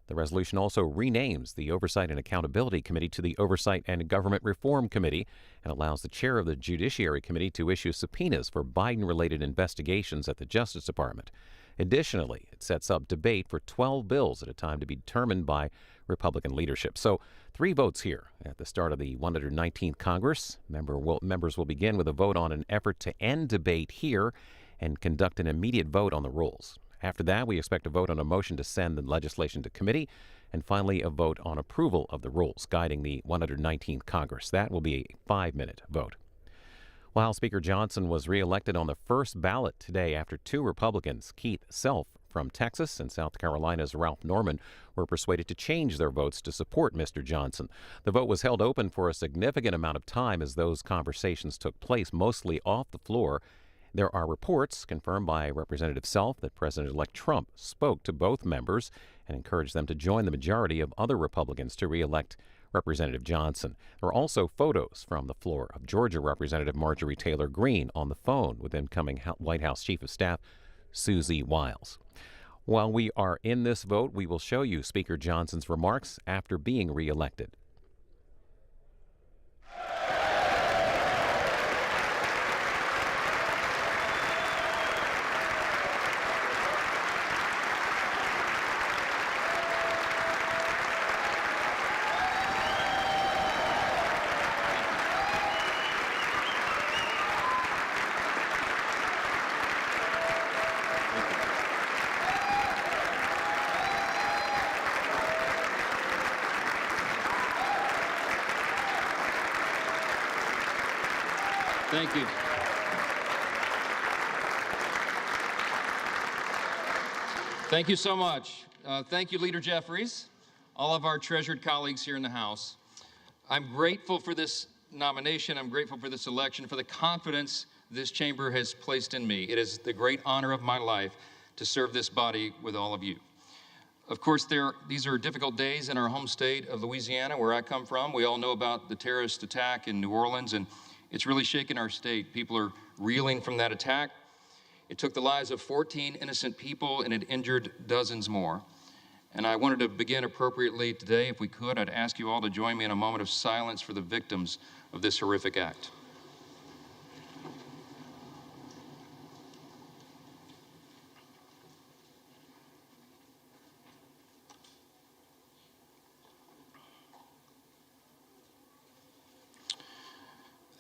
The resolution also renames the Oversight and Accountability Committee to the Oversight and Government Reform Committee and allows the chair of the Judiciary Committee to issue subpoenas for Biden-related investigations at the Justice Department. Additionally, it sets up debate for 12 bills at a time to be determined by Republican leadership. So 3 votes here at the start of the 119th Congress. Members will begin with a vote on an effort to end debate here and conduct an immediate vote on the rules. After that, we expect a vote on a motion to send the legislation to committee, and finally a vote on approval of the rules guiding the 119th Congress. That will be a 5-minute vote. Well, House Speaker Johnson was reelected on the first ballot today after 2 Republicans, Keith Self from Texas and South Carolina's Ralph Norman, were persuaded to change their votes to support Mr. Johnson. The vote was held open for a significant amount of time as those conversations took place, mostly off the floor. There are reports confirmed by Representative Self that President-elect Trump spoke to both members and encouraged them to join the majority of other Republicans to re-elect Representative Johnson. There are also photos from the floor of Georgia Representative Marjorie Taylor Greene on the phone with incoming White House Chief of Staff Susie Wiles. While we are in this vote, we will show you Speaker Johnson's remarks after being re-elected. Thank you. Thank you so much. Thank you, Leader Jeffries, all of our treasured colleagues here in the House. I'm grateful for this nomination. I'm grateful for this election, for the confidence this chamber has placed in me. It is the great honor of my life to serve this body with all of you. Of course, these are difficult days in our home state of Louisiana, where I come from. We all know about the terrorist attack in New Orleans, and it's really shaken our state. People are reeling from that attack. It took the lives of 14 innocent people, and it injured dozens more. And I wanted to begin appropriately today. If we could, I'd ask you all to join me in a moment of silence for the victims of this horrific act.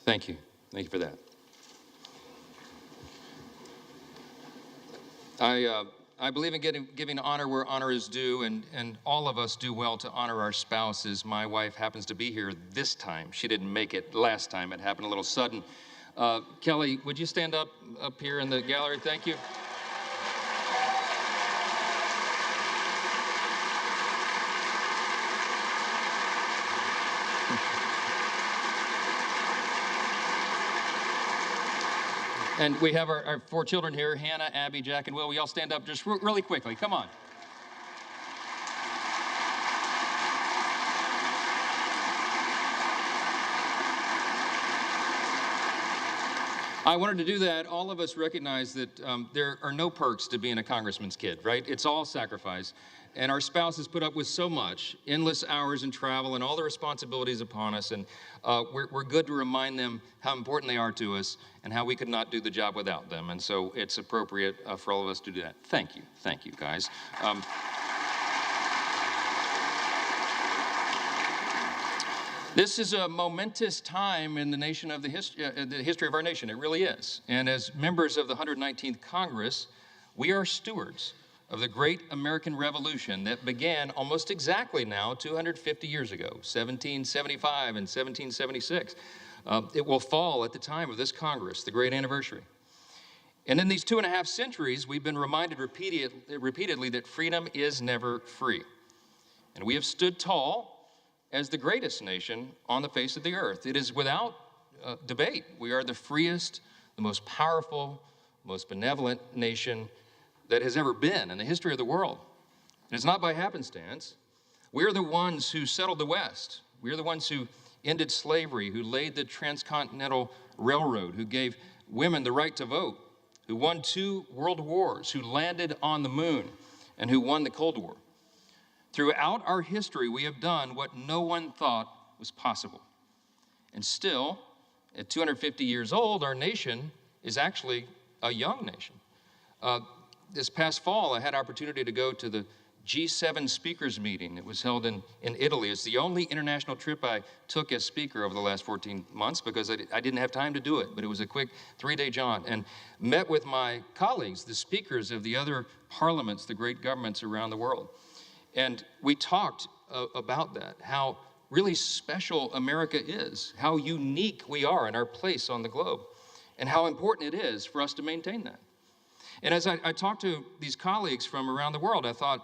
Thank you. Thank you for that. I believe in giving honor where honor is due, and all of us do well to honor our spouses. My wife happens to be here this time. She didn't make it last time. It happened a little sudden. Kelly, would you stand up here in the gallery? Thank you. And we have our 4 children here, Hannah, Abby, Jack, and Will. We all stand up just really quickly. Come on. I wanted to do that. All of us recognize that there are no perks to being a congressman's kid, right? It's all sacrifice. And our spouses put up with so much, endless hours in travel and all the responsibilities upon us. And we're good to remind them how important they are to us and how we could not do the job without them. And so it's appropriate for all of us to do that. Thank you, guys. This is a momentous time in the nation of the history of our nation. It really is. And as members of the 119th Congress, we are stewards of the great American Revolution that began almost exactly now 250 years ago, 1775 and 1776. It will fall at the time of this Congress, the great anniversary. And in these 2.5 centuries, we've been reminded repeatedly that freedom is never free. And we have stood tall as the greatest nation on the face of the earth. It is without debate. We are the freest, the most powerful, most benevolent nation that has ever been in the history of the world. And it's not by happenstance. We're the ones who settled the West. We're the ones who ended slavery, who laid the transcontinental railroad, who gave women the right to vote, who won 2 world wars, who landed on the moon, and who won the Cold War. Throughout our history, we have done what no one thought was possible. And still, at 250 years old, our nation is actually a young nation. This past fall, I had opportunity to go to the G7 speakers meeting. It was held in Italy. It's the only international trip I took as speaker over the last 14 months because I didn't have time to do it, but it was a quick 3-day jaunt, and met with my colleagues, the speakers of the other parliaments, the great governments around the world. And we talked about that, how really special America is, how unique we are in our place on the globe, and how important it is for us to maintain that. And as I talked to these colleagues from around the world, I thought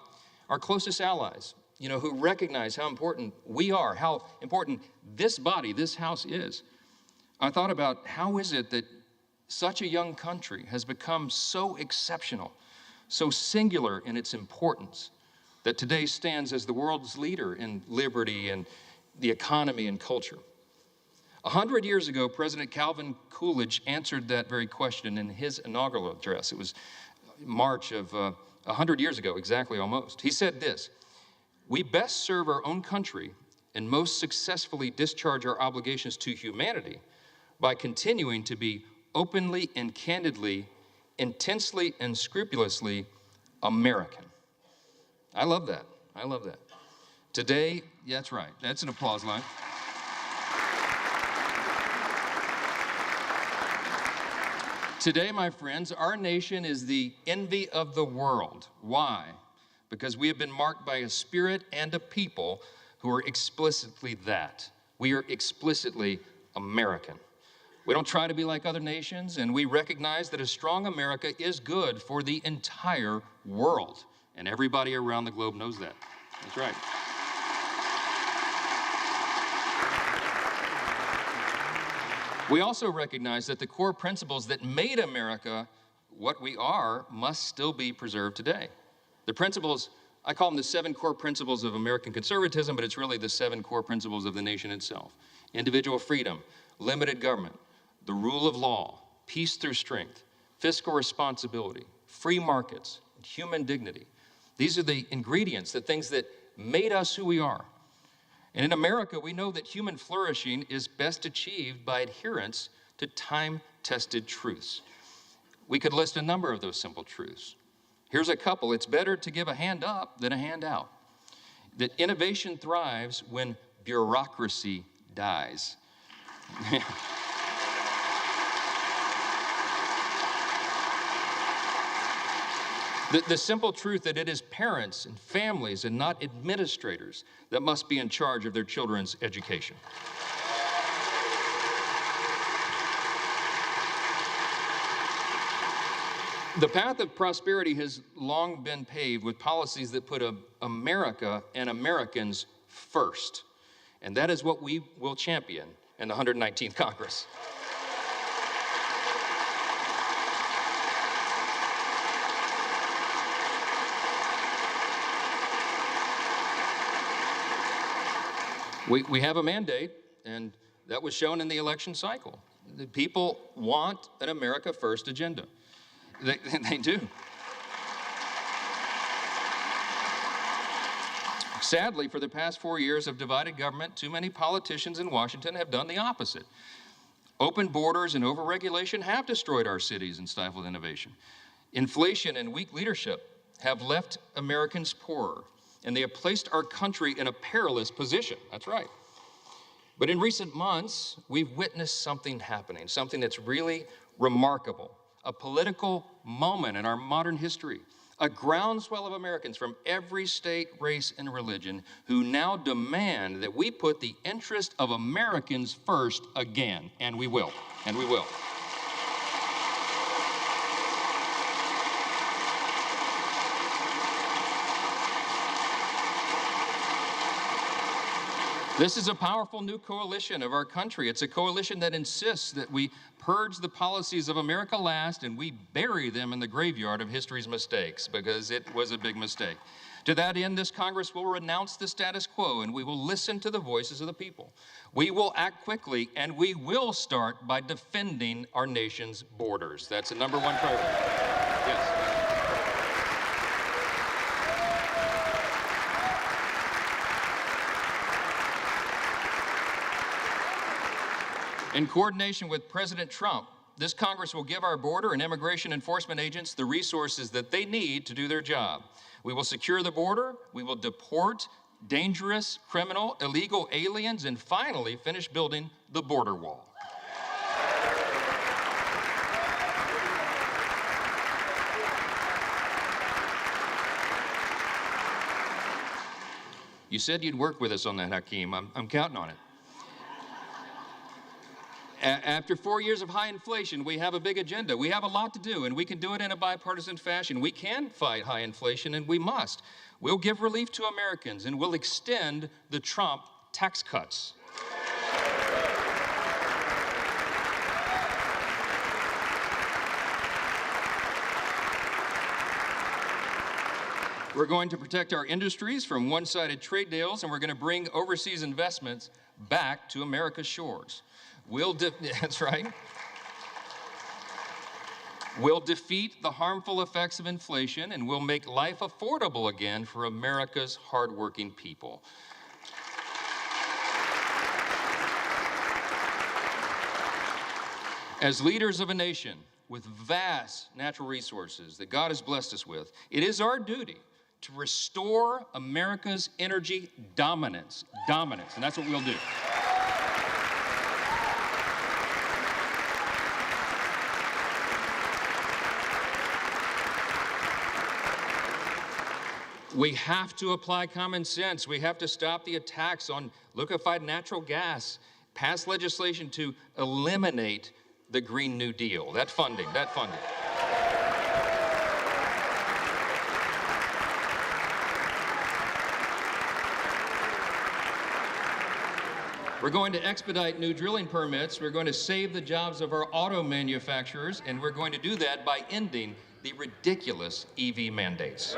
our closest allies, who recognize how important we are, how important this body, this house is. I thought about how is it that such a young country has become so exceptional, so singular in its importance, that today stands as the world's leader in liberty and the economy and culture. 100 years ago, President Calvin Coolidge answered that very question in his inaugural address. It was March of 100 years ago, exactly almost. He said this: "We best serve our own country and most successfully discharge our obligations to humanity by continuing to be openly and candidly, intensely and scrupulously American." I love that. I love that. Today, yeah, that's right. That's an applause line. Today, my friends, our nation is the envy of the world. Why? Because we have been marked by a spirit and a people who are explicitly that. We are explicitly American. We don't try to be like other nations, and we recognize that a strong America is good for the entire world. And everybody around the globe knows that. That's right. We also recognize that the core principles that made America what we are must still be preserved today. The principles, I call them the 7 core principles of American conservatism, but it's really the 7 core principles of the nation itself. Individual freedom, limited government, the rule of law, peace through strength, fiscal responsibility, free markets, and human dignity. These are the ingredients, the things that made us who we are. And in America, we know that human flourishing is best achieved by adherence to time-tested truths. We could list a number of those simple truths. Here's a couple. It's better to give a hand up than a hand out. That innovation thrives when bureaucracy dies. The simple truth that it is parents and families and not administrators that must be in charge of their children's education. The path of prosperity has long been paved with policies that put America and Americans first. And that is what we will champion in the 119th Congress. We have a mandate, and that was shown in the election cycle. The people want an America First agenda. They do. Sadly, for the past 4 years of divided government, too many politicians in Washington have done the opposite. Open borders and overregulation have destroyed our cities and stifled innovation. Inflation and weak leadership have left Americans poorer, and they have placed our country in a perilous position. That's right. But in recent months, we've witnessed something happening, something that's really remarkable, a political moment in our modern history, a groundswell of Americans from every state, race, and religion who now demand that we put the interest of Americans first again, and we will, and we will. This is a powerful new coalition of our country. It's a coalition that insists that we purge the policies of America last and we bury them in the graveyard of history's mistakes, because it was a big mistake. To that end, this Congress will renounce the status quo and we will listen to the voices of the people. We will act quickly and we will start by defending our nation's borders. That's the number one priority. Yes. In coordination with President Trump, this Congress will give our border and immigration enforcement agents the resources that they need to do their job. We will secure the border, we will deport dangerous, criminal, illegal aliens, and finally finish building the border wall. You said you'd work with us on that, Hakeem. I'm counting on it. After 4 years of high inflation, we have a big agenda. We have a lot to do, and we can do it in a bipartisan fashion. We can fight high inflation, and we must. We'll give relief to Americans, and we'll extend the Trump tax cuts. We're going to protect our industries from one-sided trade deals, and we're going to bring overseas investments back to America's shores. That's right. We'll defeat the harmful effects of inflation, and we'll make life affordable again for America's hardworking people. As leaders of a nation with vast natural resources that God has blessed us with, it is our duty to restore America's energy dominance, and that's what we'll do. We have to apply common sense. We have to stop the attacks on liquefied natural gas, pass legislation to eliminate the Green New Deal, that funding. We're going to expedite new drilling permits. We're going to save the jobs of our auto manufacturers, and we're going to do that by ending the ridiculous EV mandates.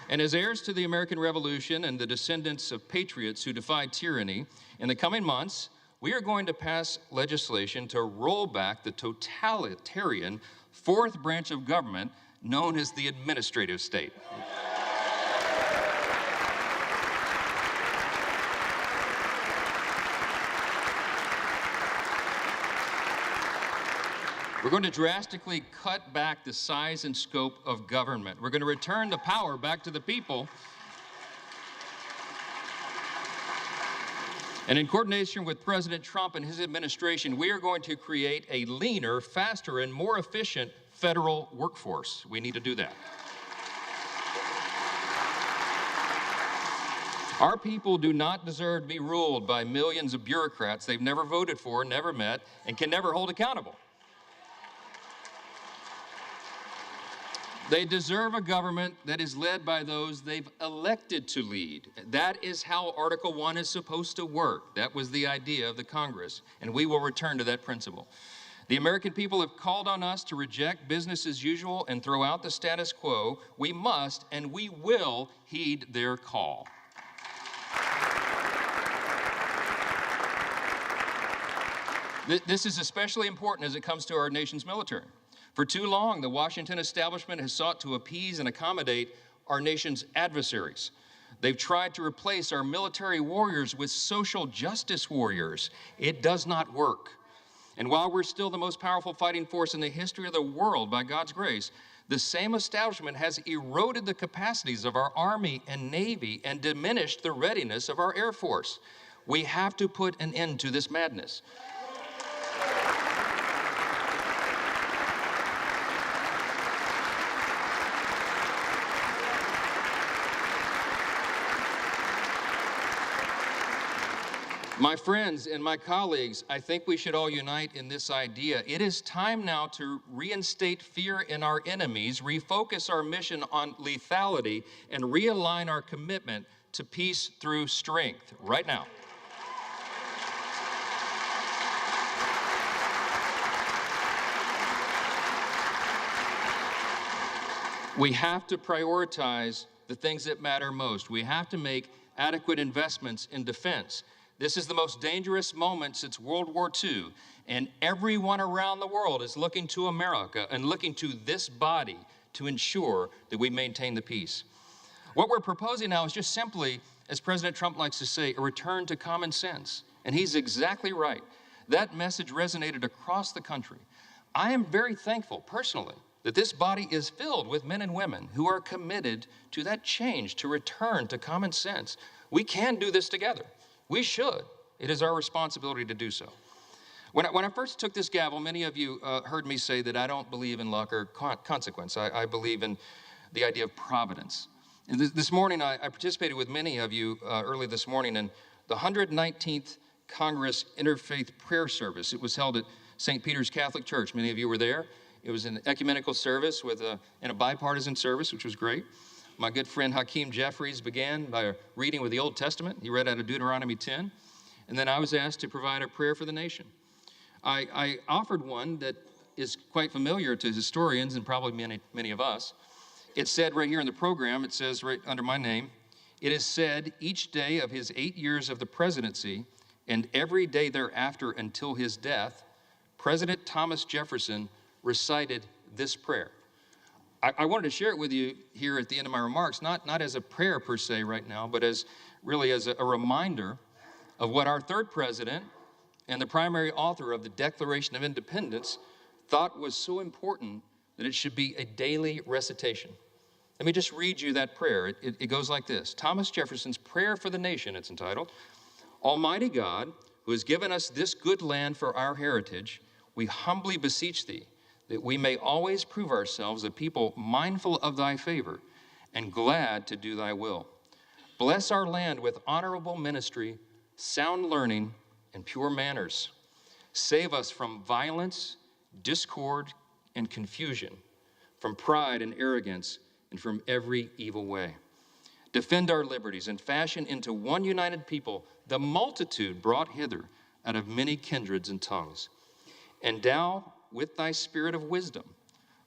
And as heirs to the American Revolution and the descendants of patriots who defied tyranny, in the coming months, we are going to pass legislation to roll back the totalitarian fourth branch of government known as the administrative state. We're going to drastically cut back the size and scope of government. We're going to return the power back to the people. And in coordination with President Trump and his administration, we are going to create a leaner, faster, and more efficient federal workforce. We need to do that. Our people do not deserve to be ruled by millions of bureaucrats they've never voted for, never met, and can never hold accountable. They deserve a government that is led by those they've elected to lead. That is how Article 1 is supposed to work. That was the idea of the Congress, and we will return to that principle. The American people have called on us to reject business as usual and throw out the status quo. We must and we will heed their call. This is especially important as it comes to our nation's military. For too long, the Washington establishment has sought to appease and accommodate our nation's adversaries. They've tried to replace our military warriors with social justice warriors. It does not work. And while we're still the most powerful fighting force in the history of the world, by God's grace, the same establishment has eroded the capacities of our Army and Navy and diminished the readiness of our Air Force. We have to put an end to this madness. My friends and my colleagues, I think we should all unite in this idea. It is time now to reinstate fear in our enemies, refocus our mission on lethality, and realign our commitment to peace through strength right now. We have to prioritize the things that matter most. We have to make adequate investments in defense. This is the most dangerous moment since World War II, and everyone around the world is looking to America and looking to this body to ensure that we maintain the peace. What we're proposing now is just simply, as President Trump likes to say, a return to common sense. And he's exactly right. That message resonated across the country. I am very thankful, personally, that this body is filled with men and women who are committed to that change, to return to common sense. We can do this together. We should. It is our responsibility to do so. When I first took this gavel, many of you heard me say that I don't believe in luck or consequence. I believe in the idea of providence. And this morning, I participated with many of you early this morning in the 119th Congress Interfaith Prayer Service. It was held at St. Peter's Catholic Church. Many of you were there. It was an ecumenical service and a bipartisan service, which was great. My good friend Hakeem Jeffries began by a reading with the Old Testament. He read out of Deuteronomy 10. And then I was asked to provide a prayer for the nation. I offered one that is quite familiar to historians and probably many of us. It said right here in the program, it says right under my name, it is said each day of his 8 years of the presidency and every day thereafter until his death, President Thomas Jefferson recited this prayer. I wanted to share it with you here at the end of my remarks, not as a prayer per se right now, but as a reminder of what our third president and the primary author of the Declaration of Independence thought was so important that it should be a daily recitation. Let me just read you that prayer. It goes like this. Thomas Jefferson's Prayer for the Nation, it's entitled. Almighty God, who has given us this good land for our heritage, we humbly beseech thee, that we may always prove ourselves a people mindful of thy favor and glad to do thy will. Bless our land with honorable ministry, sound learning, and pure manners. Save us from violence, discord, and confusion, from pride and arrogance, and from every evil way. Defend our liberties and fashion into one united people the multitude brought hither out of many kindreds and tongues. Endow with thy spirit of wisdom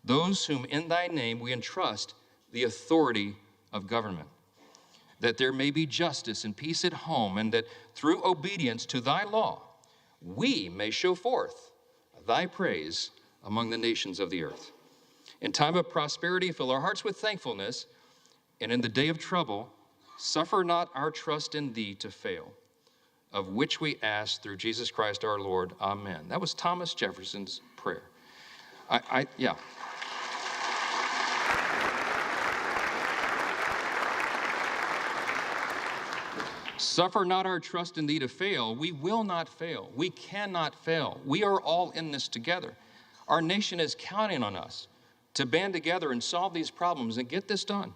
those whom in thy name we entrust the authority of government, that there may be justice and peace at home, and that through obedience to thy law we may show forth thy praise among the nations of the earth. In time of prosperity, fill our hearts with thankfulness, and in the day of trouble, suffer not our trust in thee to fail, of which we ask through Jesus Christ our Lord. Amen. That was Thomas Jefferson's prayer. Yeah. Suffer not our trust in thee to fail. We will not fail. We cannot fail. We are all in this together. Our nation is counting on us to band together and solve these problems and get this done.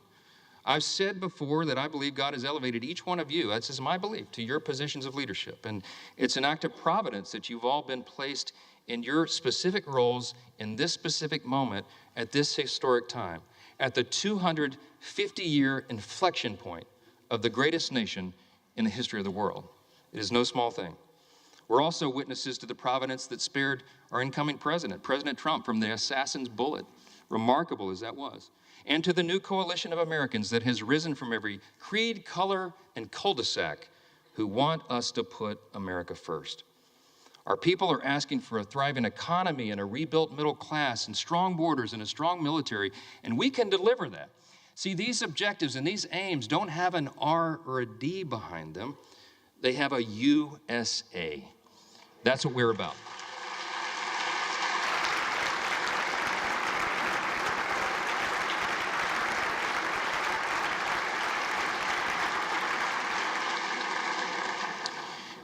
I've said before that I believe God has elevated each one of you, that's my belief, to your positions of leadership. And it's an act of providence that you've all been placed in your specific roles in this specific moment at this historic time, at the 250-year inflection point of the greatest nation in the history of the world. It is no small thing. We're also witnesses to the providence that spared our incoming president, President Trump, from the assassin's bullet, remarkable as that was, and to the new coalition of Americans that has risen from every creed, color, and cul-de-sac who want us to put America first. Our people are asking for a thriving economy and a rebuilt middle class and strong borders and a strong military, and we can deliver that. See, these objectives and these aims don't have an R or a D behind them. They have a USA. That's what we're about.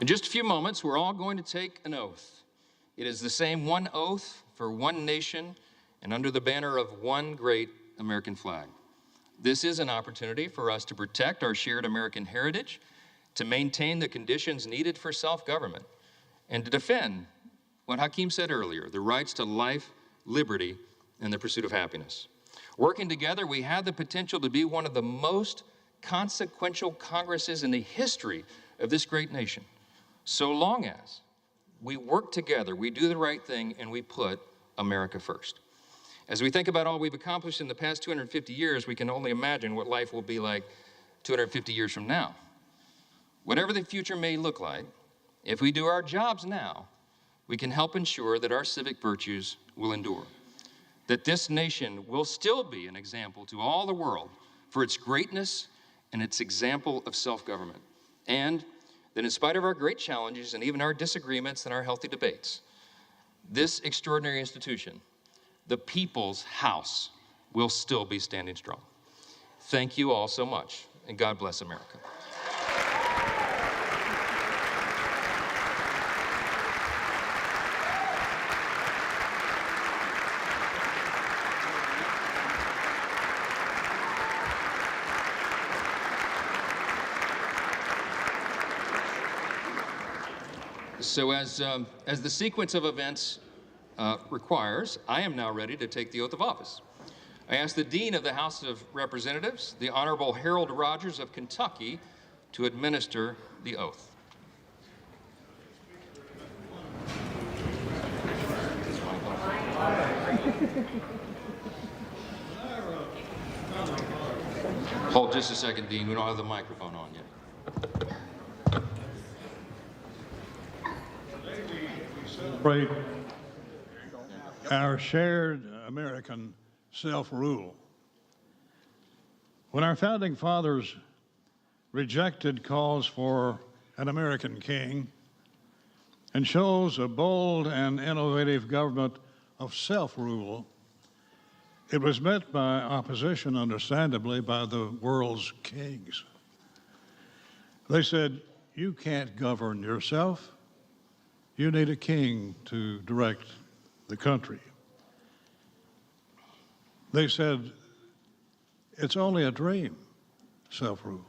In just a few moments, we're all going to take an oath. It is the same one oath for one nation and under the banner of one great American flag. This is an opportunity for us to protect our shared American heritage, to maintain the conditions needed for self-government, and to defend what Hakeem said earlier, the rights to life, liberty, and the pursuit of happiness. Working together, we have the potential to be one of the most consequential Congresses in the history of this great nation, so long as we work together, we do the right thing, and we put America first. As we think about all we've accomplished in the past 250 years, we can only imagine what life will be like 250 years from now. Whatever the future may look like, if we do our jobs now, we can help ensure that our civic virtues will endure, that this nation will still be an example to all the world for its greatness and its example of self-government, and that in spite of our great challenges and even our disagreements and our healthy debates, this extraordinary institution, the People's House, will still be standing strong. Thank you all so much, and God bless America. So as the sequence of events requires, I am now ready to take the oath of office. I ask the Dean of the House of Representatives, the Honorable Harold Rogers of Kentucky, to administer the oath. Hold just a second, Dean. We don't have the microphone on yet. Celebrate our shared American self-rule. When our founding fathers rejected calls for an American king and chose a bold and innovative government of self-rule, it was met by opposition, understandably, by the world's kings. They said, "You can't govern yourself. You need a king to direct the country." They said, "It's only a dream, self-rule."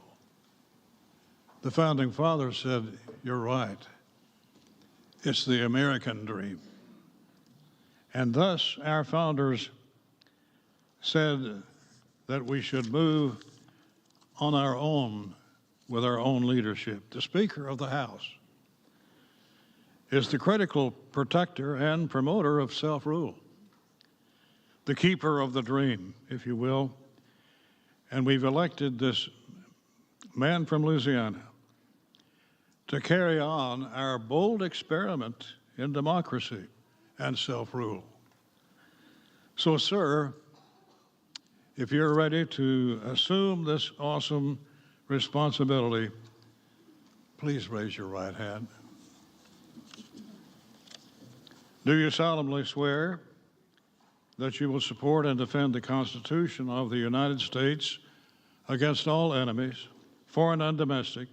The founding fathers said, "You're right. It's the American dream." And thus, our founders said that we should move on our own with our own leadership. The Speaker of the House is the critical protector and promoter of self-rule, the keeper of the dream, if you will. And we've elected this man from Louisiana to carry on our bold experiment in democracy and self-rule. So, sir, if you're ready to assume this awesome responsibility, please raise your right hand. Do you solemnly swear that you will support and defend the Constitution of the United States against all enemies, foreign and domestic,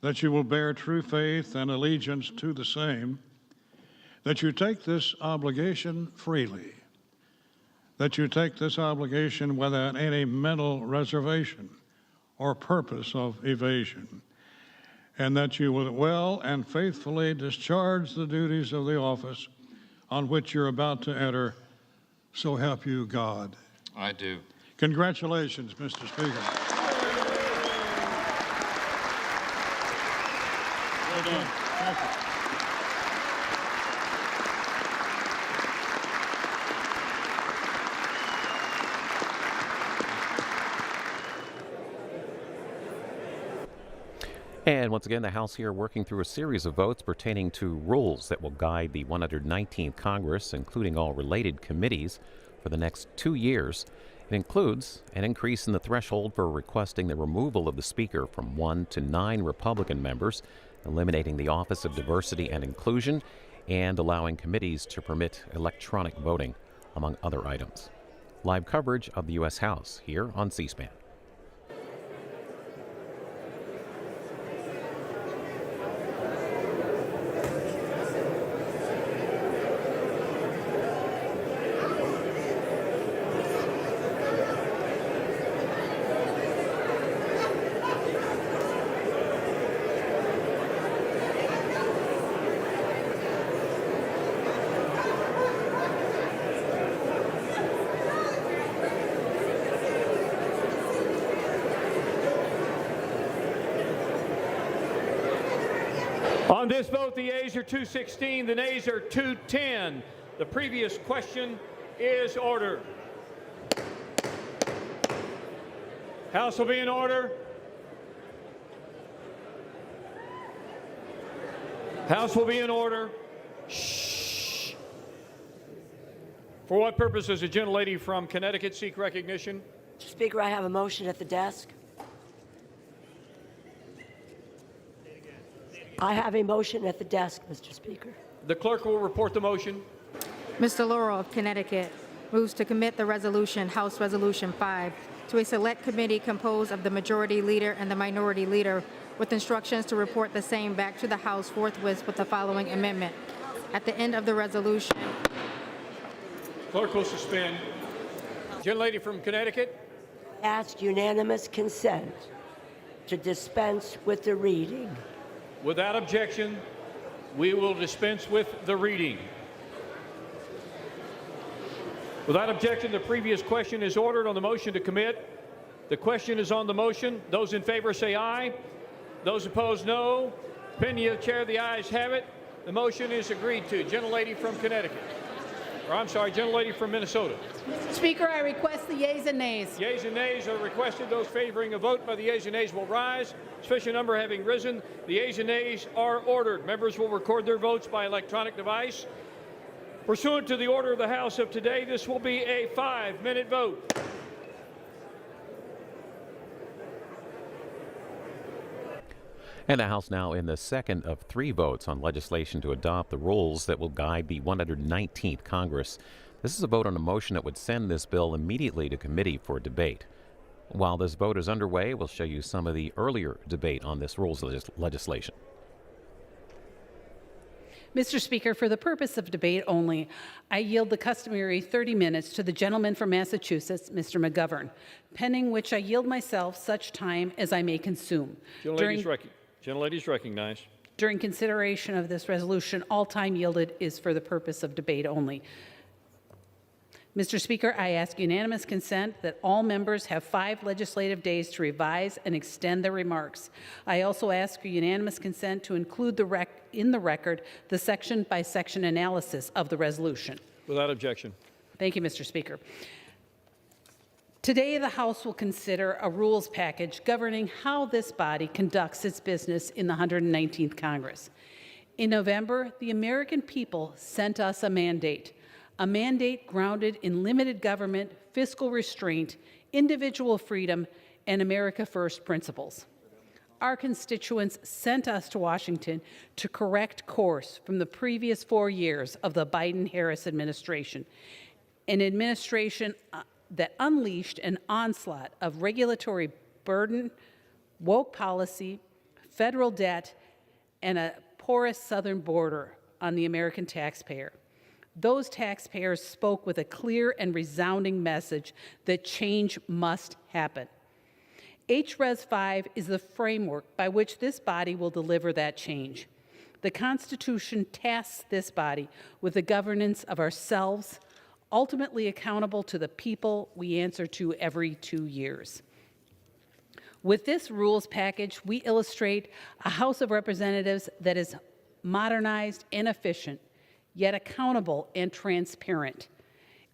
that you will bear true faith and allegiance to the same, that you take this obligation freely, that you take this obligation without any mental reservation or purpose of evasion, and that you will well and faithfully discharge the duties of the office on which you're about to enter. So help you God. I do. Congratulations, Mr. Speaker. Well done. Thank you. And once again, the House here working through a series of votes pertaining to rules that will guide the 119th Congress, including all related committees, for the next 2 years. It includes an increase in the threshold for requesting the removal of the Speaker from 1 to 9 Republican members, eliminating the Office of Diversity and Inclusion, and allowing committees to permit electronic voting, among other items. Live coverage of the U.S. House here on C-SPAN. On this vote, the yeas are 216, the nays are 210. The previous question is ordered. House will be in order. House will be in order. Shh. For what purpose does the gentlelady from Connecticut seek recognition? Mr. Speaker, I have a motion at the desk. I have a motion at the desk, Mr. Speaker. The clerk will report the motion. Mr. Laurel of Connecticut moves to commit the resolution, House Resolution 5, to a select committee composed of the majority leader and the minority leader, with instructions to report the same back to the House forthwith with the following amendment. At the end of the resolution, Clerk will suspend. Gentlelady from Connecticut. Ask unanimous consent to dispense with the reading. Without objection, we will dispense with the reading. Without objection, the previous question is ordered on the motion to commit. The question is on the motion. Those in favor say aye. Those opposed, no. Opinion of the chair, the ayes have it. The motion is agreed to. Gentlelady from Connecticut. Or I'm sorry, gentlelady from Minnesota. Mr. Speaker, I request the yeas and nays. Yeas and nays are requested. Those favoring a vote by the yeas and nays will rise. Sufficient number having risen, the yeas and nays are ordered. Members will record their votes by electronic device. Pursuant to the order of the House of today, this will be a 5-minute vote. And the House now in the second of 3 votes on legislation to adopt the rules that will guide the 119th Congress. This is a vote on a motion that would send this bill immediately to committee for debate. While this vote is underway, we'll show you some of the earlier debate on this rules legislation. Mr. Speaker, for the purpose of debate only, I yield the customary 30 minutes to the gentleman from Massachusetts, Mr. McGovern, pending which I yield myself such time as I may consume. Gentlelady's recognized. During consideration of this resolution, all time yielded is for the purpose of debate only. Mr. Speaker, I ask unanimous consent that all members have 5 legislative days to revise and extend their remarks. I also ask for unanimous consent to include in the record the section-by-section analysis of the resolution. Without objection. Thank you, Mr. Speaker. Today, the House will consider a rules package governing how this body conducts its business in the 119th Congress. In November, the American people sent us a mandate grounded in limited government, fiscal restraint, individual freedom, and America First principles. Our constituents sent us to Washington to correct course from the previous 4 years of the Biden-Harris administration, an administration that unleashed an onslaught of regulatory burden, woke policy, federal debt, and a porous southern border on the American taxpayer. Those taxpayers spoke with a clear and resounding message that change must happen. HRES 5 is the framework by which this body will deliver that change. The Constitution tasks this body with the governance of ourselves, ultimately accountable to the people we answer to every 2 years. With this rules package, we illustrate a House of Representatives that is modernized and efficient, yet accountable and transparent.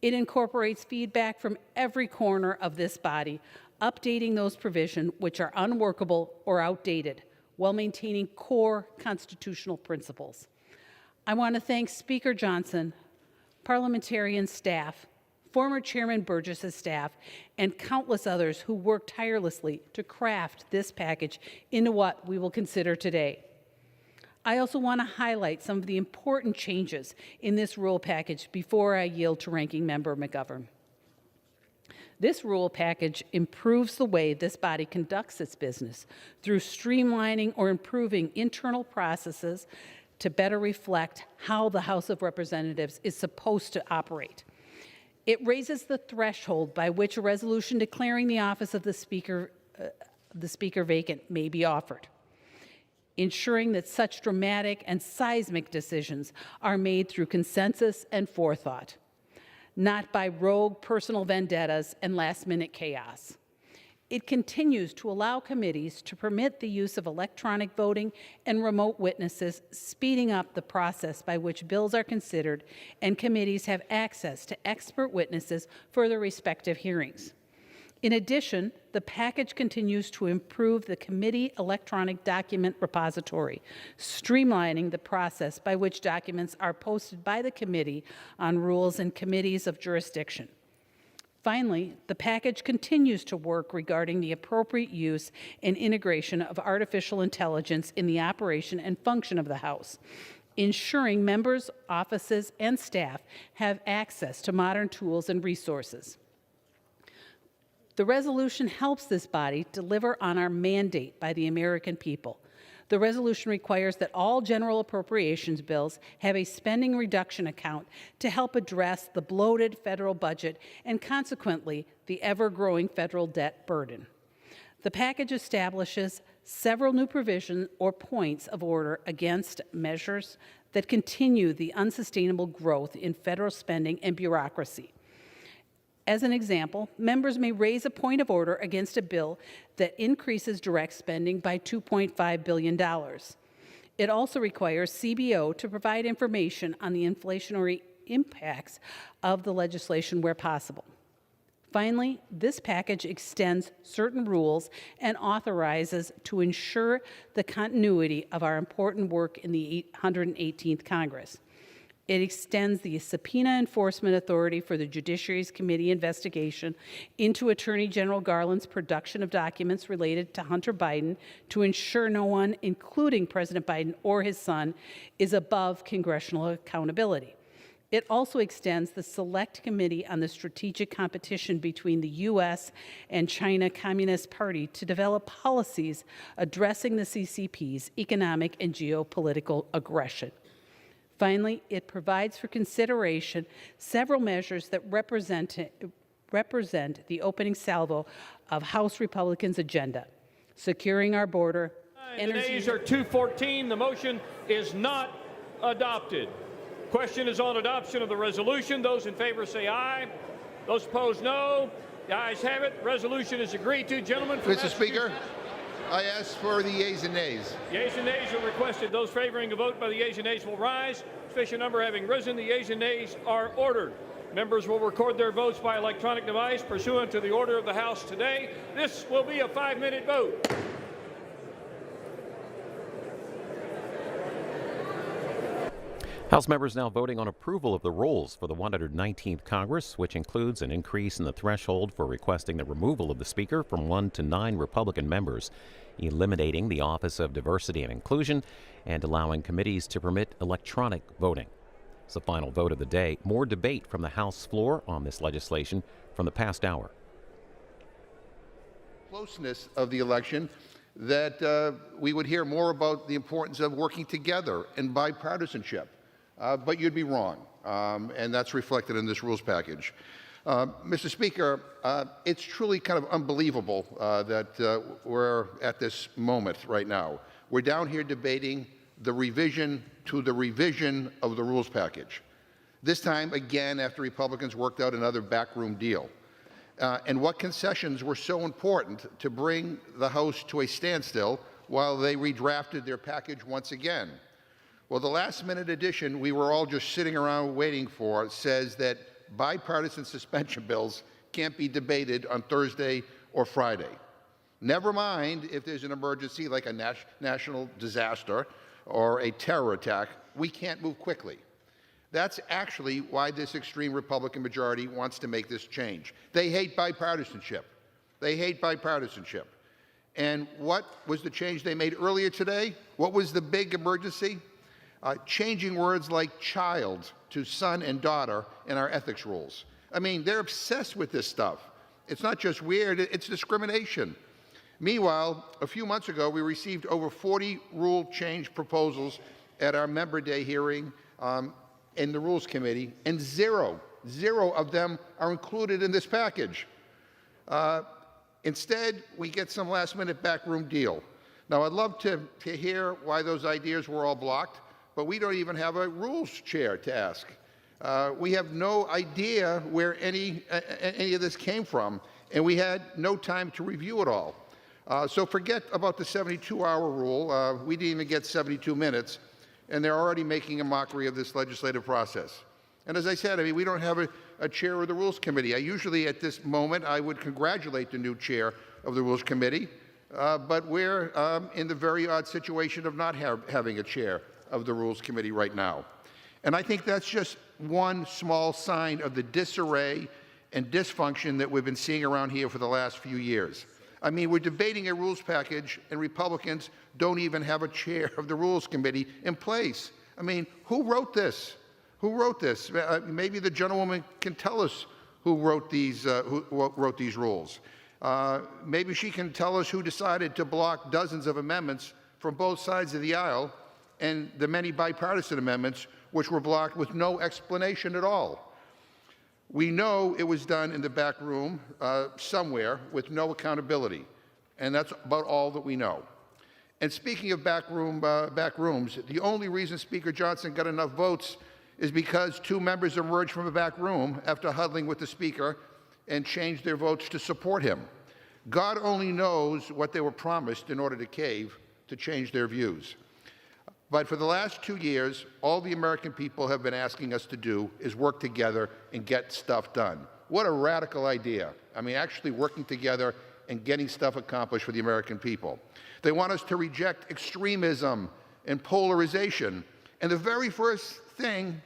It incorporates feedback from every corner of this body, updating those provisions which are unworkable or outdated, while maintaining core constitutional principles. I want to thank Speaker Johnson, parliamentarian staff, former Chairman Burgess's staff, and countless others who worked tirelessly to craft this package into what we will consider today. I also want to highlight some of the important changes in this rule package before I yield to Ranking Member McGovern. This rule package improves the way this body conducts its business through streamlining or improving internal processes to better reflect how the House of Representatives is supposed to operate. It raises the threshold by which a resolution declaring the office of the Speaker vacant may be offered, ensuring that such dramatic and seismic decisions are made through consensus and forethought, not by rogue personal vendettas and last-minute chaos. It continues to allow committees to permit the use of electronic voting and remote witnesses, speeding up the process by which bills are considered, and committees have access to expert witnesses for their respective hearings. In addition, the package continues to improve the committee electronic document repository, streamlining the process by which documents are posted by the committee on rules and committees of jurisdiction. Finally, the package continues to work regarding the appropriate use and integration of artificial intelligence in the operation and function of the House, ensuring members, offices, and staff have access to modern tools and resources. The resolution helps this body deliver on our mandate by the American people. The resolution requires that all general appropriations bills have a spending reduction account to help address the bloated federal budget and consequently the ever-growing federal debt burden. The package establishes several new provisions or points of order against measures that continue the unsustainable growth in federal spending and bureaucracy. As an example, members may raise a point of order against a bill that increases direct spending by $2.5 billion. It also requires CBO to provide information on the inflationary impacts of the legislation where possible. Finally, this package extends certain rules and authorizes to ensure the continuity of our important work in the 118th Congress. It extends the subpoena enforcement authority for the Judiciary's committee investigation into Attorney General Garland's production of documents related to Hunter Biden to ensure no one, including President Biden or his son, is above congressional accountability. It also extends the Select Committee on the Strategic Competition between the U.S. and China Communist Party to develop policies addressing the CCP's economic and geopolitical aggression. Finally, it provides for consideration several measures that represent the opening salvo of House Republicans' agenda: securing our border, The nays are 214. The motion is not adopted. Question is on adoption of the resolution. Those in favor say aye. Those opposed, no. The ayes have it. Resolution is agreed to. Gentlemen from Mr. Speaker, I ask for the yeas and nays. Yeas and nays are requested. Those favoring a vote by the yeas and nays will rise. Sufficient number having risen, the yeas and nays are ordered. Members will record their votes by electronic device pursuant to the order of the House today. This will be a 5-minute vote. House members now voting on approval of the rules for the 119th Congress, which includes an increase in the threshold for requesting the removal of the Speaker from 1 to 9 Republican members, eliminating the Office of Diversity and Inclusion, and allowing committees to permit electronic voting. It's the final vote of the day. More debate from the House floor on this legislation from the past hour. Closeness of the election, that we would hear more about the importance of working together and bipartisanship. But you'd be wrong, and that's reflected in this rules package. Mr. Speaker, it's truly kind of unbelievable that we're at this moment right now. We're down here debating the revision to the revision of the rules package. This time, again, after Republicans worked out another backroom deal. And what concessions were so important to bring the House to a standstill while they redrafted their package once again? Well, the last-minute addition we were all just sitting around waiting for says that bipartisan suspension bills can't be debated on Thursday or Friday. Never mind if there's an emergency like a national disaster or a terror attack, we can't move quickly. That's actually why this extreme Republican majority wants to make this change. They hate bipartisanship. They hate bipartisanship. And what was the change they made earlier today? What was the big emergency? Changing words like child to son and daughter in our ethics rules. I mean, they're obsessed with this stuff. It's not just weird, it's discrimination. Meanwhile, a few months ago, we received over 40 rule change proposals at our member day hearing in the Rules Committee, and zero of them are included in this package. Instead, we get some last-minute backroom deal. Now, I'd love to hear why those ideas were all blocked, but we don't even have a rules chair to ask. We have no idea where any of this came from, and we had no time to review it all. So forget about the 72-hour rule. We didn't even get 72 minutes, and they're already making a mockery of this legislative process. And as I said, I mean, we don't have a chair of the Rules Committee. Usually at this moment, I would congratulate the new chair of the Rules Committee, but we're in the very odd situation of not having a chair of the Rules Committee right now. And I think that's just one small sign of the disarray and dysfunction that we've been seeing around here for the last few years. I mean, we're debating a rules package, and Republicans don't even have a chair of the Rules Committee in place. I mean, who wrote this? Who wrote this? Maybe the gentlewoman can tell us who wrote these rules. Maybe she can tell us who decided to block dozens of amendments from both sides of the aisle and the many bipartisan amendments which were blocked with no explanation at all. We know it was done in the back room somewhere with no accountability, and that's about all that we know. And speaking of back rooms, the only reason Speaker Johnson got enough votes is because two members emerged from a back room after huddling with the Speaker and changed their votes to support him. God only knows what they were promised in order to cave to change their views. But for the last 2 years, all the American people have been asking us to do is work together and get stuff done. What a radical idea. I mean, actually working together and getting stuff accomplished for the American people. They want us to reject extremism and polarization. And the very first thing,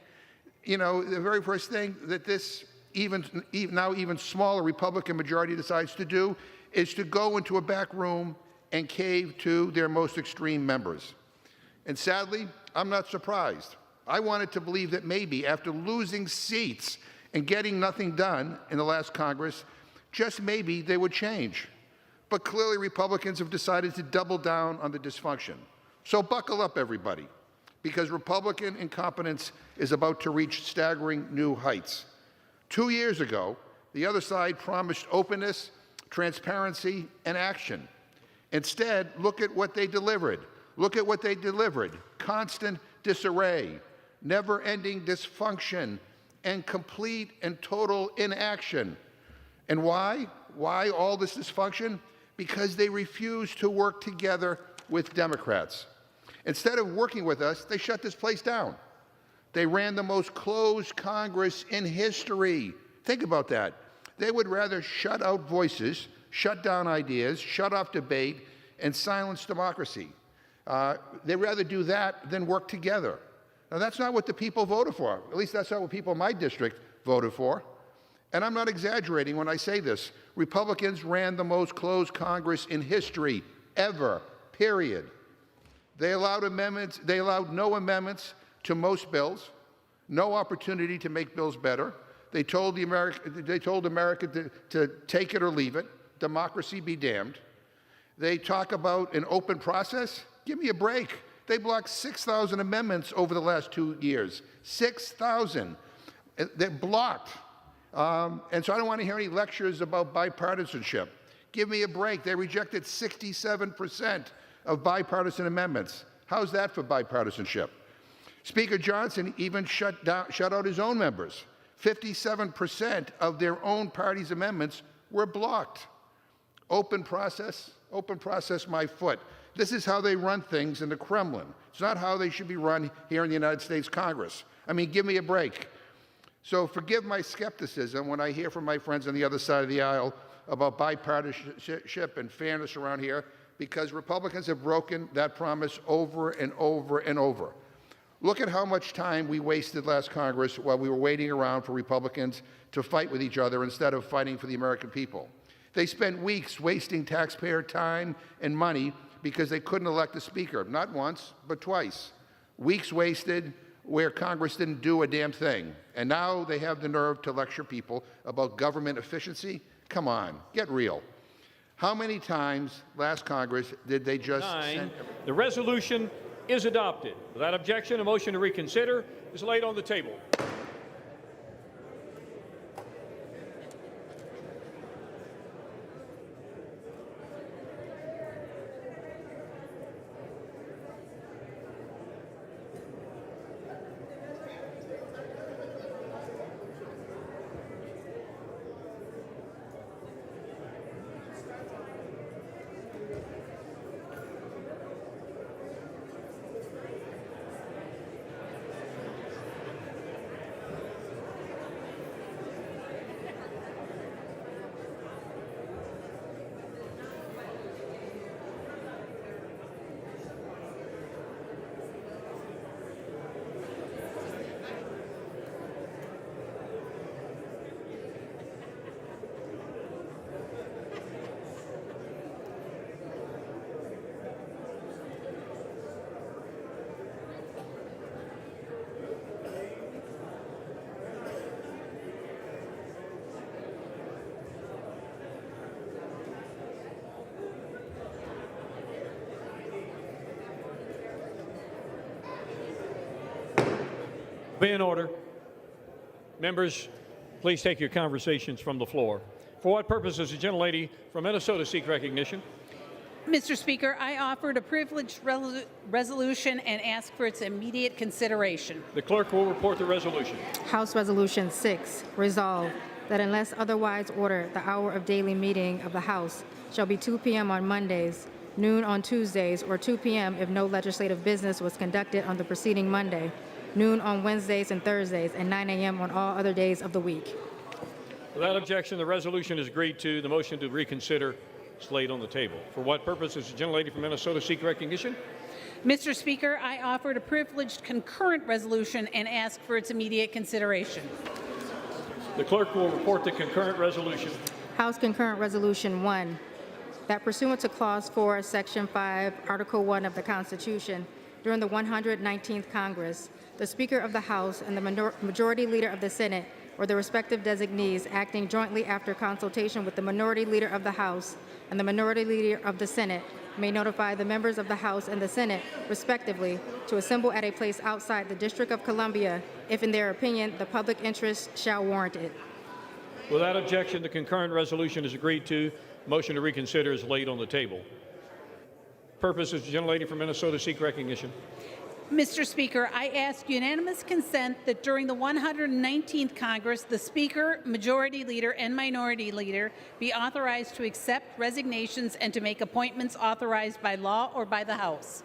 that this now even smaller Republican majority decides to do is to go into a back room and cave to their most extreme members. And sadly, I'm not surprised. I wanted to believe that maybe after losing seats and getting nothing done in the last Congress, just maybe they would change. But clearly Republicans have decided to double down on the dysfunction. So buckle up, everybody, because Republican incompetence is about to reach staggering new heights. 2 years ago, the other side promised openness, transparency, and action. Instead, look at what they delivered. Look at what they delivered. Constant disarray, never-ending dysfunction, and complete and total inaction. And why? Why all this dysfunction? Because they refuse to work together with Democrats. Instead of working with us, they shut this place down. They ran the most closed Congress in history. Think about that. They would rather shut out voices, shut down ideas, shut off debate, and silence democracy. They'd rather do that than work together. Now, that's not what the people voted for. At least that's not what people in my district voted for. And I'm not exaggerating when I say this. Republicans ran the most closed Congress in history, ever, period. They allowed no amendments to most bills, no opportunity to make bills better. They told America to take it or leave it. Democracy be damned. They talk about an open process. Give me a break. They blocked 6,000 amendments over the last 2 years. 6,000. They're blocked. And so I don't want to hear any lectures about bipartisanship. Give me a break. They rejected 67% of bipartisan amendments. How's that for bipartisanship? Speaker Johnson even shut out his own members. 57% of their own party's amendments were blocked. Open process, my foot. This is how they run things in the Kremlin. It's not how they should be run here in the United States Congress. I mean, give me a break. So forgive my skepticism when I hear from my friends on the other side of the aisle about bipartisanship and fairness around here, because Republicans have broken that promise over and over and over. Look at how much time we wasted last Congress while we were waiting around for Republicans to fight with each other instead of fighting for the American people. They spent weeks wasting taxpayer time and money because they couldn't elect a speaker, not once, but twice. Weeks wasted where Congress didn't do a damn thing. And now they have the nerve to lecture people about government efficiency? Come on, get real. How many times last Congress did they just send... The resolution is adopted. Without objection, a motion to reconsider is laid on the table. Be in order. Members, please take your conversations from the floor. For what purpose does the gentlelady from Minnesota seek recognition? Mr. Speaker, I offered a privileged resolution and ask for its immediate consideration. The clerk will report the resolution. House Resolution 6, resolved that unless otherwise ordered, the hour of daily meeting of the House shall be 2 p.m. on Mondays, noon on Tuesdays, or 2 p.m. if no legislative business was conducted on the preceding Monday, noon on Wednesdays and Thursdays, and 9 a.m. on all other days of the week. Without objection, the resolution is agreed to. The motion to reconsider is laid on the table. For what purpose does the gentlelady from Minnesota seek recognition? Mr. Speaker, I offered a privileged concurrent resolution and ask for its immediate consideration. The clerk will report the concurrent resolution. House Concurrent Resolution 1, that pursuant to Clause 4, Section 5, Article 1 of the Constitution, during the 119th Congress, the Speaker of the House and the Majority Leader of the Senate, or the respective designees, acting jointly after consultation with the Minority Leader of the House and the Minority Leader of the Senate, may notify the members of the House and the Senate, respectively, to assemble at a place outside the District of Columbia if, in their opinion, the public interest shall warrant it. Without objection, the concurrent resolution is agreed to. Motion to reconsider is laid on the table. Purpose is the gentlelady from Minnesota seek recognition. Mr. Speaker, I ask unanimous consent that during the 119th Congress, the Speaker, Majority Leader, and Minority Leader be authorized to accept resignations and to make appointments authorized by law or by the House.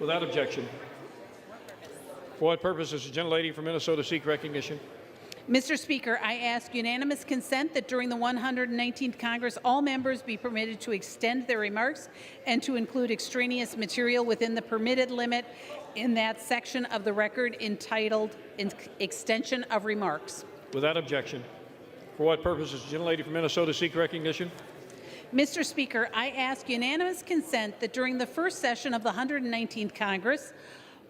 Without objection. For what purpose does the gentlelady from Minnesota seek recognition? Mr. Speaker, I ask unanimous consent that during the 119th Congress, all members be permitted to extend their remarks and to include extraneous material within the permitted limit in that section of the record entitled Extension of Remarks. Without objection. For what purpose does the gentlelady from Minnesota seek recognition? Mr. Speaker, I ask unanimous consent that during the first session of the 119th Congress,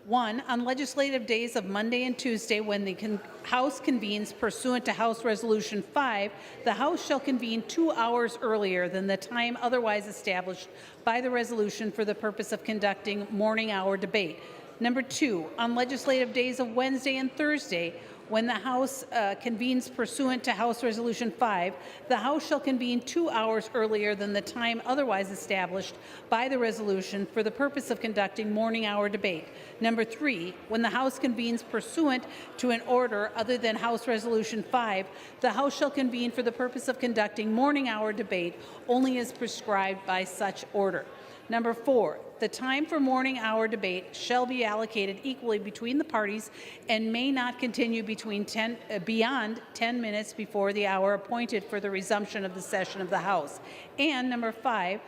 1, on legislative days of Monday and Tuesday, when the House convenes pursuant to House Resolution 5, the House shall convene 2 hours earlier than the time otherwise established by the resolution for the purpose of conducting morning hour debate. Number 2, on legislative days of Wednesday and Thursday, when the House convenes pursuant to House Resolution 5, the House shall convene 2 hours earlier than the time otherwise established by the resolution for the purpose of conducting morning hour debate. Number 3, when the House convenes pursuant to an order other than House Resolution 5, the House shall convene for the purpose of conducting morning hour debate only as prescribed by such order. Number 4, the time for morning hour debate shall be allocated equally between the parties and may not continue beyond 10 minutes before the hour appointed for the resumption of the session of the House. And number 5,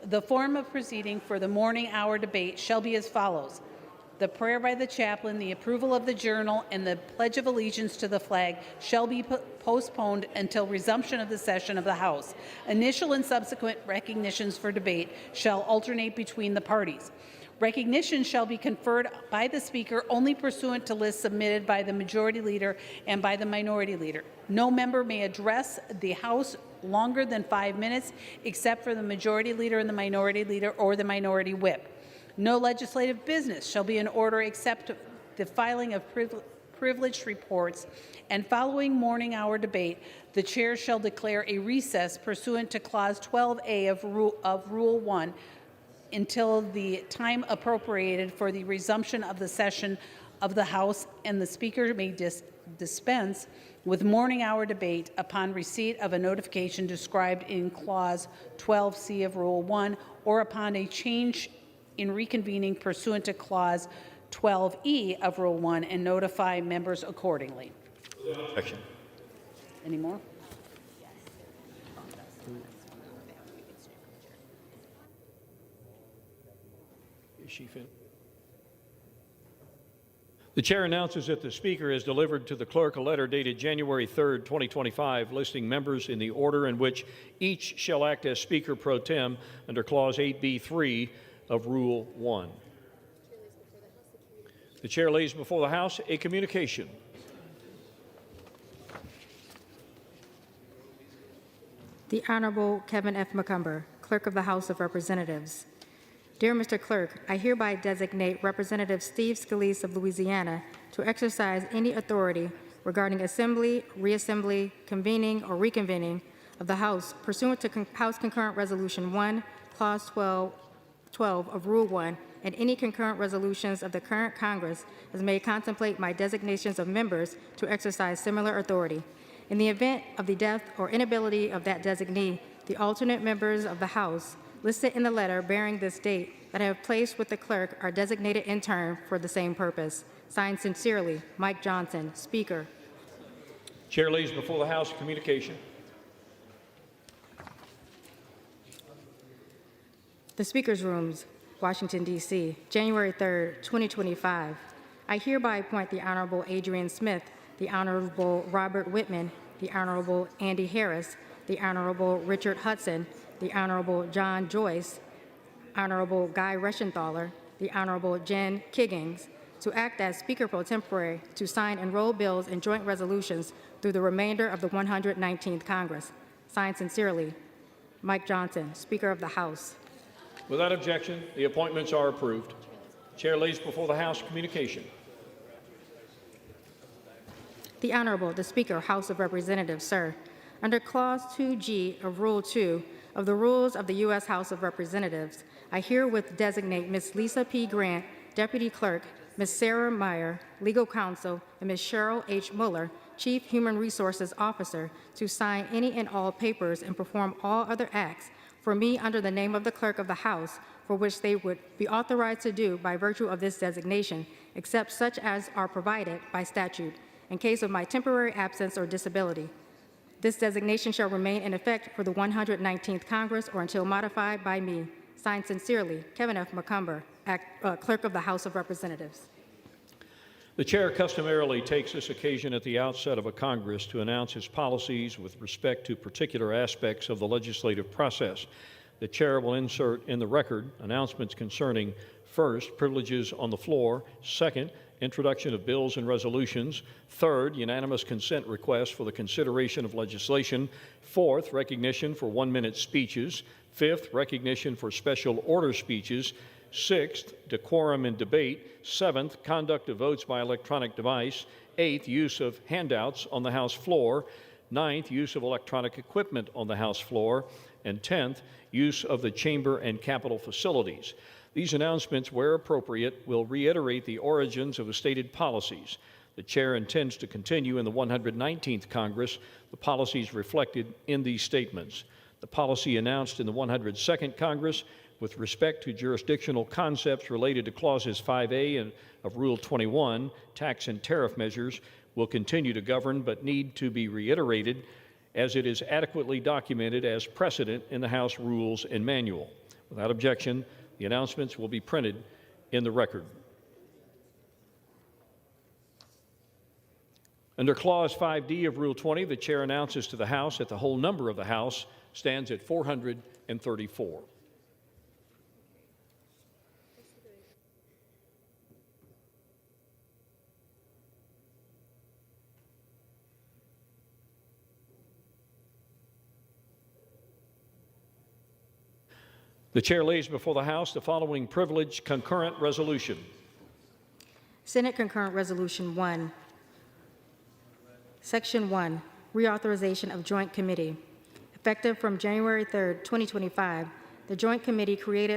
the form of proceeding for the morning hour debate shall be as follows: the prayer by the chaplain, the approval of the journal, and the Pledge of Allegiance to the flag shall be postponed until resumption of the session of the House. Initial and subsequent recognitions for debate shall alternate between the parties. Recognition shall be conferred by the Speaker only pursuant to lists submitted by the Majority Leader and by the Minority Leader. No member may address the House longer than 5 minutes, except for the Majority Leader and the Minority Leader or the Minority Whip. No legislative business shall be in order except the filing of privileged reports, and following morning hour debate, the chair shall declare a recess pursuant to Clause 12A of Rule 1 until the time appropriated for the resumption of the session of the House, and the Speaker may dispense with morning hour debate upon receipt of a notification described in Clause 12C of Rule 1 or upon a change in reconvening pursuant to Clause 12E of Rule 1 and notify members accordingly. Objection. Any more? Is she finished? The chair announces that the Speaker has delivered to the clerk a letter dated January 3rd, 2025, listing members in the order in which each shall act as Speaker pro tem under Clause 8B3 of Rule 1. The chair lays before the House a communication. The Honorable Kevin F. McCumber, Clerk of the House of Representatives. Dear Mr. Clerk, I hereby designate Representative Steve Scalise of Louisiana to exercise any authority regarding assembly, reassembly, convening, or reconvening of the House pursuant to House Concurrent Resolution 1, Clause 12 of Rule 1, and any concurrent resolutions of the current Congress as may contemplate my designations of members to exercise similar authority. In the event of the death or inability of that designee, the alternate members of the House listed in the letter bearing this date that I have placed with the clerk are designated in turn for the same purpose. Signed sincerely, Mike Johnson, Speaker. Chair lays before the House a communication. The Speaker's Rooms, Washington, D.C., January 3rd, 2025. I hereby appoint the Honorable Adrian Smith, the Honorable Robert Whitman, the Honorable Andy Harris, the Honorable Richard Hudson, the Honorable John Joyce, Honorable Guy Reschenthaler, the Honorable Jen Kiggins, to act as Speaker pro tempore to sign and roll bills and joint resolutions through the remainder of the 119th Congress. Signed sincerely, Mike Johnson, Speaker of the House. Without objection, the appointments are approved. Chair lays before the House communication. The Honorable, the Speaker, House of Representatives, sir. Under Clause 2G of Rule 2 of the Rules of the U.S. House of Representatives, I herewith designate Ms. Lisa P. Grant, Deputy Clerk, Ms. Sarah Meyer, Legal Counsel, and Ms. Cheryl H. Mueller, Chief Human Resources Officer, to sign any and all papers and perform all other acts for me under the name of the Clerk of the House, for which they would be authorized to do by virtue of this designation, except such as are provided by statute, in case of my temporary absence or disability. This designation shall remain in effect for the 119th Congress or until modified by me. Signed sincerely, Kevin F. McCumber, Clerk of the House of Representatives. The chair customarily takes this occasion at the outset of a Congress to announce its policies with respect to particular aspects of the legislative process. The chair will insert in the record announcements concerning First, privileges on the floor. Second, introduction of bills and resolutions. Third, unanimous consent request for the consideration of legislation. Fourth, recognition for 1-minute speeches. Fifth, recognition for special order speeches. Sixth, decorum in debate. Seventh, conduct of votes by electronic device. Eighth, use of handouts on the House floor. Ninth, use of electronic equipment on the House floor. And 10th, use of the chamber and Capitol facilities. These announcements, where appropriate, will reiterate the origins of the stated policies. The Chair intends to continue in the 119th Congress the policies reflected in these statements. The policy announced in the 102nd Congress with respect to jurisdictional concepts related to Clauses 5A of Rule 21, tax and tariff measures, will continue to govern but need to be reiterated as it is adequately documented as precedent in the House Rules and Manual. Without objection, the announcements will be printed in the record. Under Clause 5D of Rule 20, the Chair announces to the House that the whole number of the House stands at 434. The Chair lays before the House the following privileged concurrent resolution. Senate Concurrent Resolution 1. Section 1, Reauthorization of Joint Committee. Effective from January 3, 2025, the Joint Committee created